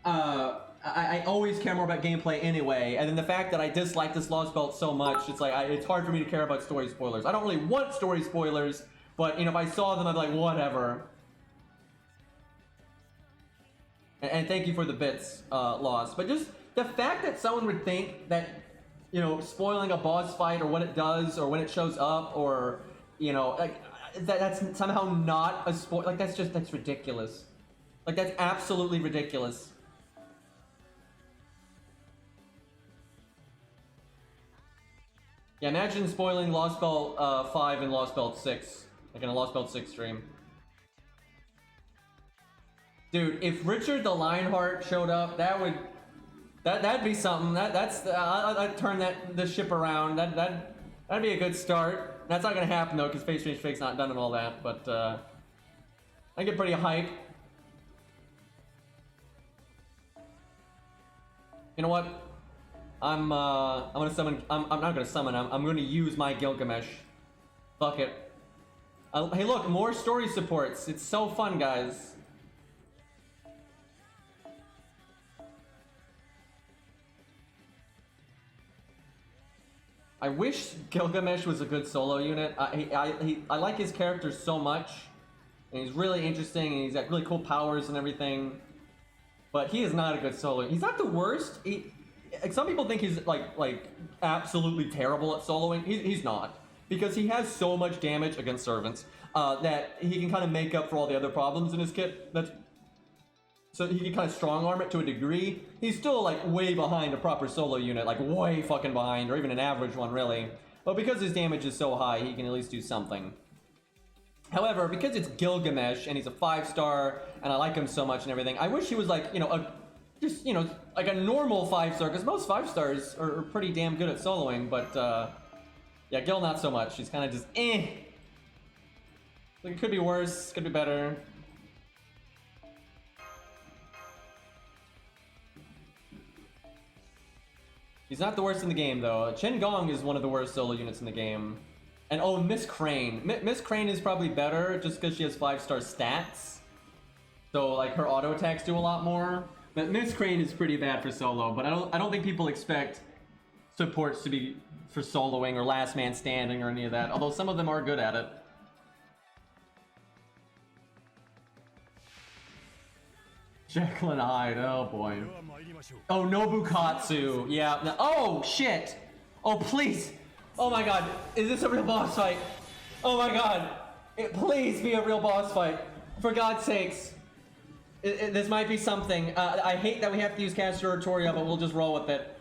I always care more about gameplay anyway, and then the fact that I dislike this Lostbelt so much, it's like it's hard for me to care about story spoilers. I don't really want story spoilers, but you know, if I saw them, I'd be like, whatever. And thank you for the bits, Lost. But just the fact that someone would think that, you know, spoiling a boss fight or what it does or when it shows up or, you know, like that's somehow not a spoil. Like that's ridiculous. Like that's absolutely ridiculous. Yeah, imagine spoiling Lostbelt 5 and Lostbelt 6, like in a Lostbelt 6 stream. Dude, if Richard the Lionheart showed up, that'd be something. I'd turn the ship around. That'd be a good start. That's not gonna happen though, because Face Strange Fake's not done and all that. But I get pretty hype. You know what? I'm gonna summon. I'm not gonna summon. I'm gonna use my Gilgamesh. Fuck it. Hey, look, more story supports. It's so fun, guys. I wish Gilgamesh was a good solo unit. I like his character so much, and he's really interesting, and he's got really cool powers and everything. But he is not a good solo. He's not the worst. Like some people think he's like absolutely terrible at soloing. He's not, because he has so much damage against servants that he can kind of make up for all the other problems in his kit. So he can kind of strong arm it to a degree. He's still like way behind a proper solo unit, like way fucking behind, or even an average one really. But because his damage is so high, he can at least do something. However, because it's Gilgamesh and he's a 5-star, and I like him so much and everything, I wish he was like, you know, like a normal 5-star, because most 5-stars are pretty damn good at soloing, but yeah, Gil not so much. He's kind of just eh. Like, it could be worse, could be better. He's not the worst in the game, though. Chen Gong is one of the worst solo units in the game. And oh, Miss Crane. Miss Crane is probably better just because she has 5-star stats. So, like, her auto attacks do a lot more. But Miss Crane is pretty bad for solo, but I don't think people expect supports to be for soloing or last man standing or any of that, although some of them are good at it. Jekyll and Hyde, oh boy. Oh, Nobukatsu, yeah. Oh, shit! Oh, please! Oh my god, is this a real boss fight? Oh my god! Please be a real boss fight. For God's sakes. This might be something. I hate that we have to use Caster or Toria, but we'll just roll with it.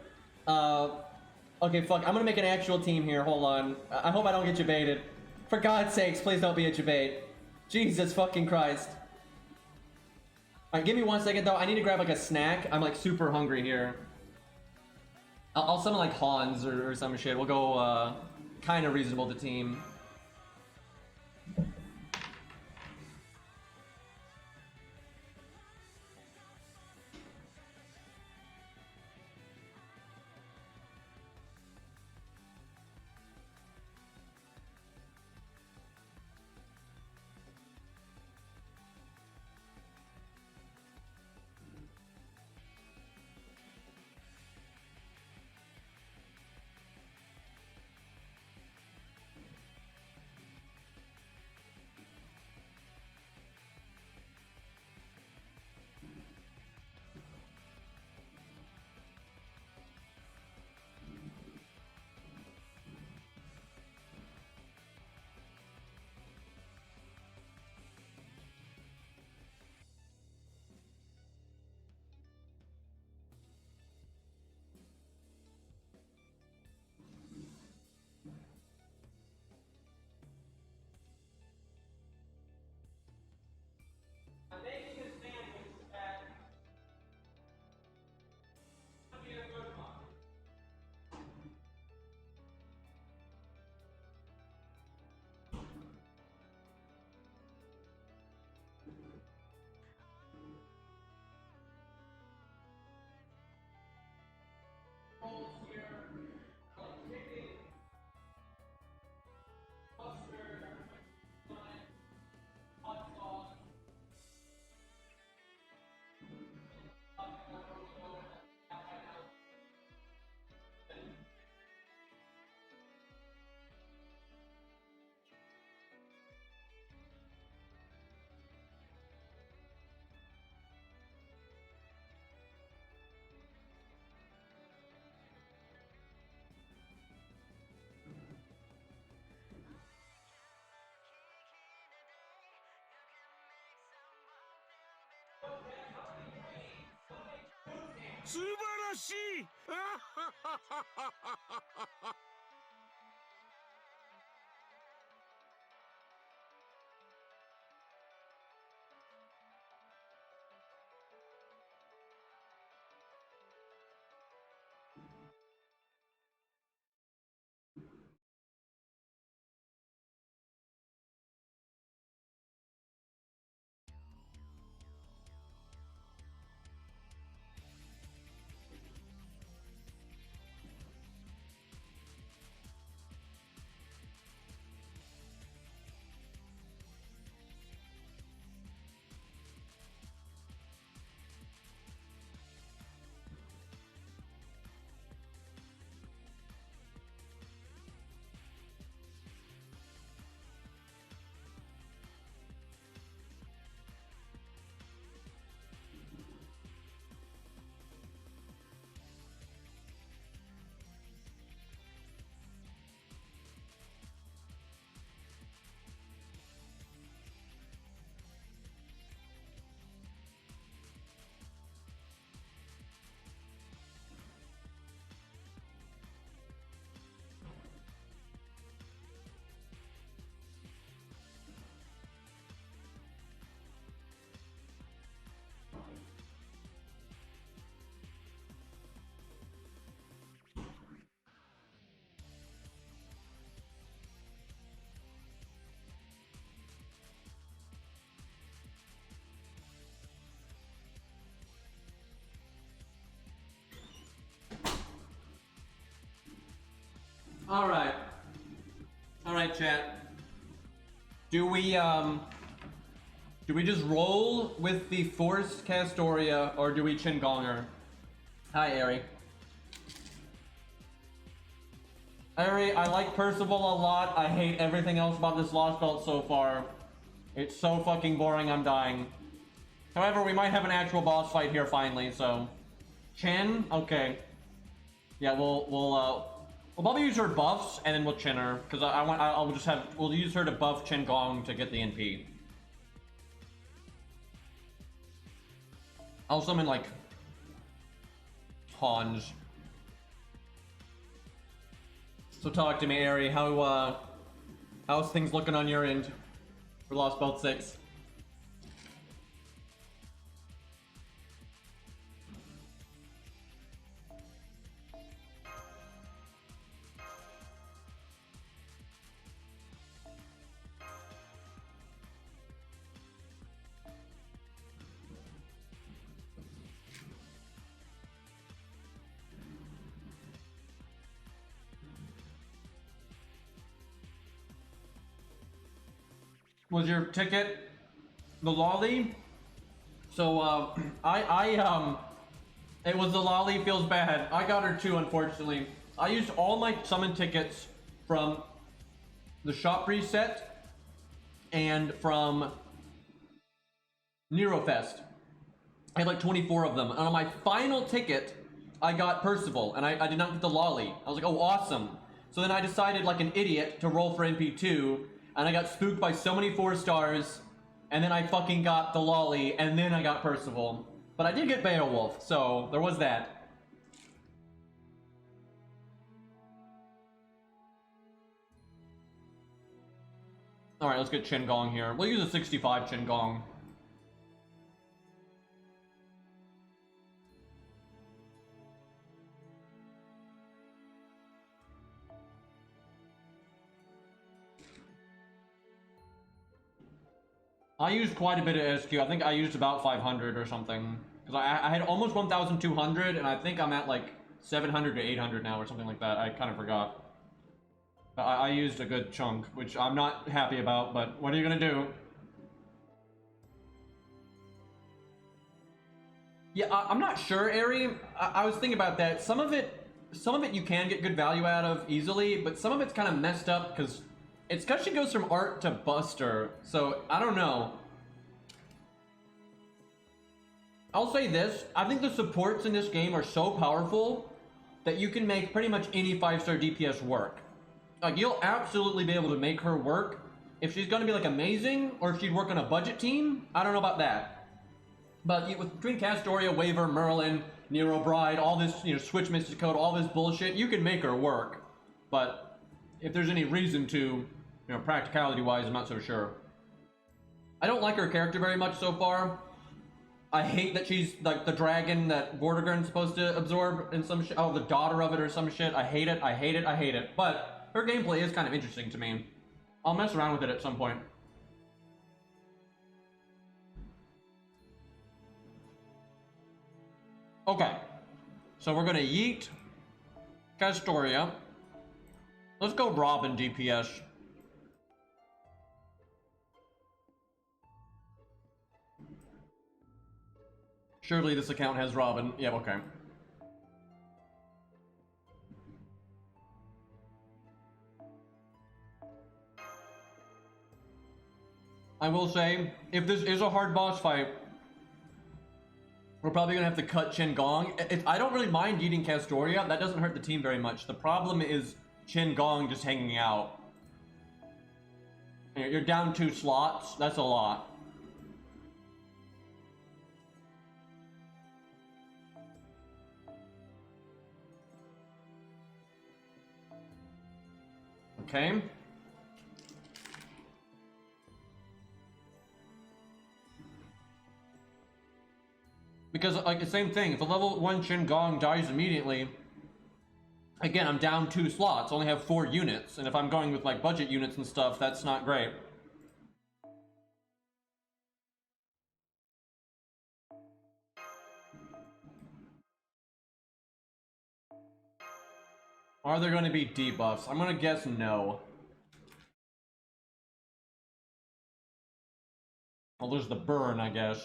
Okay, fuck. I'm gonna make an actual team here. Hold on. I hope I don't get you baited. For God's sakes, please don't be a debate. Jesus fucking Christ. Alright, give me 1 second though. I need to grab like a snack. I'm like super hungry here. I'll summon like Hans or some shit. We'll go kind of reasonable to team. 素晴らしい Alright. Alright, chat. Do we just roll with the Forced Castoria, or do we Chingonger? Hi, Ari. Ari, I like Percival a lot. I hate everything else about this Lostbelt so far. It's so fucking boring, I'm dying. However, we might have an actual boss fight here finally, so... Chin? Okay. Yeah, we'll probably use her buffs, and then we'll chin her, because we'll use her to buff Chin Gong to get the NP. I'll summon, like, Hans. So talk to me, Ari. How's things looking on your end for Lostbelt 6? Was your ticket the lolly? So, it was the lolly, feels bad. I got her too, unfortunately. I used all my summon tickets from the shop reset and from Nerofest. I had like 24 of them. And on my final ticket, I got Percival, and I did not get the lolly. I was like, oh, awesome. So then I decided, like an idiot, to roll for NP2, and I got spooked by so many 4 stars, and then I fucking got the lolly, and then I got Percival. But I did get Beowulf, so there was that. Alright, let's get Chin Gong here. We'll use a 65 Chin Gong. I used quite a bit of SQ. I think I used about 500 or something. Because I had almost 1,200, and I think I'm at like 700 to 800 now or something like that. I kind of forgot. I used a good chunk, which I'm not happy about, but what are you gonna do? Yeah, I'm not sure, Ari. I was thinking about that. Some of it you can get good value out of easily, but some of it's kind of messed up because it's because she goes from art to Buster. So I don't know. I'll say this: I think the supports in this game are so powerful that you can make pretty much any 5-star DPS work. Like, you'll absolutely be able to make her work. If she's gonna be like amazing, or if she'd work on a budget team, I don't know about that. But between Castoria, Waver, Merlin, Nero Bride, all this, Switch Mystic Code, all this bullshit, you can make her work. But if there's any reason to, practicality-wise, I'm not so sure. I don't like her character very much so far. I hate that she's like the dragon that Vortigern's supposed to absorb in some shit. Oh, the daughter of it or some shit. I hate it, I hate it, I hate it. But her gameplay is kind of interesting to me. I'll mess around with it at some point. Okay. So we're gonna yeet Castoria. Let's go Robin DPS. Surely this account has Robin. Yeah, okay. I will say, if this is a hard boss fight, we're probably gonna have to cut Qin Gong. I don't really mind eating Castoria. That doesn't hurt the team very much. The problem is Qin Gong just hanging out. You're down 2 slots. That's a lot. Okay. Because, like, the same thing, if a level 1 Qin Gong dies immediately, again, I'm down 2 slots, only have 4 units, and if I'm going with, like, budget units and stuff, that's not great. Are there going to be debuffs? I'm going to guess no. Well, there's the burn, I guess.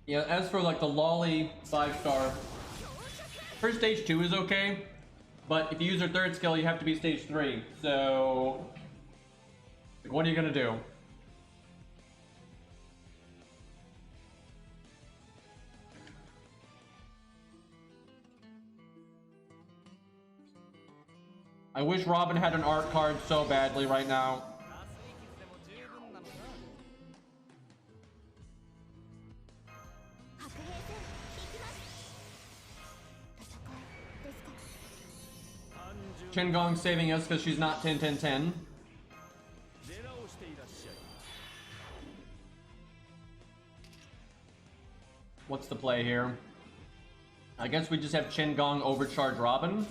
Yeah, as for like the lolly 5-star, her stage 2 is okay, but if you use her 3rd skill, you have to be stage 3. So, like, what are you gonna do? I wish Robin had an art card so badly right now. Qin Gong saving us because she's not 10-10-10. What's the play here? I guess we just have Qin Gong overcharge Robin.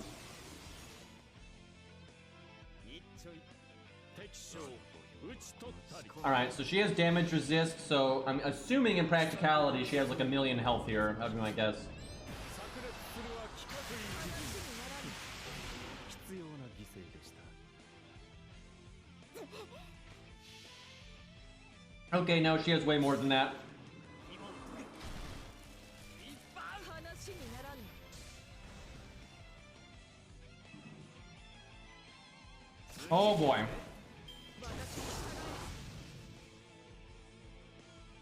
Alright, so she has damage resist, so I'm assuming in practicality she has like 1,000,000 health here. That would be my guess. Okay, no, she has way more than that. Oh boy.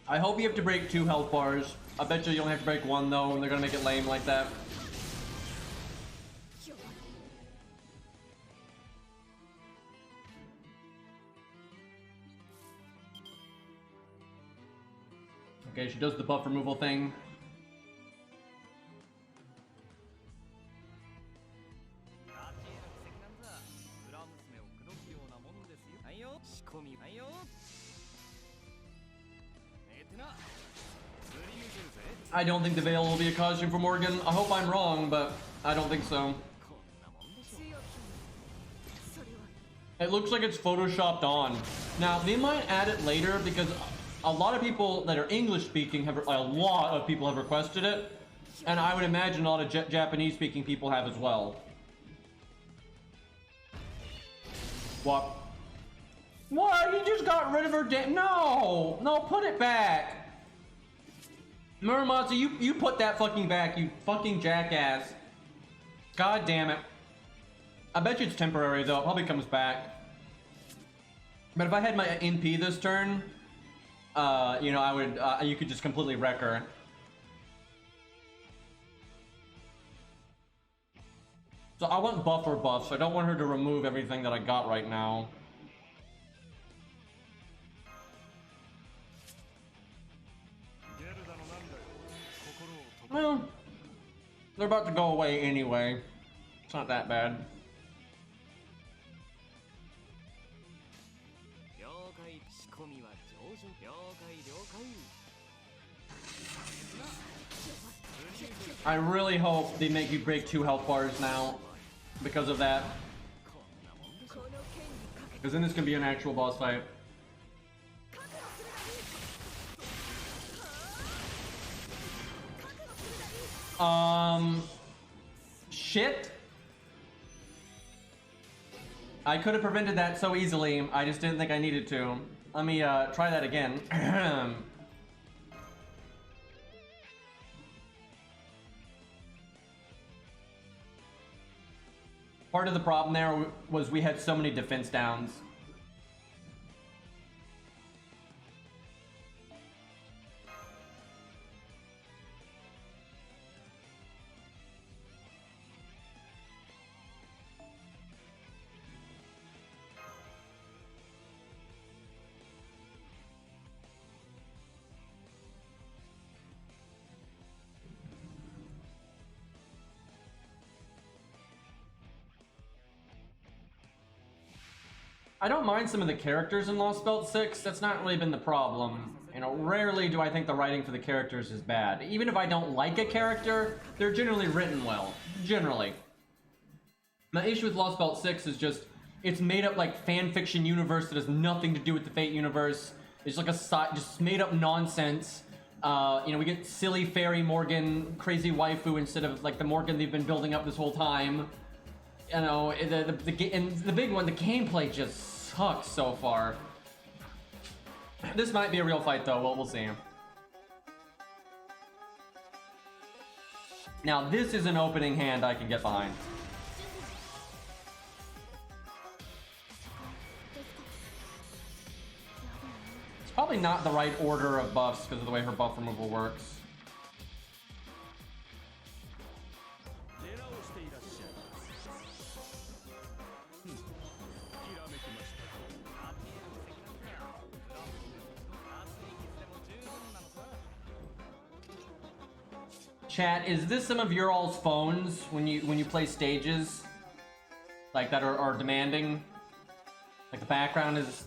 I hope you have to break 2 health bars. I bet you only have to break 1 though, and they're gonna make it lame like that. Okay, she does the buff removal thing. I don't think the veil will be a costume for Morgan. I hope I'm wrong, but I don't think so. It looks like it's photoshopped on. Now, they might add it later because a lot of people that are English speaking have, a lot of people have requested it. And I would imagine a lot of Japanese speaking people have as well. What? What? You just got rid of her no! No, put it back! Muramatsu, you put that fucking back, you fucking jackass. God damn it. I bet you it's temporary though, it probably comes back. But if I had my NP this turn, you know, I would, you could just completely wreck her. So I want buffer buffs, I don't want her to remove everything that I got right now. Well, they're about to go away anyway. It's not that bad. I really hope they make you break 2 health bars now because of that. Because then this can be an actual boss fight. Shit. I could have prevented that so easily. I just didn't think I needed to. Let me try that again. Part of the problem there was we had so many defense downs. I don't mind some of the characters in Lostbelt 6, that's not really been the problem. You know, rarely do I think the writing for the characters is bad. Even if I don't like a character, they're generally written well. Generally. My issue with Lostbelt 6 is just, it's made up like fanfiction universe that has nothing to do with the Fate universe. It's like a just made up nonsense. You know, we get silly fairy Morgan, crazy waifu instead of like the Morgan they've been building up this whole time. You know, and the big one, the gameplay just sucks so far. This might be a real fight though, we'll see. Now this is an opening hand I can get behind. It's probably not the right order of buffs because of the way her buff removal works. Chat, is this some of your all's phones when you play stages? Like that are demanding? Like the background is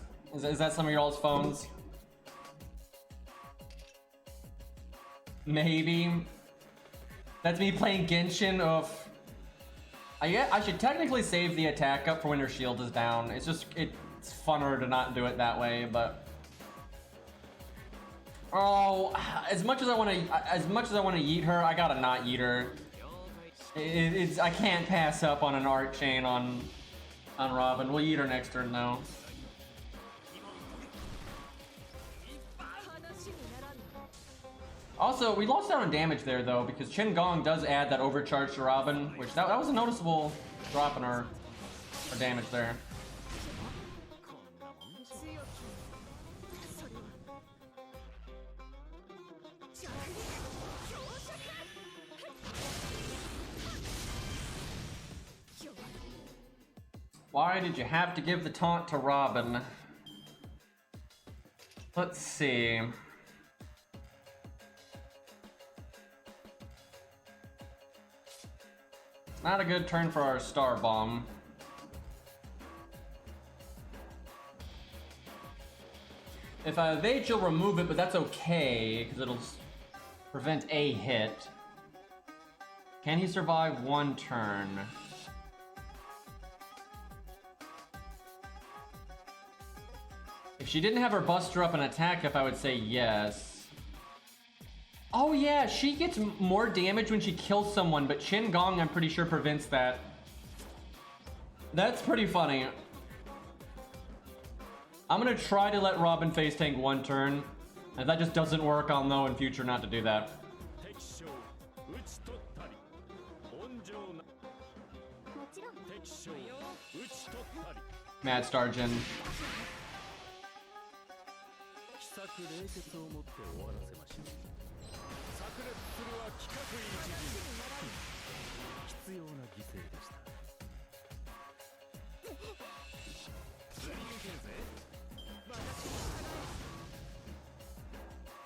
that some of your all's phones? Maybe. That's me playing Genshin. I should technically save the attack up for when her shield is down. It's just it's funner to not do it that way, but oh, as much as I want to yeet her, I gotta not yeet her. I can't pass up on an art chain on Robin. We'll yeet her next turn though. Also, we lost out on damage there though because Chen Gong does add that overcharge to Robin, which that was a noticeable drop in her damage there. Why did you have to give the taunt to Robin? Let's see. Not a good turn for our Star Bomb. If I evade, she'll remove it, but that's okay, because it'll prevent a hit. Can he survive 1 turn? If she didn't have her Buster up and attack up, I would say yes. Oh yeah, she gets more damage when she kills someone, but Chen Gong, I'm pretty sure, prevents that. That's pretty funny. I'm gonna try to let Robin face tank 1 turn. If that just doesn't work, I'll know in future not to do that. Mad Stargin. 奇策冷徹をもって終わらせましょう。炸裂するは規格一時必要な犠牲でした。振り抜けるぜ。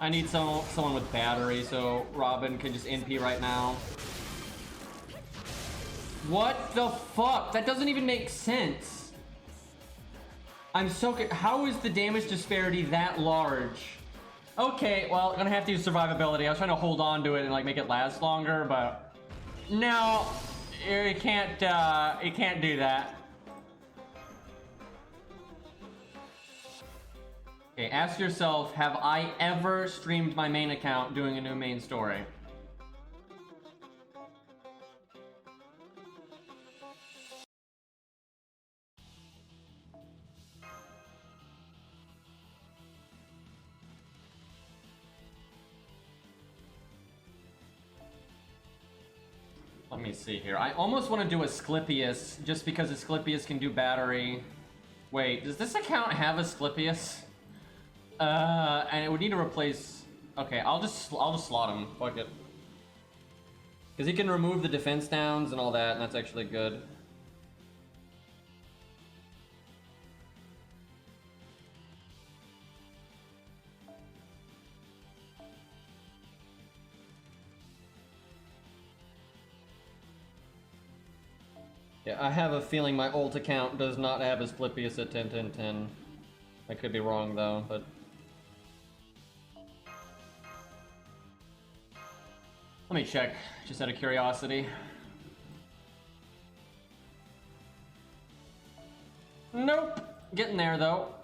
I need someone with battery, so Robin can just NP right now. What the fuck? That doesn't even make sense. I'm so... How is the damage disparity that large? Okay, well, I'm gonna have to use survivability. I was trying to hold on to it and like make it last longer, but... No! You can't do that. Okay, ask yourself, have I ever streamed my main account doing a new main story? Let me see here. I almost want to do Asclepius, just because Asclepius can do battery. Wait, does this account have Asclepius? And it would need to replace... Okay, I'll just slot him. Fuck it. Because he can remove the defense downs and all that, and that's actually good. Yeah, I have a feeling my ult account does not have Asclepius at 10, 10, 10. I could be wrong though, but... Let me check, just out of curiosity. Nope! Getting there though.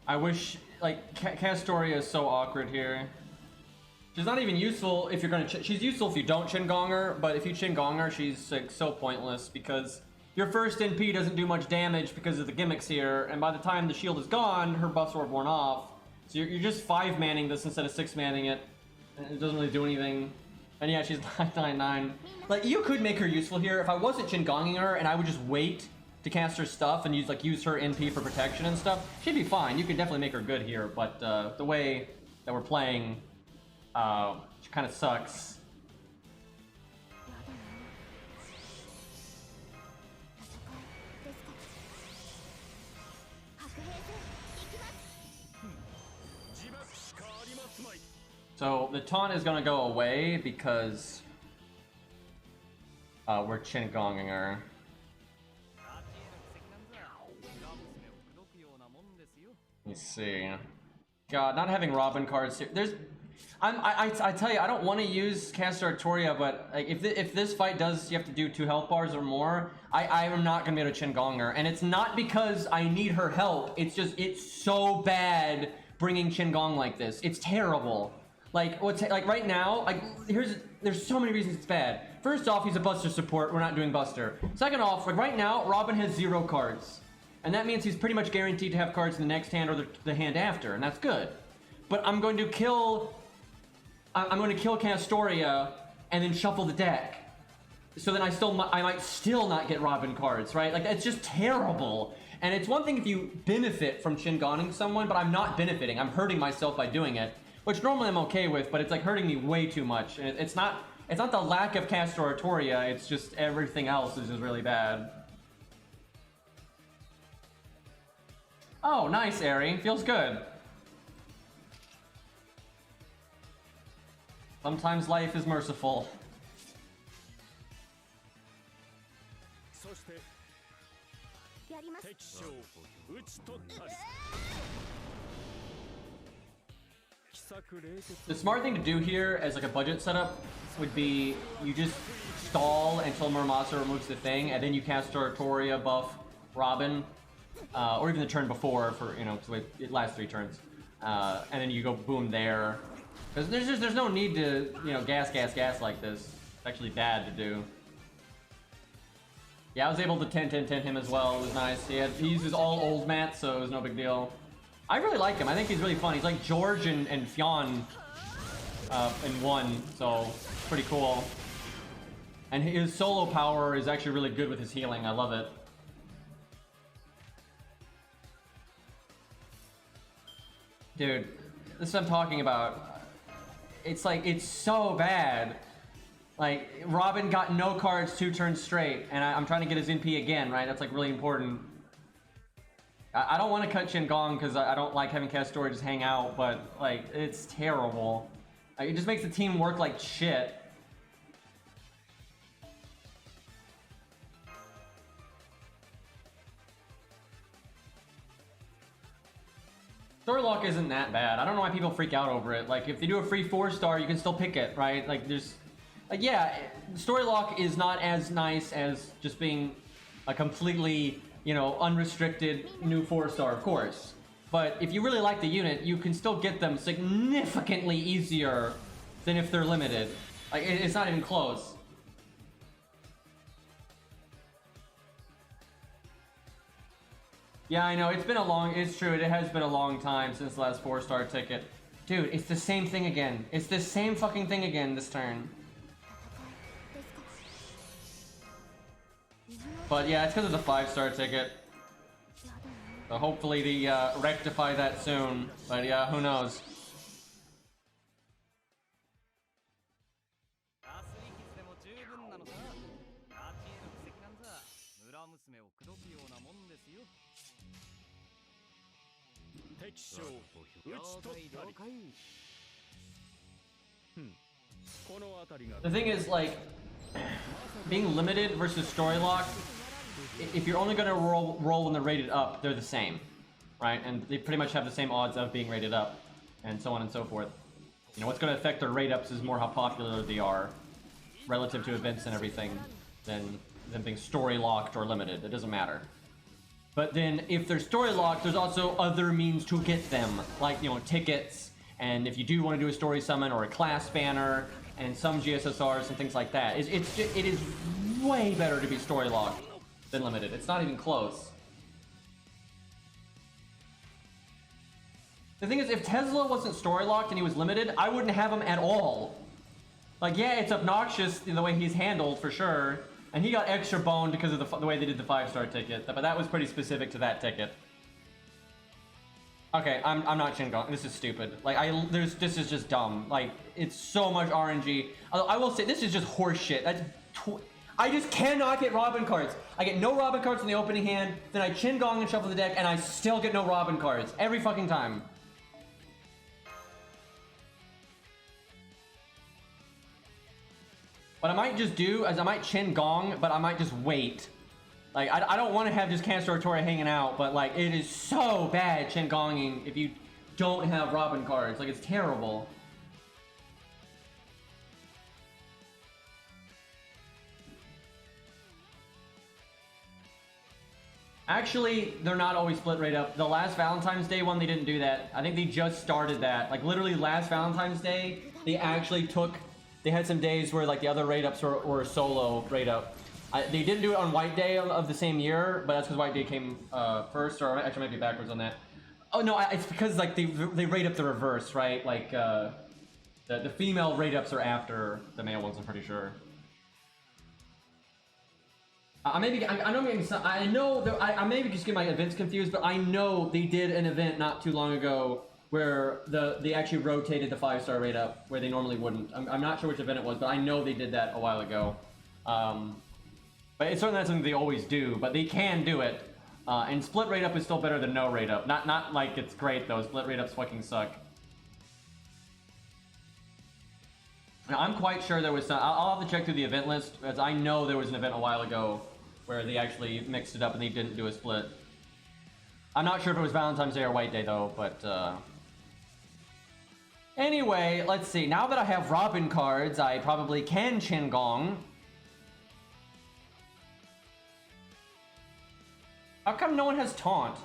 I wish, like, Castoria is so awkward here. She's not even useful if you're gonna... She's useful if you don't Qingong her, but if you Qingong her, she's, like, so pointless because your first NP doesn't do much damage because of the gimmicks here, and by the time the shield is gone, her buffs are worn off. So you're just 5-manning this instead of 6-manning it, and it doesn't really do anything. And yeah, she's 999. Like, you could make her useful here if I wasn't Qinggonging her and I would just wait to cast her stuff and use her NP for protection and stuff. She'd be fine. You can definitely make her good here, but the way that we're playing, she kind of sucks. So the taunt is gonna go away because we're Qinggonging her. Let me see. God, not having Robin cards here. There's, I tell you, I don't want to use Caster Artoria, but like, if this fight does, you have to do 2 health bars or more. I am not gonna be able to Qinggong her, and it's not because I need her help. It's just it's so bad bringing Qinggong like this. It's terrible. Like like right now, like there's so many reasons it's bad. First off, he's a Buster support. We're not doing Buster. Second off, like right now, Robin has 0 cards. And that means he's pretty much guaranteed to have cards in the next hand or the hand after, and that's good. But I'm going to kill Castoria and then shuffle the deck, so then I might still not get Robin cards, right? Like it's just terrible. And it's one thing if you benefit from Qinggonging someone, but I'm not benefiting. I'm hurting myself by doing it, which normally I'm okay with, but it's like hurting me way too much. And it's not the lack of Castor Artoria. It's just everything else is just really bad. Oh, nice, Aerie. Feels good. Sometimes life is merciful. The smart thing to do here as like a budget setup would be you just stall until Muramasa removes the thing, and then you cast Artoria, buff Robin. Or even the turn before for, you know, because it lasts 3 turns. And then you go boom there. Because there's no need to, you know, gas like this. It's actually bad to do. Yeah, I was able to 10-10-10 him as well. It was nice. He uses all old mats, so it was no big deal. I really like him. I think he's really fun. He's like George and Fionn in one, so pretty cool. And his solo power is actually really good with his healing. I love it. Dude, this is what I'm talking about. It's like, it's so bad. Like, Robin got no cards 2 turns straight, and I'm trying to get his NP again, right? That's like really important. I don't want to cut Shin Gong because I don't like having Cast Story just hang out, but like, it's terrible. Like, it just makes the team work like shit. Story Lock isn't that bad. I don't know why people freak out over it. Like, if they do a free 4-star, you can still pick it, right? Like, there's... Like, yeah, Story Lock is not as nice as just being a completely, you know, unrestricted new 4-star, of course. But if you really like the unit, you can still get them significantly easier than if they're limited. Like, it's not even close. Yeah, I know, it's true, it has been a long time since the last 4-star ticket. Dude, it's the same thing again. It's the same fucking thing again this turn. But yeah, it's because of the 5-star ticket. So hopefully they rectify that soon. But yeah, who knows? The thing is, like, being limited versus story lock, if you're only going to roll when they're rated up, they're the same, right? And they pretty much have the same odds of being rated up, and so on and so forth. You know, what's going to affect their rate ups is more how popular they are relative to events and everything than being story locked or limited. It doesn't matter. But then if they're story locked, there's also other means to get them, like, you know, tickets, and if you do want to do a story summon or a class banner, and some GSSRs and things like that. It is way better to be story locked than limited. It's not even close. The thing is, if Tesla wasn't story locked and he was limited, I wouldn't have him at all. Like, yeah, it's obnoxious in the way he's handled for sure, and he got extra boned because of the way they did the 5-star ticket, but that was pretty specific to that ticket. Okay, I'm not Shingon. This is stupid. Like, this is just dumb. Like, it's so much RNG. I will say, this is just horseshit. I just cannot get Robin cards. I get no Robin cards in the opening hand, then I Chin Gong and shuffle the deck, and I still get no Robin cards. Every fucking time. What I might just do is I might Chin Gong, but I might just wait. Like, I don't want to have just Cancer Tori hanging out, but like, it is so bad Chin Gonging if you don't have Robin cards. Like, it's terrible. Actually, they're not always split right up. The last Valentine's Day one, they didn't do that. I think they just started that. Like, literally last Valentine's Day, they actually they had some days where like the other rate ups were solo rate up. They didn't do it on White Day of the same year, but that's because White Day came first, or actually might be backwards on that. Oh no, it's because like they rate up the reverse, right? Like the female rate ups are after the male ones, I'm pretty sure. I may be just getting my events confused, but I know they did an event not too long ago where they actually rotated the 5-star rate up where they normally wouldn't. I'm not sure which event it was, but I know they did that a while ago. But it's certainly not something they always do, but they can do it. And split rate up is still better than no rate up. Not like it's great though. Split rate ups fucking suck. Now, I'm quite sure there was some. I'll have to check through the event list, as I know there was an event a while ago where they actually mixed it up and they didn't do a split. I'm not sure if it was Valentine's Day or White Day though, but anyway, let's see. Now that I have Robin cards, I probably can Chin Gong. How come no one has taunt?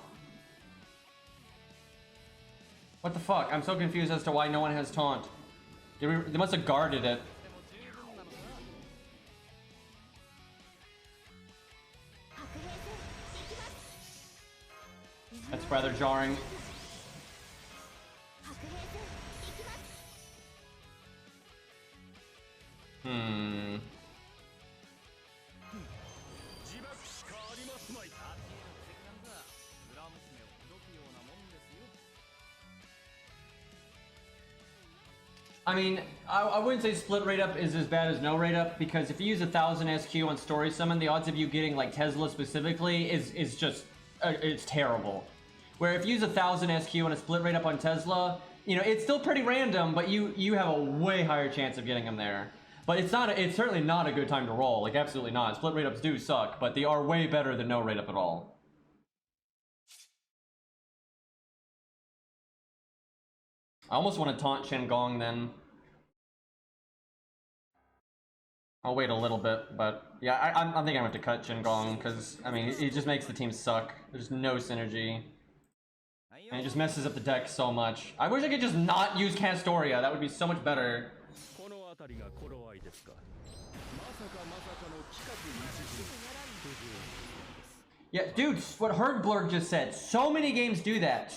What the fuck? I'm so confused as to why no one has taunt. They must have guarded it. That's rather jarring. 白兵戦行きます。 Hmm. 自爆しかありますまい。 I mean, I wouldn't say split rate up is as bad as no rate up, because if you use 1000 SQ on story summon, the odds of you getting like Tesla specifically is just it's terrible. Where if you use 1000 SQ on a split rate up on Tesla, you know, it's still pretty random, but you have a way higher chance of getting them there. But it's certainly not a good time to roll, like absolutely not. Split rate ups do suck, but they are way better than no rate up at all. I almost want to taunt Shen Gong then. I'll wait a little bit, but yeah, I think I'm gonna have to cut Shen Gong because I mean it just makes the team suck. There's no synergy, and it just messes up the deck so much. I wish I could just not use Castoria. That would be so much better. Yeah, dude, what Herdblurg just said. So many games do that.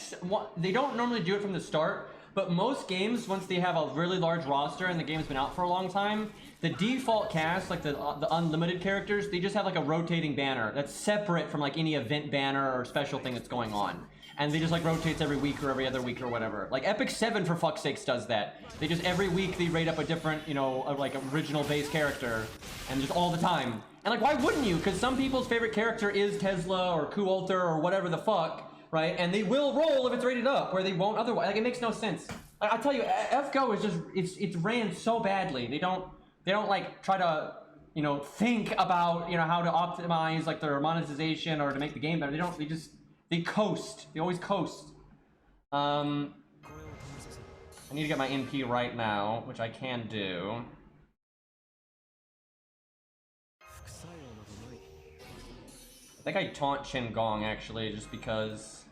They don't normally do it from the start, but most games, once they have a really large roster and the game's been out for a long time, the default cast, like the unlimited characters, they just have like a rotating banner that's separate from like any event banner or special thing that's going on. And they just like rotates every week or every other week or whatever. Like Epic 7 for fuck's sakes does that. They just every week they rate up a different, you know, like original base character, and just all the time. And like, why wouldn't you? Because some people's favorite character is Tesla or Kualter or whatever the fuck, right? And they will roll if it's rated up, where they won't otherwise. Like, it makes no sense. I tell you, FGO is just it's ran so badly. They don't like try to, you know, think about, you know, how to optimize like their monetization or to make the game better. They coast. They always coast. I need to get my NP right now, which I can do. I think I taunt Shen Gong actually, just because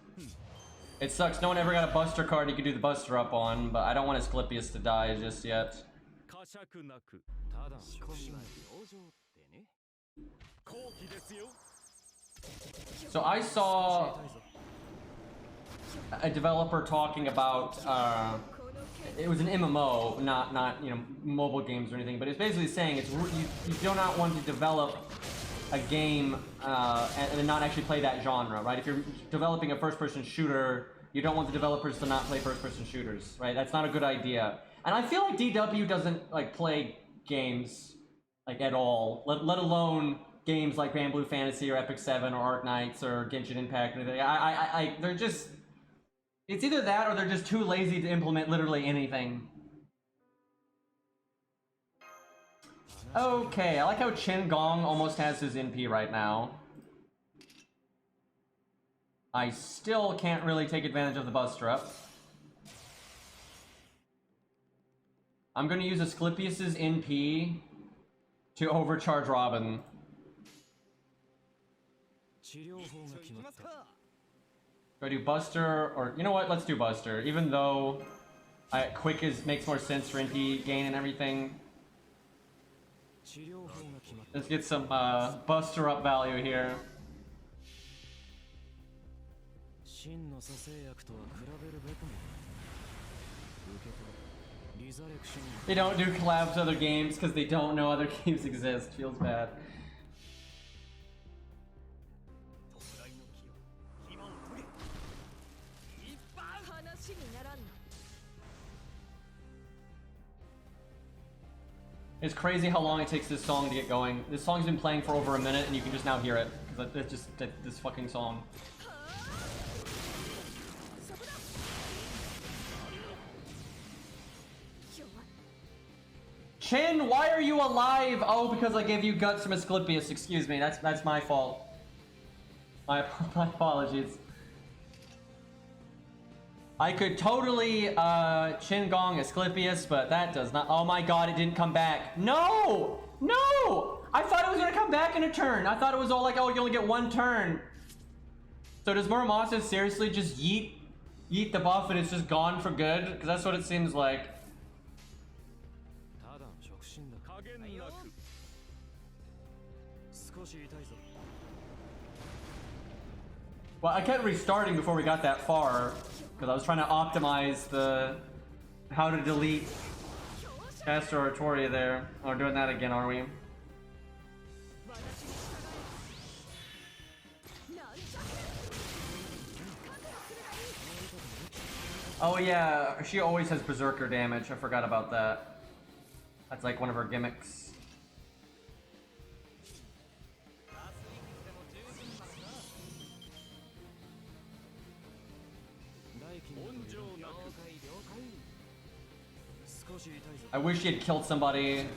it sucks. No one ever got a Buster card you could do the Buster up on, but I don't want Asclepius to die just yet. So I saw a developer talking about it was an MMO, not you know, mobile games or anything, but it's basically saying it's you do not want to develop a game and not actually play that genre, right? If you're developing a first-person shooter, you don't want the developers to not play first-person shooters, right? That's not a good idea. And I feel like DW doesn't like play games like at all, let alone games like Granblue Fantasy or Epic 7 or Arc Knights or Genshin Impact or anything. They're just, it's either that or they're just too lazy to implement literally anything. Okay, I like how Chen Gong almost has his NP right now. I still can't really take advantage of the Buster up. I'm going to use Asclepius's NP to overcharge Robin. Do I do Buster or, you know what, let's do Buster. Even though Quick makes more sense for NP gain and everything. Let's get some Buster up value here. They don't do collabs to other games because they don't know other games exist. Feels bad. It's crazy how long it takes this song to get going. This song's been playing for over a minute and you can just now hear it. Because it's just this fucking song. Chin, why are you alive? Oh, because I gave you guts from Asclepius. Excuse me, that's my fault. My apologies. I could totally Chin Gong Asclepius, but that does not. Oh my god, it didn't come back. No! No! I thought it was gonna come back in a turn. I thought it was all like, oh, you only get one turn. So does Muramasa seriously just yeet the buff and it's just gone for good? Because that's what it seems like. Well, I kept restarting before we got that far, because I was trying to optimize the how to delete Castor Oratoria there. Oh, we're doing that again, are we? Oh yeah, she always has berserker damage. I forgot about that. That's like one of her gimmicks. I wish he had killed somebody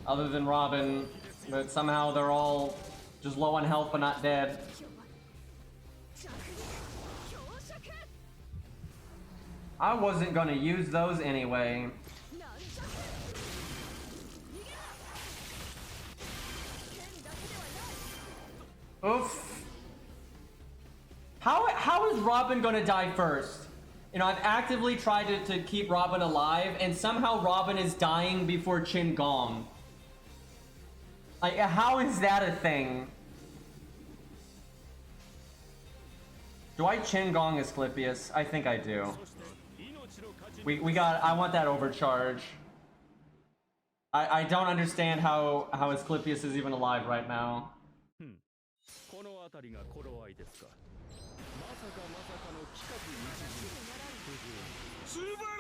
other than Robin, but somehow they're all just low on health but not dead. I wasn't gonna use those anyway. Oof. How is Robin gonna die first? You know, I've actively tried to keep Robin alive, and somehow Robin is dying before Qin Gong. Like, how is that a thing? Do I Qin Gong Asclepius? I think I do. We got, I want that overcharge. I don't understand how Asclepius is even alive right now.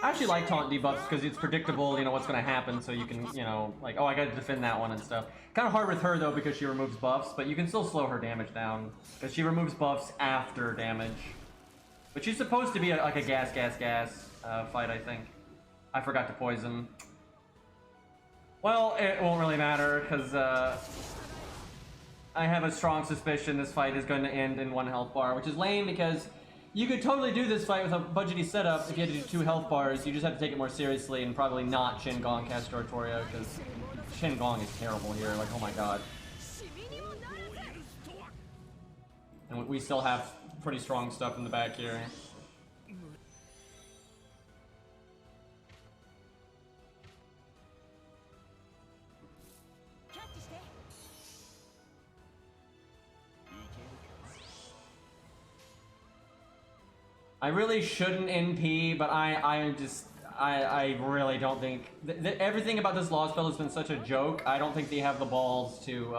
I actually like taunt debuffs because it's predictable, you know, what's going to happen, so you can, you know, like, oh, I got to defend that one and stuff. Kind of hard with her, though, because she removes buffs, but you can still slow her damage down, because she removes buffs after damage. But she's supposed to be like a gas fight, I think. I forgot to poison. Well, it won't really matter, because I have a strong suspicion this fight is going to end in 1 health bar, which is lame because you could totally do this fight with a budgety setup if you had to do 2 health bars. You just have to take it more seriously and probably not Qin Gong Castor Oratoria, because Qin Gong is terrible here, like, oh my god. And we still have pretty strong stuff in the back here. I really shouldn't NP, but I really don't think everything about this Lostbelt has been such a joke. I don't think they have the balls to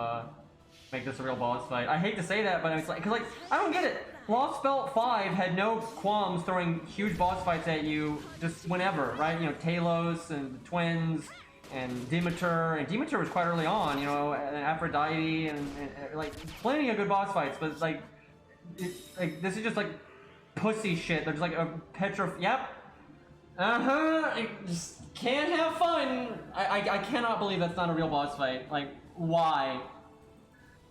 make this a real boss fight. I hate to say that, but it's like, cause like I don't get it. Lostbelt 5 had no qualms throwing huge boss fights at you just whenever, right? You know, Talos and the twins and Demeter was quite early on, you know, and Aphrodite and like plenty of good boss fights, but like this is just like pussy shit. There's like a yep. I just can't have fun. I cannot believe that's not a real boss fight. Like, why?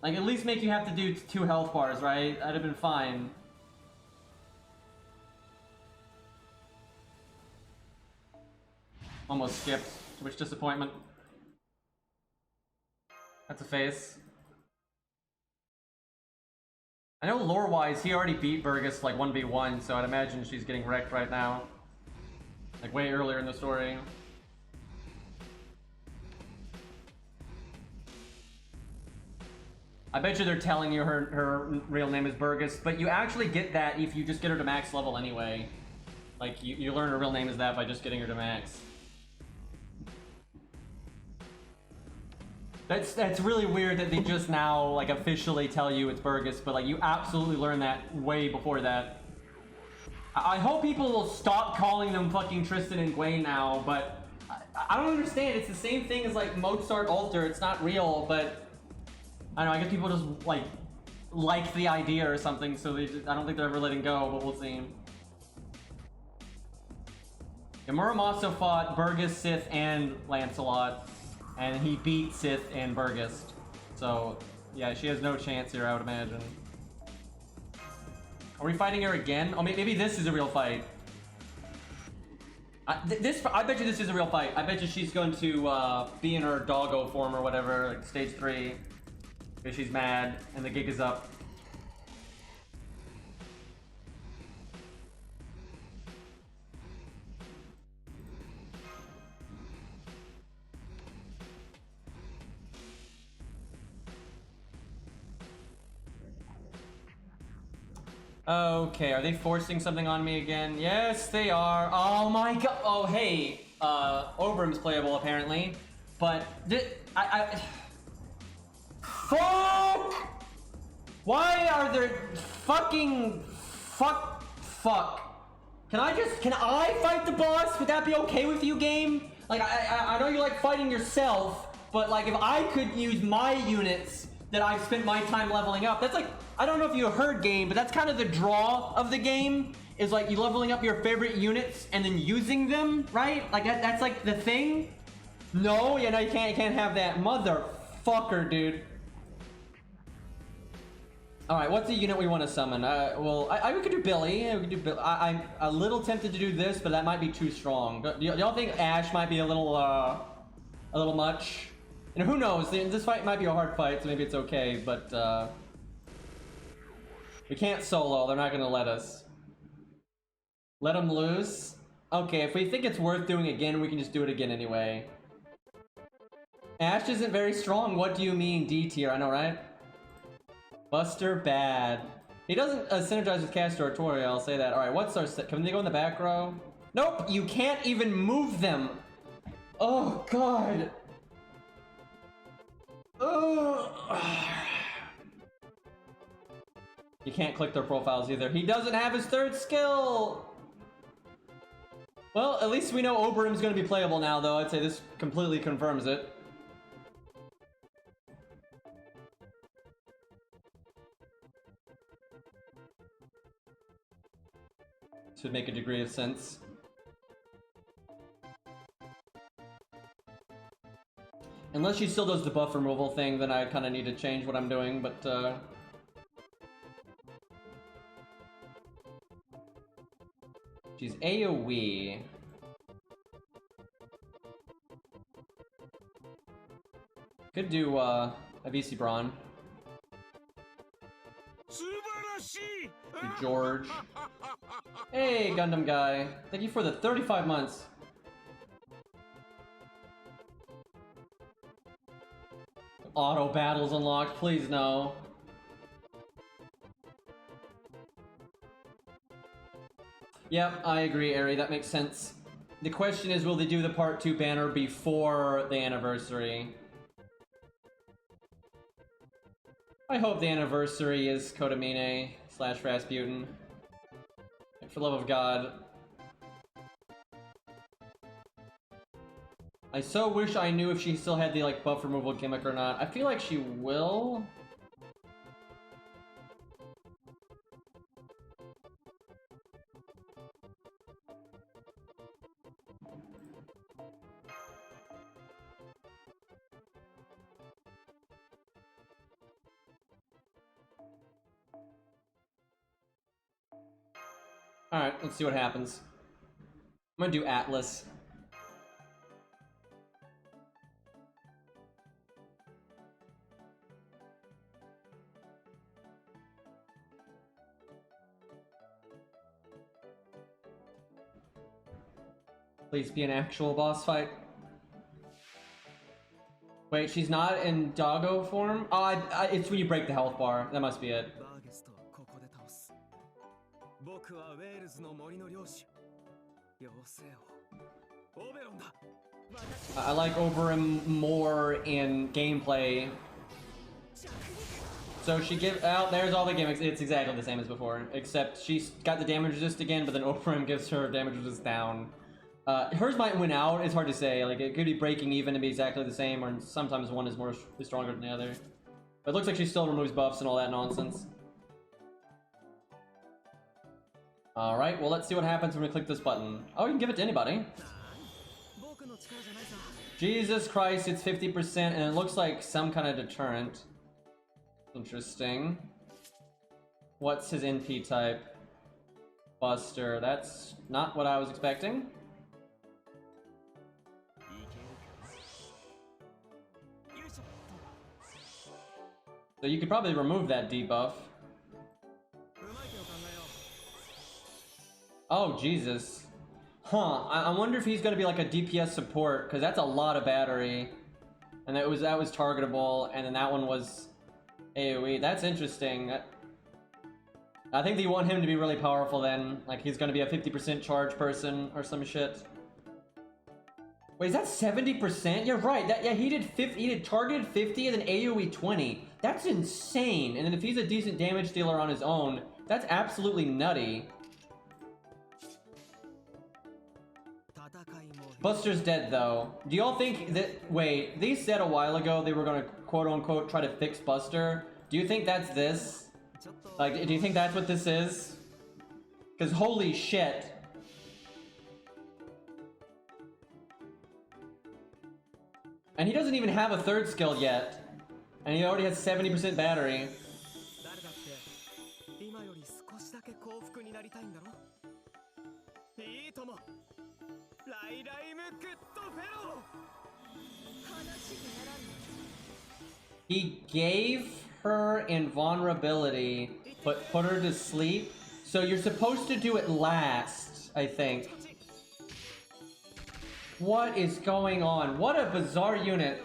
Like, at least make you have to do 2 health bars, right? That'd have been fine. Almost skipped. Which disappointment. That's a face. I know lore-wise, he already beat Burgess like 1v1, so I'd imagine she's getting wrecked right now. Like way earlier in the story. I bet you they're telling you her real name is Burgess, but you actually get that if you just get her to max level anyway. Like, you learn her real name is that by just getting her to max. That's really weird that they just now, like, officially tell you it's Burgess, but, like, you absolutely learn that way before that. I hope people will stop calling them fucking Tristan and Gwen now, but I don't understand. It's the same thing as, like, Mozart Alter. It's not real, but I don't know, I guess people just, like the idea or something, so I don't think they're ever letting go, but we'll see. Yeah, Muramasa fought Burgess, Sith, and Lancelot. And he beat Sith and Burgess. So, yeah, she has no chance here, I would imagine. Are we fighting her again? Oh, maybe this is a real fight. I bet you this is a real fight. I bet you she's going to be in her doggo form or whatever, like stage 3. Because she's mad, and the gig is up. Okay, are they forcing something on me again? Yes, they are. Oh my god. Oh, hey. Oberon's playable apparently. But fuck! Why are there fucking fuck? Can I fight the boss? Would that be okay with you, game? Like, I know you like fighting yourself, but like if I could use my units that I've spent my time leveling up, that's like, I don't know if you heard, game, but that's kind of the draw of the game, is like you leveling up your favorite units and then using them, right? Like that's like the thing. No, you know, you can't have that, motherfucker, dude. All right, what's the unit we want to summon? Well, we could do Billy. Yeah, we could do Billy. I'm a little tempted to do this, but that might be too strong. Y'all think Ash might be a little much? You know, who knows? This fight might be a hard fight, so maybe it's okay. But we can't solo. They're not gonna let us. Let them loose. Okay, if we think it's worth doing again, we can just do it again anyway. Ash isn't very strong. What do you mean, D tier? I know, right? Buster bad. He doesn't synergize with Castor or Tori, I'll say that. Alright, what's our set? Can they go in the back row? Nope, you can't even move them. Oh, God. You can't click their profiles either. He doesn't have his third skill. Well, at least we know Oberon's going to be playable now, though. I'd say this completely confirms it. Should make a degree of sense. Unless she still does the buff removal thing, then I kind of need to change what I'm doing, but she's AoE. Could do a VC Braun. George. Hey, Gundam guy. Thank you for the 35 months. Auto battles unlocked, please no. Yep, I agree, Ari, that makes sense. The question is, will they do the part 2 banner before the anniversary? I hope the anniversary is Kodamine / Rasputin. For the love of God. I so wish I knew if she still had the like buff removal gimmick or not. I feel like she will. Alright, let's see what happens. I'm gonna do Atlas. Please be an actual boss fight. Wait, she's not in doggo form? Oh, it's when you break the health bar. That must be it. I like Oberon more in gameplay. So she there's all the gimmicks. It's exactly the same as before, except she's got the damage resist again, but then Oberon gives her damage resist down. Hers might win out, it's hard to say. Like, it could be breaking even and be exactly the same, or sometimes one is stronger than the other. But it looks like she still removes buffs and all that nonsense. Alright, well, let's see what happens when we click this button. Oh, you can give it to anybody. Jesus Christ, it's 50%, and it looks like some kind of deterrent. Interesting. What's his NP type? Buster. That's not what I was expecting. So you could probably remove that debuff. Oh, Jesus. Huh, I wonder if he's gonna be like a DPS support, because that's a lot of battery. And that was targetable, and then that one was AoE. That's interesting. I think they want him to be really powerful then. Like he's gonna be a 50% charge person or some shit. Wait, is that 70%? You're right. Yeah, he did targeted 50 and then AoE 20. That's insane. And then if he's a decent damage dealer on his own, that's absolutely nutty. Buster's dead though. Do y'all think that, wait, they said a while ago they were gonna quote unquote try to fix Buster. Do you think that's this? Like, do you think that's what this is? Cause holy shit. And he doesn't even have a third skill yet. And he already has 70% battery. He gave her invulnerability, but put her to sleep. So you're supposed to do it last, I think. What is going on? What a bizarre unit.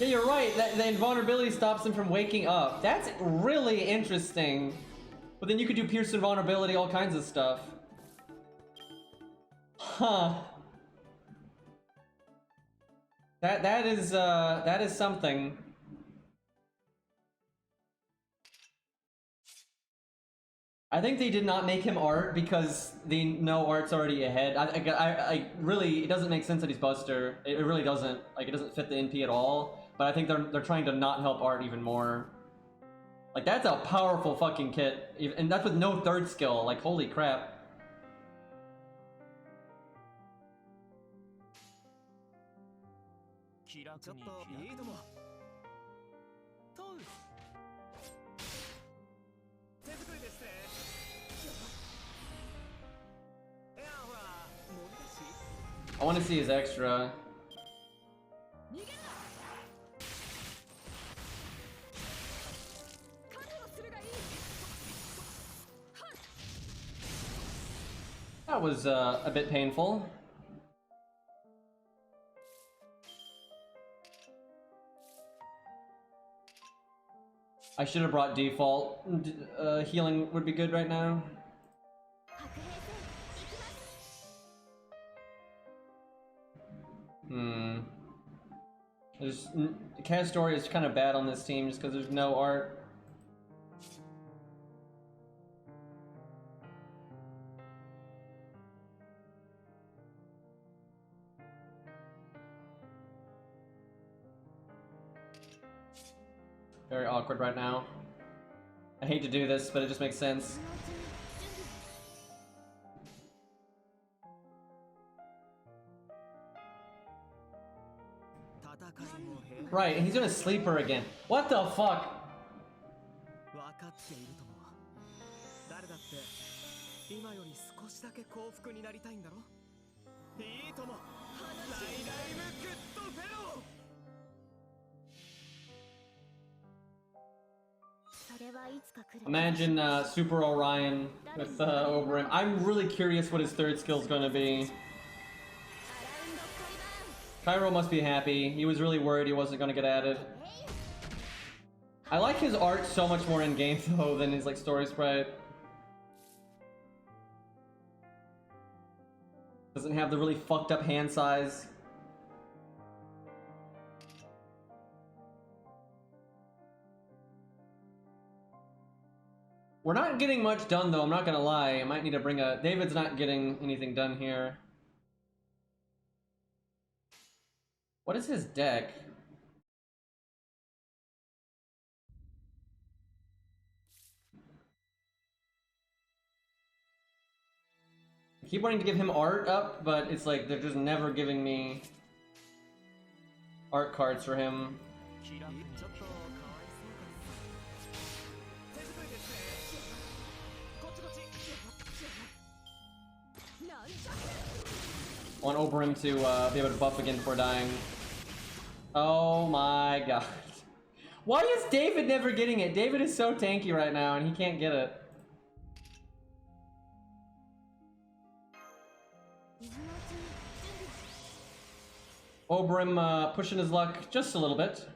Yeah, you're right. The invulnerability stops him from waking up. That's really interesting. But then you could do pierce invulnerability, all kinds of stuff. Huh. That is something. I think they did not make him art because they know art's already ahead. I really, it doesn't make sense that he's Buster. It really doesn't. Like, it doesn't fit the NP at all. But I think they're trying to not help art even more. Like, that's a powerful fucking kit. And that's with no third skill. Like, holy crap. I want to see his extra. That was a bit painful. I should have brought default. Healing would be good right now. The cat story is kind of bad on this team just because there's no art. Very awkward right now. I hate to do this, but it just makes sense. Right, and he's gonna sleeper again. What the fuck? Imagine Super Orion with Oberyn. I'm really curious what his third skill is gonna be. Cairo must be happy. He was really worried he wasn't gonna get added. I like his art so much more in game though than his like story sprite. Doesn't have the really fucked up hand size. We're not getting much done though, I'm not gonna lie. I might need to bring a... David's not getting anything done here. What is his deck? I keep wanting to give him art up, but it's like they're just never giving me art cards for him. I want Oberyn to be able to buff again before dying. Oh my god. Why is David never getting it? David is so tanky right now and he can't get it. Oberyn pushing his luck just a little bit.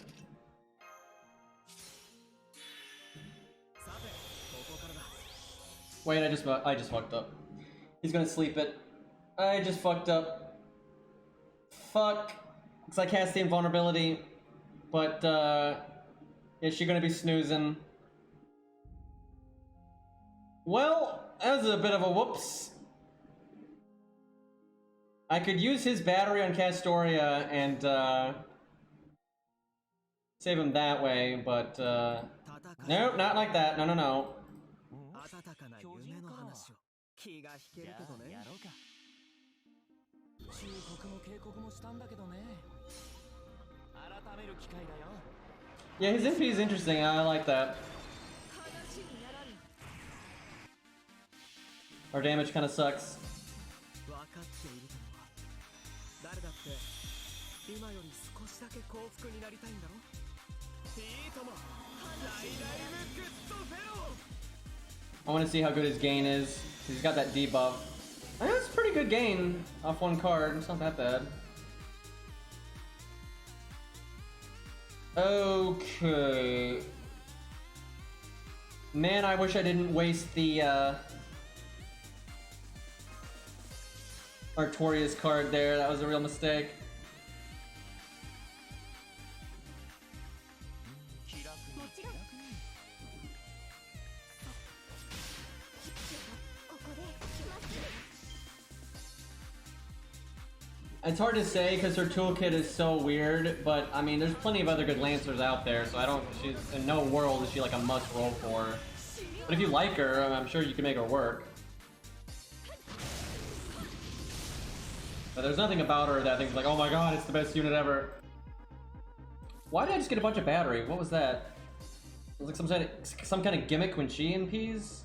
Wait, I just fucked up. He's gonna sleep it. I just fucked up. Fuck. Because I cast the invulnerability. But, is she gonna be snoozing? Well, that was a bit of a whoops. I could use his battery on Castoria and, save him that way, but, nope, not like that. No, no, no. 温かな夢の話を気が引けるけどね。やろうか。忠告も警告もしたんだけどね。改める機会だよ。Yeah, his MP is interesting. I like that. Our damage kind of sucks. 分かっているとは誰だって今より少しだけ幸福になりたいんだろ。いいとも。ライライブグッドフェロー。 I want to see how good his gain is. He's got that debuff. That's a pretty good gain off one card. It's not that bad. Okay. Man, I wish I didn't waste the Artorias card there. That was a real mistake. It's hard to say because her toolkit is so weird, but I mean, there's plenty of other good Lancers out there, so I don't, she's, in no world is she like a must roll for. But if you like her, I'm sure you can make her work. But there's nothing about her that I think is like, oh my god, it's the best unit ever. Why did I just get a bunch of battery? What was that? It was like some kind of gimmick when she MPs?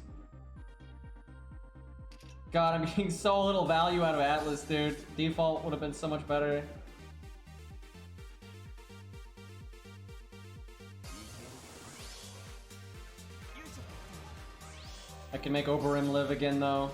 God, I'm getting so little value out of Atlas, dude. Default would have been so much better. I can make Oberim live again, though.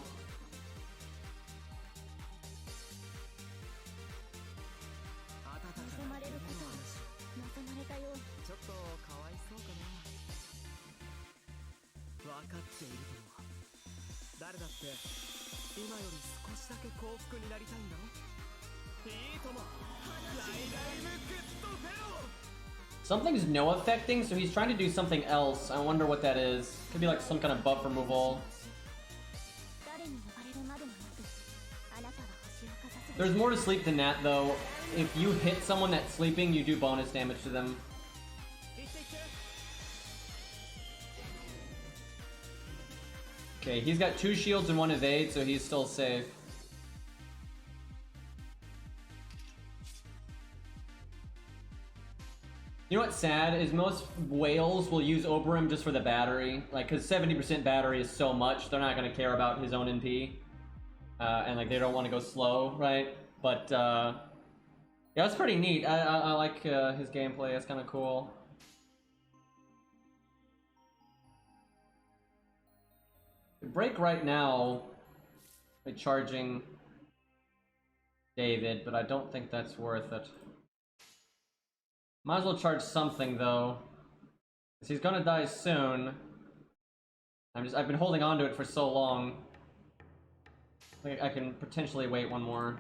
Something's no affecting, so he's trying to do something else. I wonder what that is. Could be like some kind of buff removal. There's more to sleep than that, though. If you hit someone that's sleeping, you do bonus damage to them. Okay, he's got 2 shields and 1 evade, so he's still safe. You know what's sad is most whales will use Oberim just for the battery, like, because 70% battery is so much, they're not going to care about his own NP. And like, they don't want to go slow, right? But yeah, that's pretty neat. I like his gameplay. That's kind of cool. Break right now by charging David, but I don't think that's worth it. Might as well charge something though, because he's gonna die soon. I've been holding on to it for so long. I can potentially wait one more.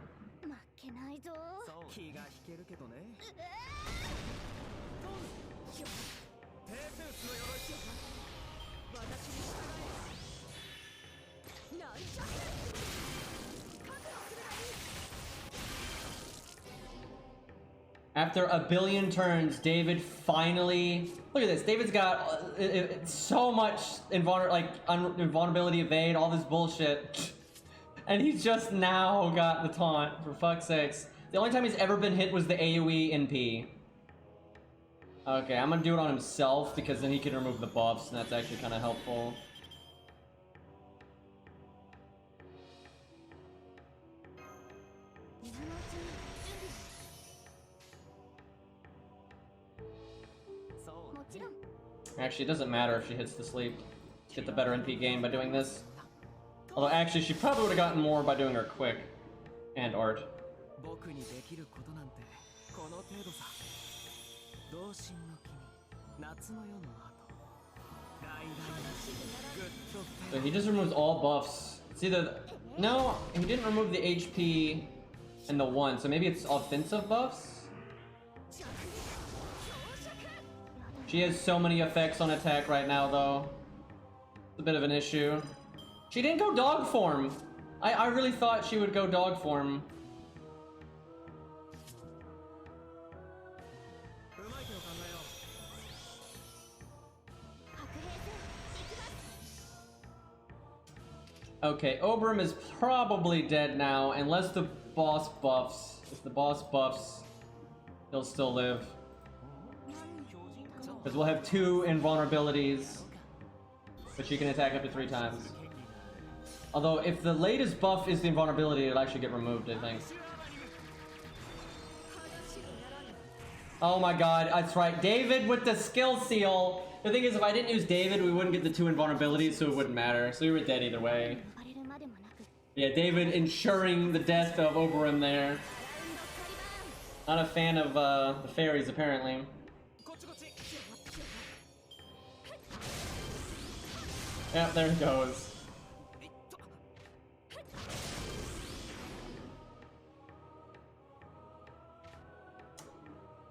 After a billion turns, David finally... Look at this. David's got so much invulnerability evade, all this bullshit. And he's just now got the taunt, for fuck's sakes. The only time he's ever been hit was the AoE NP. Okay, I'm gonna do it on himself, because then he can remove the buffs, and that's actually kind of helpful. Actually, it doesn't matter if she hits the sleep. Get the better NP gain by doing this. Although, actually, she probably would have gotten more by doing her quick. And art. So he just removes all buffs. It's either... No, he didn't remove the HP and the 1, so maybe it's offensive buffs? She has so many effects on attack right now, though. It's a bit of an issue. She didn't go dog form! I really thought she would go dog form. Okay, Oberon is probably dead now, unless the boss buffs. If the boss buffs, he'll still live. Because we'll have 2 invulnerabilities, but she can attack up to 3 times. Although, if the latest buff is the invulnerability, it'll actually get removed, I think. Oh my god, that's right. David with the skill seal! The thing is, if I didn't use David, we wouldn't get the 2 invulnerabilities, so it wouldn't matter. So we were dead either way. Yeah, David ensuring the death of Oberon there. Not a fan of the fairies, apparently. Yep, there it goes.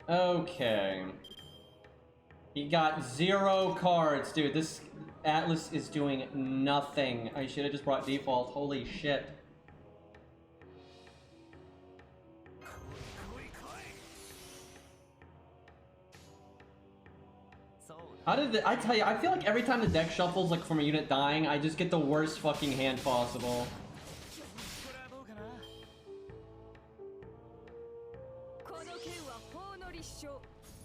Okay. He got 0 cards. Dude, this Atlas is doing nothing. I should have just brought default. Holy shit. How did I tell you, I feel like every time the deck shuffles like from a unit dying, I just get the worst fucking hand possible.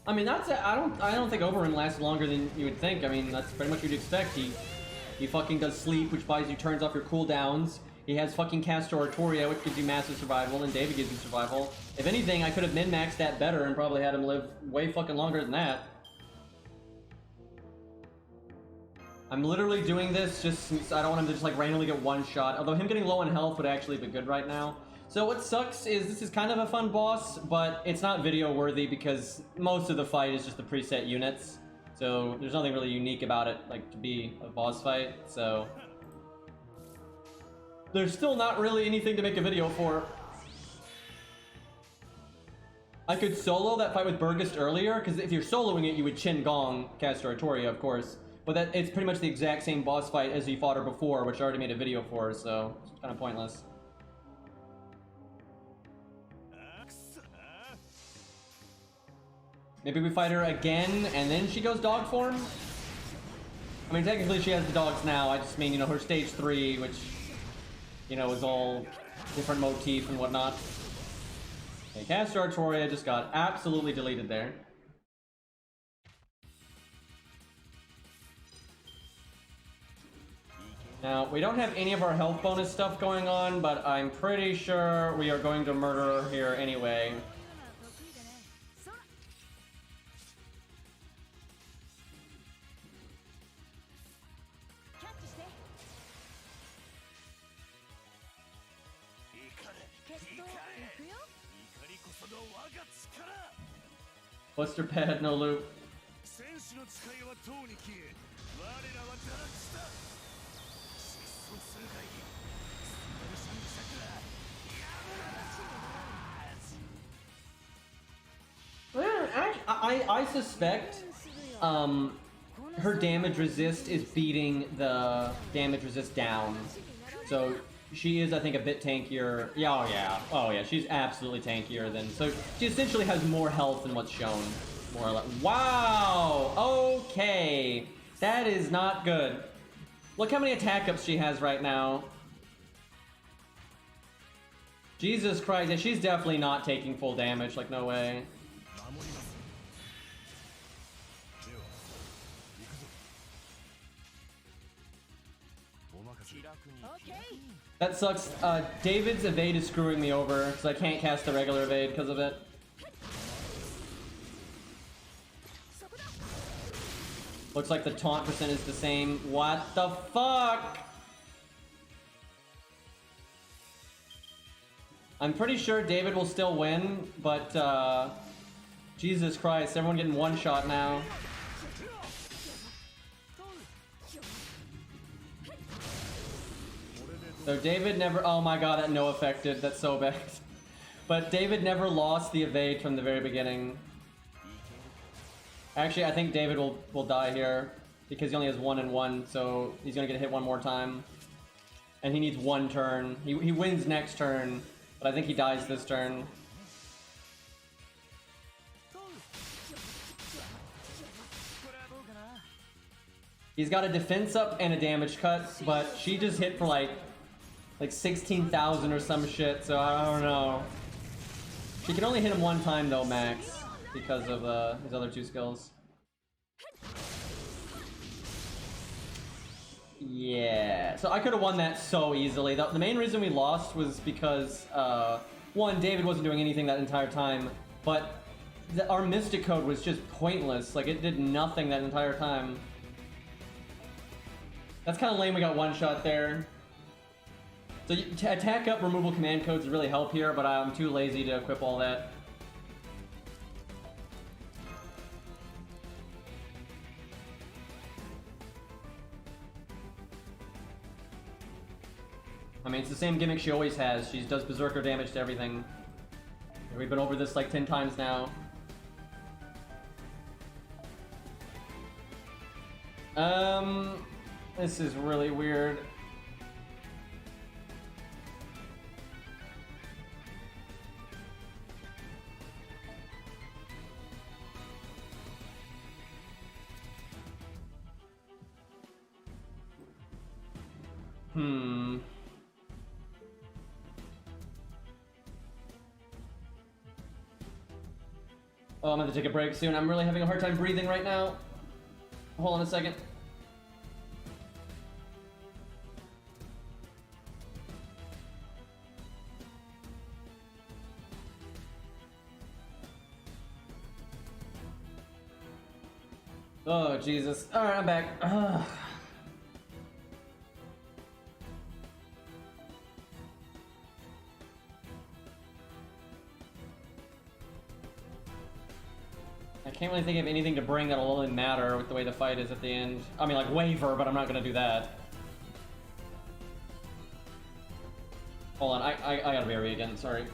I mean, that's I don't think Oberon lasts longer than you would think. I mean, that's pretty much what you'd expect. He fucking does sleep, which buys you turns off your cooldowns. He has fucking Castor Artoria, which gives you massive survival, and David gives you survival. If anything, I could have min-maxed that better and probably had him live way fucking longer than that. I'm literally doing this just since I don't want him to just like randomly get 1 shot. Although him getting low on health would actually be good right now. So what sucks is this is kind of a fun boss, but it's not video worthy because most of the fight is just the preset units. So there's nothing really unique about it, like to be a boss fight. So there's still not really anything to make a video for. I could solo that fight with Burgist earlier, because if you're soloing it, you would Chin Gong Castor Artoria, of course. But it's pretty much the exact same boss fight as you fought her before, which I already made a video for, so it's kind of pointless. Maybe we fight her again, and then she goes dog form? I mean, technically she has the dogs now, I just mean, you know, her stage 3, which, you know, is all different motif and whatnot. Okay, Castor Artoria just got absolutely deleted there. Now, we don't have any of our health bonus stuff going on, but I'm pretty sure we are going to murder her here anyway. Blister pad, no loop. I suspect her damage resist is beating the damage resist down. So she is, I think, a bit tankier. Yeah, oh yeah, she's absolutely tankier than. So she essentially has more health than what's shown, more or less. Wow. Okay, that is not good. Look how many attack ups she has right now. Jesus Christ, yeah, she's definitely not taking full damage. Like, no way. That sucks. David's evade is screwing me over because I can't cast the regular evade because of it. Looks like the taunt percent is the same. What the fuck? I'm pretty sure David will still win, but Jesus Christ, everyone getting one shot now. So David never... Oh my god, that no affected. That's so bad. But David never lost the evade from the very beginning. Actually, I think David will die here. Because he only has 1 and 1, so he's gonna get hit one more time. And he needs 1 turn. He wins next turn, but I think he dies this turn. He's got a defense up and a damage cut, but she just hit for like 16,000 or some shit, so I don't know. She can only hit him 1 time though, max, because of his other 2 skills. Yeah, so I could have won that so easily. The main reason we lost was because, 1, David wasn't doing anything that entire time, but our Mystic Code was just pointless. Like, it did nothing that entire time. That's kind of lame we got 1 shot there. So attack up removal command codes really help here, but I'm too lazy to equip all that. I mean, it's the same gimmick she always has. She does berserker damage to everything. We've been over this like 10 times now. This is really weird. Oh, I'm gonna have to take a break soon. I'm really having a hard time breathing right now. Hold on a second. Oh, Jesus. Alright, I'm back. Ugh. I can't really think of anything to bring that'll really matter with the way the fight is at the end. I mean, like waver, but I'm not gonna do that. Hold on, I gotta bury again, sorry.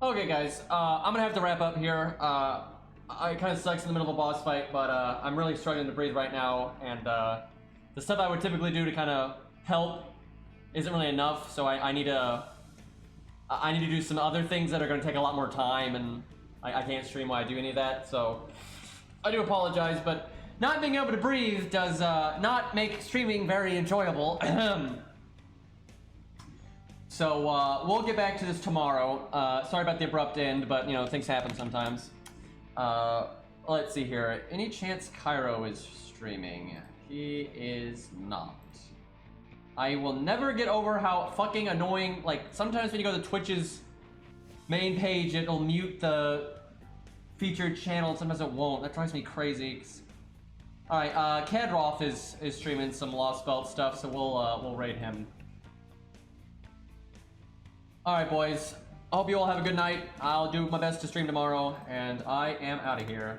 Okay, guys, I'm gonna have to wrap up here. It kind of sucks in the middle of a boss fight, but I'm really struggling to breathe right now, and the stuff I would typically do to kind of help isn't really enough. So I need to do some other things that are going to take a lot more time, and I can't stream while I do any of that. So I do apologize, but not being able to breathe does not make streaming very enjoyable. So we'll get back to this tomorrow. Sorry about the abrupt end, but you know, things happen sometimes. Let's see here. Any chance Cairo is streaming? He is not. I will never get over how fucking annoying, like, sometimes when you go to Twitch's main page, it'll mute the featured channel, sometimes it won't. That drives me crazy. Alright, Kadroff is streaming some Lostbelt stuff, so we'll raid him. Alright, boys. I hope you all have a good night. I'll do my best to stream tomorrow, and I am out of here.